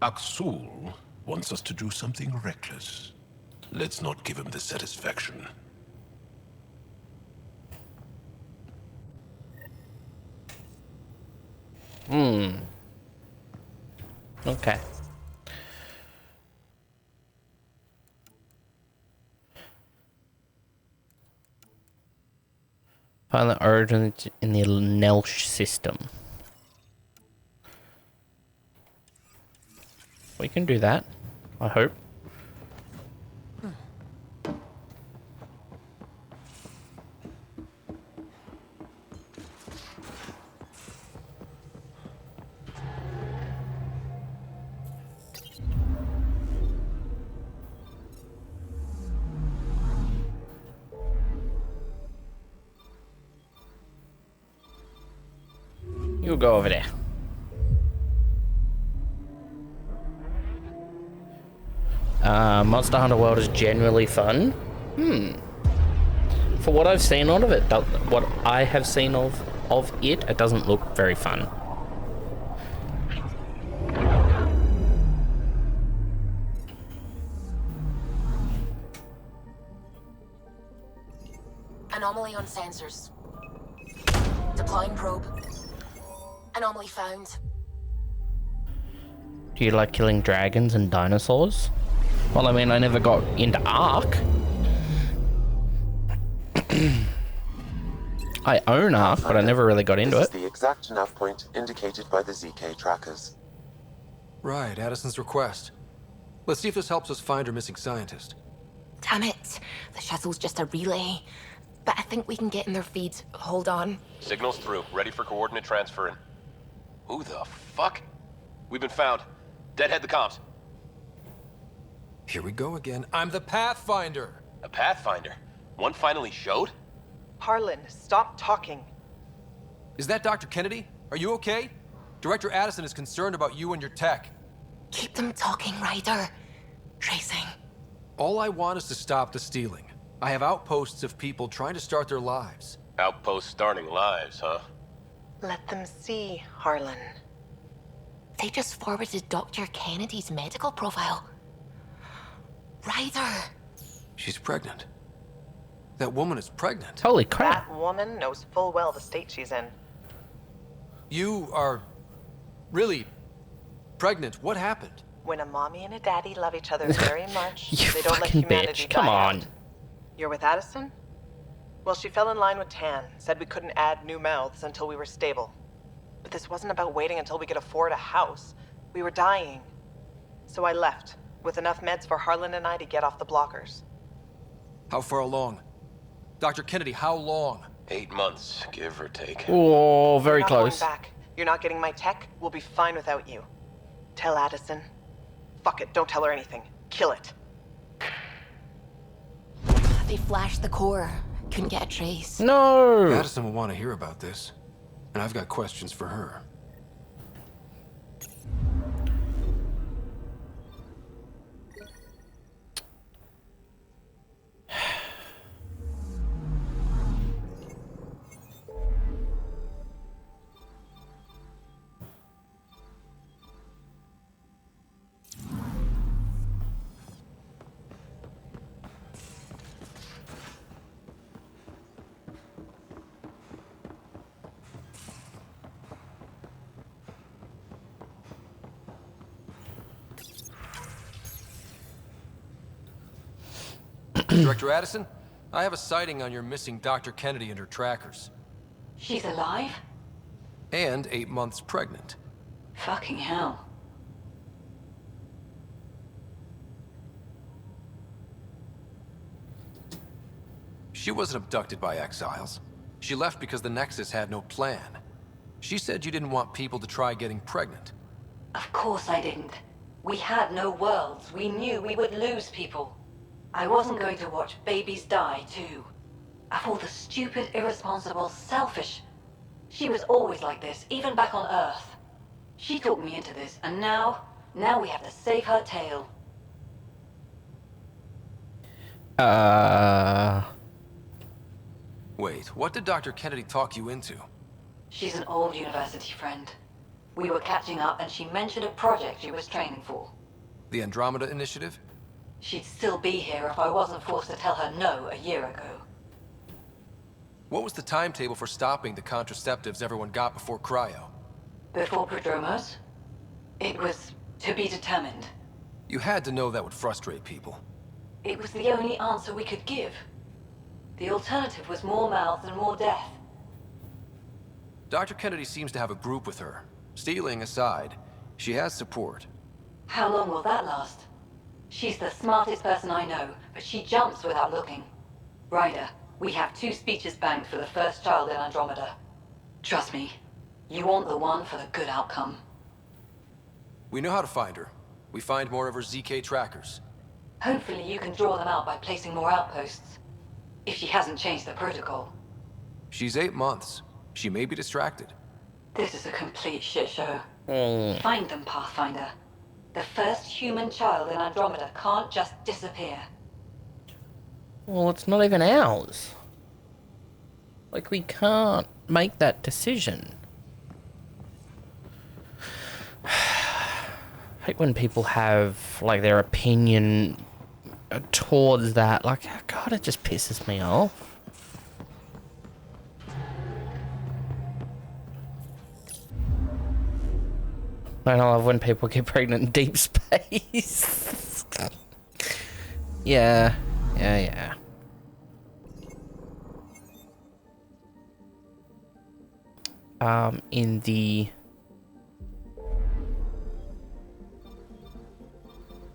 Aksul wants us to do something reckless. Let's not give him the satisfaction. Okay. Find the origin in the Nelsh system. We can do that, I hope. You go over there. Monster Hunter World is generally fun. For what I've seen of it, it doesn't look very fun. Anomaly on sensors. Deploying probe. Anomaly found. Do you like killing dragons and dinosaurs? Well, I mean, I never got into Ark. I own Ark, but I never really got into This it. is the exact nav point indicated by the ZK trackers. Right, Addison's request. Let's see if this helps us find her missing scientist. Damn it. The shuttle's just a relay. But I think we can get in their feed. Hold on. Signal's through. Ready for coordinate transferring. Who the fuck? We've been found. Deadhead the comms. Here we go again. I'm the Pathfinder. A Pathfinder? One finally showed? Harlan, stop talking. Is that Dr. Kennedy? Are you okay? Director Addison is concerned about you and your tech. Keep them talking, Ryder. Tracing. All I want is to stop the stealing. I have outposts of people trying to start their lives. Outpost starting lives, huh? Let them see, Harlan. They just forwarded Dr. Kennedy's medical profile. Ryder. She's pregnant. That woman is pregnant. Holy crap. That woman knows full well the state she's in. You are really pregnant. What happened? When a mommy and a daddy love each other very much, You they don't let fucking humanity bitch. Come die on. out. You're with Addison? Well, she fell in line with Tan, said we couldn't add new mouths until we were stable. But this wasn't about waiting until we could afford a house. We were dying. So I left, with enough meds for Harlan and I to get off the blockers. How far along? Dr. Kennedy, how long? 8 months, give or take. Oh, very You're not close. going back. You're not getting my tech. We'll be fine without you. Tell Addison. Fuck it, don't tell her anything. Kill it. They flashed the core. Couldn't get a trace. No! Addison will want to hear about this. And I've got questions for her. Director Addison, I have a sighting on your missing Dr. Kennedy and her trackers. She's alive? And 8 months pregnant. Fucking hell. She wasn't abducted by exiles. She left because the Nexus had no plan. She said you didn't want people to try getting pregnant. Of course I didn't. We had no worlds. We knew we would lose people. I wasn't going to watch babies die, too. Of all the stupid, irresponsible, selfish... She was always like this, even back on Earth. She talked me into this, and now we have to save her tail. Wait, what did Dr. Kennedy talk you into? She's an old university friend. We were catching up, and she mentioned a project she was training for. The Andromeda Initiative? She'd still be here if I wasn't forced to tell her no a year ago. What was the timetable for stopping the contraceptives everyone got before cryo? Before Prodromos? It was to be determined. You had to know that would frustrate people. It was the only answer we could give. The alternative was more mouths and more death. Dr. Kennedy seems to have a group with her. Stealing aside, she has support. How long will that last? She's the smartest person I know, but she jumps without looking. Ryder, we have 2 speeches banked for the first child in Andromeda. Trust me, you want the one for the good outcome. We know how to find her. We find more of her ZK trackers. Hopefully you can draw them out by placing more outposts. If she hasn't changed the protocol. She's 8 months. She may be distracted. This is a complete shit show. Find them, Pathfinder. The first human child in Andromeda can't just disappear. Well, it's not even ours. Like, we can't make that decision. I hate when people have, like, their opinion towards that. Like, God, it just pisses me off. I love when people get pregnant in deep space. Yeah.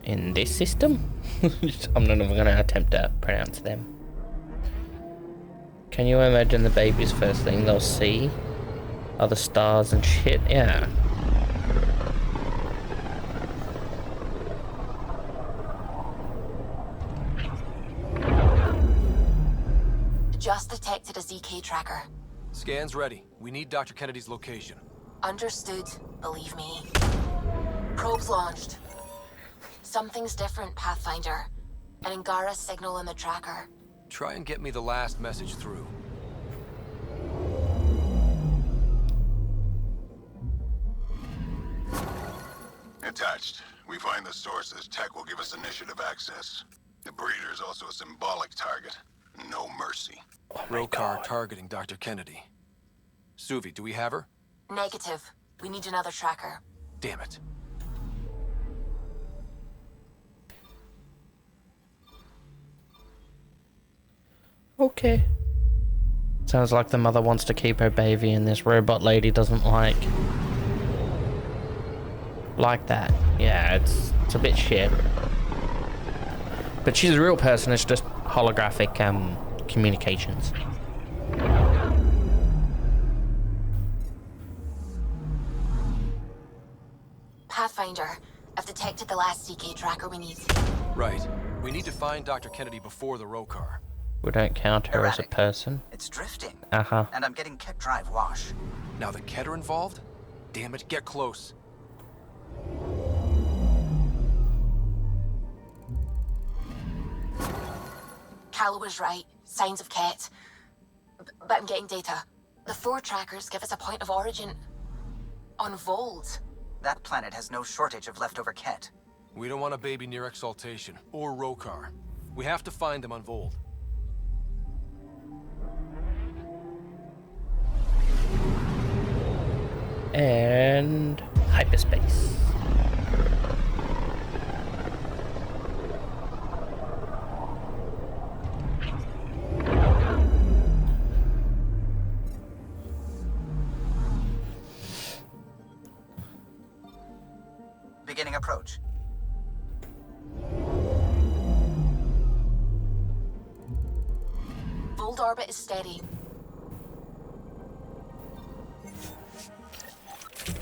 In this system? I'm not even gonna attempt to pronounce them. Can you imagine the baby's first thing they'll see are the stars and shit? Yeah. Just detected a ZK tracker. Scan's ready. We need Dr. Kennedy's location. Understood, believe me. Probes launched. Something's different, Pathfinder. An Angara signal in the tracker. Try and get me the last message through. Attached. We find the sources. Tech will give us initiative access. The breeder is also a symbolic target. No mercy. Rokar targeting Dr. Kennedy. Suvi, do we have her? Negative. We need another tracker. Damn it. Okay. Sounds like the mother wants to keep her baby and this robot lady doesn't like that. Yeah, it's a bit shit. But she's a real person, it's just holographic communications. Pathfinder, I've detected the last CK tracker we need. Right. We need to find Dr. Kennedy before the Rokar. We don't count her as a person. It's drifting. Uh-huh. And I'm getting Ket Drive wash. Now the Ket are involved? Damn it, get close. Callow was right. Signs of Ket. But I'm getting data. The 4 trackers give us a point of origin on Vold. That planet has no shortage of leftover Ket. We don't want a baby near Exaltation or Rokar. We have to find them on Vold. And hyperspace. Beginning approach. Vold orbit is steady.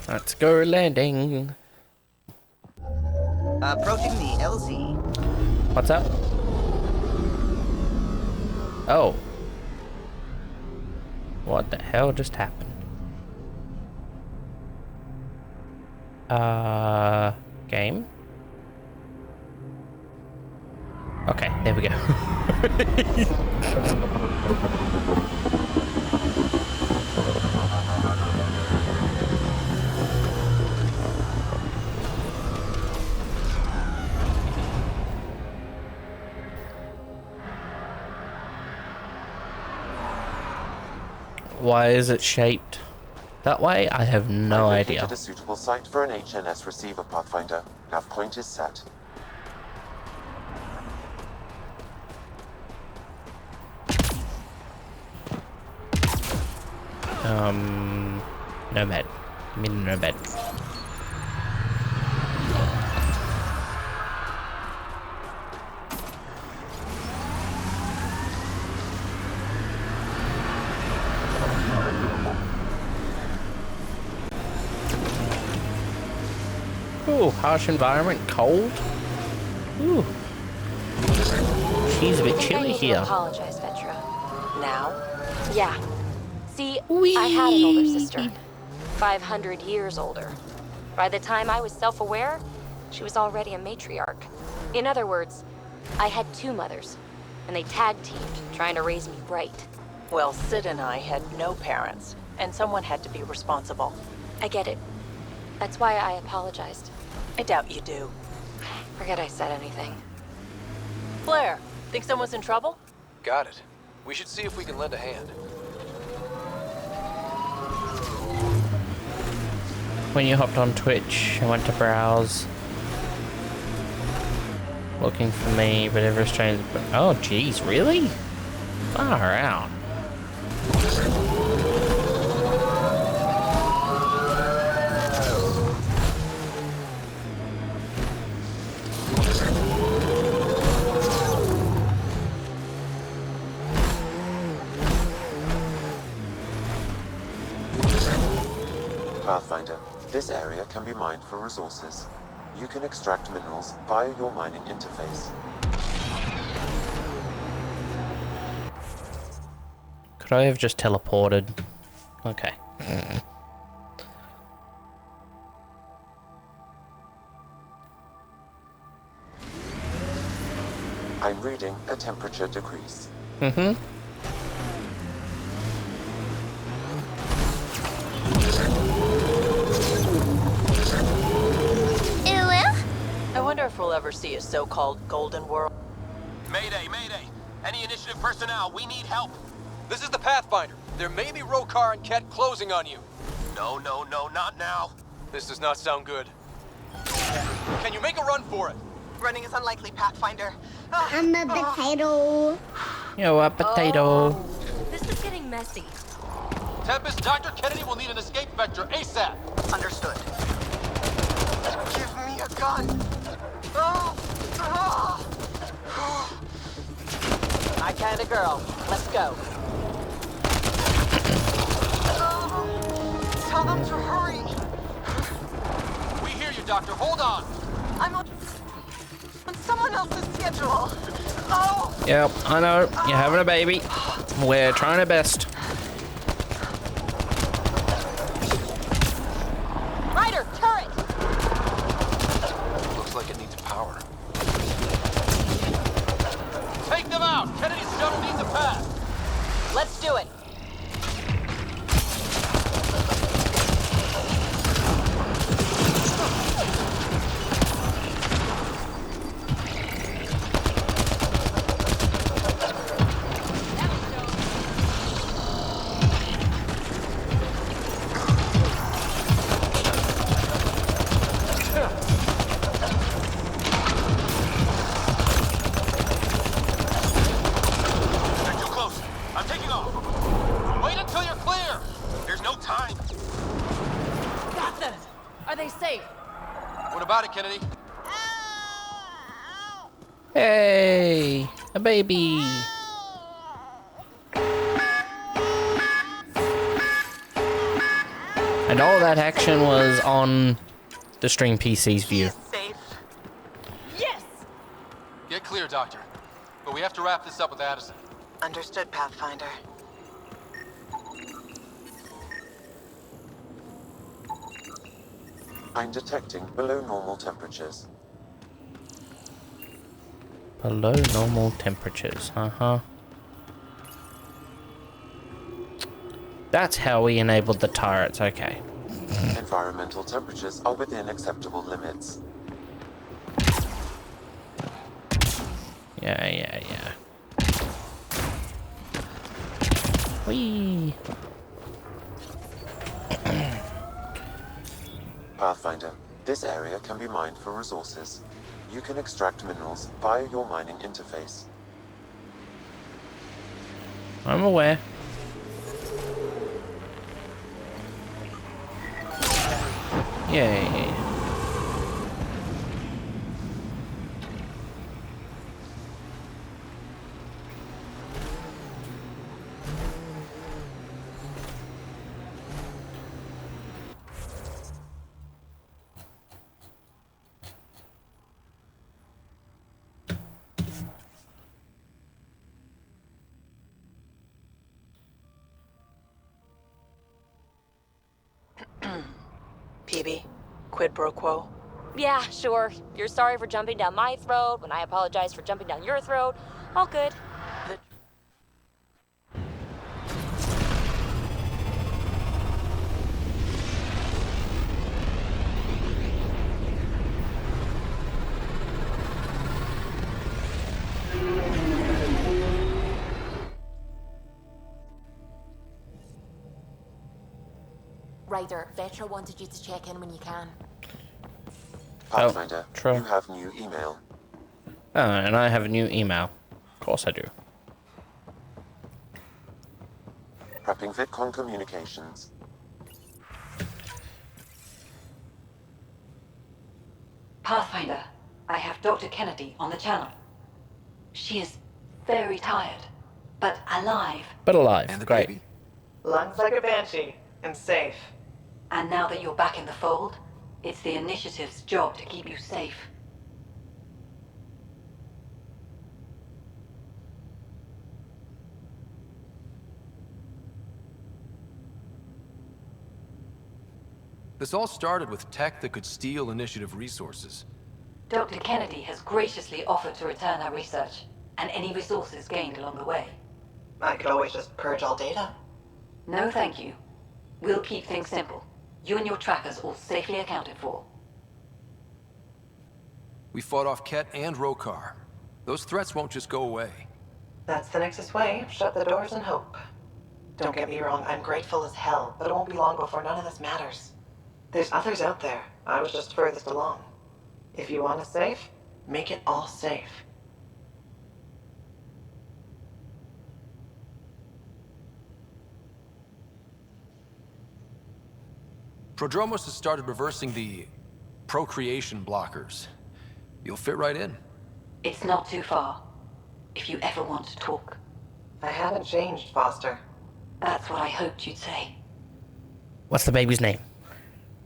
Let's go landing. Approaching the LZ. What's up? Oh. What the hell just happened? Game? Okay, there we go. Why is it shaped that way? I have no idea. I've located a suitable site for an HNS receiver, Pathfinder. Nav point is set. Nomad. I mean Nomad. Ooh, harsh environment, cold. Ooh. She's a bit chilly here. Apologize, Petra. Now? Yeah. See, I had an older sister. 500 years older. By the time I was self-aware, she was already a matriarch. In other words, I had 2 mothers, and they tag-teamed trying to raise me right. Well, Sid and I had no parents, and someone had to be responsible. I get it. That's why I apologized. I doubt you do. Forget I said anything. Blair, think someone's in trouble? Got it. We should see if we can lend a hand. when you hopped on Twitch and went to browse, looking for me, but every strange. Oh, jeez, really? Far out. Pathfinder, this area can be mined for resources. You can extract minerals via your mining interface. Could I have just teleported? Okay. I'm reading a temperature decrease. Mm-hmm. I wonder if we'll ever see a so-called golden world. Mayday, mayday! Any initiative personnel, we need help! This is the Pathfinder. There may be Rokar and Ket closing on you. No, no, no, not now. This does not sound good. Can you make a run for it? Running is unlikely, Pathfinder. I'm a potato. Yo, a potato. Oh, this is getting messy. Tempest, Dr. Kennedy will need an escape vector ASAP. Understood. Give me a gun. Oh. My kind of girl. Let's go. Tell them to hurry. We hear you, Doctor. Hold on. I'm on someone else's schedule. Oh. Yep, I know. You're having a baby. We're trying our best. Ryder, turret! Looks like it needs power. Take them out! Kennedy's shuttle needs a path! Let's do it. Kennedy. Hey, a baby. And all that action was on the stream PC's view. Safe. Yes. Get clear, Doctor. But we have to wrap this up with Addison. Understood, Pathfinder. I'm detecting below normal temperatures. Below normal temperatures, That's how we enabled the turrets, okay. Environmental temperatures are within acceptable limits. Yeah. Whee! Pathfinder, this area can be mined for resources. You can extract minerals via your mining interface. I'm aware. Yay. PB, quid pro quo. Yeah, sure. You're sorry for jumping down my throat when I apologize for jumping down your throat. All good. Ryder, Vetra wanted you to check in when you can. Pathfinder, true. you have new email. And I have a new email. Of course I do. Prepping VidCon communications. Pathfinder, I have Dr. Kennedy on the channel. She is very tired, but alive. But alive. And the Great. baby? Lungs like a banshee, and safe. And now that you're back in the fold, it's the Initiative's job to keep you safe. This all started with tech that could steal Initiative resources. Dr. Kennedy has graciously offered to return our research, and any resources gained along the way. I could always just purge all data. No, thank you. We'll keep things simple. You and your trackers all safely accounted for. We fought off Ket and Rokar. Those threats won't just go away. That's the Nexus way. Shut the doors and hope. Don't get me wrong, I'm grateful as hell, but it won't be long before none of this matters. There's others out there. I was just furthest along. If you want us safe, make it all safe. Prodromos has started reversing the procreation blockers. You'll fit right in. It's not too far. If you ever want to talk. I haven't changed, Foster. That's what I hoped you'd say. What's the baby's name?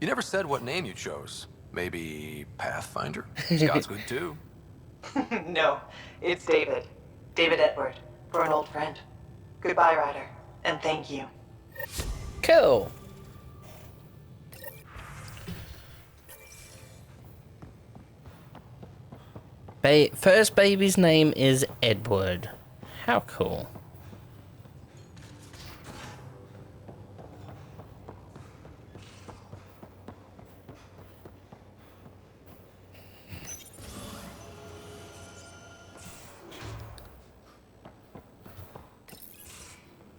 You never said what name you chose. Maybe Pathfinder? Scott's good too. No, it's David. David Edward, for an old friend. Goodbye, Ryder, and thank you. Cool. First baby's name is Edward. How cool.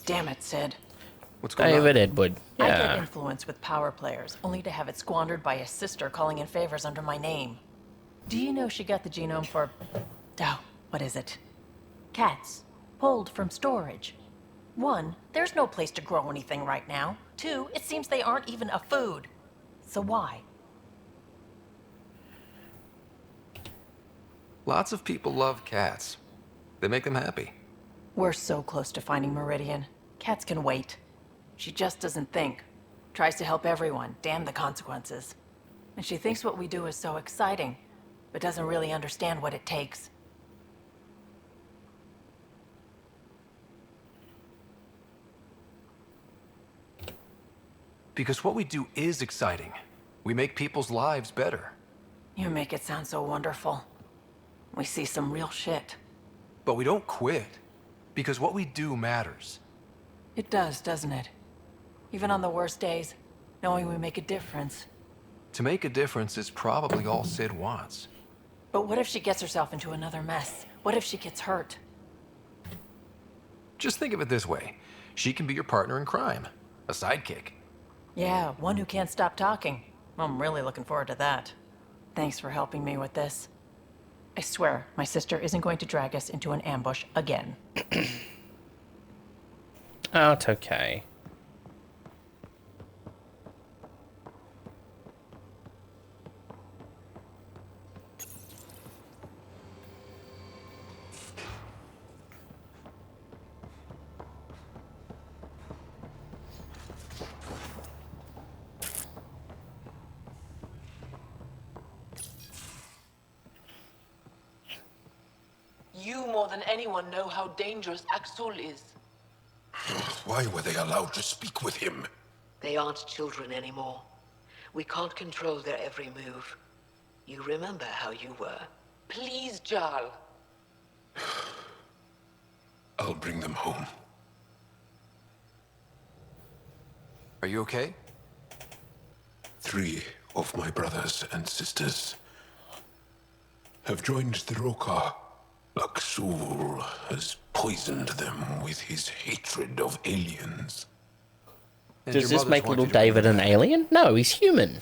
Damn it, Sid. What's going David on? Edward. I get Yeah. influence with power players, only to have it squandered by a sister calling in favors under my name. Do you know she got the genome for... Oh, what is it? Cats. Pulled from storage. 1, there's no place to grow anything right now. 2, it seems they aren't even a food. So why? Lots of people love cats. They make them happy. We're so close to finding Meridian. Cats can wait. She just doesn't think. Tries to help everyone, damn the consequences. And she thinks what we do is so exciting, but doesn't really understand what it takes. Because what we do is exciting. We make people's lives better. You make it sound so wonderful. We see some real shit. But we don't quit. Because what we do matters. It does, doesn't it? Even on the worst days, knowing we make a difference. To make a difference is probably all Sid wants. But what if she gets herself into another mess? What if she gets hurt? Just think of it this way. She can be your partner in crime. A sidekick. Yeah, one who can't stop talking. I'm really looking forward to that. Thanks for helping me with this. I swear, my sister isn't going to drag us into an ambush again. Oh, it's okay. You more than anyone know how dangerous Axel is. Why were they allowed to speak with him? They aren't children anymore. We can't control their every move. You remember how you were. Please, Jarl. I'll bring them home. Are you okay? 3 of my brothers and sisters have joined the Rokar. Aksul has poisoned them with his hatred of aliens. And Does your this mothers make want little you to bring David them an back. alien? No, he's human.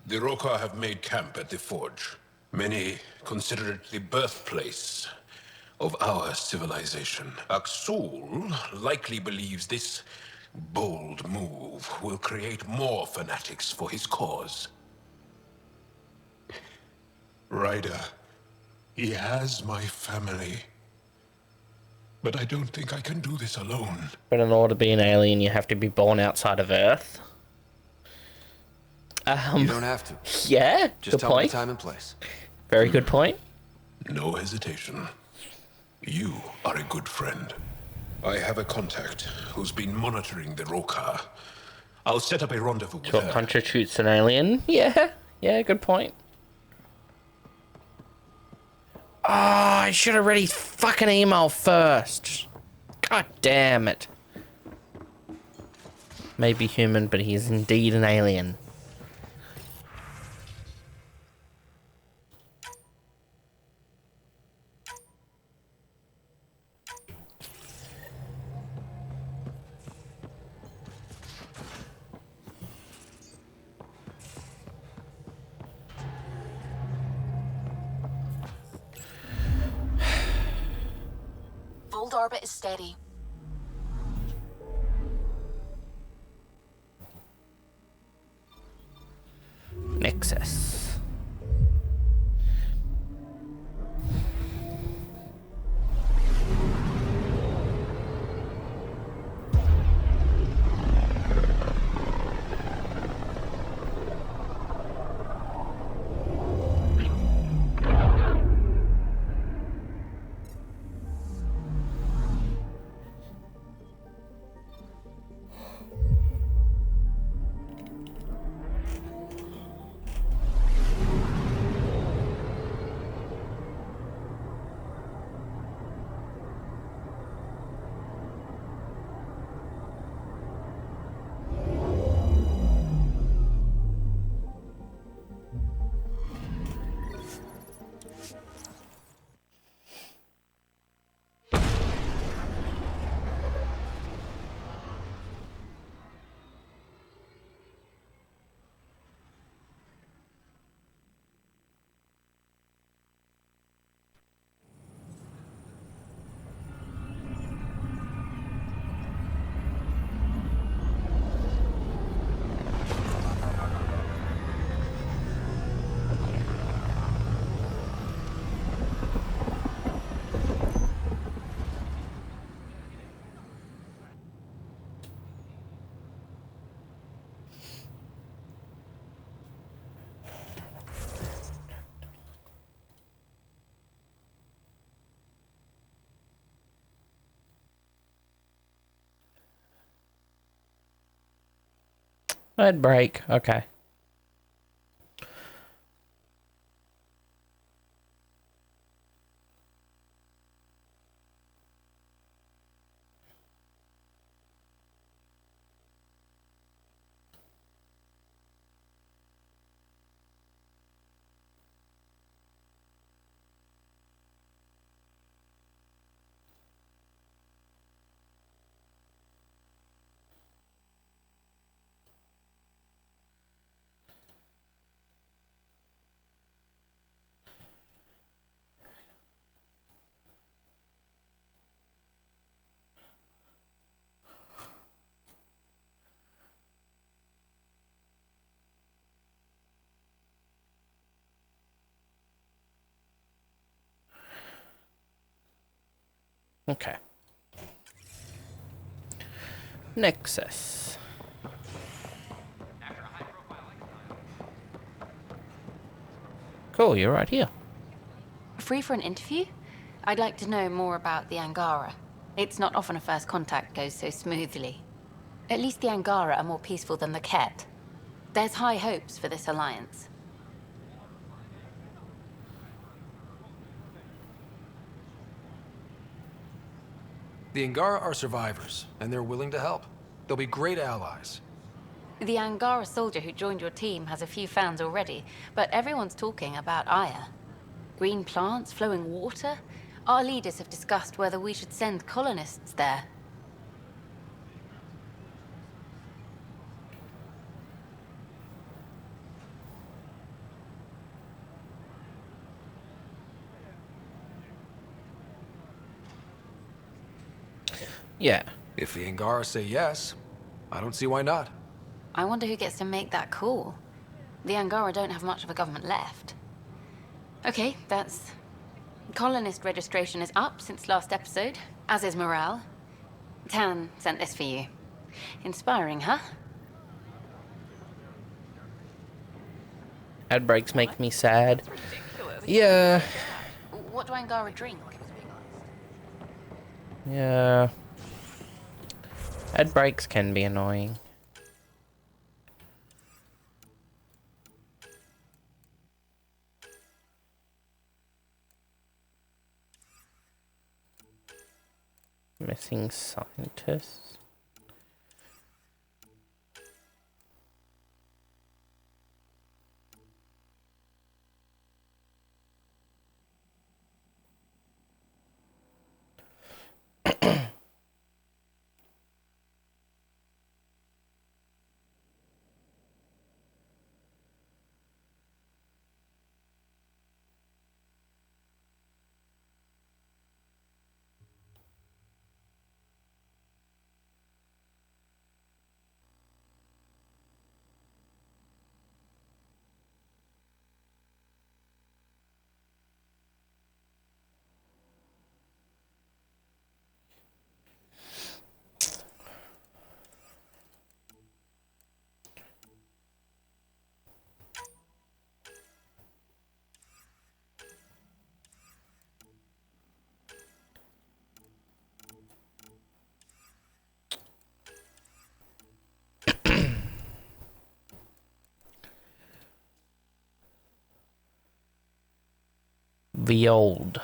The Roka have made camp at the forge. Many consider it the birthplace of our civilization. Aksul likely believes this bold move will create more fanatics for his cause. Ryder, he has my family. But I don't think I can do this alone. But in order to be an alien, you have to be born outside of Earth. You don't have to. Yeah, Just good tell me point. the time and place. Very good point. No hesitation. You are a good friend. I have a contact who's been monitoring the Roka. I'll set up a rendezvous with So her. constitutes an alien? Yeah, yeah, good point. Oh, I should have read his fucking email first. God damn it. Maybe human, but he is indeed an alien. Fold orbit is steady. Nexus. I'd break. Okay. Okay. Nexus. Cool, you're right here. Free for an interview? I'd like to know more about the Angara. It's not often a first contact goes so smoothly. At least the Angara are more peaceful than the Ket. There's high hopes for this alliance. The Angara are survivors, and they're willing to help. They'll be great allies. The Angara soldier who joined your team has a few fans already, but everyone's talking about Aya. Green plants, flowing water? Our leaders have discussed whether we should send colonists there. Yeah. If the Angara say yes, I don't see why not. I wonder who gets to make that call. The Angara don't have much of a government left. Okay, that's... Colonist registration is up since last episode, as is morale. Tan sent this for you. Inspiring, huh? Ad breaks make me sad. Yeah. What do Angara drink? Yeah. Ad breaks can be annoying. Missing scientists. The old.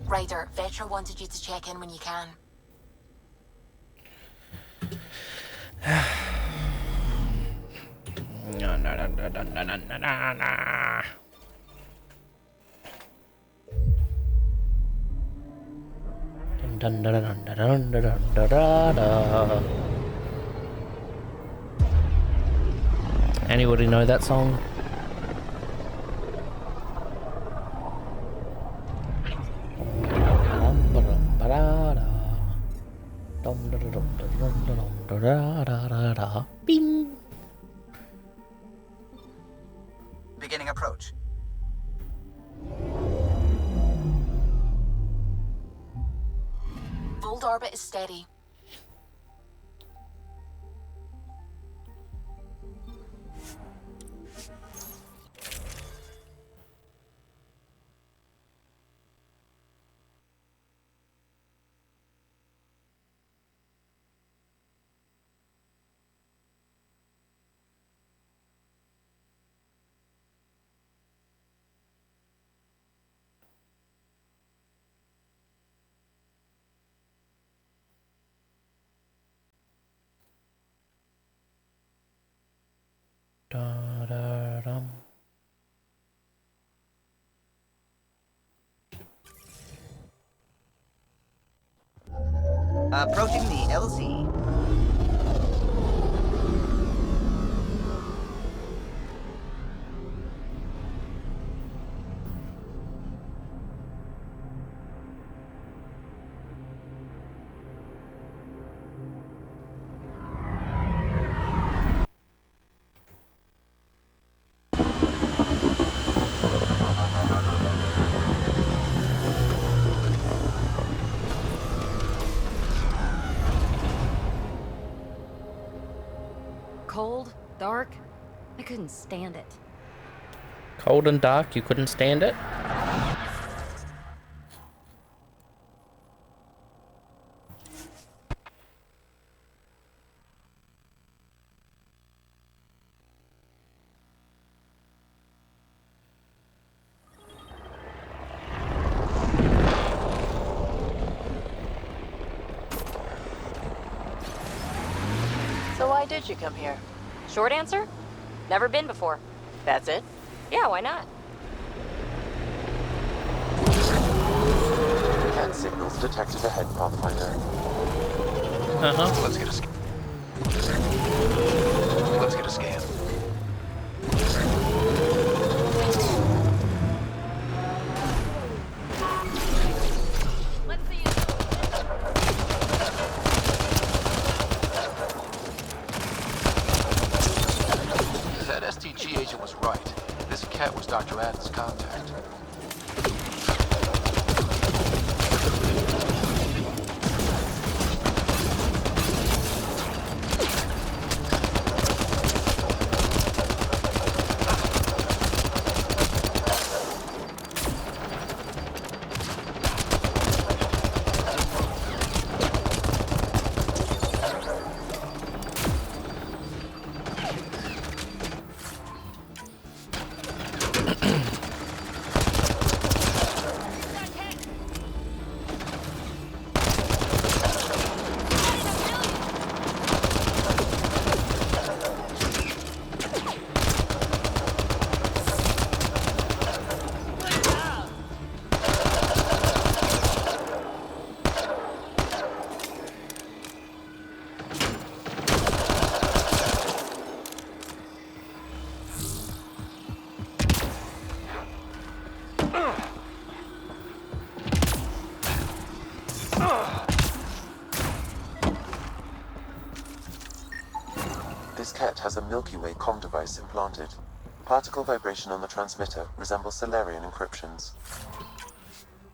Ryder, Vetra wanted you to check in when you can. No, no, no, no, no, no, no, no, no. Dun, dun, dun, dun, dun, dun, dun, dun, dun, dun. Anybody know that song? Bing. Beginning approach. Fold orbit is steady. Da, da, dum. Approaching the LZ. Cold, dark, I couldn't stand it. Cold and dark, you couldn't stand it? Why did you come here? Short answer? Never been before. That's it? Yeah, why not? Cat signals detected ahead, Pathfinder. Let's get a scan. Let's get a scan. That STG agent was right. This cat was Dr. Adams' contact. This cat has a Milky Way comm device implanted. Particle vibration on the transmitter resembles Solarian encryptions.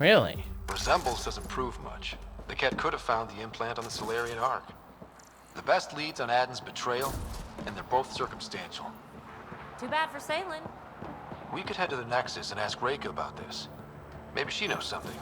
Really? Resembles doesn't prove much. The cat could have found the implant on the Solarian Ark. The best leads on Aden's betrayal, and they're both circumstantial. Too bad for Salen. We could head to the Nexus and ask Reika about this. Maybe she knows something.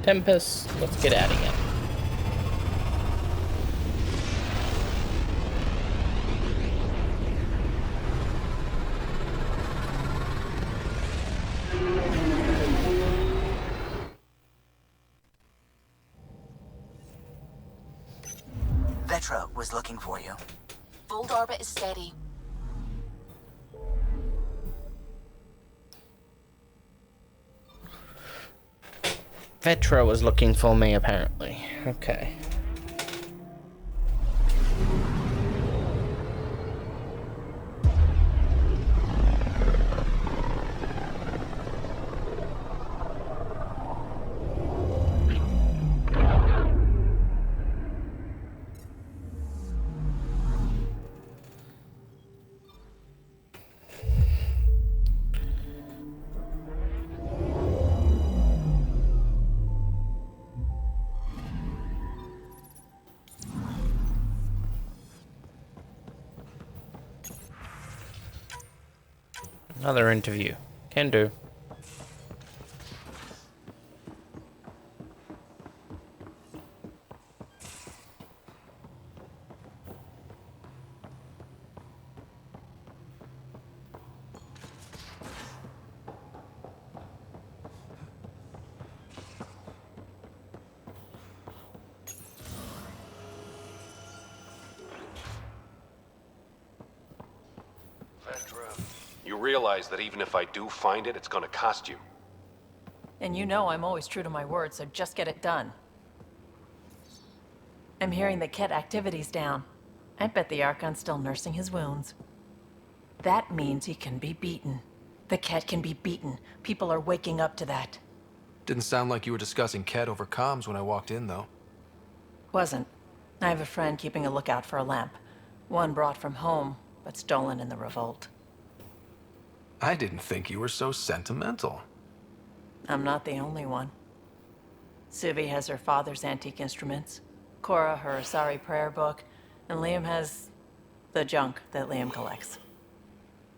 Tempest, let's get at it again. Vetra was looking for you. Fold orbit is steady. Vetra was looking for me, apparently. Okay. Another interview. Can do. You realize that even if I do find it, it's gonna cost you. And you know I'm always true to my word, so just get it done. I'm hearing the Ket activity's down. I bet the Archon's still nursing his wounds. That means he can be beaten. The Ket can be beaten. People are waking up to that. Didn't sound like you were discussing Ket over comms when I walked in, though. Wasn't. I have a friend keeping a lookout for a lamp. One brought from home, but stolen in the revolt. I didn't think you were so sentimental. I'm not the only one. Suvi has her father's antique instruments, Cora her Asari prayer book, and Liam has the junk that Liam collects.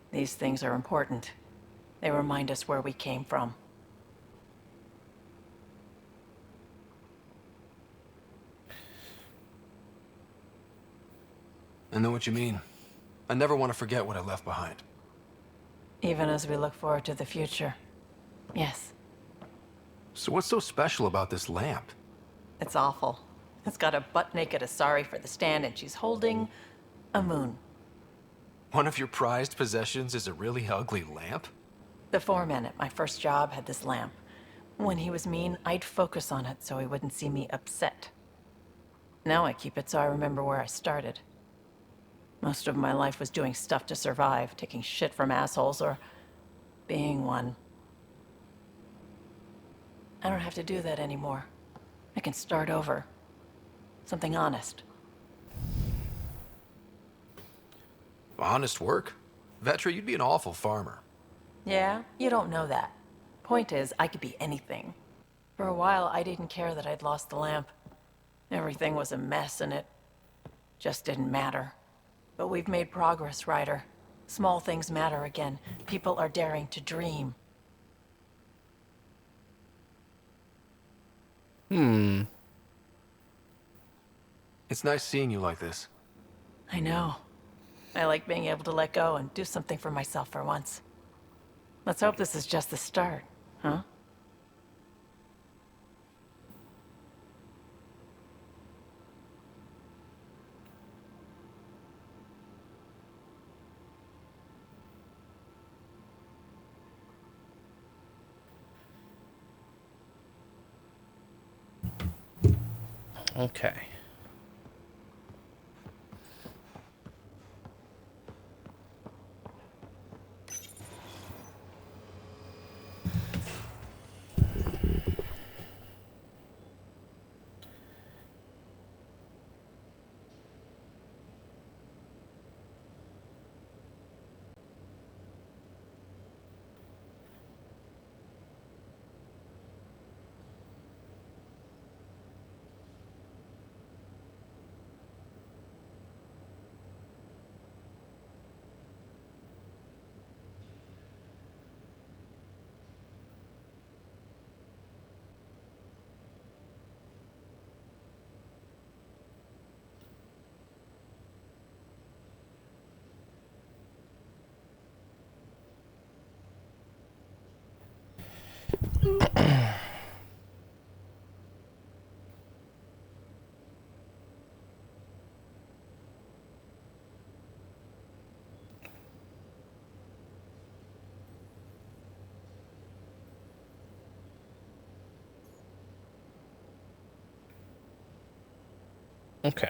These things are important. They remind us where we came from. I know what you mean. I never want to forget what I left behind. Even as we look forward to the future. Yes. So what's so special about this lamp? It's awful. It's got a butt-naked Asari for the stand, and she's holding a moon. One of your prized possessions is a really ugly lamp? The foreman at my first job had this lamp. When he was mean, I'd focus on it so he wouldn't see me upset. Now I keep it so I remember where I started. Most of my life was doing stuff to survive, taking shit from assholes or being one. I don't have to do that anymore. I can start over. Something honest. Honest work? Vetra, you'd be an awful farmer. Yeah? You don't know that. Point is, I could be anything. For a while, I didn't care that I'd lost the lamp. Everything was a mess and it just didn't matter. But we've made progress, Ryder. Small things matter again. People are daring to dream. It's nice seeing you like this. I know. I like being able to let go and do something for myself for once. Let's hope this is just the start, huh? Okay. Okay.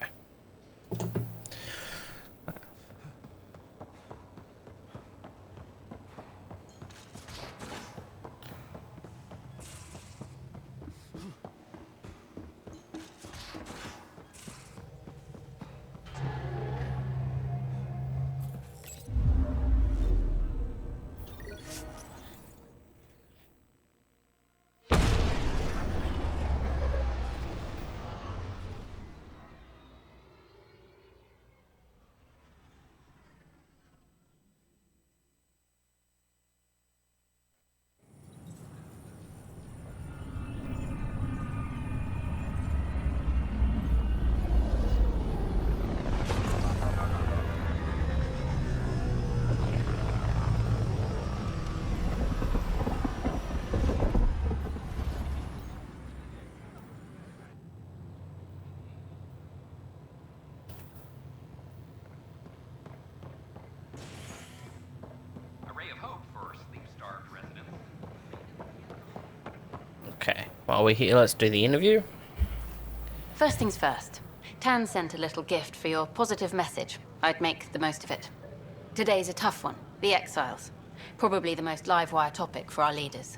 Okay. While we're here, let's do the interview. First things first. Tan sent a little gift for your positive message. I'd make the most of it. Today's a tough one. The Exiles. Probably the most live-wire topic for our leaders.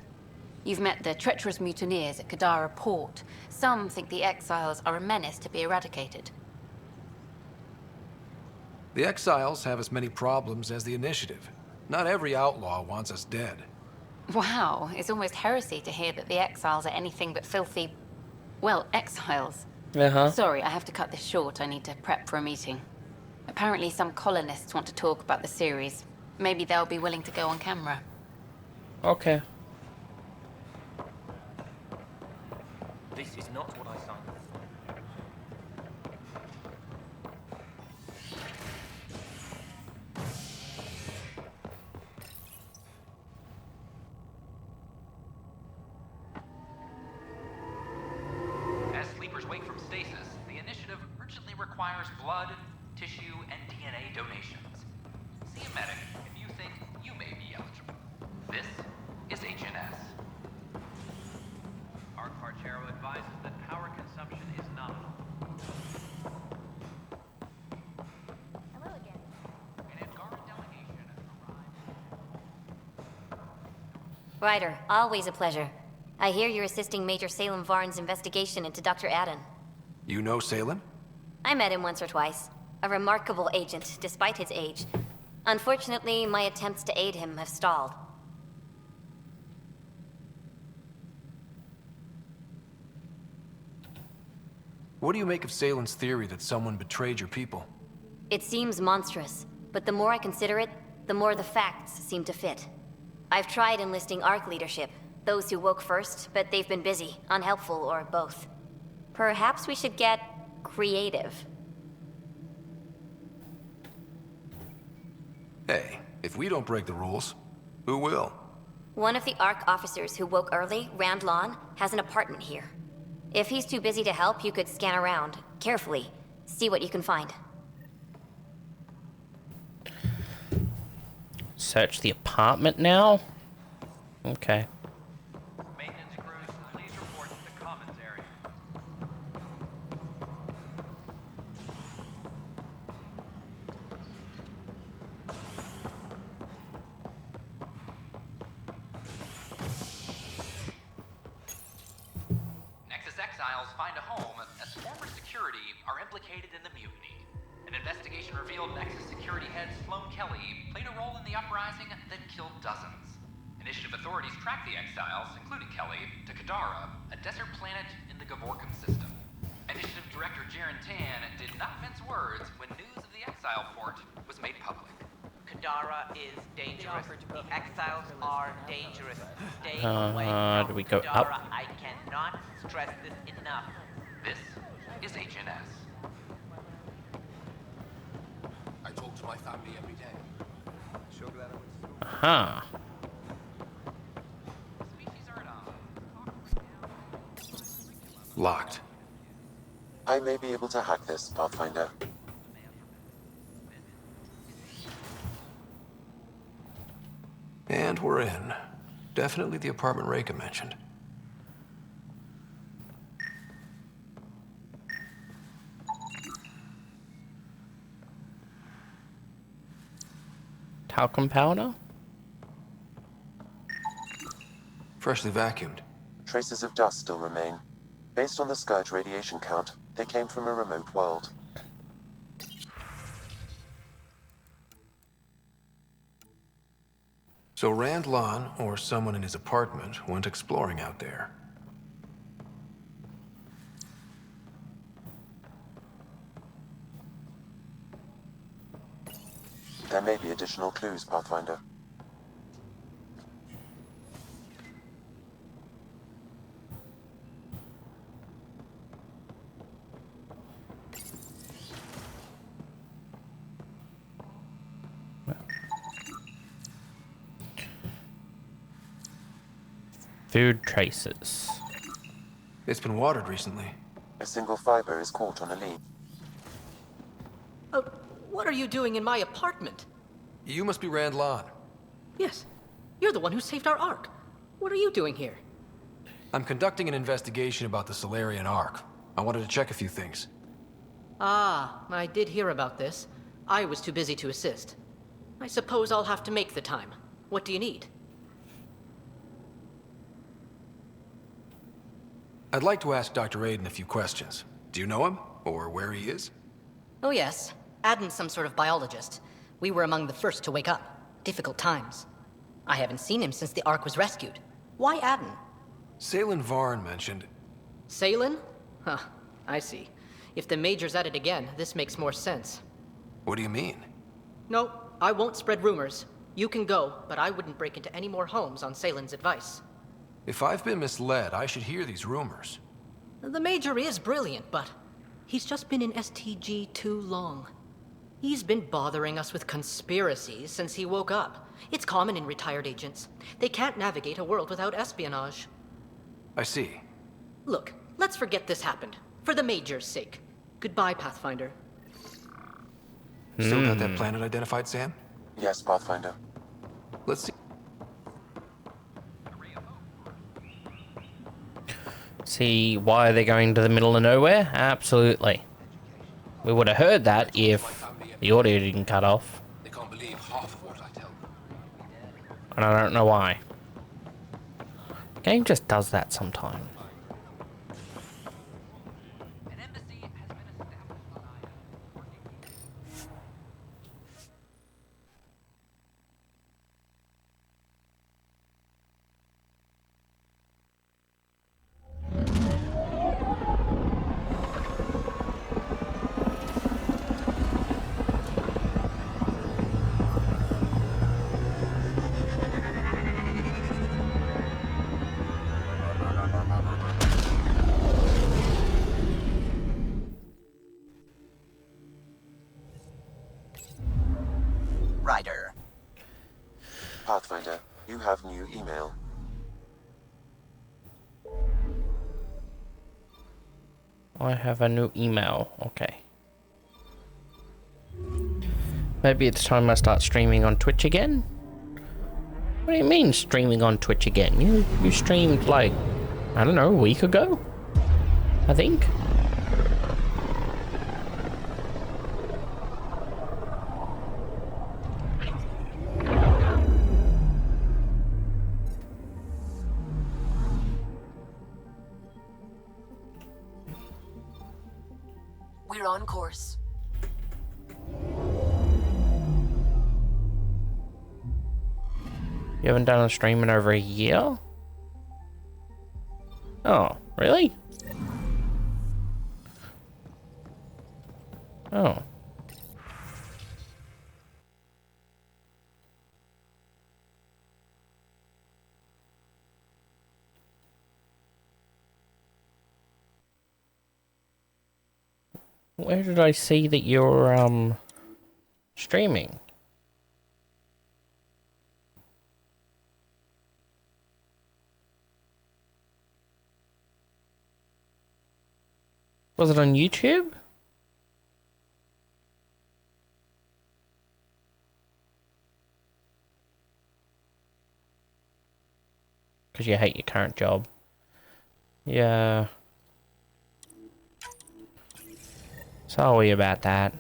You've met the treacherous mutineers at Kadara Port. Some think the Exiles are a menace to be eradicated. The Exiles have as many problems as the Initiative. Not every outlaw wants us dead. Wow, it's almost heresy to hear that the Exiles are anything but filthy... well, exiles. Sorry, I have to cut this short. I need to prep for a meeting. Apparently some colonists want to talk about the series. Maybe they'll be willing to go on camera. Okay. This is not what I signed up for. As sleepers wake from stasis, the initiative urgently requires blood, tissue, and DNA donations. See a medic if you think you may be eligible. This is HNS. Our Parchero advises that power consumption is nominal. Hello again. An Angara delegation arrived. Ryder, always a pleasure. I hear you're assisting Major Salem Varn's investigation into Dr. Adden. You know Salem? I met him once or twice. A remarkable agent, despite his age. Unfortunately, my attempts to aid him have stalled. What do you make of Salem's theory that someone betrayed your people? It seems monstrous, but the more I consider it, the more the facts seem to fit. I've tried enlisting ARC leadership, those who woke first, but they've been busy, unhelpful, or both. Perhaps we should get creative. Hey, if we don't break the rules, who will? One of the ARC officers who woke early, Rand Lon, has an apartment here. If he's too busy to help, you could scan around, carefully, see what you can find. Search the apartment now? Okay. Maintenance crews, please report to the commons area. Nexus exiles find a home as former security are implicated in the mutiny. An investigation revealed Nexus security head Sloan Kelly played a role in the uprising that killed dozens. Initiative authorities tracked the exiles, including Kelly, to Kadara, a desert planet in the Gavorkan system. Initiative Director Jaren Tan did not mince words when news of the exile port was made public. Kadara is dangerous. The exiles are dangerous. Stay away from Do we go Kadara. up? I cannot stress this enough. This is HNS. I talk to my family every day. Sure glad I went to school. Huh. Locked. I may be able to hack this, Pathfinder. And we're in. Definitely the apartment Reika mentioned. Talcum powder? Freshly vacuumed. Traces of dust still remain. Based on the Scourge radiation count, they came from a remote world. So Rand Lon, or someone in his apartment, went exploring out there. There may be additional clues, Pathfinder. Food traces. It's been watered recently. A single fiber is caught on a leaf. What are you doing in my apartment? You must be Rand Lon. Yes. You're the one who saved our Ark. What are you doing here? I'm conducting an investigation about the Solarian Ark. I wanted to check a few things. Ah, I did hear about this. I was too busy to assist. I suppose I'll have to make the time. What do you need? I'd like to ask Dr. Aiden a few questions. Do you know him? Or where he is? Oh yes. Adden's some sort of biologist. We were among the first to wake up. Difficult times. I haven't seen him since the Ark was rescued. Why Adden? Salem Varn mentioned... Salem? Huh, I see. If the Major's at it again, this makes more sense. What do you mean? No, I won't spread rumors. You can go, but I wouldn't break into any more homes on Salen's advice. If I've been misled, I should hear these rumors. The Major is brilliant, but he's just been in STG too long. He's been bothering us with conspiracies since he woke up. It's common in retired agents. They can't navigate a world without espionage. I see. Look, let's forget this happened. For the Major's sake. Goodbye, Pathfinder. Still got that planet identified, Sam? Yes, Pathfinder. Let's see. See why they're going to the middle of nowhere? Absolutely. We would have heard that if the audio didn't cut off. They can't believe half of what I tell them. And I don't know why. The game just does that sometimes. Ryder. Pathfinder, you have new email. I have a new email. Okay. Maybe it's time I start streaming on Twitch again? What do you mean streaming on Twitch again? You streamed like, I don't know, a week ago? I think. We're on course. You haven't done a stream in over a year? Oh, really? Oh. Where did I see that you're, streaming? Was it on YouTube? Because you hate your current job. Yeah. Sorry about that.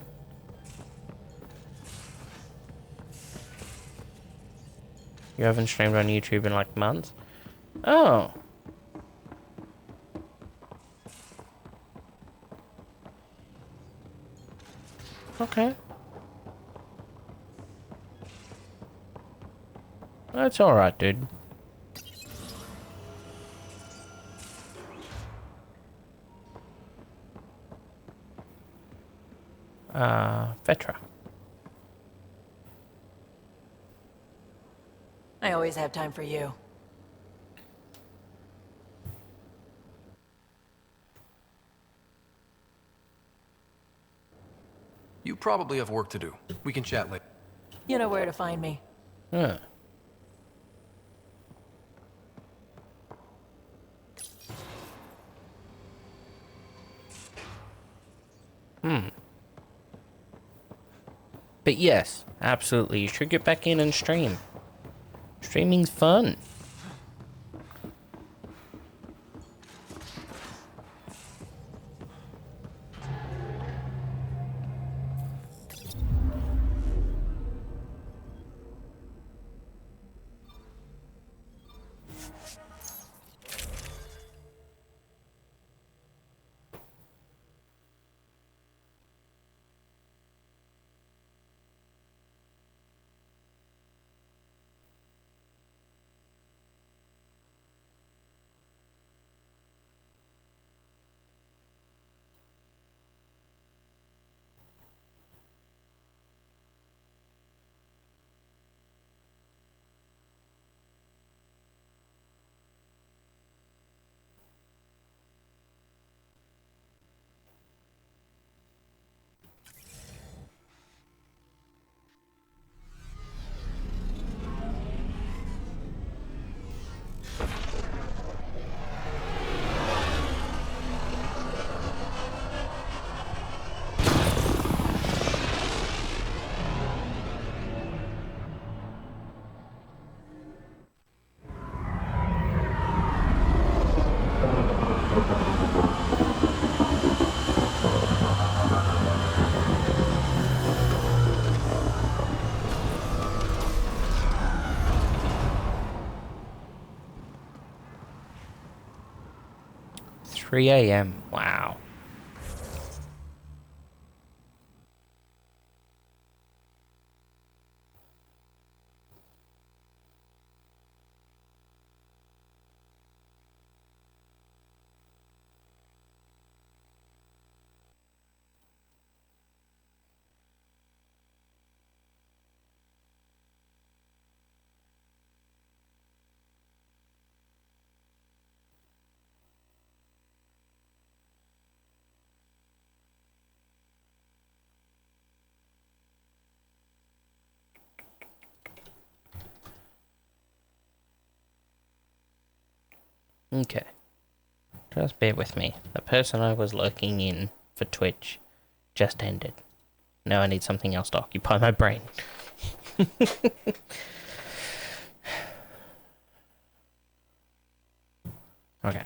You haven't streamed on YouTube in like months? Oh. Okay. That's alright, dude. Vetra. I always have time for you. You probably have work to do. We can chat later. You know where to find me. Huh. But yes, absolutely, you should get back in and stream. Streaming's fun. 3 a.m. Wow. Okay. Just bear with me. The person I was lurking in for Twitch just ended. Now I need something else to occupy my brain. Okay.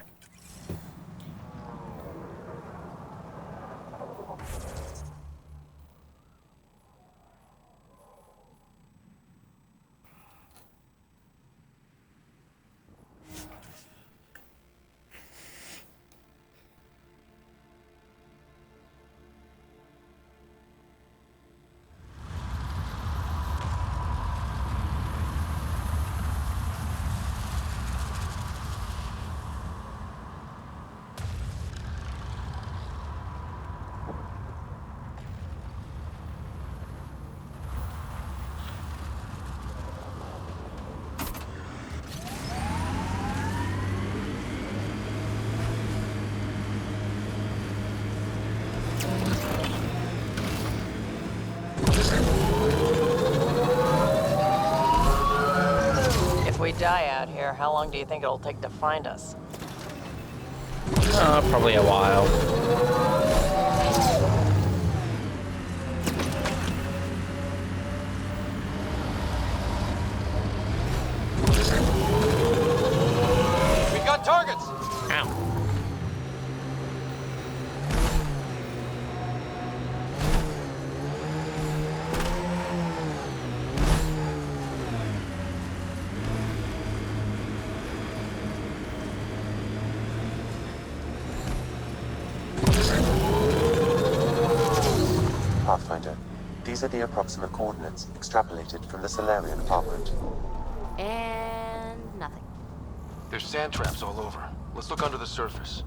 If we die out here, how long do you think it'll take to find us? Probably a while. We got targets! Ow. Pathfinder, these are the approximate coordinates extrapolated from the Solarian blueprint. And nothing. There's sand traps all over. Let's look under the surface.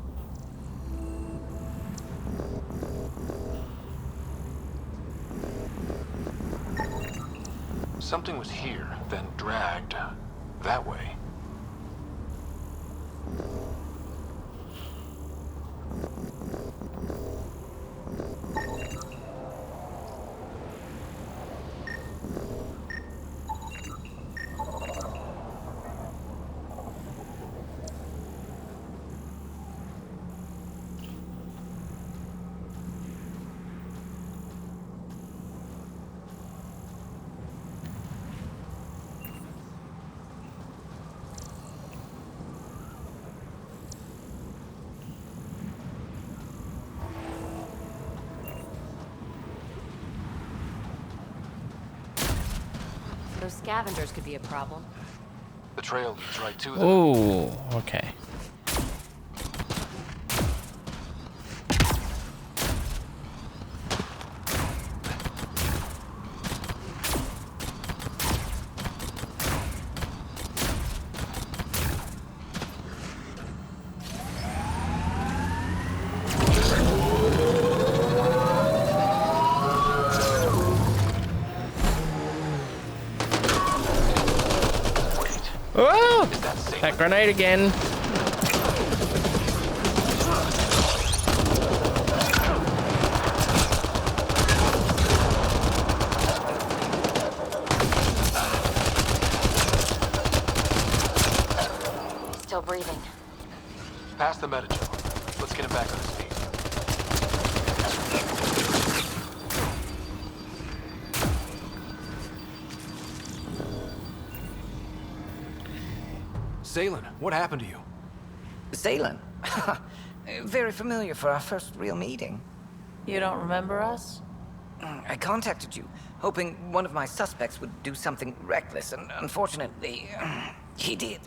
Something was here, then dragged that way. Those scavengers could be a problem. The trail leads right to them. Ooh, okay. Oh! That grenade again. Still breathing. Pass the metagen. Let's get him back on his feet. Zaylen, what happened to you? Zaylen? Very familiar for our first real meeting. You don't remember us? I contacted you, hoping one of my suspects would do something reckless, and unfortunately, he did.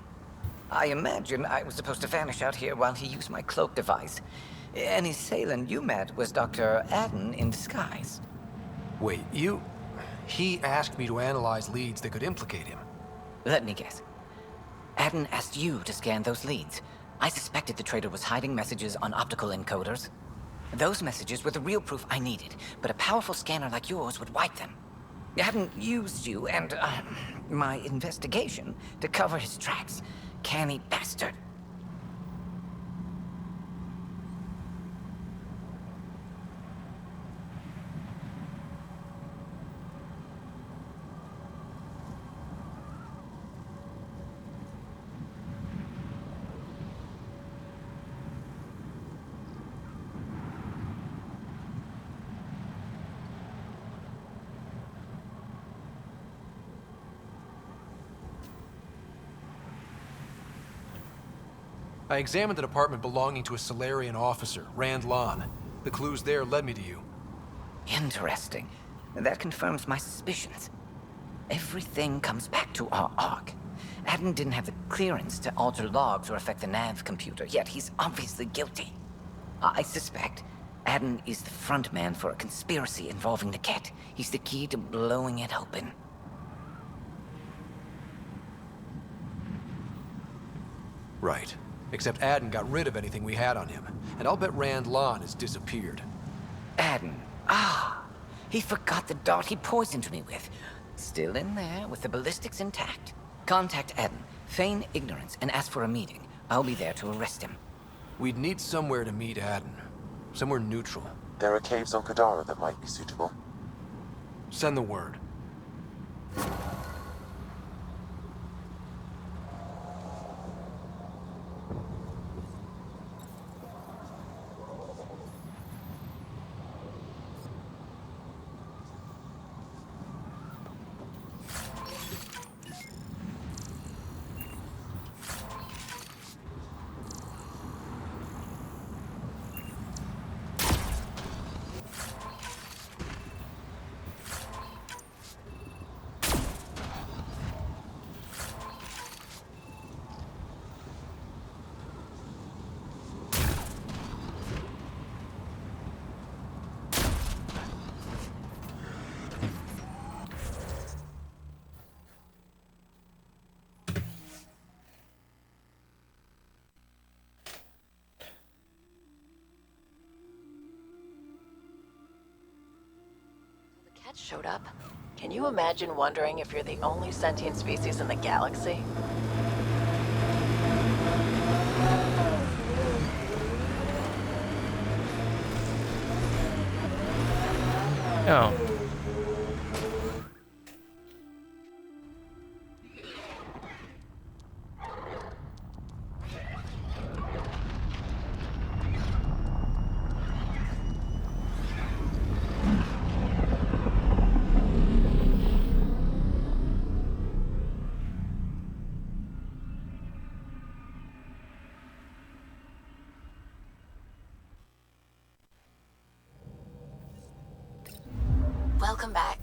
I imagine I was supposed to vanish out here while he used my cloak device. Any assailant you met was Dr. Adden in disguise. Wait, you... He asked me to analyze leads that could implicate him. Let me guess. Adden asked you to scan those leads. I suspected the traitor was hiding messages on optical encoders. Those messages were the real proof I needed, but a powerful scanner like yours would wipe them. Adden used you and, my investigation to cover his tracks. Canny bastard. I examined an apartment belonging to a Solarian officer, Rand Lon. The clues there led me to you. Interesting. That confirms my suspicions. Everything comes back to our arc. Adden didn't have the clearance to alter logs or affect the nav computer, yet he's obviously guilty. I suspect Adden is the front man for a conspiracy involving the Ket. He's the key to blowing it open. Right. Except Adden got rid of anything we had on him. And I'll bet Rand Lon has disappeared. Adden. Ah, he forgot the dart he poisoned me with. Still in there with the ballistics intact. Contact Adden, feign ignorance, and ask for a meeting. I'll be there to arrest him. We'd need somewhere to meet Adden. Somewhere neutral. There are caves on Kadara that might be suitable. Send the word. Showed up. Can you imagine wondering if you're the only sentient species in the galaxy? Oh. Welcome back.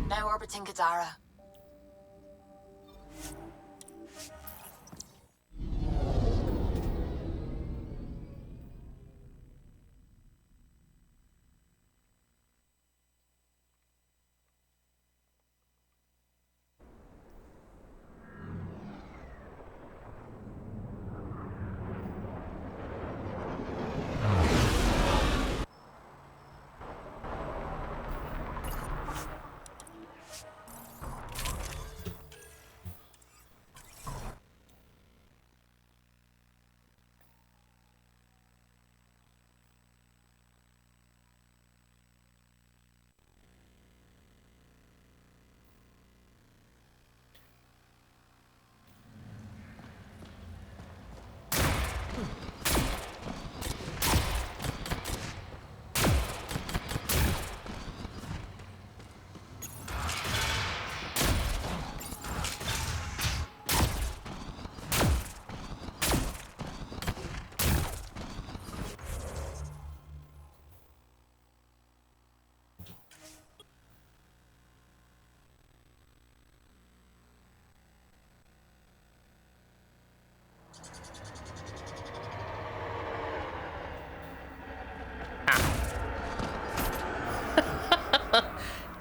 Now orbiting Kadara.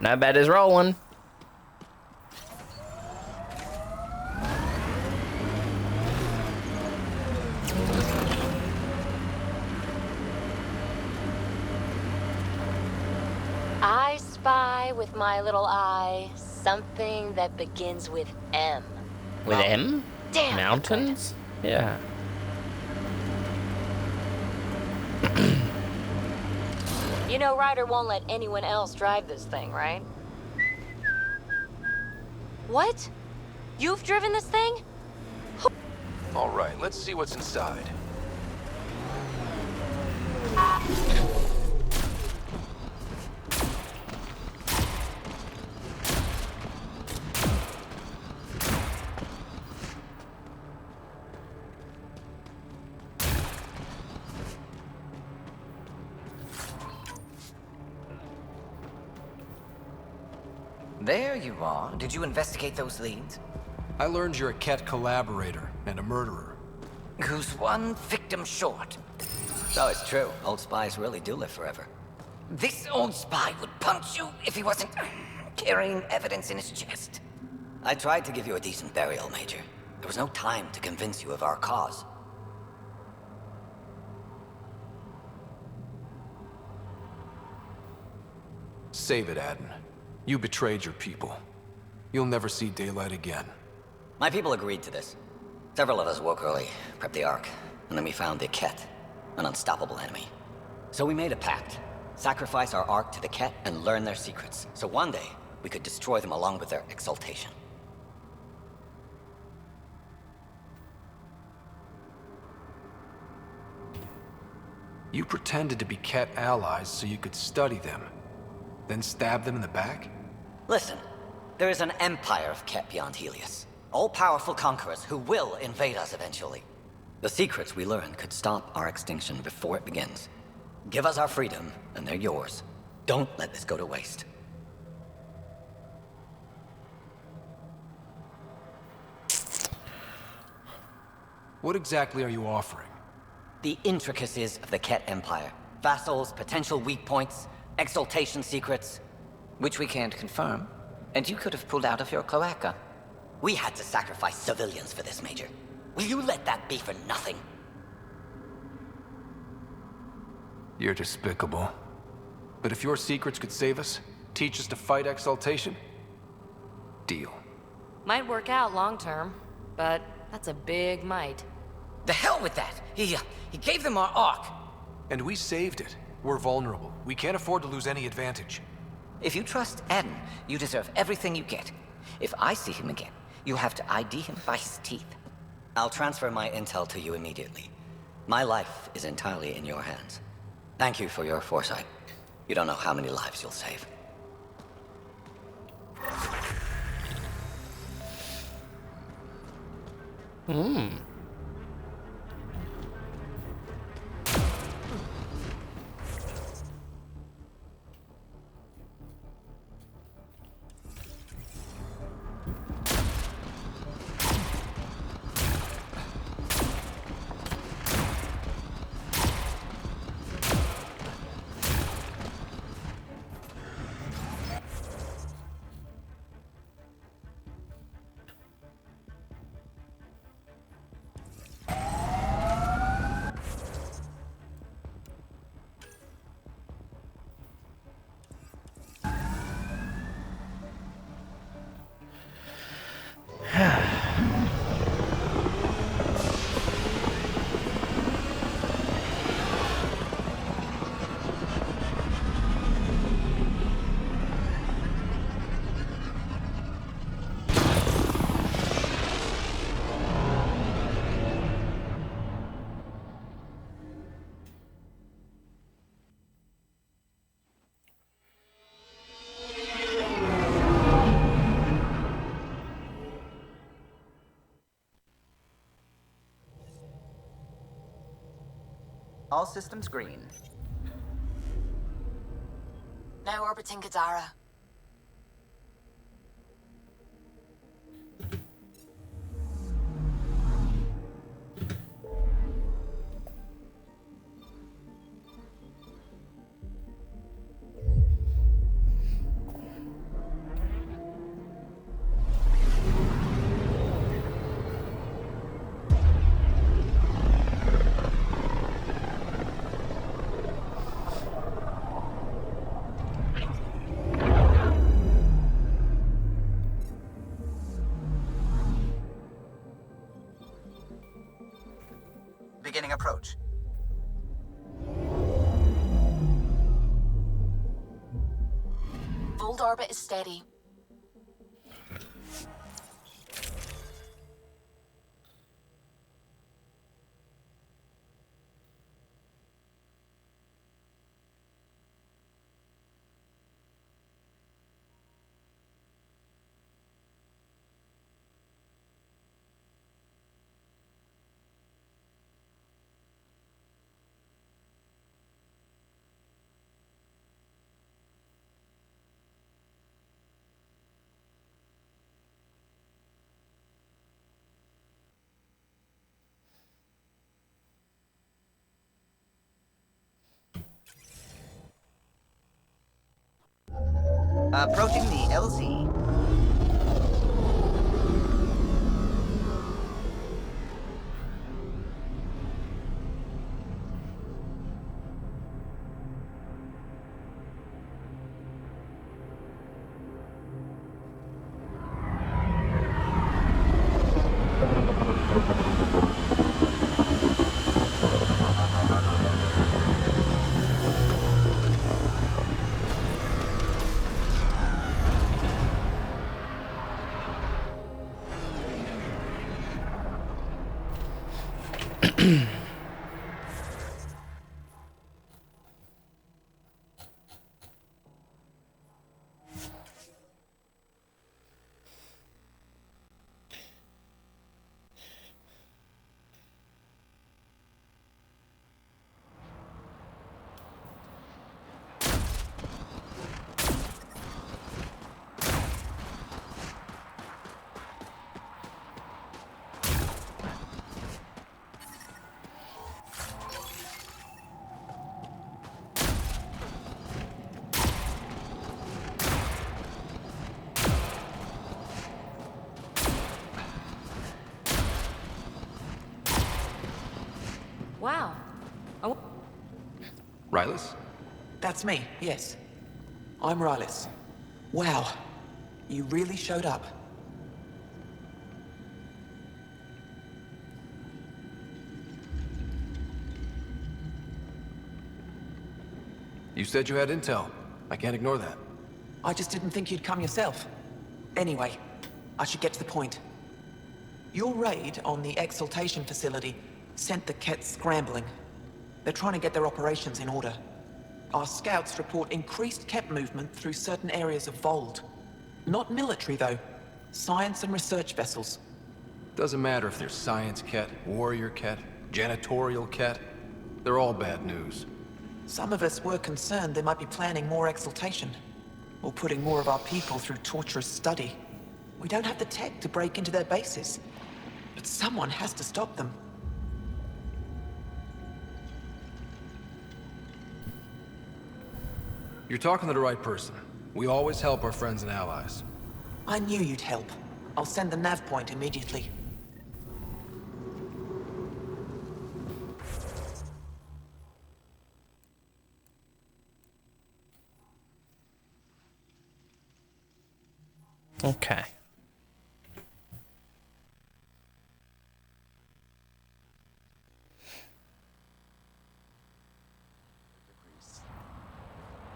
No bet is rolling. I spy with my little eye something that begins with M. With M? Damn. Mountains? Yeah. You know Ryder won't let anyone else drive this thing, right? What? You've driven this thing? All right, let's see what's inside. There you are. Did you investigate those leads? I learned you're a Ket collaborator and a murderer. Who's one victim short? So it's true. Old spies really do live forever. This old spy would punch you if he wasn't carrying evidence in his chest. I tried to give you a decent burial, Major. There was no time to convince you of our cause. Save it, Adden. You betrayed your people. You'll never see daylight again. My people agreed to this. Several of us woke early, prepped the Ark, and then we found the Ket, an unstoppable enemy. So we made a pact. Sacrifice our Ark to the Ket and learn their secrets, so one day we could destroy them along with their exaltation. You pretended to be Ket allies so you could study them, then stab them in the back? Listen, there is an empire of Ket beyond Helios. All-powerful conquerors who will invade us eventually. The secrets we learn could stop our extinction before it begins. Give us our freedom, and they're yours. Don't let this go to waste. What exactly are you offering? The intricacies of the Ket Empire. Vassals, potential weak points, exaltation secrets, which we can't confirm, and you could have pulled out of your cloaca. We had to sacrifice civilians for this, Major. Will you let that be for nothing? You're despicable. But if your secrets could save us, teach us to fight exaltation, deal. Might work out long term, but that's a big might. The hell with that! He gave them our Ark. And we saved it. We're vulnerable. We can't afford to lose any advantage. If you trust Adden, you deserve everything you get. If I see him again, you'll have to ID him by his teeth. I'll transfer my intel to you immediately. My life is entirely in your hands. Thank you for your foresight. You don't know how many lives you'll save. All systems green. Now orbiting Gadara. orbit is steady. Approaching the LZ. Wow. Oh. Rylus? That's me, yes. I'm Rylus. Wow. You really showed up. You said you had intel. I can't ignore that. I just didn't think you'd come yourself. Anyway, I should get to the point. Your raid on the exaltation facility sent the Kett scrambling. They're trying to get their operations in order. Our scouts report increased Kett movement through certain areas of Vold. Not military, though. Science and research vessels. Doesn't matter if they're science Kett, warrior Kett, janitorial Kett. They're all bad news. Some of us were concerned they might be planning more exaltation, or putting more of our people through torturous study. We don't have the tech to break into their bases, but someone has to stop them. You're talking to the right person. We always help our friends and allies. I knew you'd help. I'll send the nav point immediately. Okay.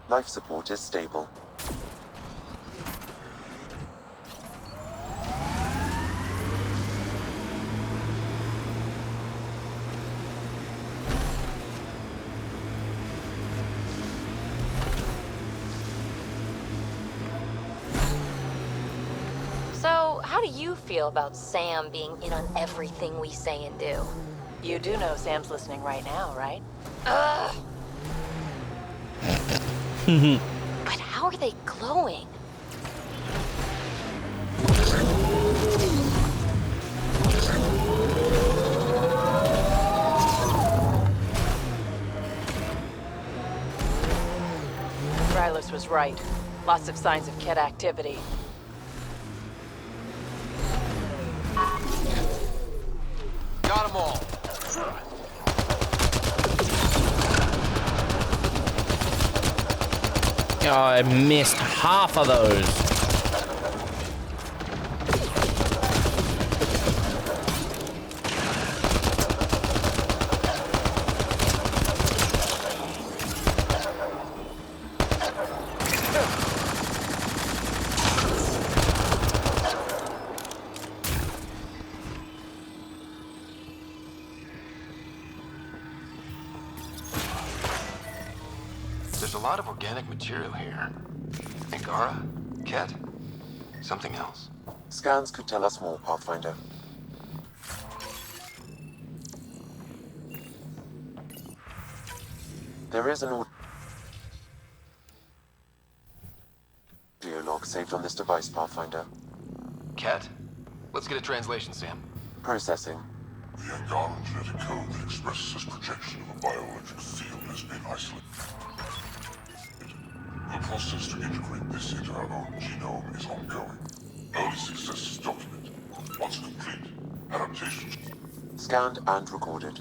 Life support is stable. So, how do you feel about Sam being in on everything we say and do? You do know Sam's listening right now, right? Ugh! But how are they glowing? Rylus was right. Lots of signs of Kett activity. Got them all. Oh, I missed half of those. lot of organic material here. Angara? Ket? Something else? Scans could tell us more, Pathfinder. There is an audio log saved on this device, Pathfinder. Ket? Let's get a translation, Sam. Processing. The Angaran genetic code that expresses this projection of a bioelectric field has been isolated. The process to integrate this into our own genome is ongoing. Early success is documented. Once complete, adaptations... Scanned and recorded.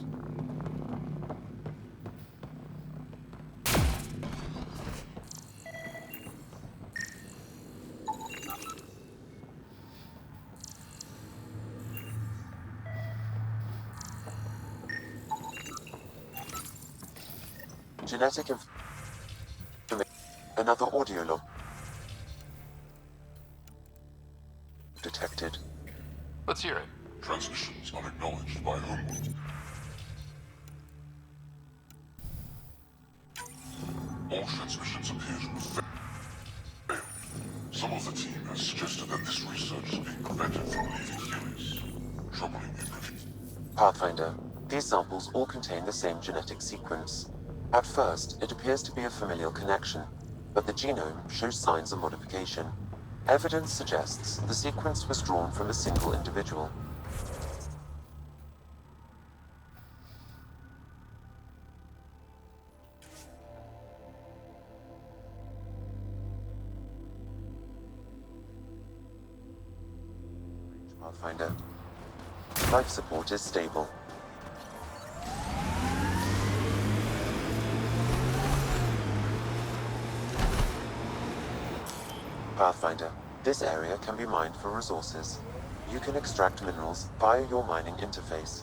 Genetic information. Another audio log. Detected. Let's hear it. Transmissions unacknowledged by Homeworld. All transmissions appear to have failed. Some of the team has suggested that this research is being prevented from leaving humans. Troubling image. Pathfinder, these samples all contain the same genetic sequence. At first, it appears to be a familial connection, but the genome shows signs of modification. Evidence suggests the sequence was drawn from a single individual. Pathfinder. Life support is stable. Pathfinder, this area can be mined for resources. You can extract minerals via your mining interface.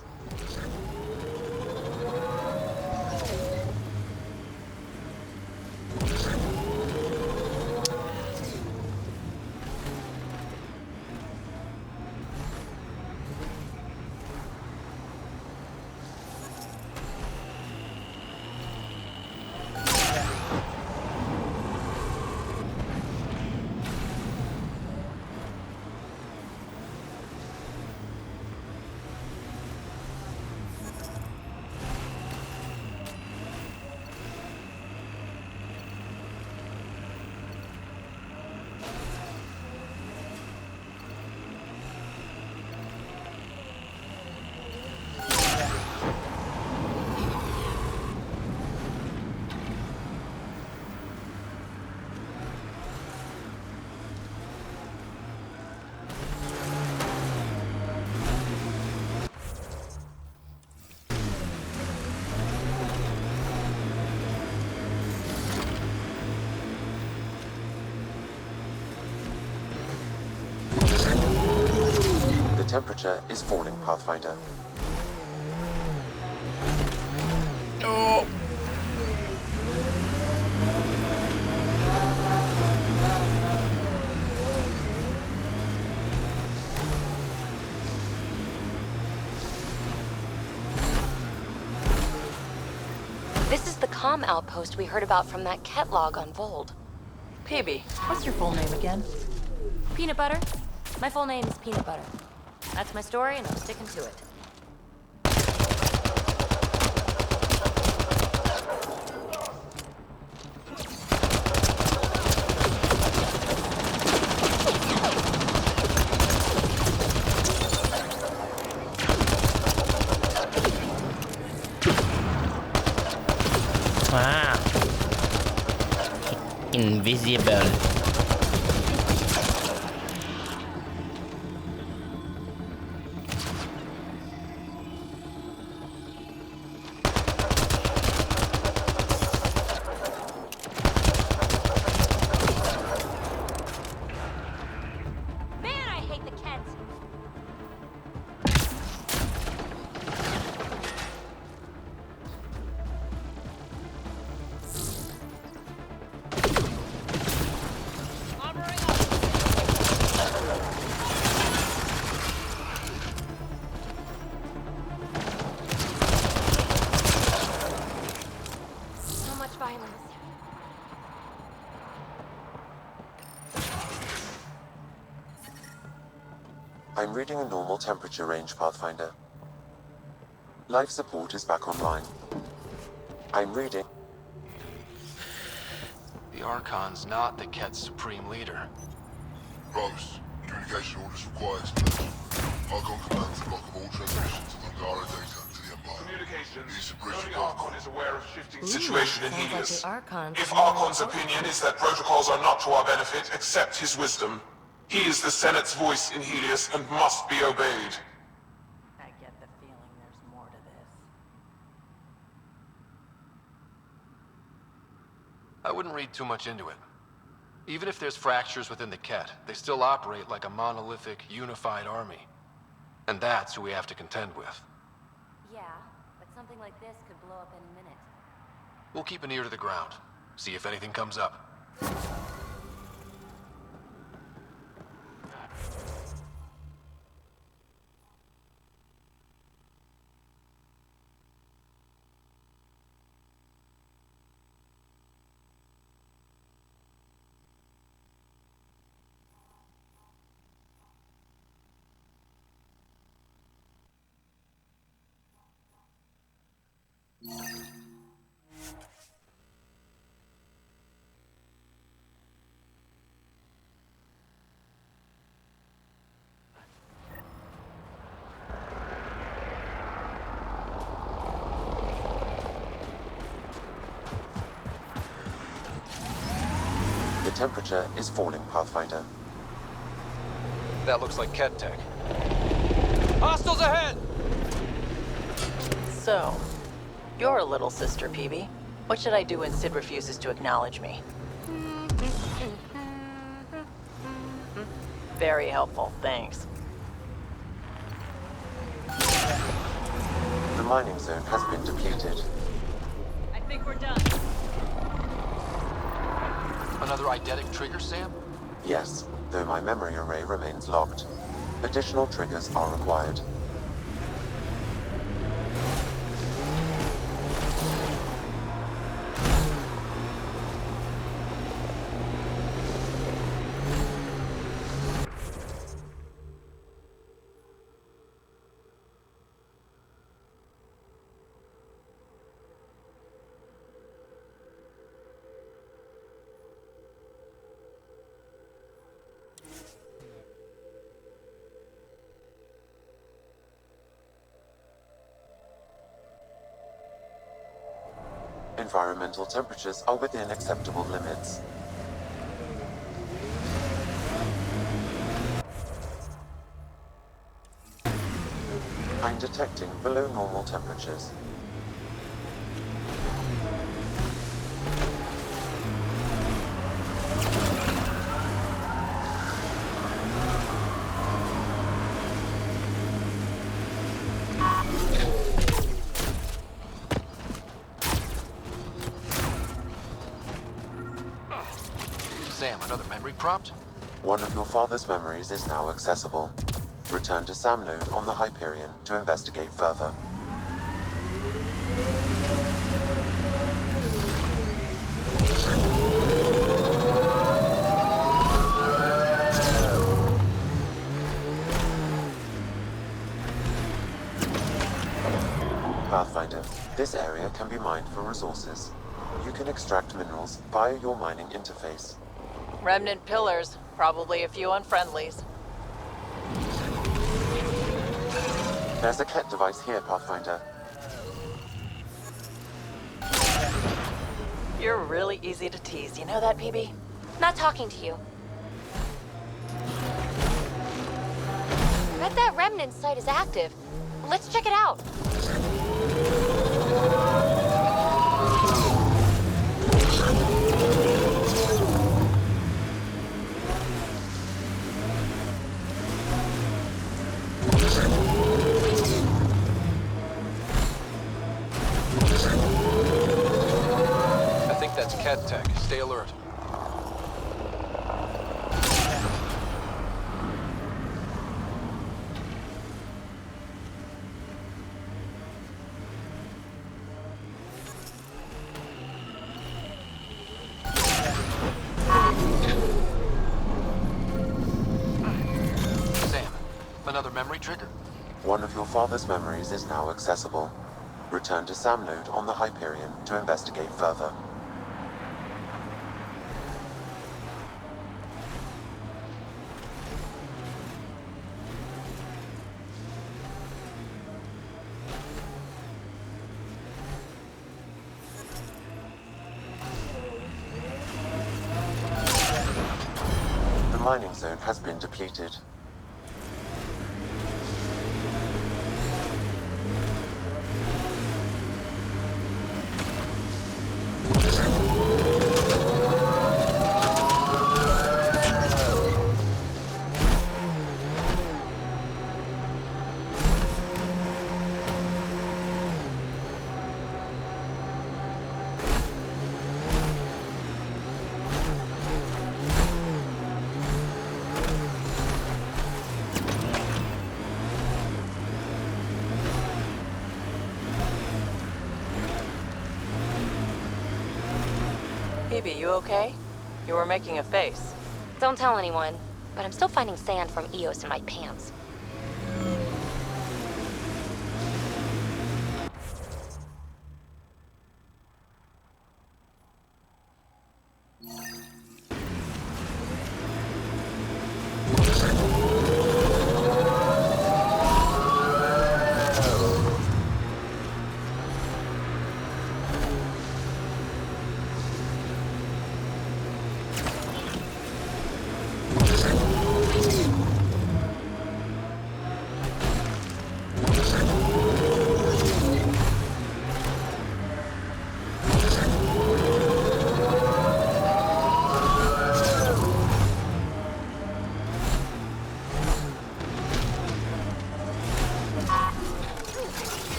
The temperature is falling, Pathfinder. Oh. This is the comm outpost we heard about from that Ket log on Vold. PB, what's your full name again? Peanut Butter. My full name is Peanut Butter. That's my story, and I'm sticking to it. Wow. Invisible. Man, I hate the Kets! So much violence. I'm reading a normal temperature range, Pathfinder. Life support is back online. I'm reading... The Archon's not the Ket's supreme leader. Rose, communication orders required. Archon commands the block of all transmissions of Angara data to the Empire. Communications. Only Archon is aware of shifting Situation situation in sounds like Helios. the Archons If are more Archon's important. opinion is that protocols are not to our benefit, accept his wisdom. He is the Senate's voice in Helios and must be obeyed. I get the feeling there's more to this. I wouldn't read too much into it. Even if there's fractures within the Ket, they still operate like a monolithic, unified army. And that's who we have to contend with. Yeah, but something like this could blow up any minute. We'll keep an ear to the ground. See if anything comes up. The temperature is falling, Pathfinder. That looks like Ket tech. Hostiles ahead! So, you're a little sister, Peebee. What should I do when Sid refuses to acknowledge me? Very helpful, thanks. The mining zone has been depleted. I think we're done. Another eidetic trigger, Sam? Yes, though my memory array remains locked. Additional triggers are required. Environmental temperatures are within acceptable limits. I'm detecting below normal temperatures. Sam, another memory prompt? One of your father's memories is now accessible. Return to Sam node on the Hyperion to investigate further. Pathfinder, this area can be mined for resources. You can extract minerals via your mining interface. Remnant pillars, probably a few unfriendlies. There's a Ket device here, Pathfinder. You're really easy to tease, you know that, Peebee? Not talking to you. Bet that remnant site is active. Let's check it out. I think that's Ket tech. Stay alert. Sam, Another memory trigger? One of your father's memories is now accessible. Return to Sam node on the Hyperion to investigate further. The mining zone has been depleted. Phoebe, you okay? You were making a face. Don't tell anyone, but I'm still finding sand from Eos in my pants.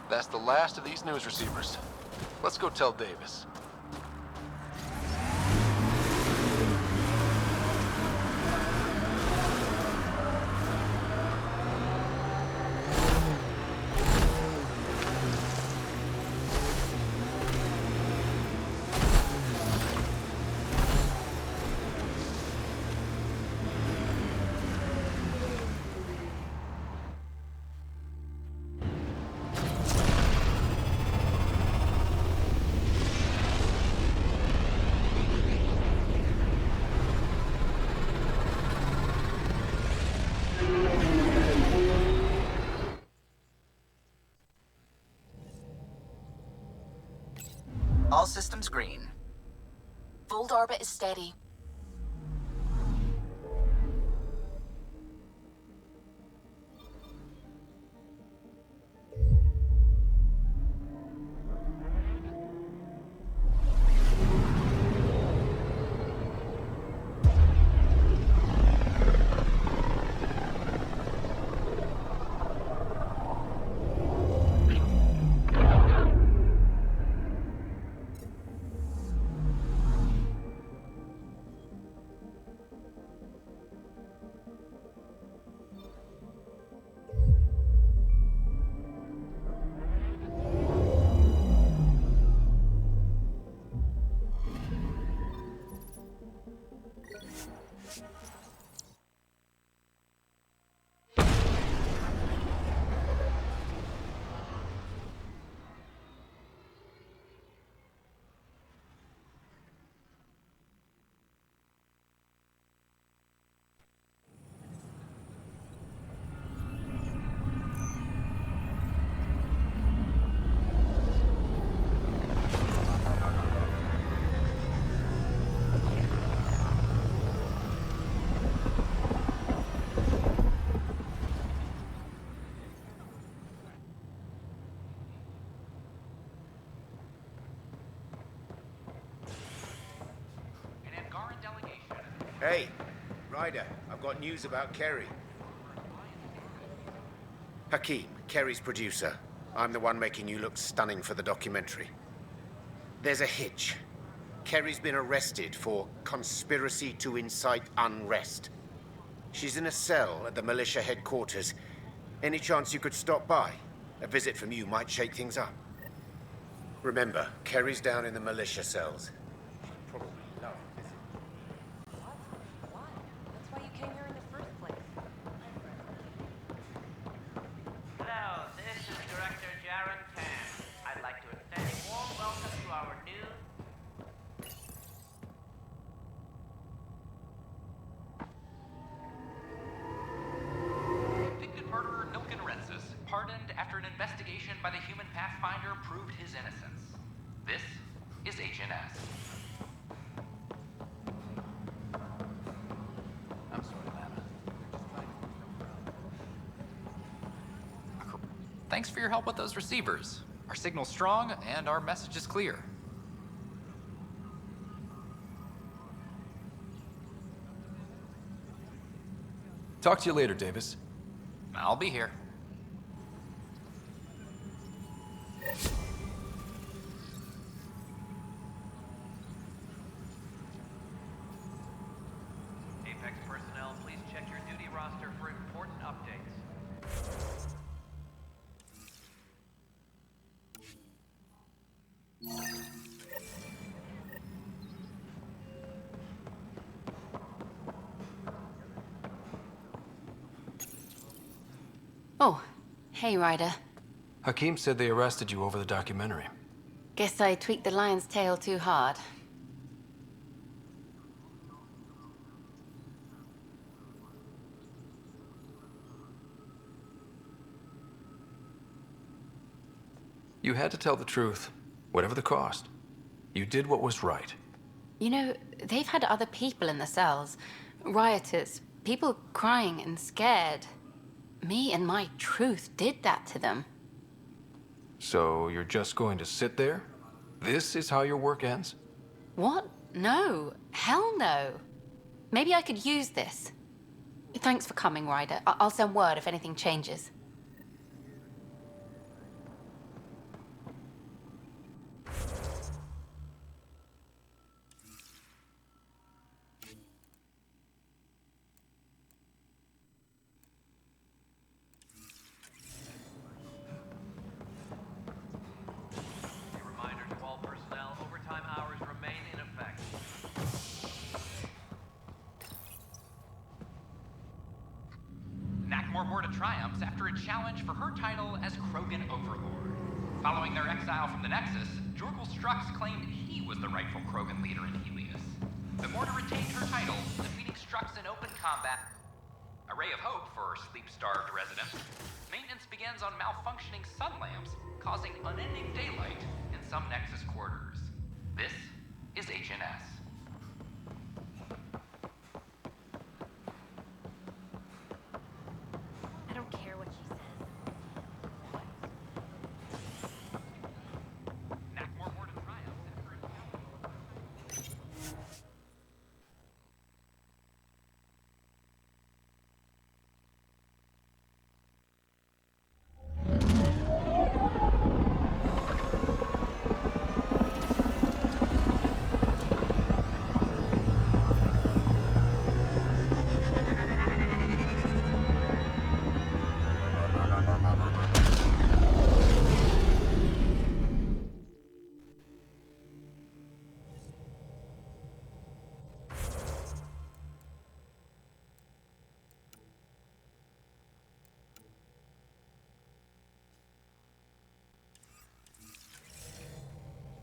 That's the last of these news receivers. Let's go tell Davis. All systems green. Fold orbit is steady. Hey, Ryder, I've got news about Kerry. Hakeem, Kerry's producer. I'm the one making you look stunning for the documentary. There's a hitch. Kerry's been arrested for conspiracy to incite unrest. She's in a cell at the militia headquarters. Any chance you could stop by? A visit from you might shake things up. Remember, Kerry's down in the militia cells. She'd probably love a visit. Why? That's why you came here in the first place. Hello, this is Director Jaron Tan. I'd like to extend a warm welcome to our new... Convicted murderer Milken Rensis, pardoned after an investigation by the human Pathfinder proved his innocence. This is Agent S. I'm sorry, Lana. Thanks for your help with those receivers. Our signal's strong, and our message is clear. Talk to you later, Davis. I'll be here. Apex personnel, please check your duty roster for important updates. Oh, hey, Ryder. Hakeem said they arrested you over the documentary. Guess I tweaked the lion's tail too hard. You had to tell the truth, whatever the cost. You did what was right. You know, they've had other people in the cells. Rioters, people crying and scared. Me and my truth did that to them. So you're just going to sit there? This is how your work ends? What? No. Hell no. Maybe I could use this. Thanks for coming, Ryder. I'll send word if anything changes. Triumphs after a challenge for her title as Krogan Overlord. Following their exile from the Nexus, Jorgal Strux claimed he was the rightful Krogan leader in Helios. But Morta retained her title, defeating Strux in open combat. A ray of hope for sleep-starved residents. Maintenance begins on malfunctioning sun lamps, causing unending daylight in some Nexus quarters. This is Agent S.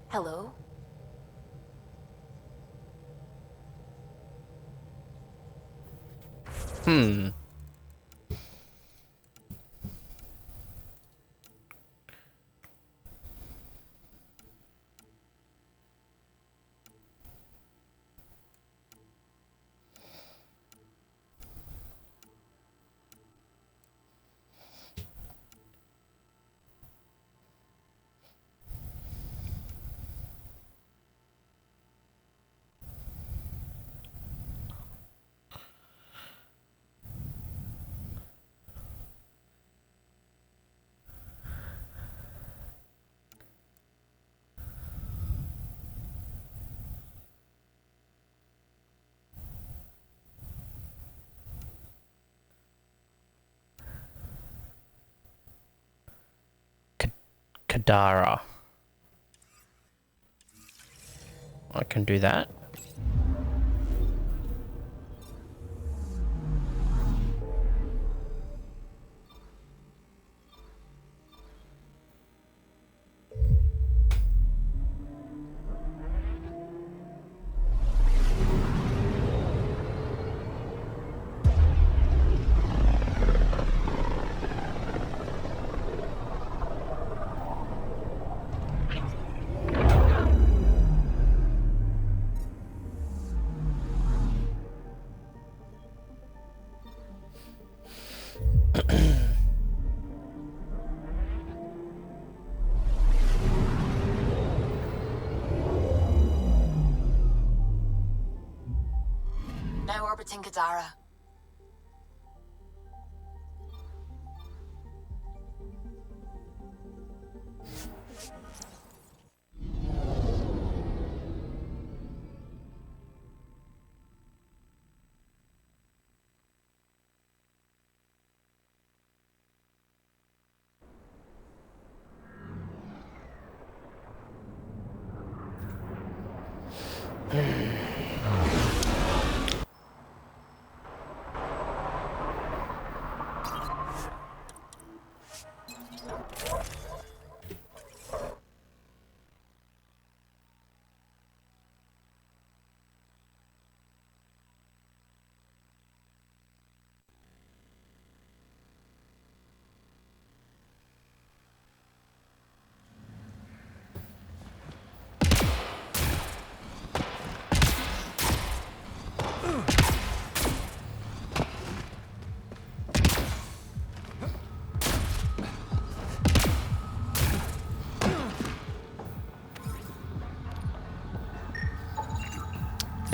Hello? Kadara. I can do that. Now orbiting Kadara.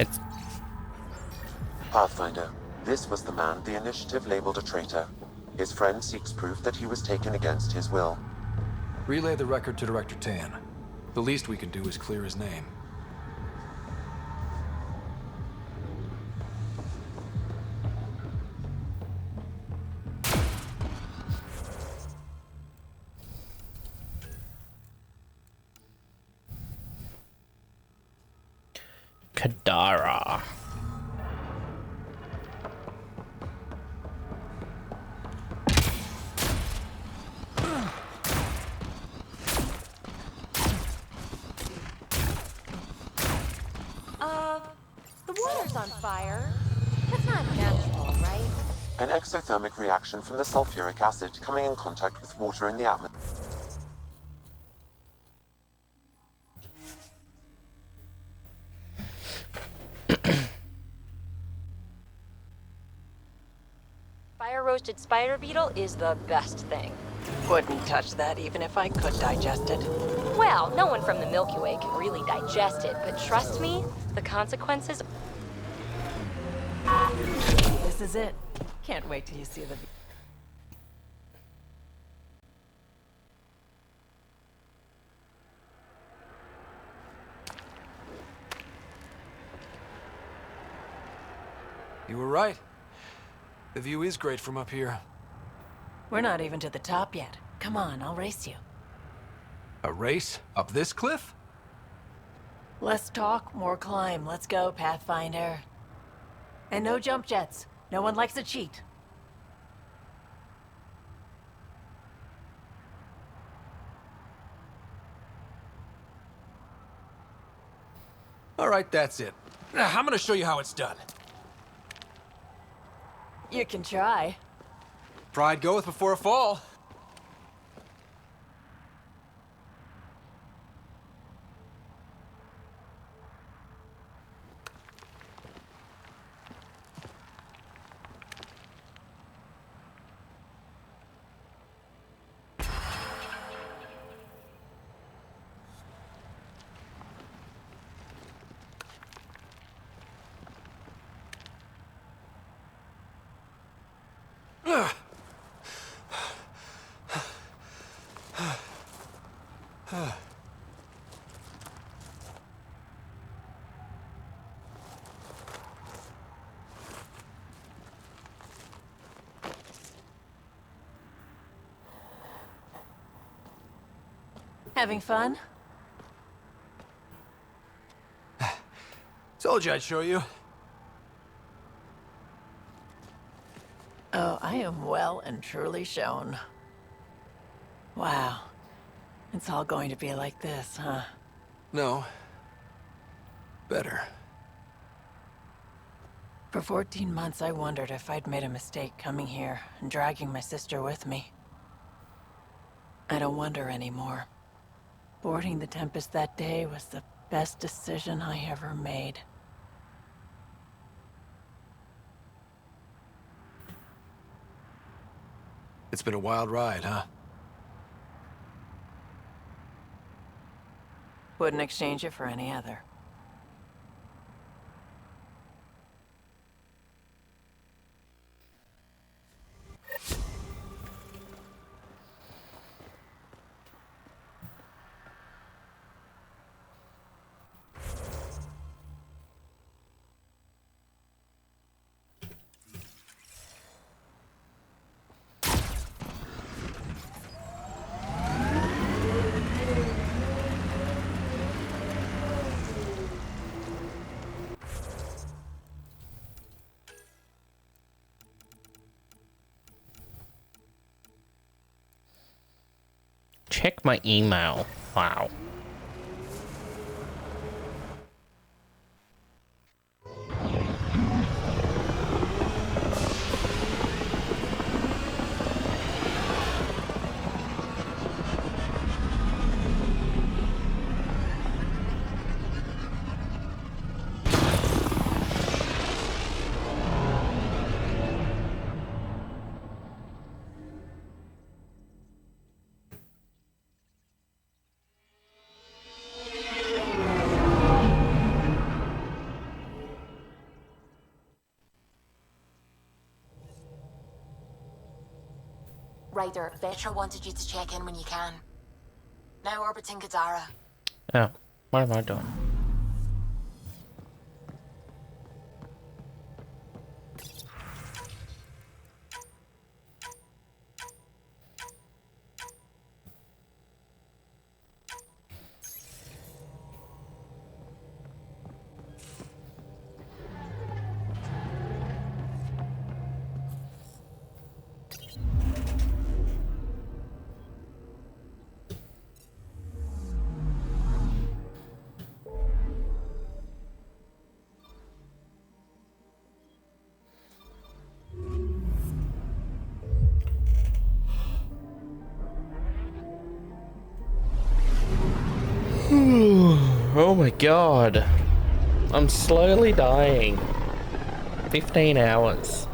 It's Pathfinder, this was the man the Initiative labeled a traitor. His friend seeks proof that he was taken against his will. Relay the record to Director Tan. The least we can do is clear his name. Kadara. The water's on fire. That's not natural, right? An exothermic reaction from the sulfuric acid coming in contact with water in the atmosphere. Fire-roasted spider beetle is the best thing. Wouldn't touch that even if I could digest it. Well, no one from the Milky Way can really digest it, but trust me, the consequences... This is it. Can't wait till you see the... You were right. The view is great from up here. We're not even to the top yet. Come on, I'll race you. A race? Up this cliff? Less talk, more climb. Let's go, Pathfinder. And no jump jets. No one likes a cheat. All right, that's it. Now, I'm gonna show you how it's done. You can try. Pride goeth before a fall. Having fun? Told you I'd show you. Oh, I am well and truly shown. Wow. It's all going to be like this, huh? No. Better. For 14 months, I wondered if I'd made a mistake coming here and dragging my sister with me. I don't wonder anymore. Boarding the Tempest that day was the best decision I ever made. It's been a wild ride, huh? Wouldn't exchange it for any other. Check my email. Wow. Ryder, Vetra wanted you to check in when you can. Now orbiting Kadara. Oh, what am I doing? Oh my god. I'm slowly dying. 15 hours.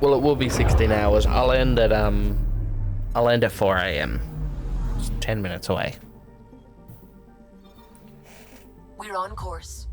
Well, it will be 16 hours. I'll end at 4 AM. It's 10 minutes away. We're on course.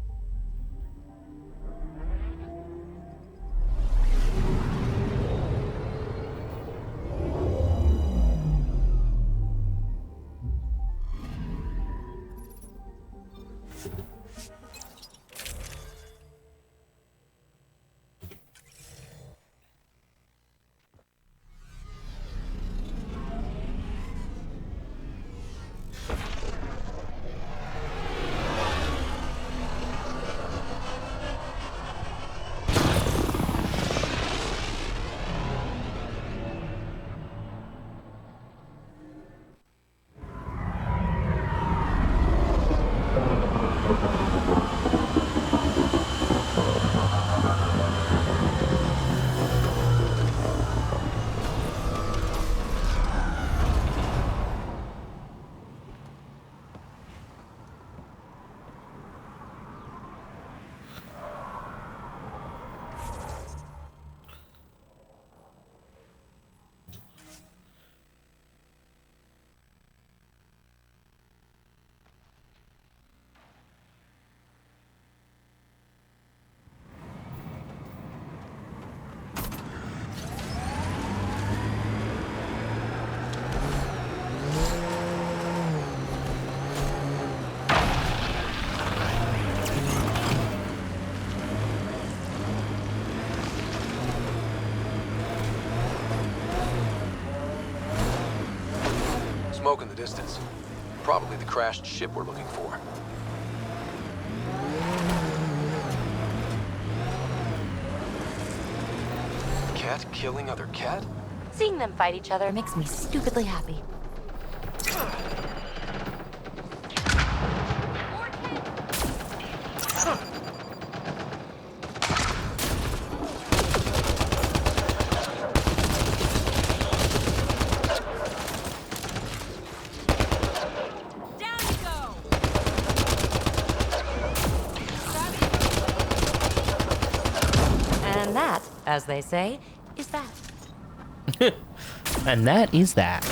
Smoke in the distance. Probably the crashed ship we're looking for. Cat killing other cat? Seeing them fight each other makes me stupidly happy. And that, as they say, is that. And that is that.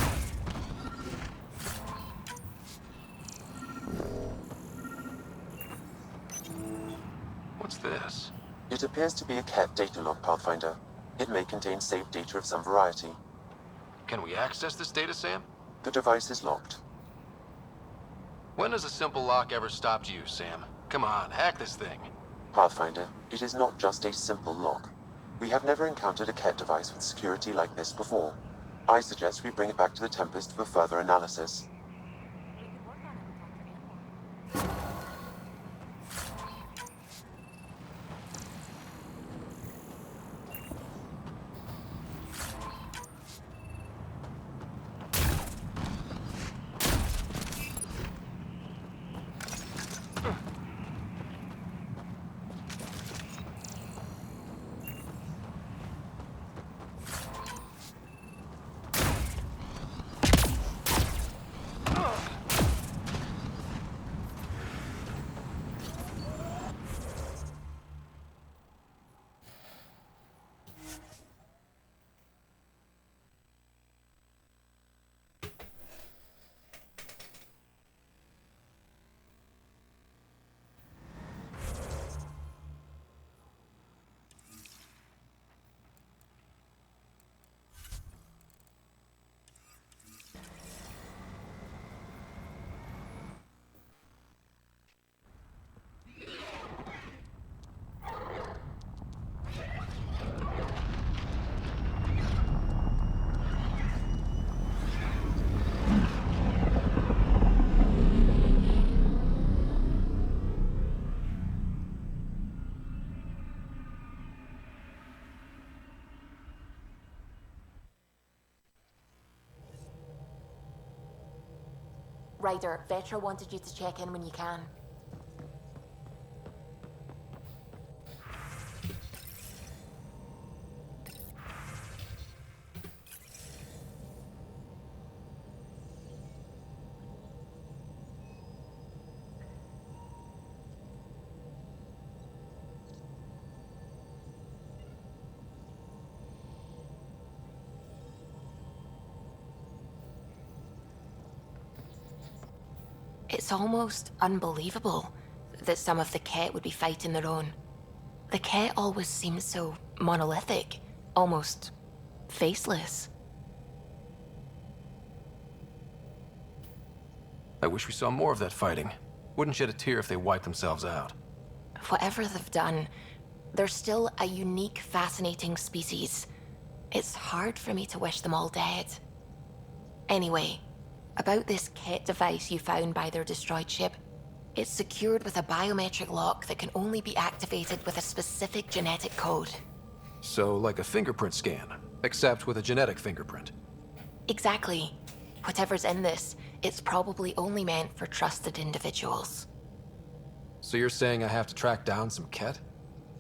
What's this? It appears to be a cat data log, Pathfinder. It may contain saved data of some variety. Can we access this data, Sam? The device is locked. When has a simple lock ever stopped you, Sam? Come on, hack this thing. Pathfinder, it is not just a simple lock. We have never encountered a cat device with security like this before. I suggest we bring it back to the Tempest for further analysis. Ryder, Vetra wanted you to check in when you can. It's almost unbelievable that some of the Ket would be fighting their own. The Ket always seems so monolithic, almost faceless. I wish we saw more of that fighting. Wouldn't shed a tear if they wiped themselves out. Whatever they've done, they're still a unique, fascinating species. It's hard for me to wish them all dead. Anyway, about this Ket device you found by their destroyed ship. It's secured with a biometric lock that can only be activated with a specific genetic code. So, like a fingerprint scan, except with a genetic fingerprint. Exactly. Whatever's in this, it's probably only meant for trusted individuals. So you're saying I have to track down some Ket?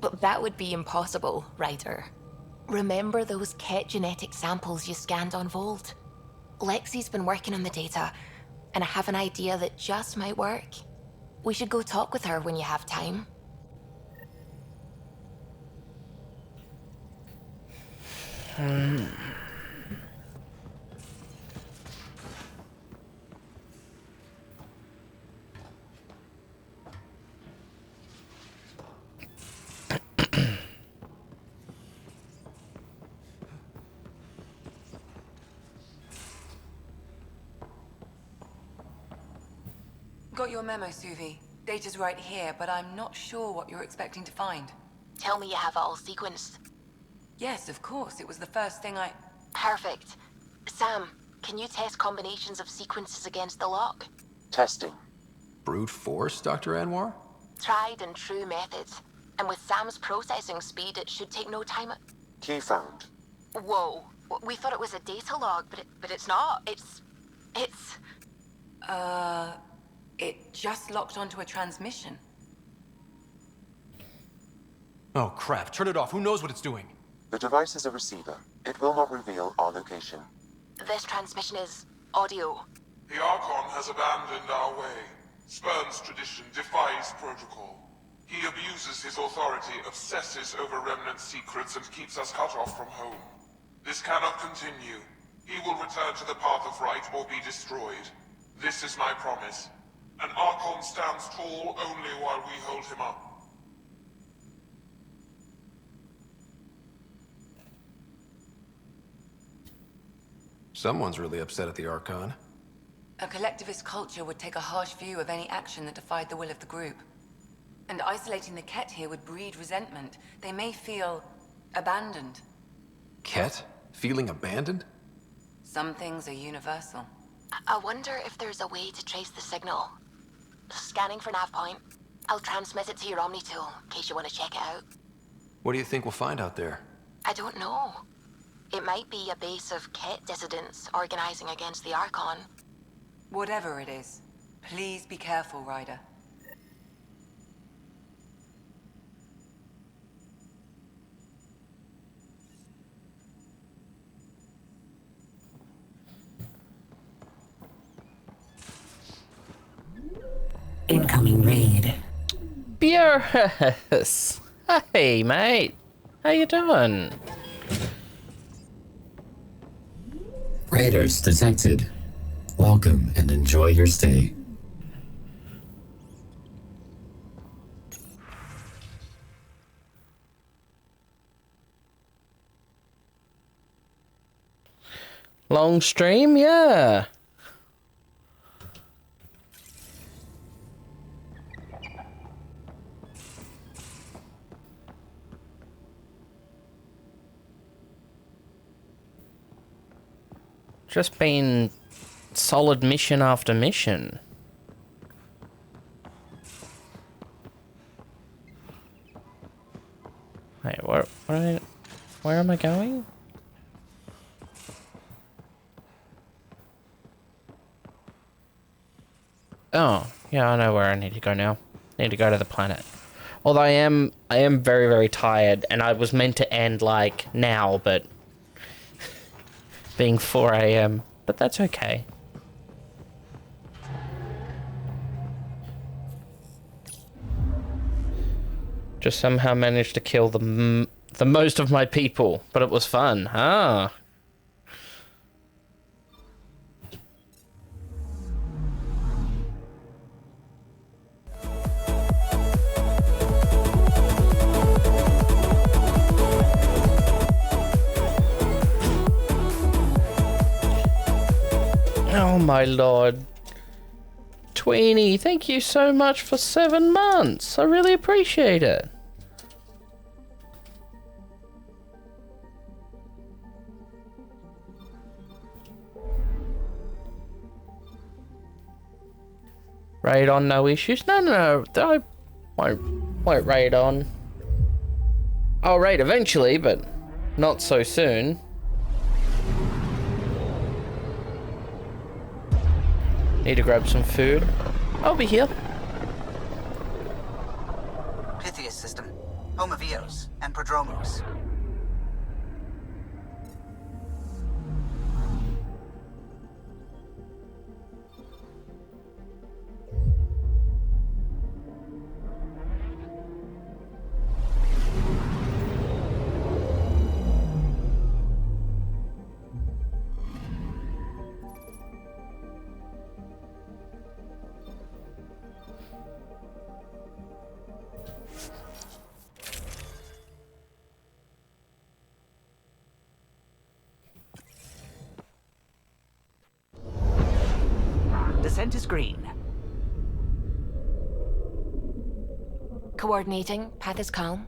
But that would be impossible, Ryder. Remember those Ket genetic samples you scanned on Volt? Lexi's been working on the data, and I have an idea that just might work. We should go talk with her when you have time. Got your memo, Suvi. Data's right here, but I'm not sure what you're expecting to find. Tell me you have it all sequenced. Yes, of course. It was the first thing I... Perfect. Sam, Can you test combinations of sequences against the lock? Testing. Brute force, Dr. Anwar? Tried and true methods. And with Sam's processing speed, it should take no time. Key found. Whoa. We thought it was a data log, but it's not. It's... It just locked onto a transmission. Oh crap, turn it off. Who knows what it's doing? The device is a receiver. It will not reveal our location. This transmission is audio. The Archon has abandoned our way, spurns tradition, defies protocol. He abuses his authority, obsesses over Remnant secrets, and keeps us cut off from home. This cannot continue. He will return to the path of right or be destroyed. This is my promise. An Archon stands tall only while we hold him up. Someone's really upset at the Archon. A collectivist culture would take a harsh view of any action that defied the will of the group. And isolating the Ket here would breed resentment. They may feel abandoned. Ket? Feeling abandoned? Some things are universal. I wonder if there's a way to trace the signal. Scanning for nav point. I'll transmit it to your Omni tool, in case you want to check it out. What do you think we'll find out there? I don't know. It might be a base of Ket dissidents organizing against the Archon. Whatever it is, please be careful, Ryder. Incoming raid. Yes. Hey, mate. How you doing? Raiders detected. Welcome and enjoy your stay. Long stream, yeah. Just been solid mission after mission. Wait, where am I going? Oh, yeah, I know where I need to go now. I need to go to the planet. Although I am very, very tired, and I was meant to end like now, but being 4 AM, but that's okay. Just somehow managed to kill the most of my people, but it was fun. Ah. Oh my lord. Tweenie, thank you so much for 7 months. I really appreciate it. Raid on, no issues? No. I won't raid on. I'll raid eventually, but not so soon. Need to grab some food. I'll be here. Pythias system. Home of Eos and Prodromos. Descent is green. Coordinating. Path is calm.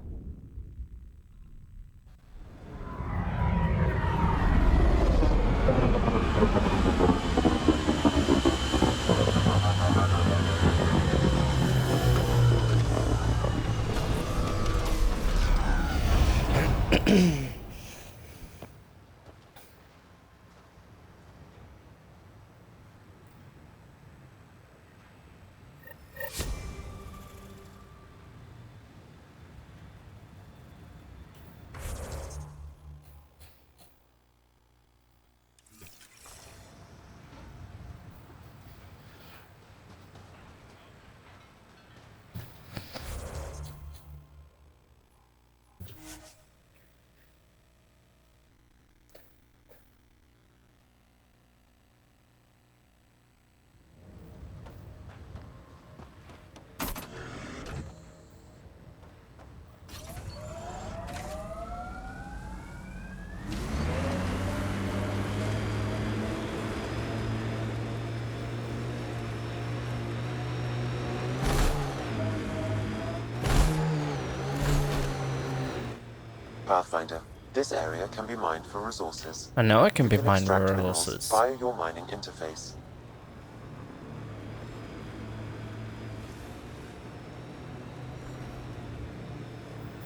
Pathfinder, this area can be mined for resources. I know it can be You mined extract for minerals resources. via your mining interface.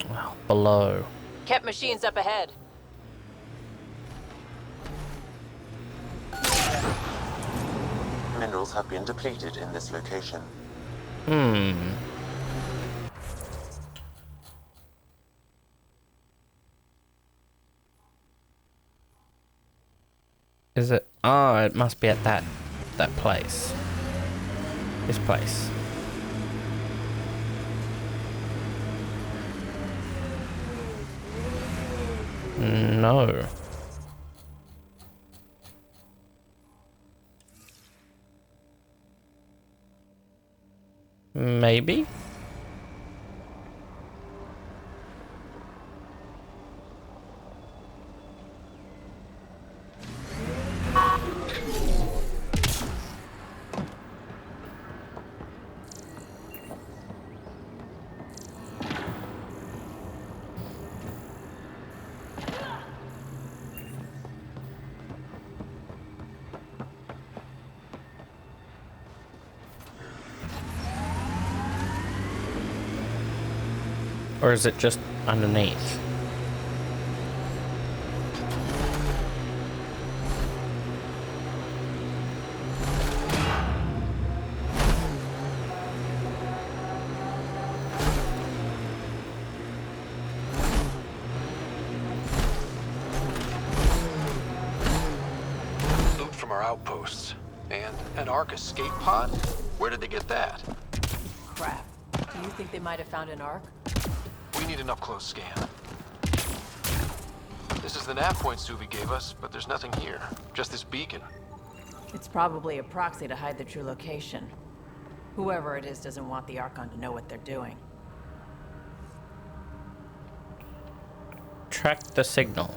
Well, below. Kept machines up ahead. Minerals have been depleted in this location. Is it? Oh, it must be at that place. This place. No. Maybe? Or is it just underneath? Loot from our outposts. And an Ark escape pod? Where did they get that? Crap. Do you think they might have found an Ark? We need an up-close scan. This is the nav point Suvi gave us, but there's nothing here. Just this beacon. It's probably a proxy to hide the true location. Whoever it is doesn't want the Archon to know what they're doing. Track the signal.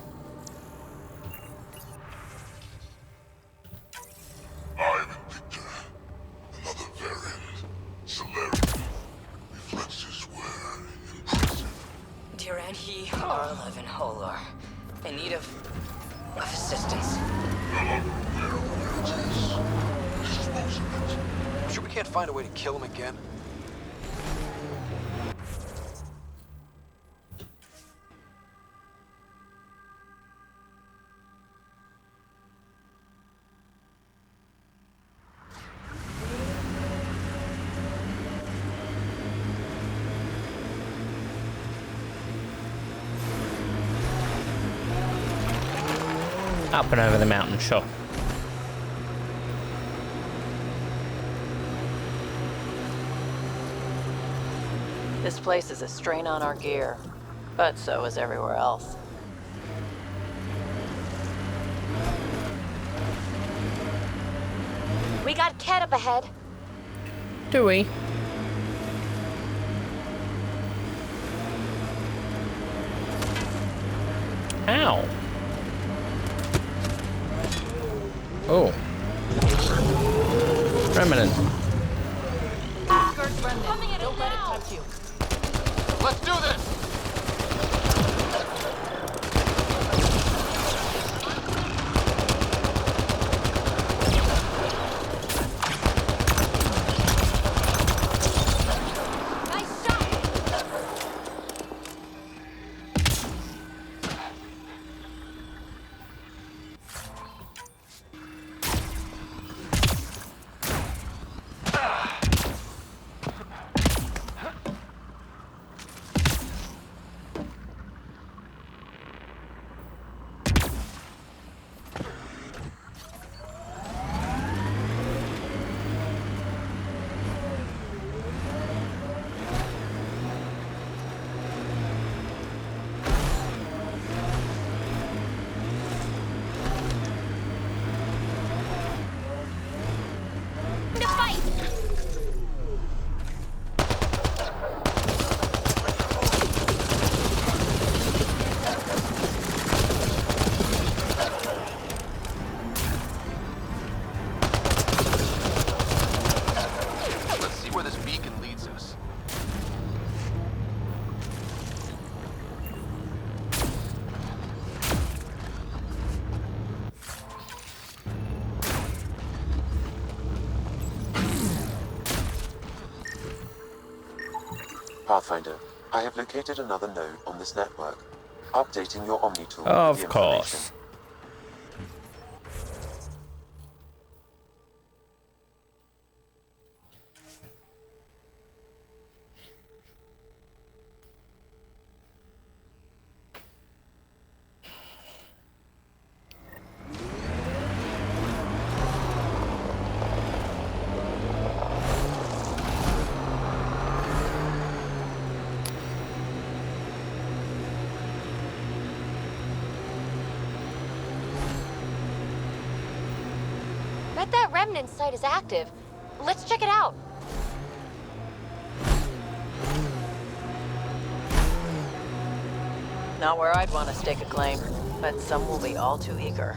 I'm Victor. Another variant. Celerity. Reflexes were impressive. Dear Aunt, he are alive and whole are in need of assistance. No longer aware of where it is. Dispose of it. Sure we can't find a way to kill him again? Up and over the mountain, sure. This place is a strain on our gear, but so is everywhere else. We got Cat up ahead. Do we? Ow. Oh. Remnant. Skirt Remnant, don't let it touch you. Let's do this! Pathfinder, I have located another node on this network. Updating your Omni tool Of with the course. information. Bet that remnant site is active. Let's check it out. Not where I'd want to stake a claim, but some will be all too eager.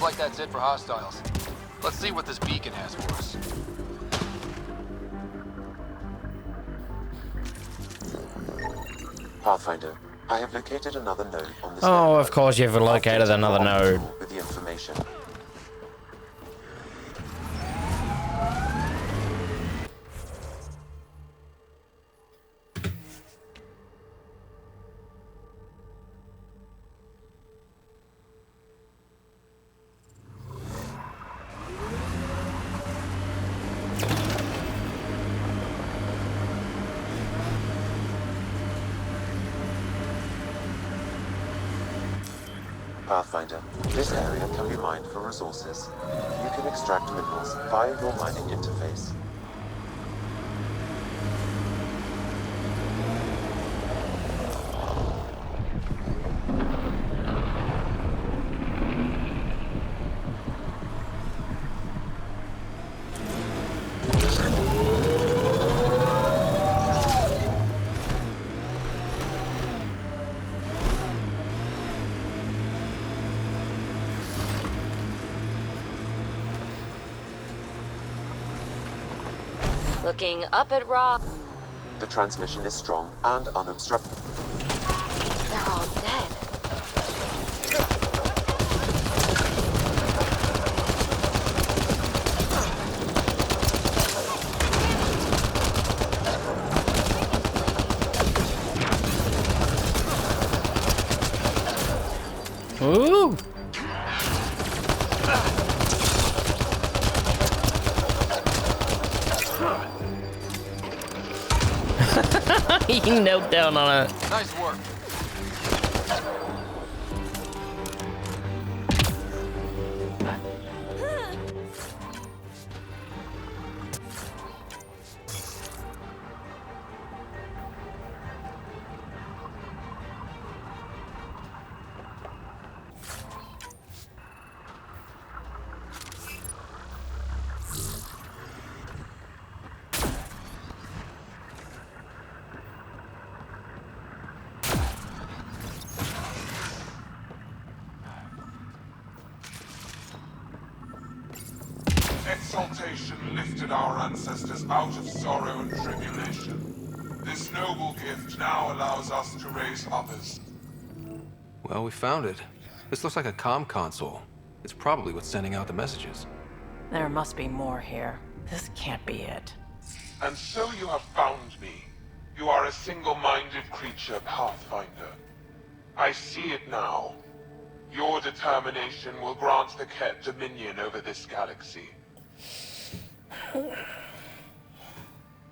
Like that's it for hostiles. Let's see what this beacon has for us. Pathfinder, I have located another node on this Oh, network. of course you've located Updating another your Omni node. tool with the information. Pathfinder, this area can be mined for resources. You can extract minerals via your mining interface. Looking up at Rock. The transmission is strong and unobstructed. They're all dead. Ooh! He knelt down on it. Nice work. Exaltation lifted our ancestors out of sorrow and tribulation. This noble gift now allows us to raise others. Well, we found it. This looks like a comm console. It's probably what's sending out the messages. There must be more here. This can't be it. And so you have found me. You are a single-minded creature, Pathfinder. I see it now. Your determination will grant the Ket dominion over this galaxy.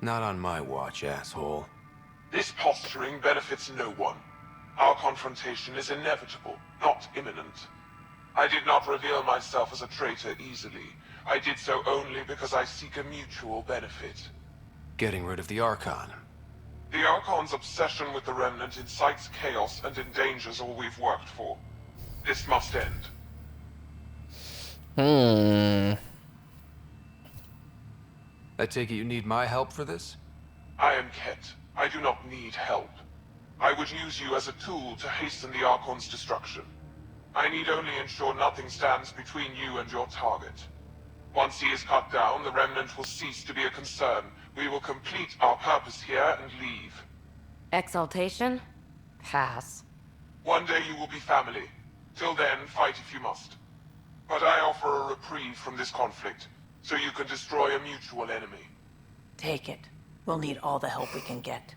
Not on my watch, asshole. This posturing benefits no one. Our confrontation is inevitable, not imminent. I did not reveal myself as a traitor easily. I did so only because I seek a mutual benefit. Getting rid of the Archon. The Archon's obsession with the Remnant incites chaos and endangers all we've worked for. This must end. I take it you need my help for this? I am Ket. I do not need help. I would use you as a tool to hasten the Archon's destruction. I need only ensure nothing stands between you and your target. Once he is cut down, the Remnant will cease to be a concern. We will complete our purpose here and leave. Exaltation? Pass. One day you will be family. Till then, fight if you must. But I offer a reprieve from this conflict, so you can destroy a mutual enemy. Take it. We'll need all the help we can get.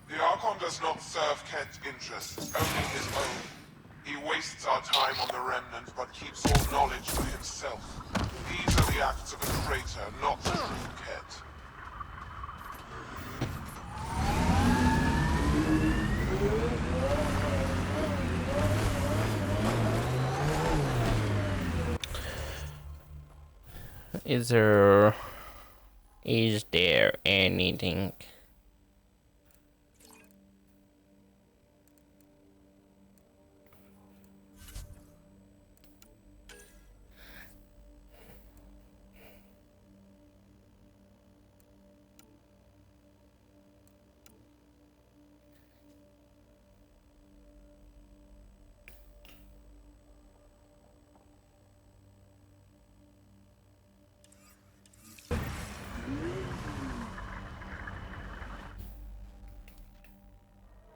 The Archon does not serve Ket's interests, only his own. He wastes our time on the Remnant, but keeps all knowledge to himself. These are the acts of a traitor, not true Ket. Is there anything?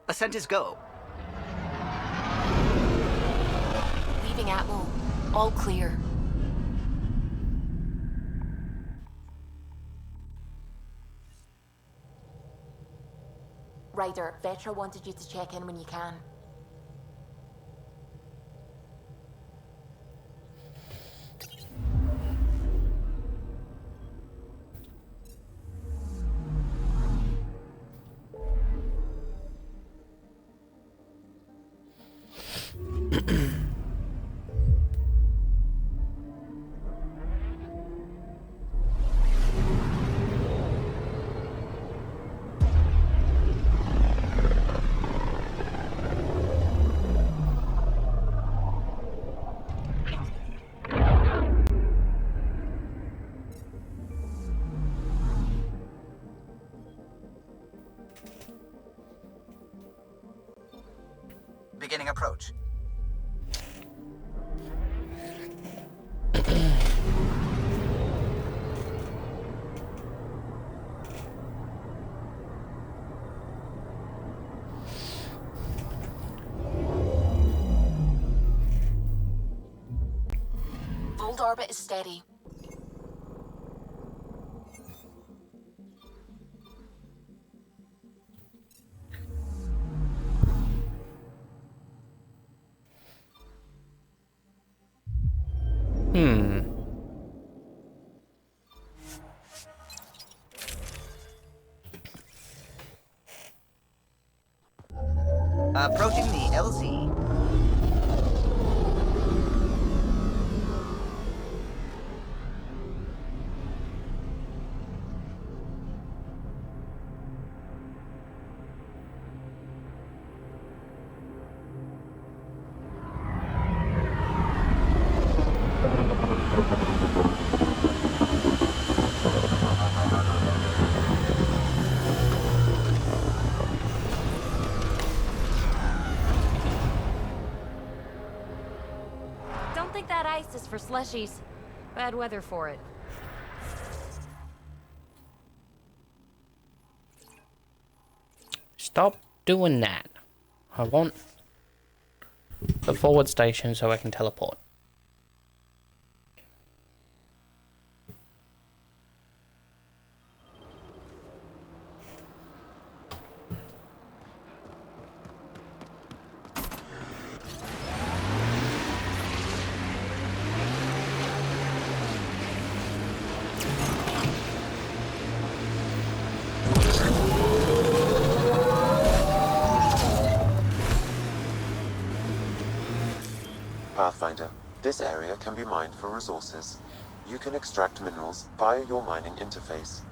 Ascent is go. Leaving Atmo. All clear. Ryder, Vetra wanted you to check in when you can. Beginning approach. Old orbit is steady. Approaching the LZ. Don't think that ice is for slushies. Bad weather for it. Stop doing that. I want the forward station so I can teleport. Pathfinder, this area can be mined for resources. You can extract minerals via your mining interface.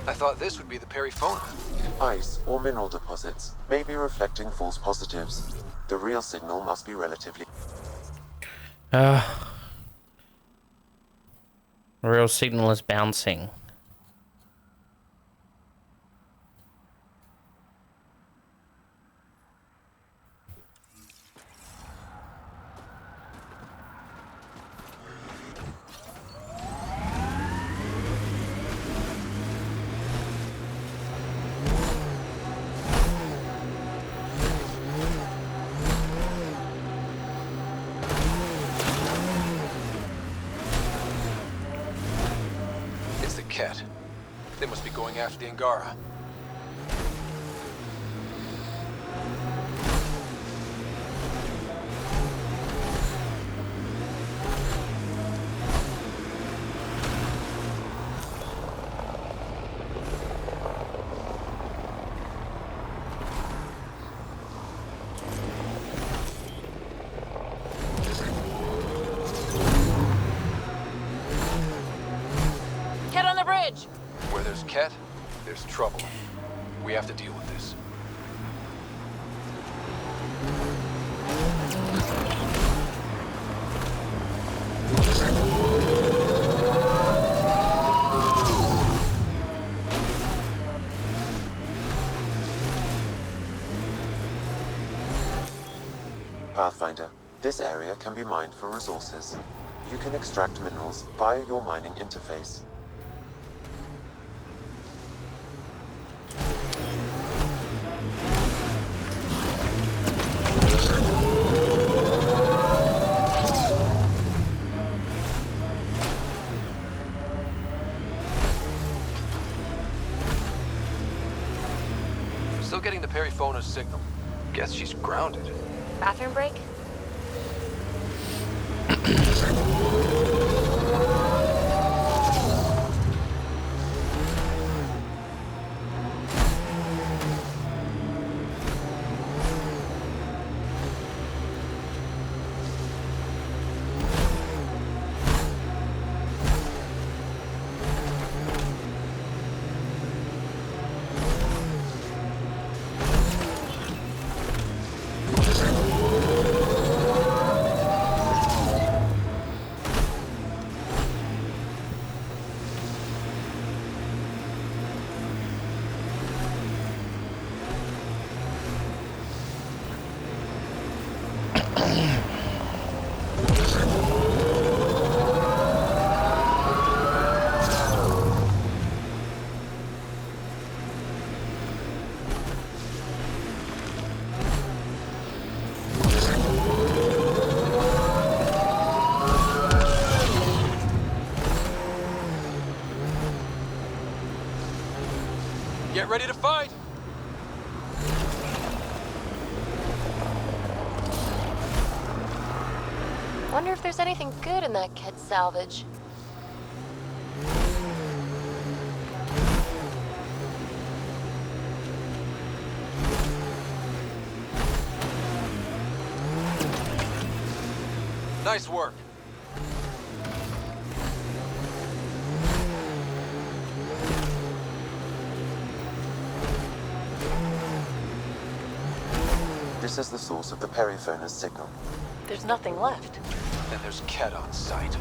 I thought this would be the Perifona. Ice or mineral deposits may be reflecting false positives. The real signal must be relatively... Real signal is bouncing. They must be going after the Angara. Get on the bridge! Where there's Ket, there's trouble. We have to deal with this. Pathfinder, this area can be mined for resources. You can extract minerals via your mining interface. Still getting the Perifona's signal. Guess she's grounded. Bathroom break? Get ready to fight! Wonder if there's anything good in that Ket salvage. Nice work. This is the source of the Perifona's signal. There's nothing left. And there's Ket on site.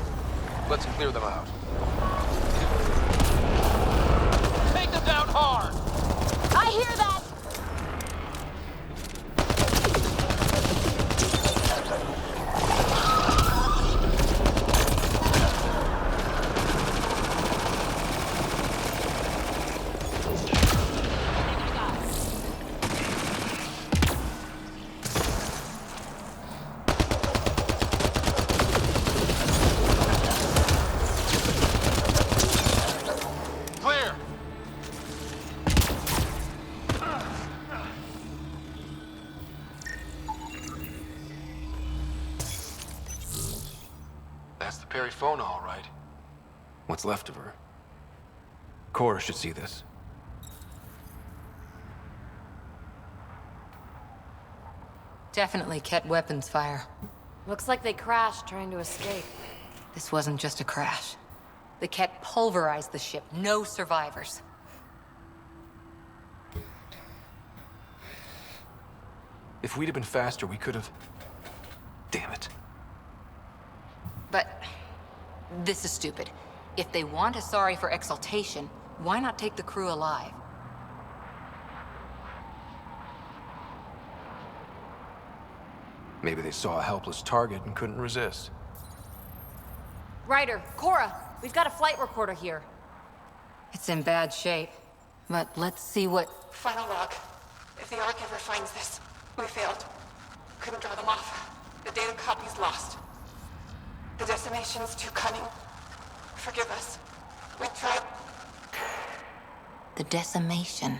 Let's clear them out. Take them down hard! I hear that! Clear! Perifona, all right. What's left of her. Cora should see this. Definitely Ket weapons fire. Looks like they crashed trying to escape. This wasn't just a crash. The Ket pulverized the ship. No survivors. If we'd have been faster, we could have... Damn it. But this is stupid. If they want a sorry for exaltation, why not take the crew alive? Maybe they saw a helpless target and couldn't resist. Ryder, Cora, we've got a flight recorder here. It's in bad shape. But let's see what... Final log. If the Ark ever finds this, we failed. Couldn't draw them off. The data copy's lost. The decimation's too cunning. Forgive us. We tried. The decimation.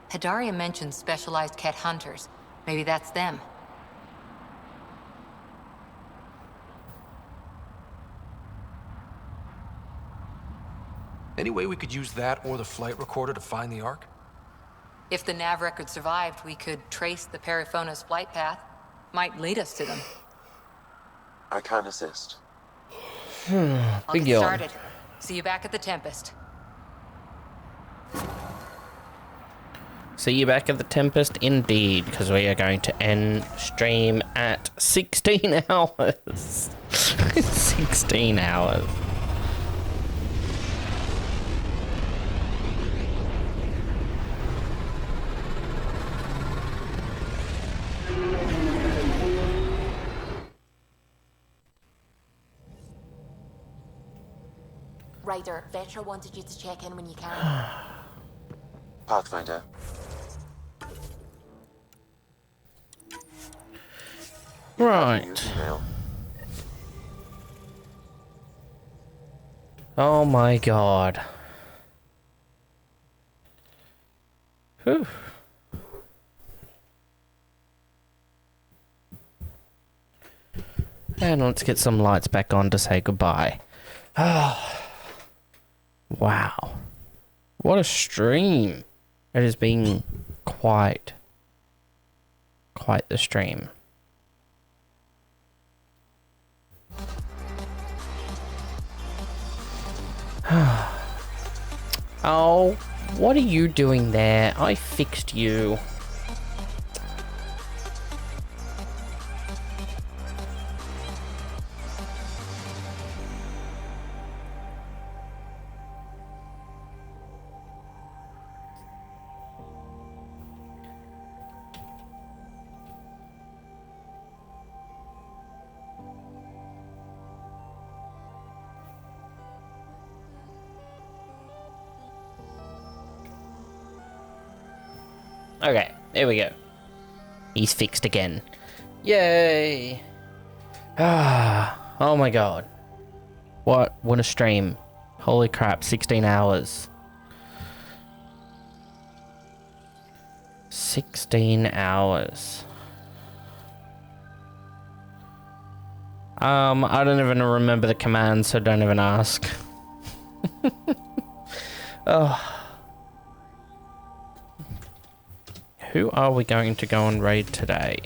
Hidaria mentioned specialized Ket hunters. Maybe that's them. Any way we could use that or the flight recorder to find the Ark? If the nav record survived, we could trace the Perifona's flight path. Might lead us to them. I can assist. I'll Big get deal. started. See you back at the Tempest. See you back at the Tempest, indeed, because we are going to end stream at 16 hours. 16 hours. Ryder, Vetra wanted you to check in when you can. Pathfinder. Right. Email. Oh my god. Whew. And let's get some lights back on to say goodbye. Oh. Wow. What a stream. It has been quite the stream. Oh, what are you doing there? I fixed you. Okay, there we go. He's fixed again. Yay! Ah, oh my god. What a stream. Holy crap, 16 hours. 16 hours. I don't even remember the command, so don't even ask. Oh. Who are we going to go and raid today?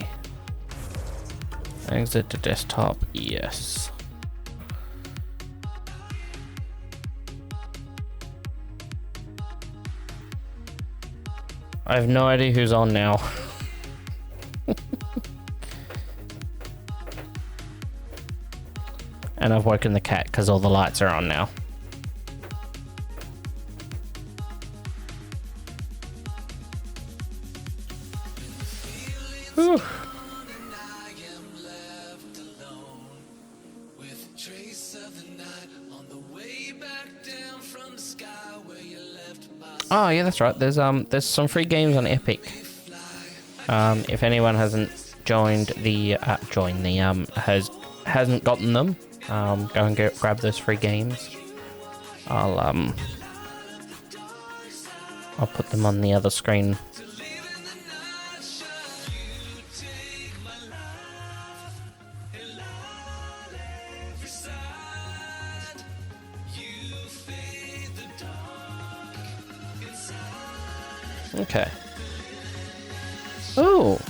Exit to desktop, yes. I have no idea who's on now. And I've woken the cat because all the lights are on now. Whew. Oh yeah, that's right. There's some free games on Epic. If anyone hasn't joined the hasn't gotten them, go and grab those free games. I'll put them on the other screen. Okay. Oh,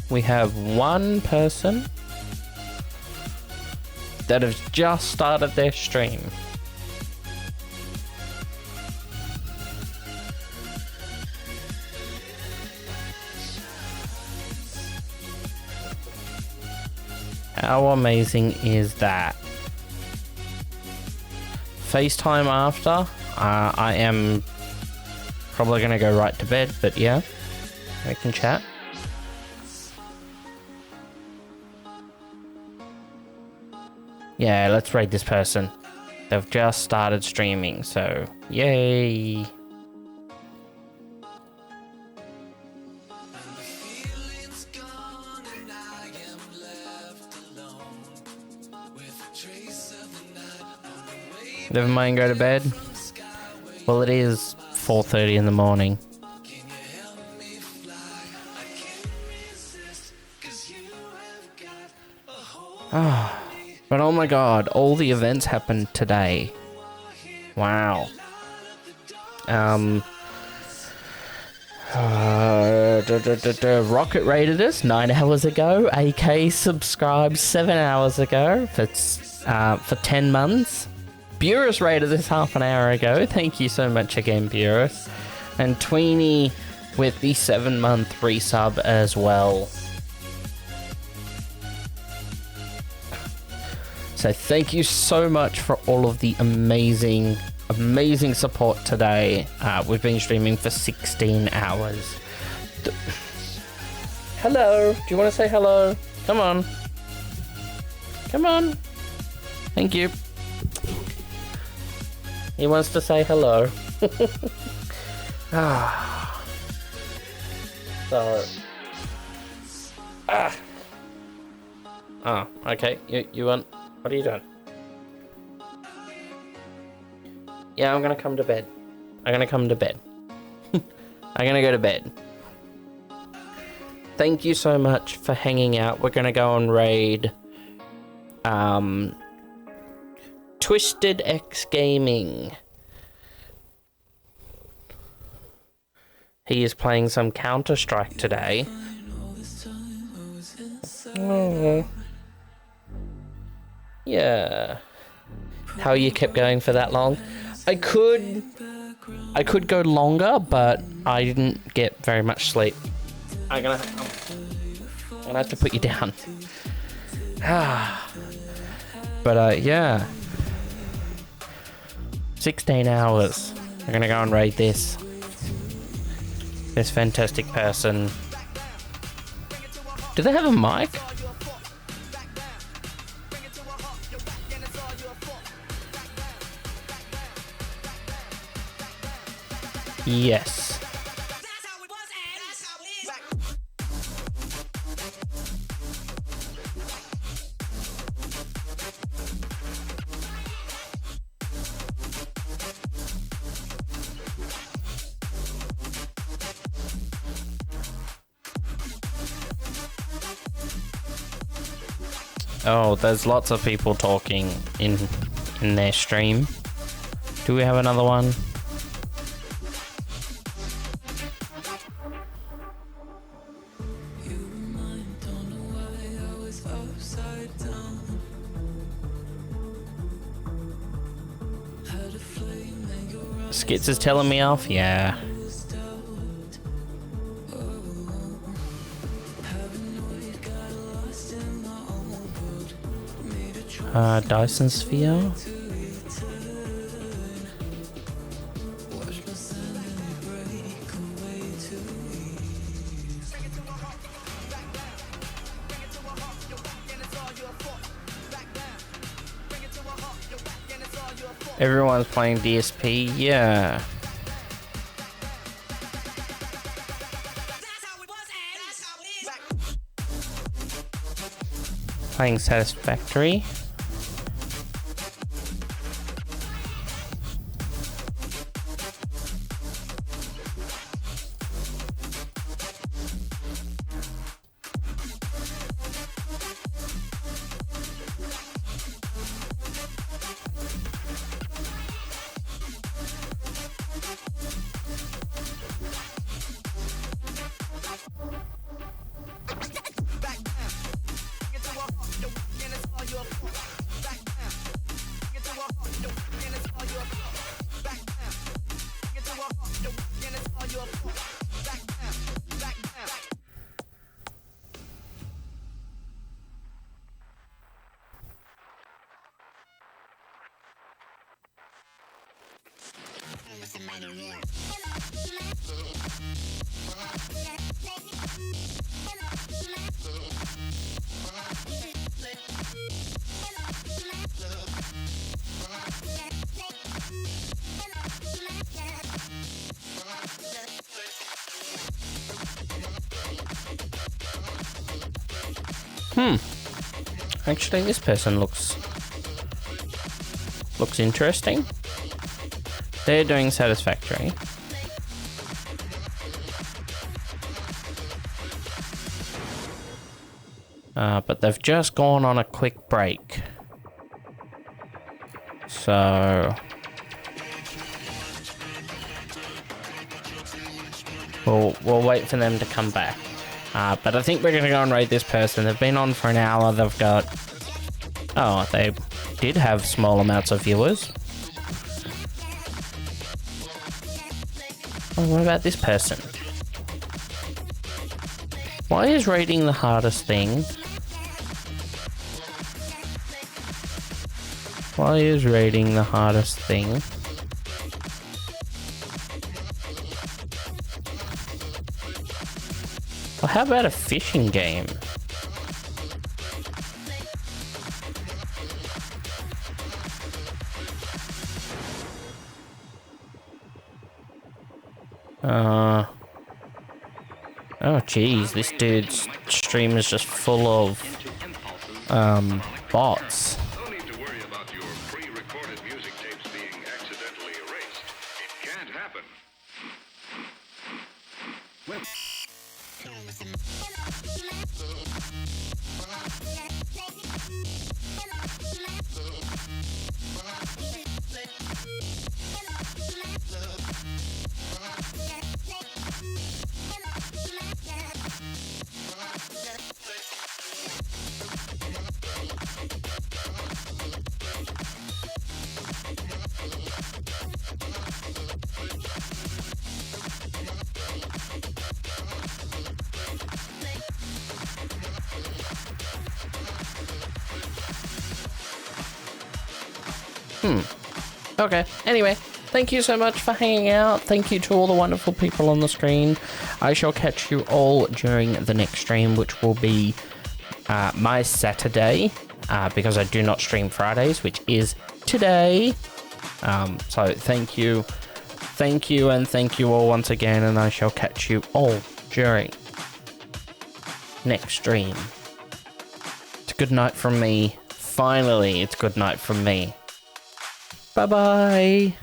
we have one person that has just started their stream. How amazing is that? FaceTime after. I am probably going to go right to bed, but yeah, I can chat. Yeah, let's raid this person. They've just started streaming, so yay. Never mind, go to bed. Well, it is 4:30 in the morning. But oh my god, all the events happened today. Wow. Rocket raided us 9 hours ago. AK subscribed 7 hours ago for 10 months. Burus raided us half an hour ago. Thank you so much again, Burus. And Tweenie with the 7-month resub as well. So thank you so much for all of the amazing support today. We've been streaming for 16 hours. Hello. Do you want to say hello? Come on. Come on. Thank you. He wants to say hello. So. Oh, okay. You want... What are you doing? Yeah, I'm gonna come to bed. I'm gonna come to bed. I'm gonna go to bed. Thank you so much for hanging out. We're gonna go and raid Twisted X Gaming. He is playing some Counter-Strike today. Oh. Yeah. How you kept going for that long? I could go longer, but I didn't get very much sleep. I'm gonna have to put you down. But yeah. 16 hours. I'm gonna go and raid this fantastic person. Do they have a mic? Yes. Oh, there's lots of people talking in their stream. Do we have another one? Skits is telling me off? Yeah. Dyson Sphere? Everyone's playing DSP, yeah. Playing Satisfactory. Actually, this person looks interesting. They're doing satisfactory. But they've just gone on a quick break. So we'll wait for them to come back. But I think we're going to go and raid this person. They've been on for an hour. They've got... Oh, they did have small amounts of viewers. Oh, what about this person? Why is raiding the hardest thing? Why is raiding the hardest thing? Well, how about a fishing game? Oh geez, this dude's stream is just full of bots. Okay, anyway, thank you so much for hanging out. Thank you to all the wonderful people on the screen. I shall catch you all during the next stream, which will be my Saturday, because I do not stream Fridays, which is today. So thank you, and thank you all once again, and I shall catch you all during next stream. It's good night from me. Finally, it's good night from me. Bye-bye.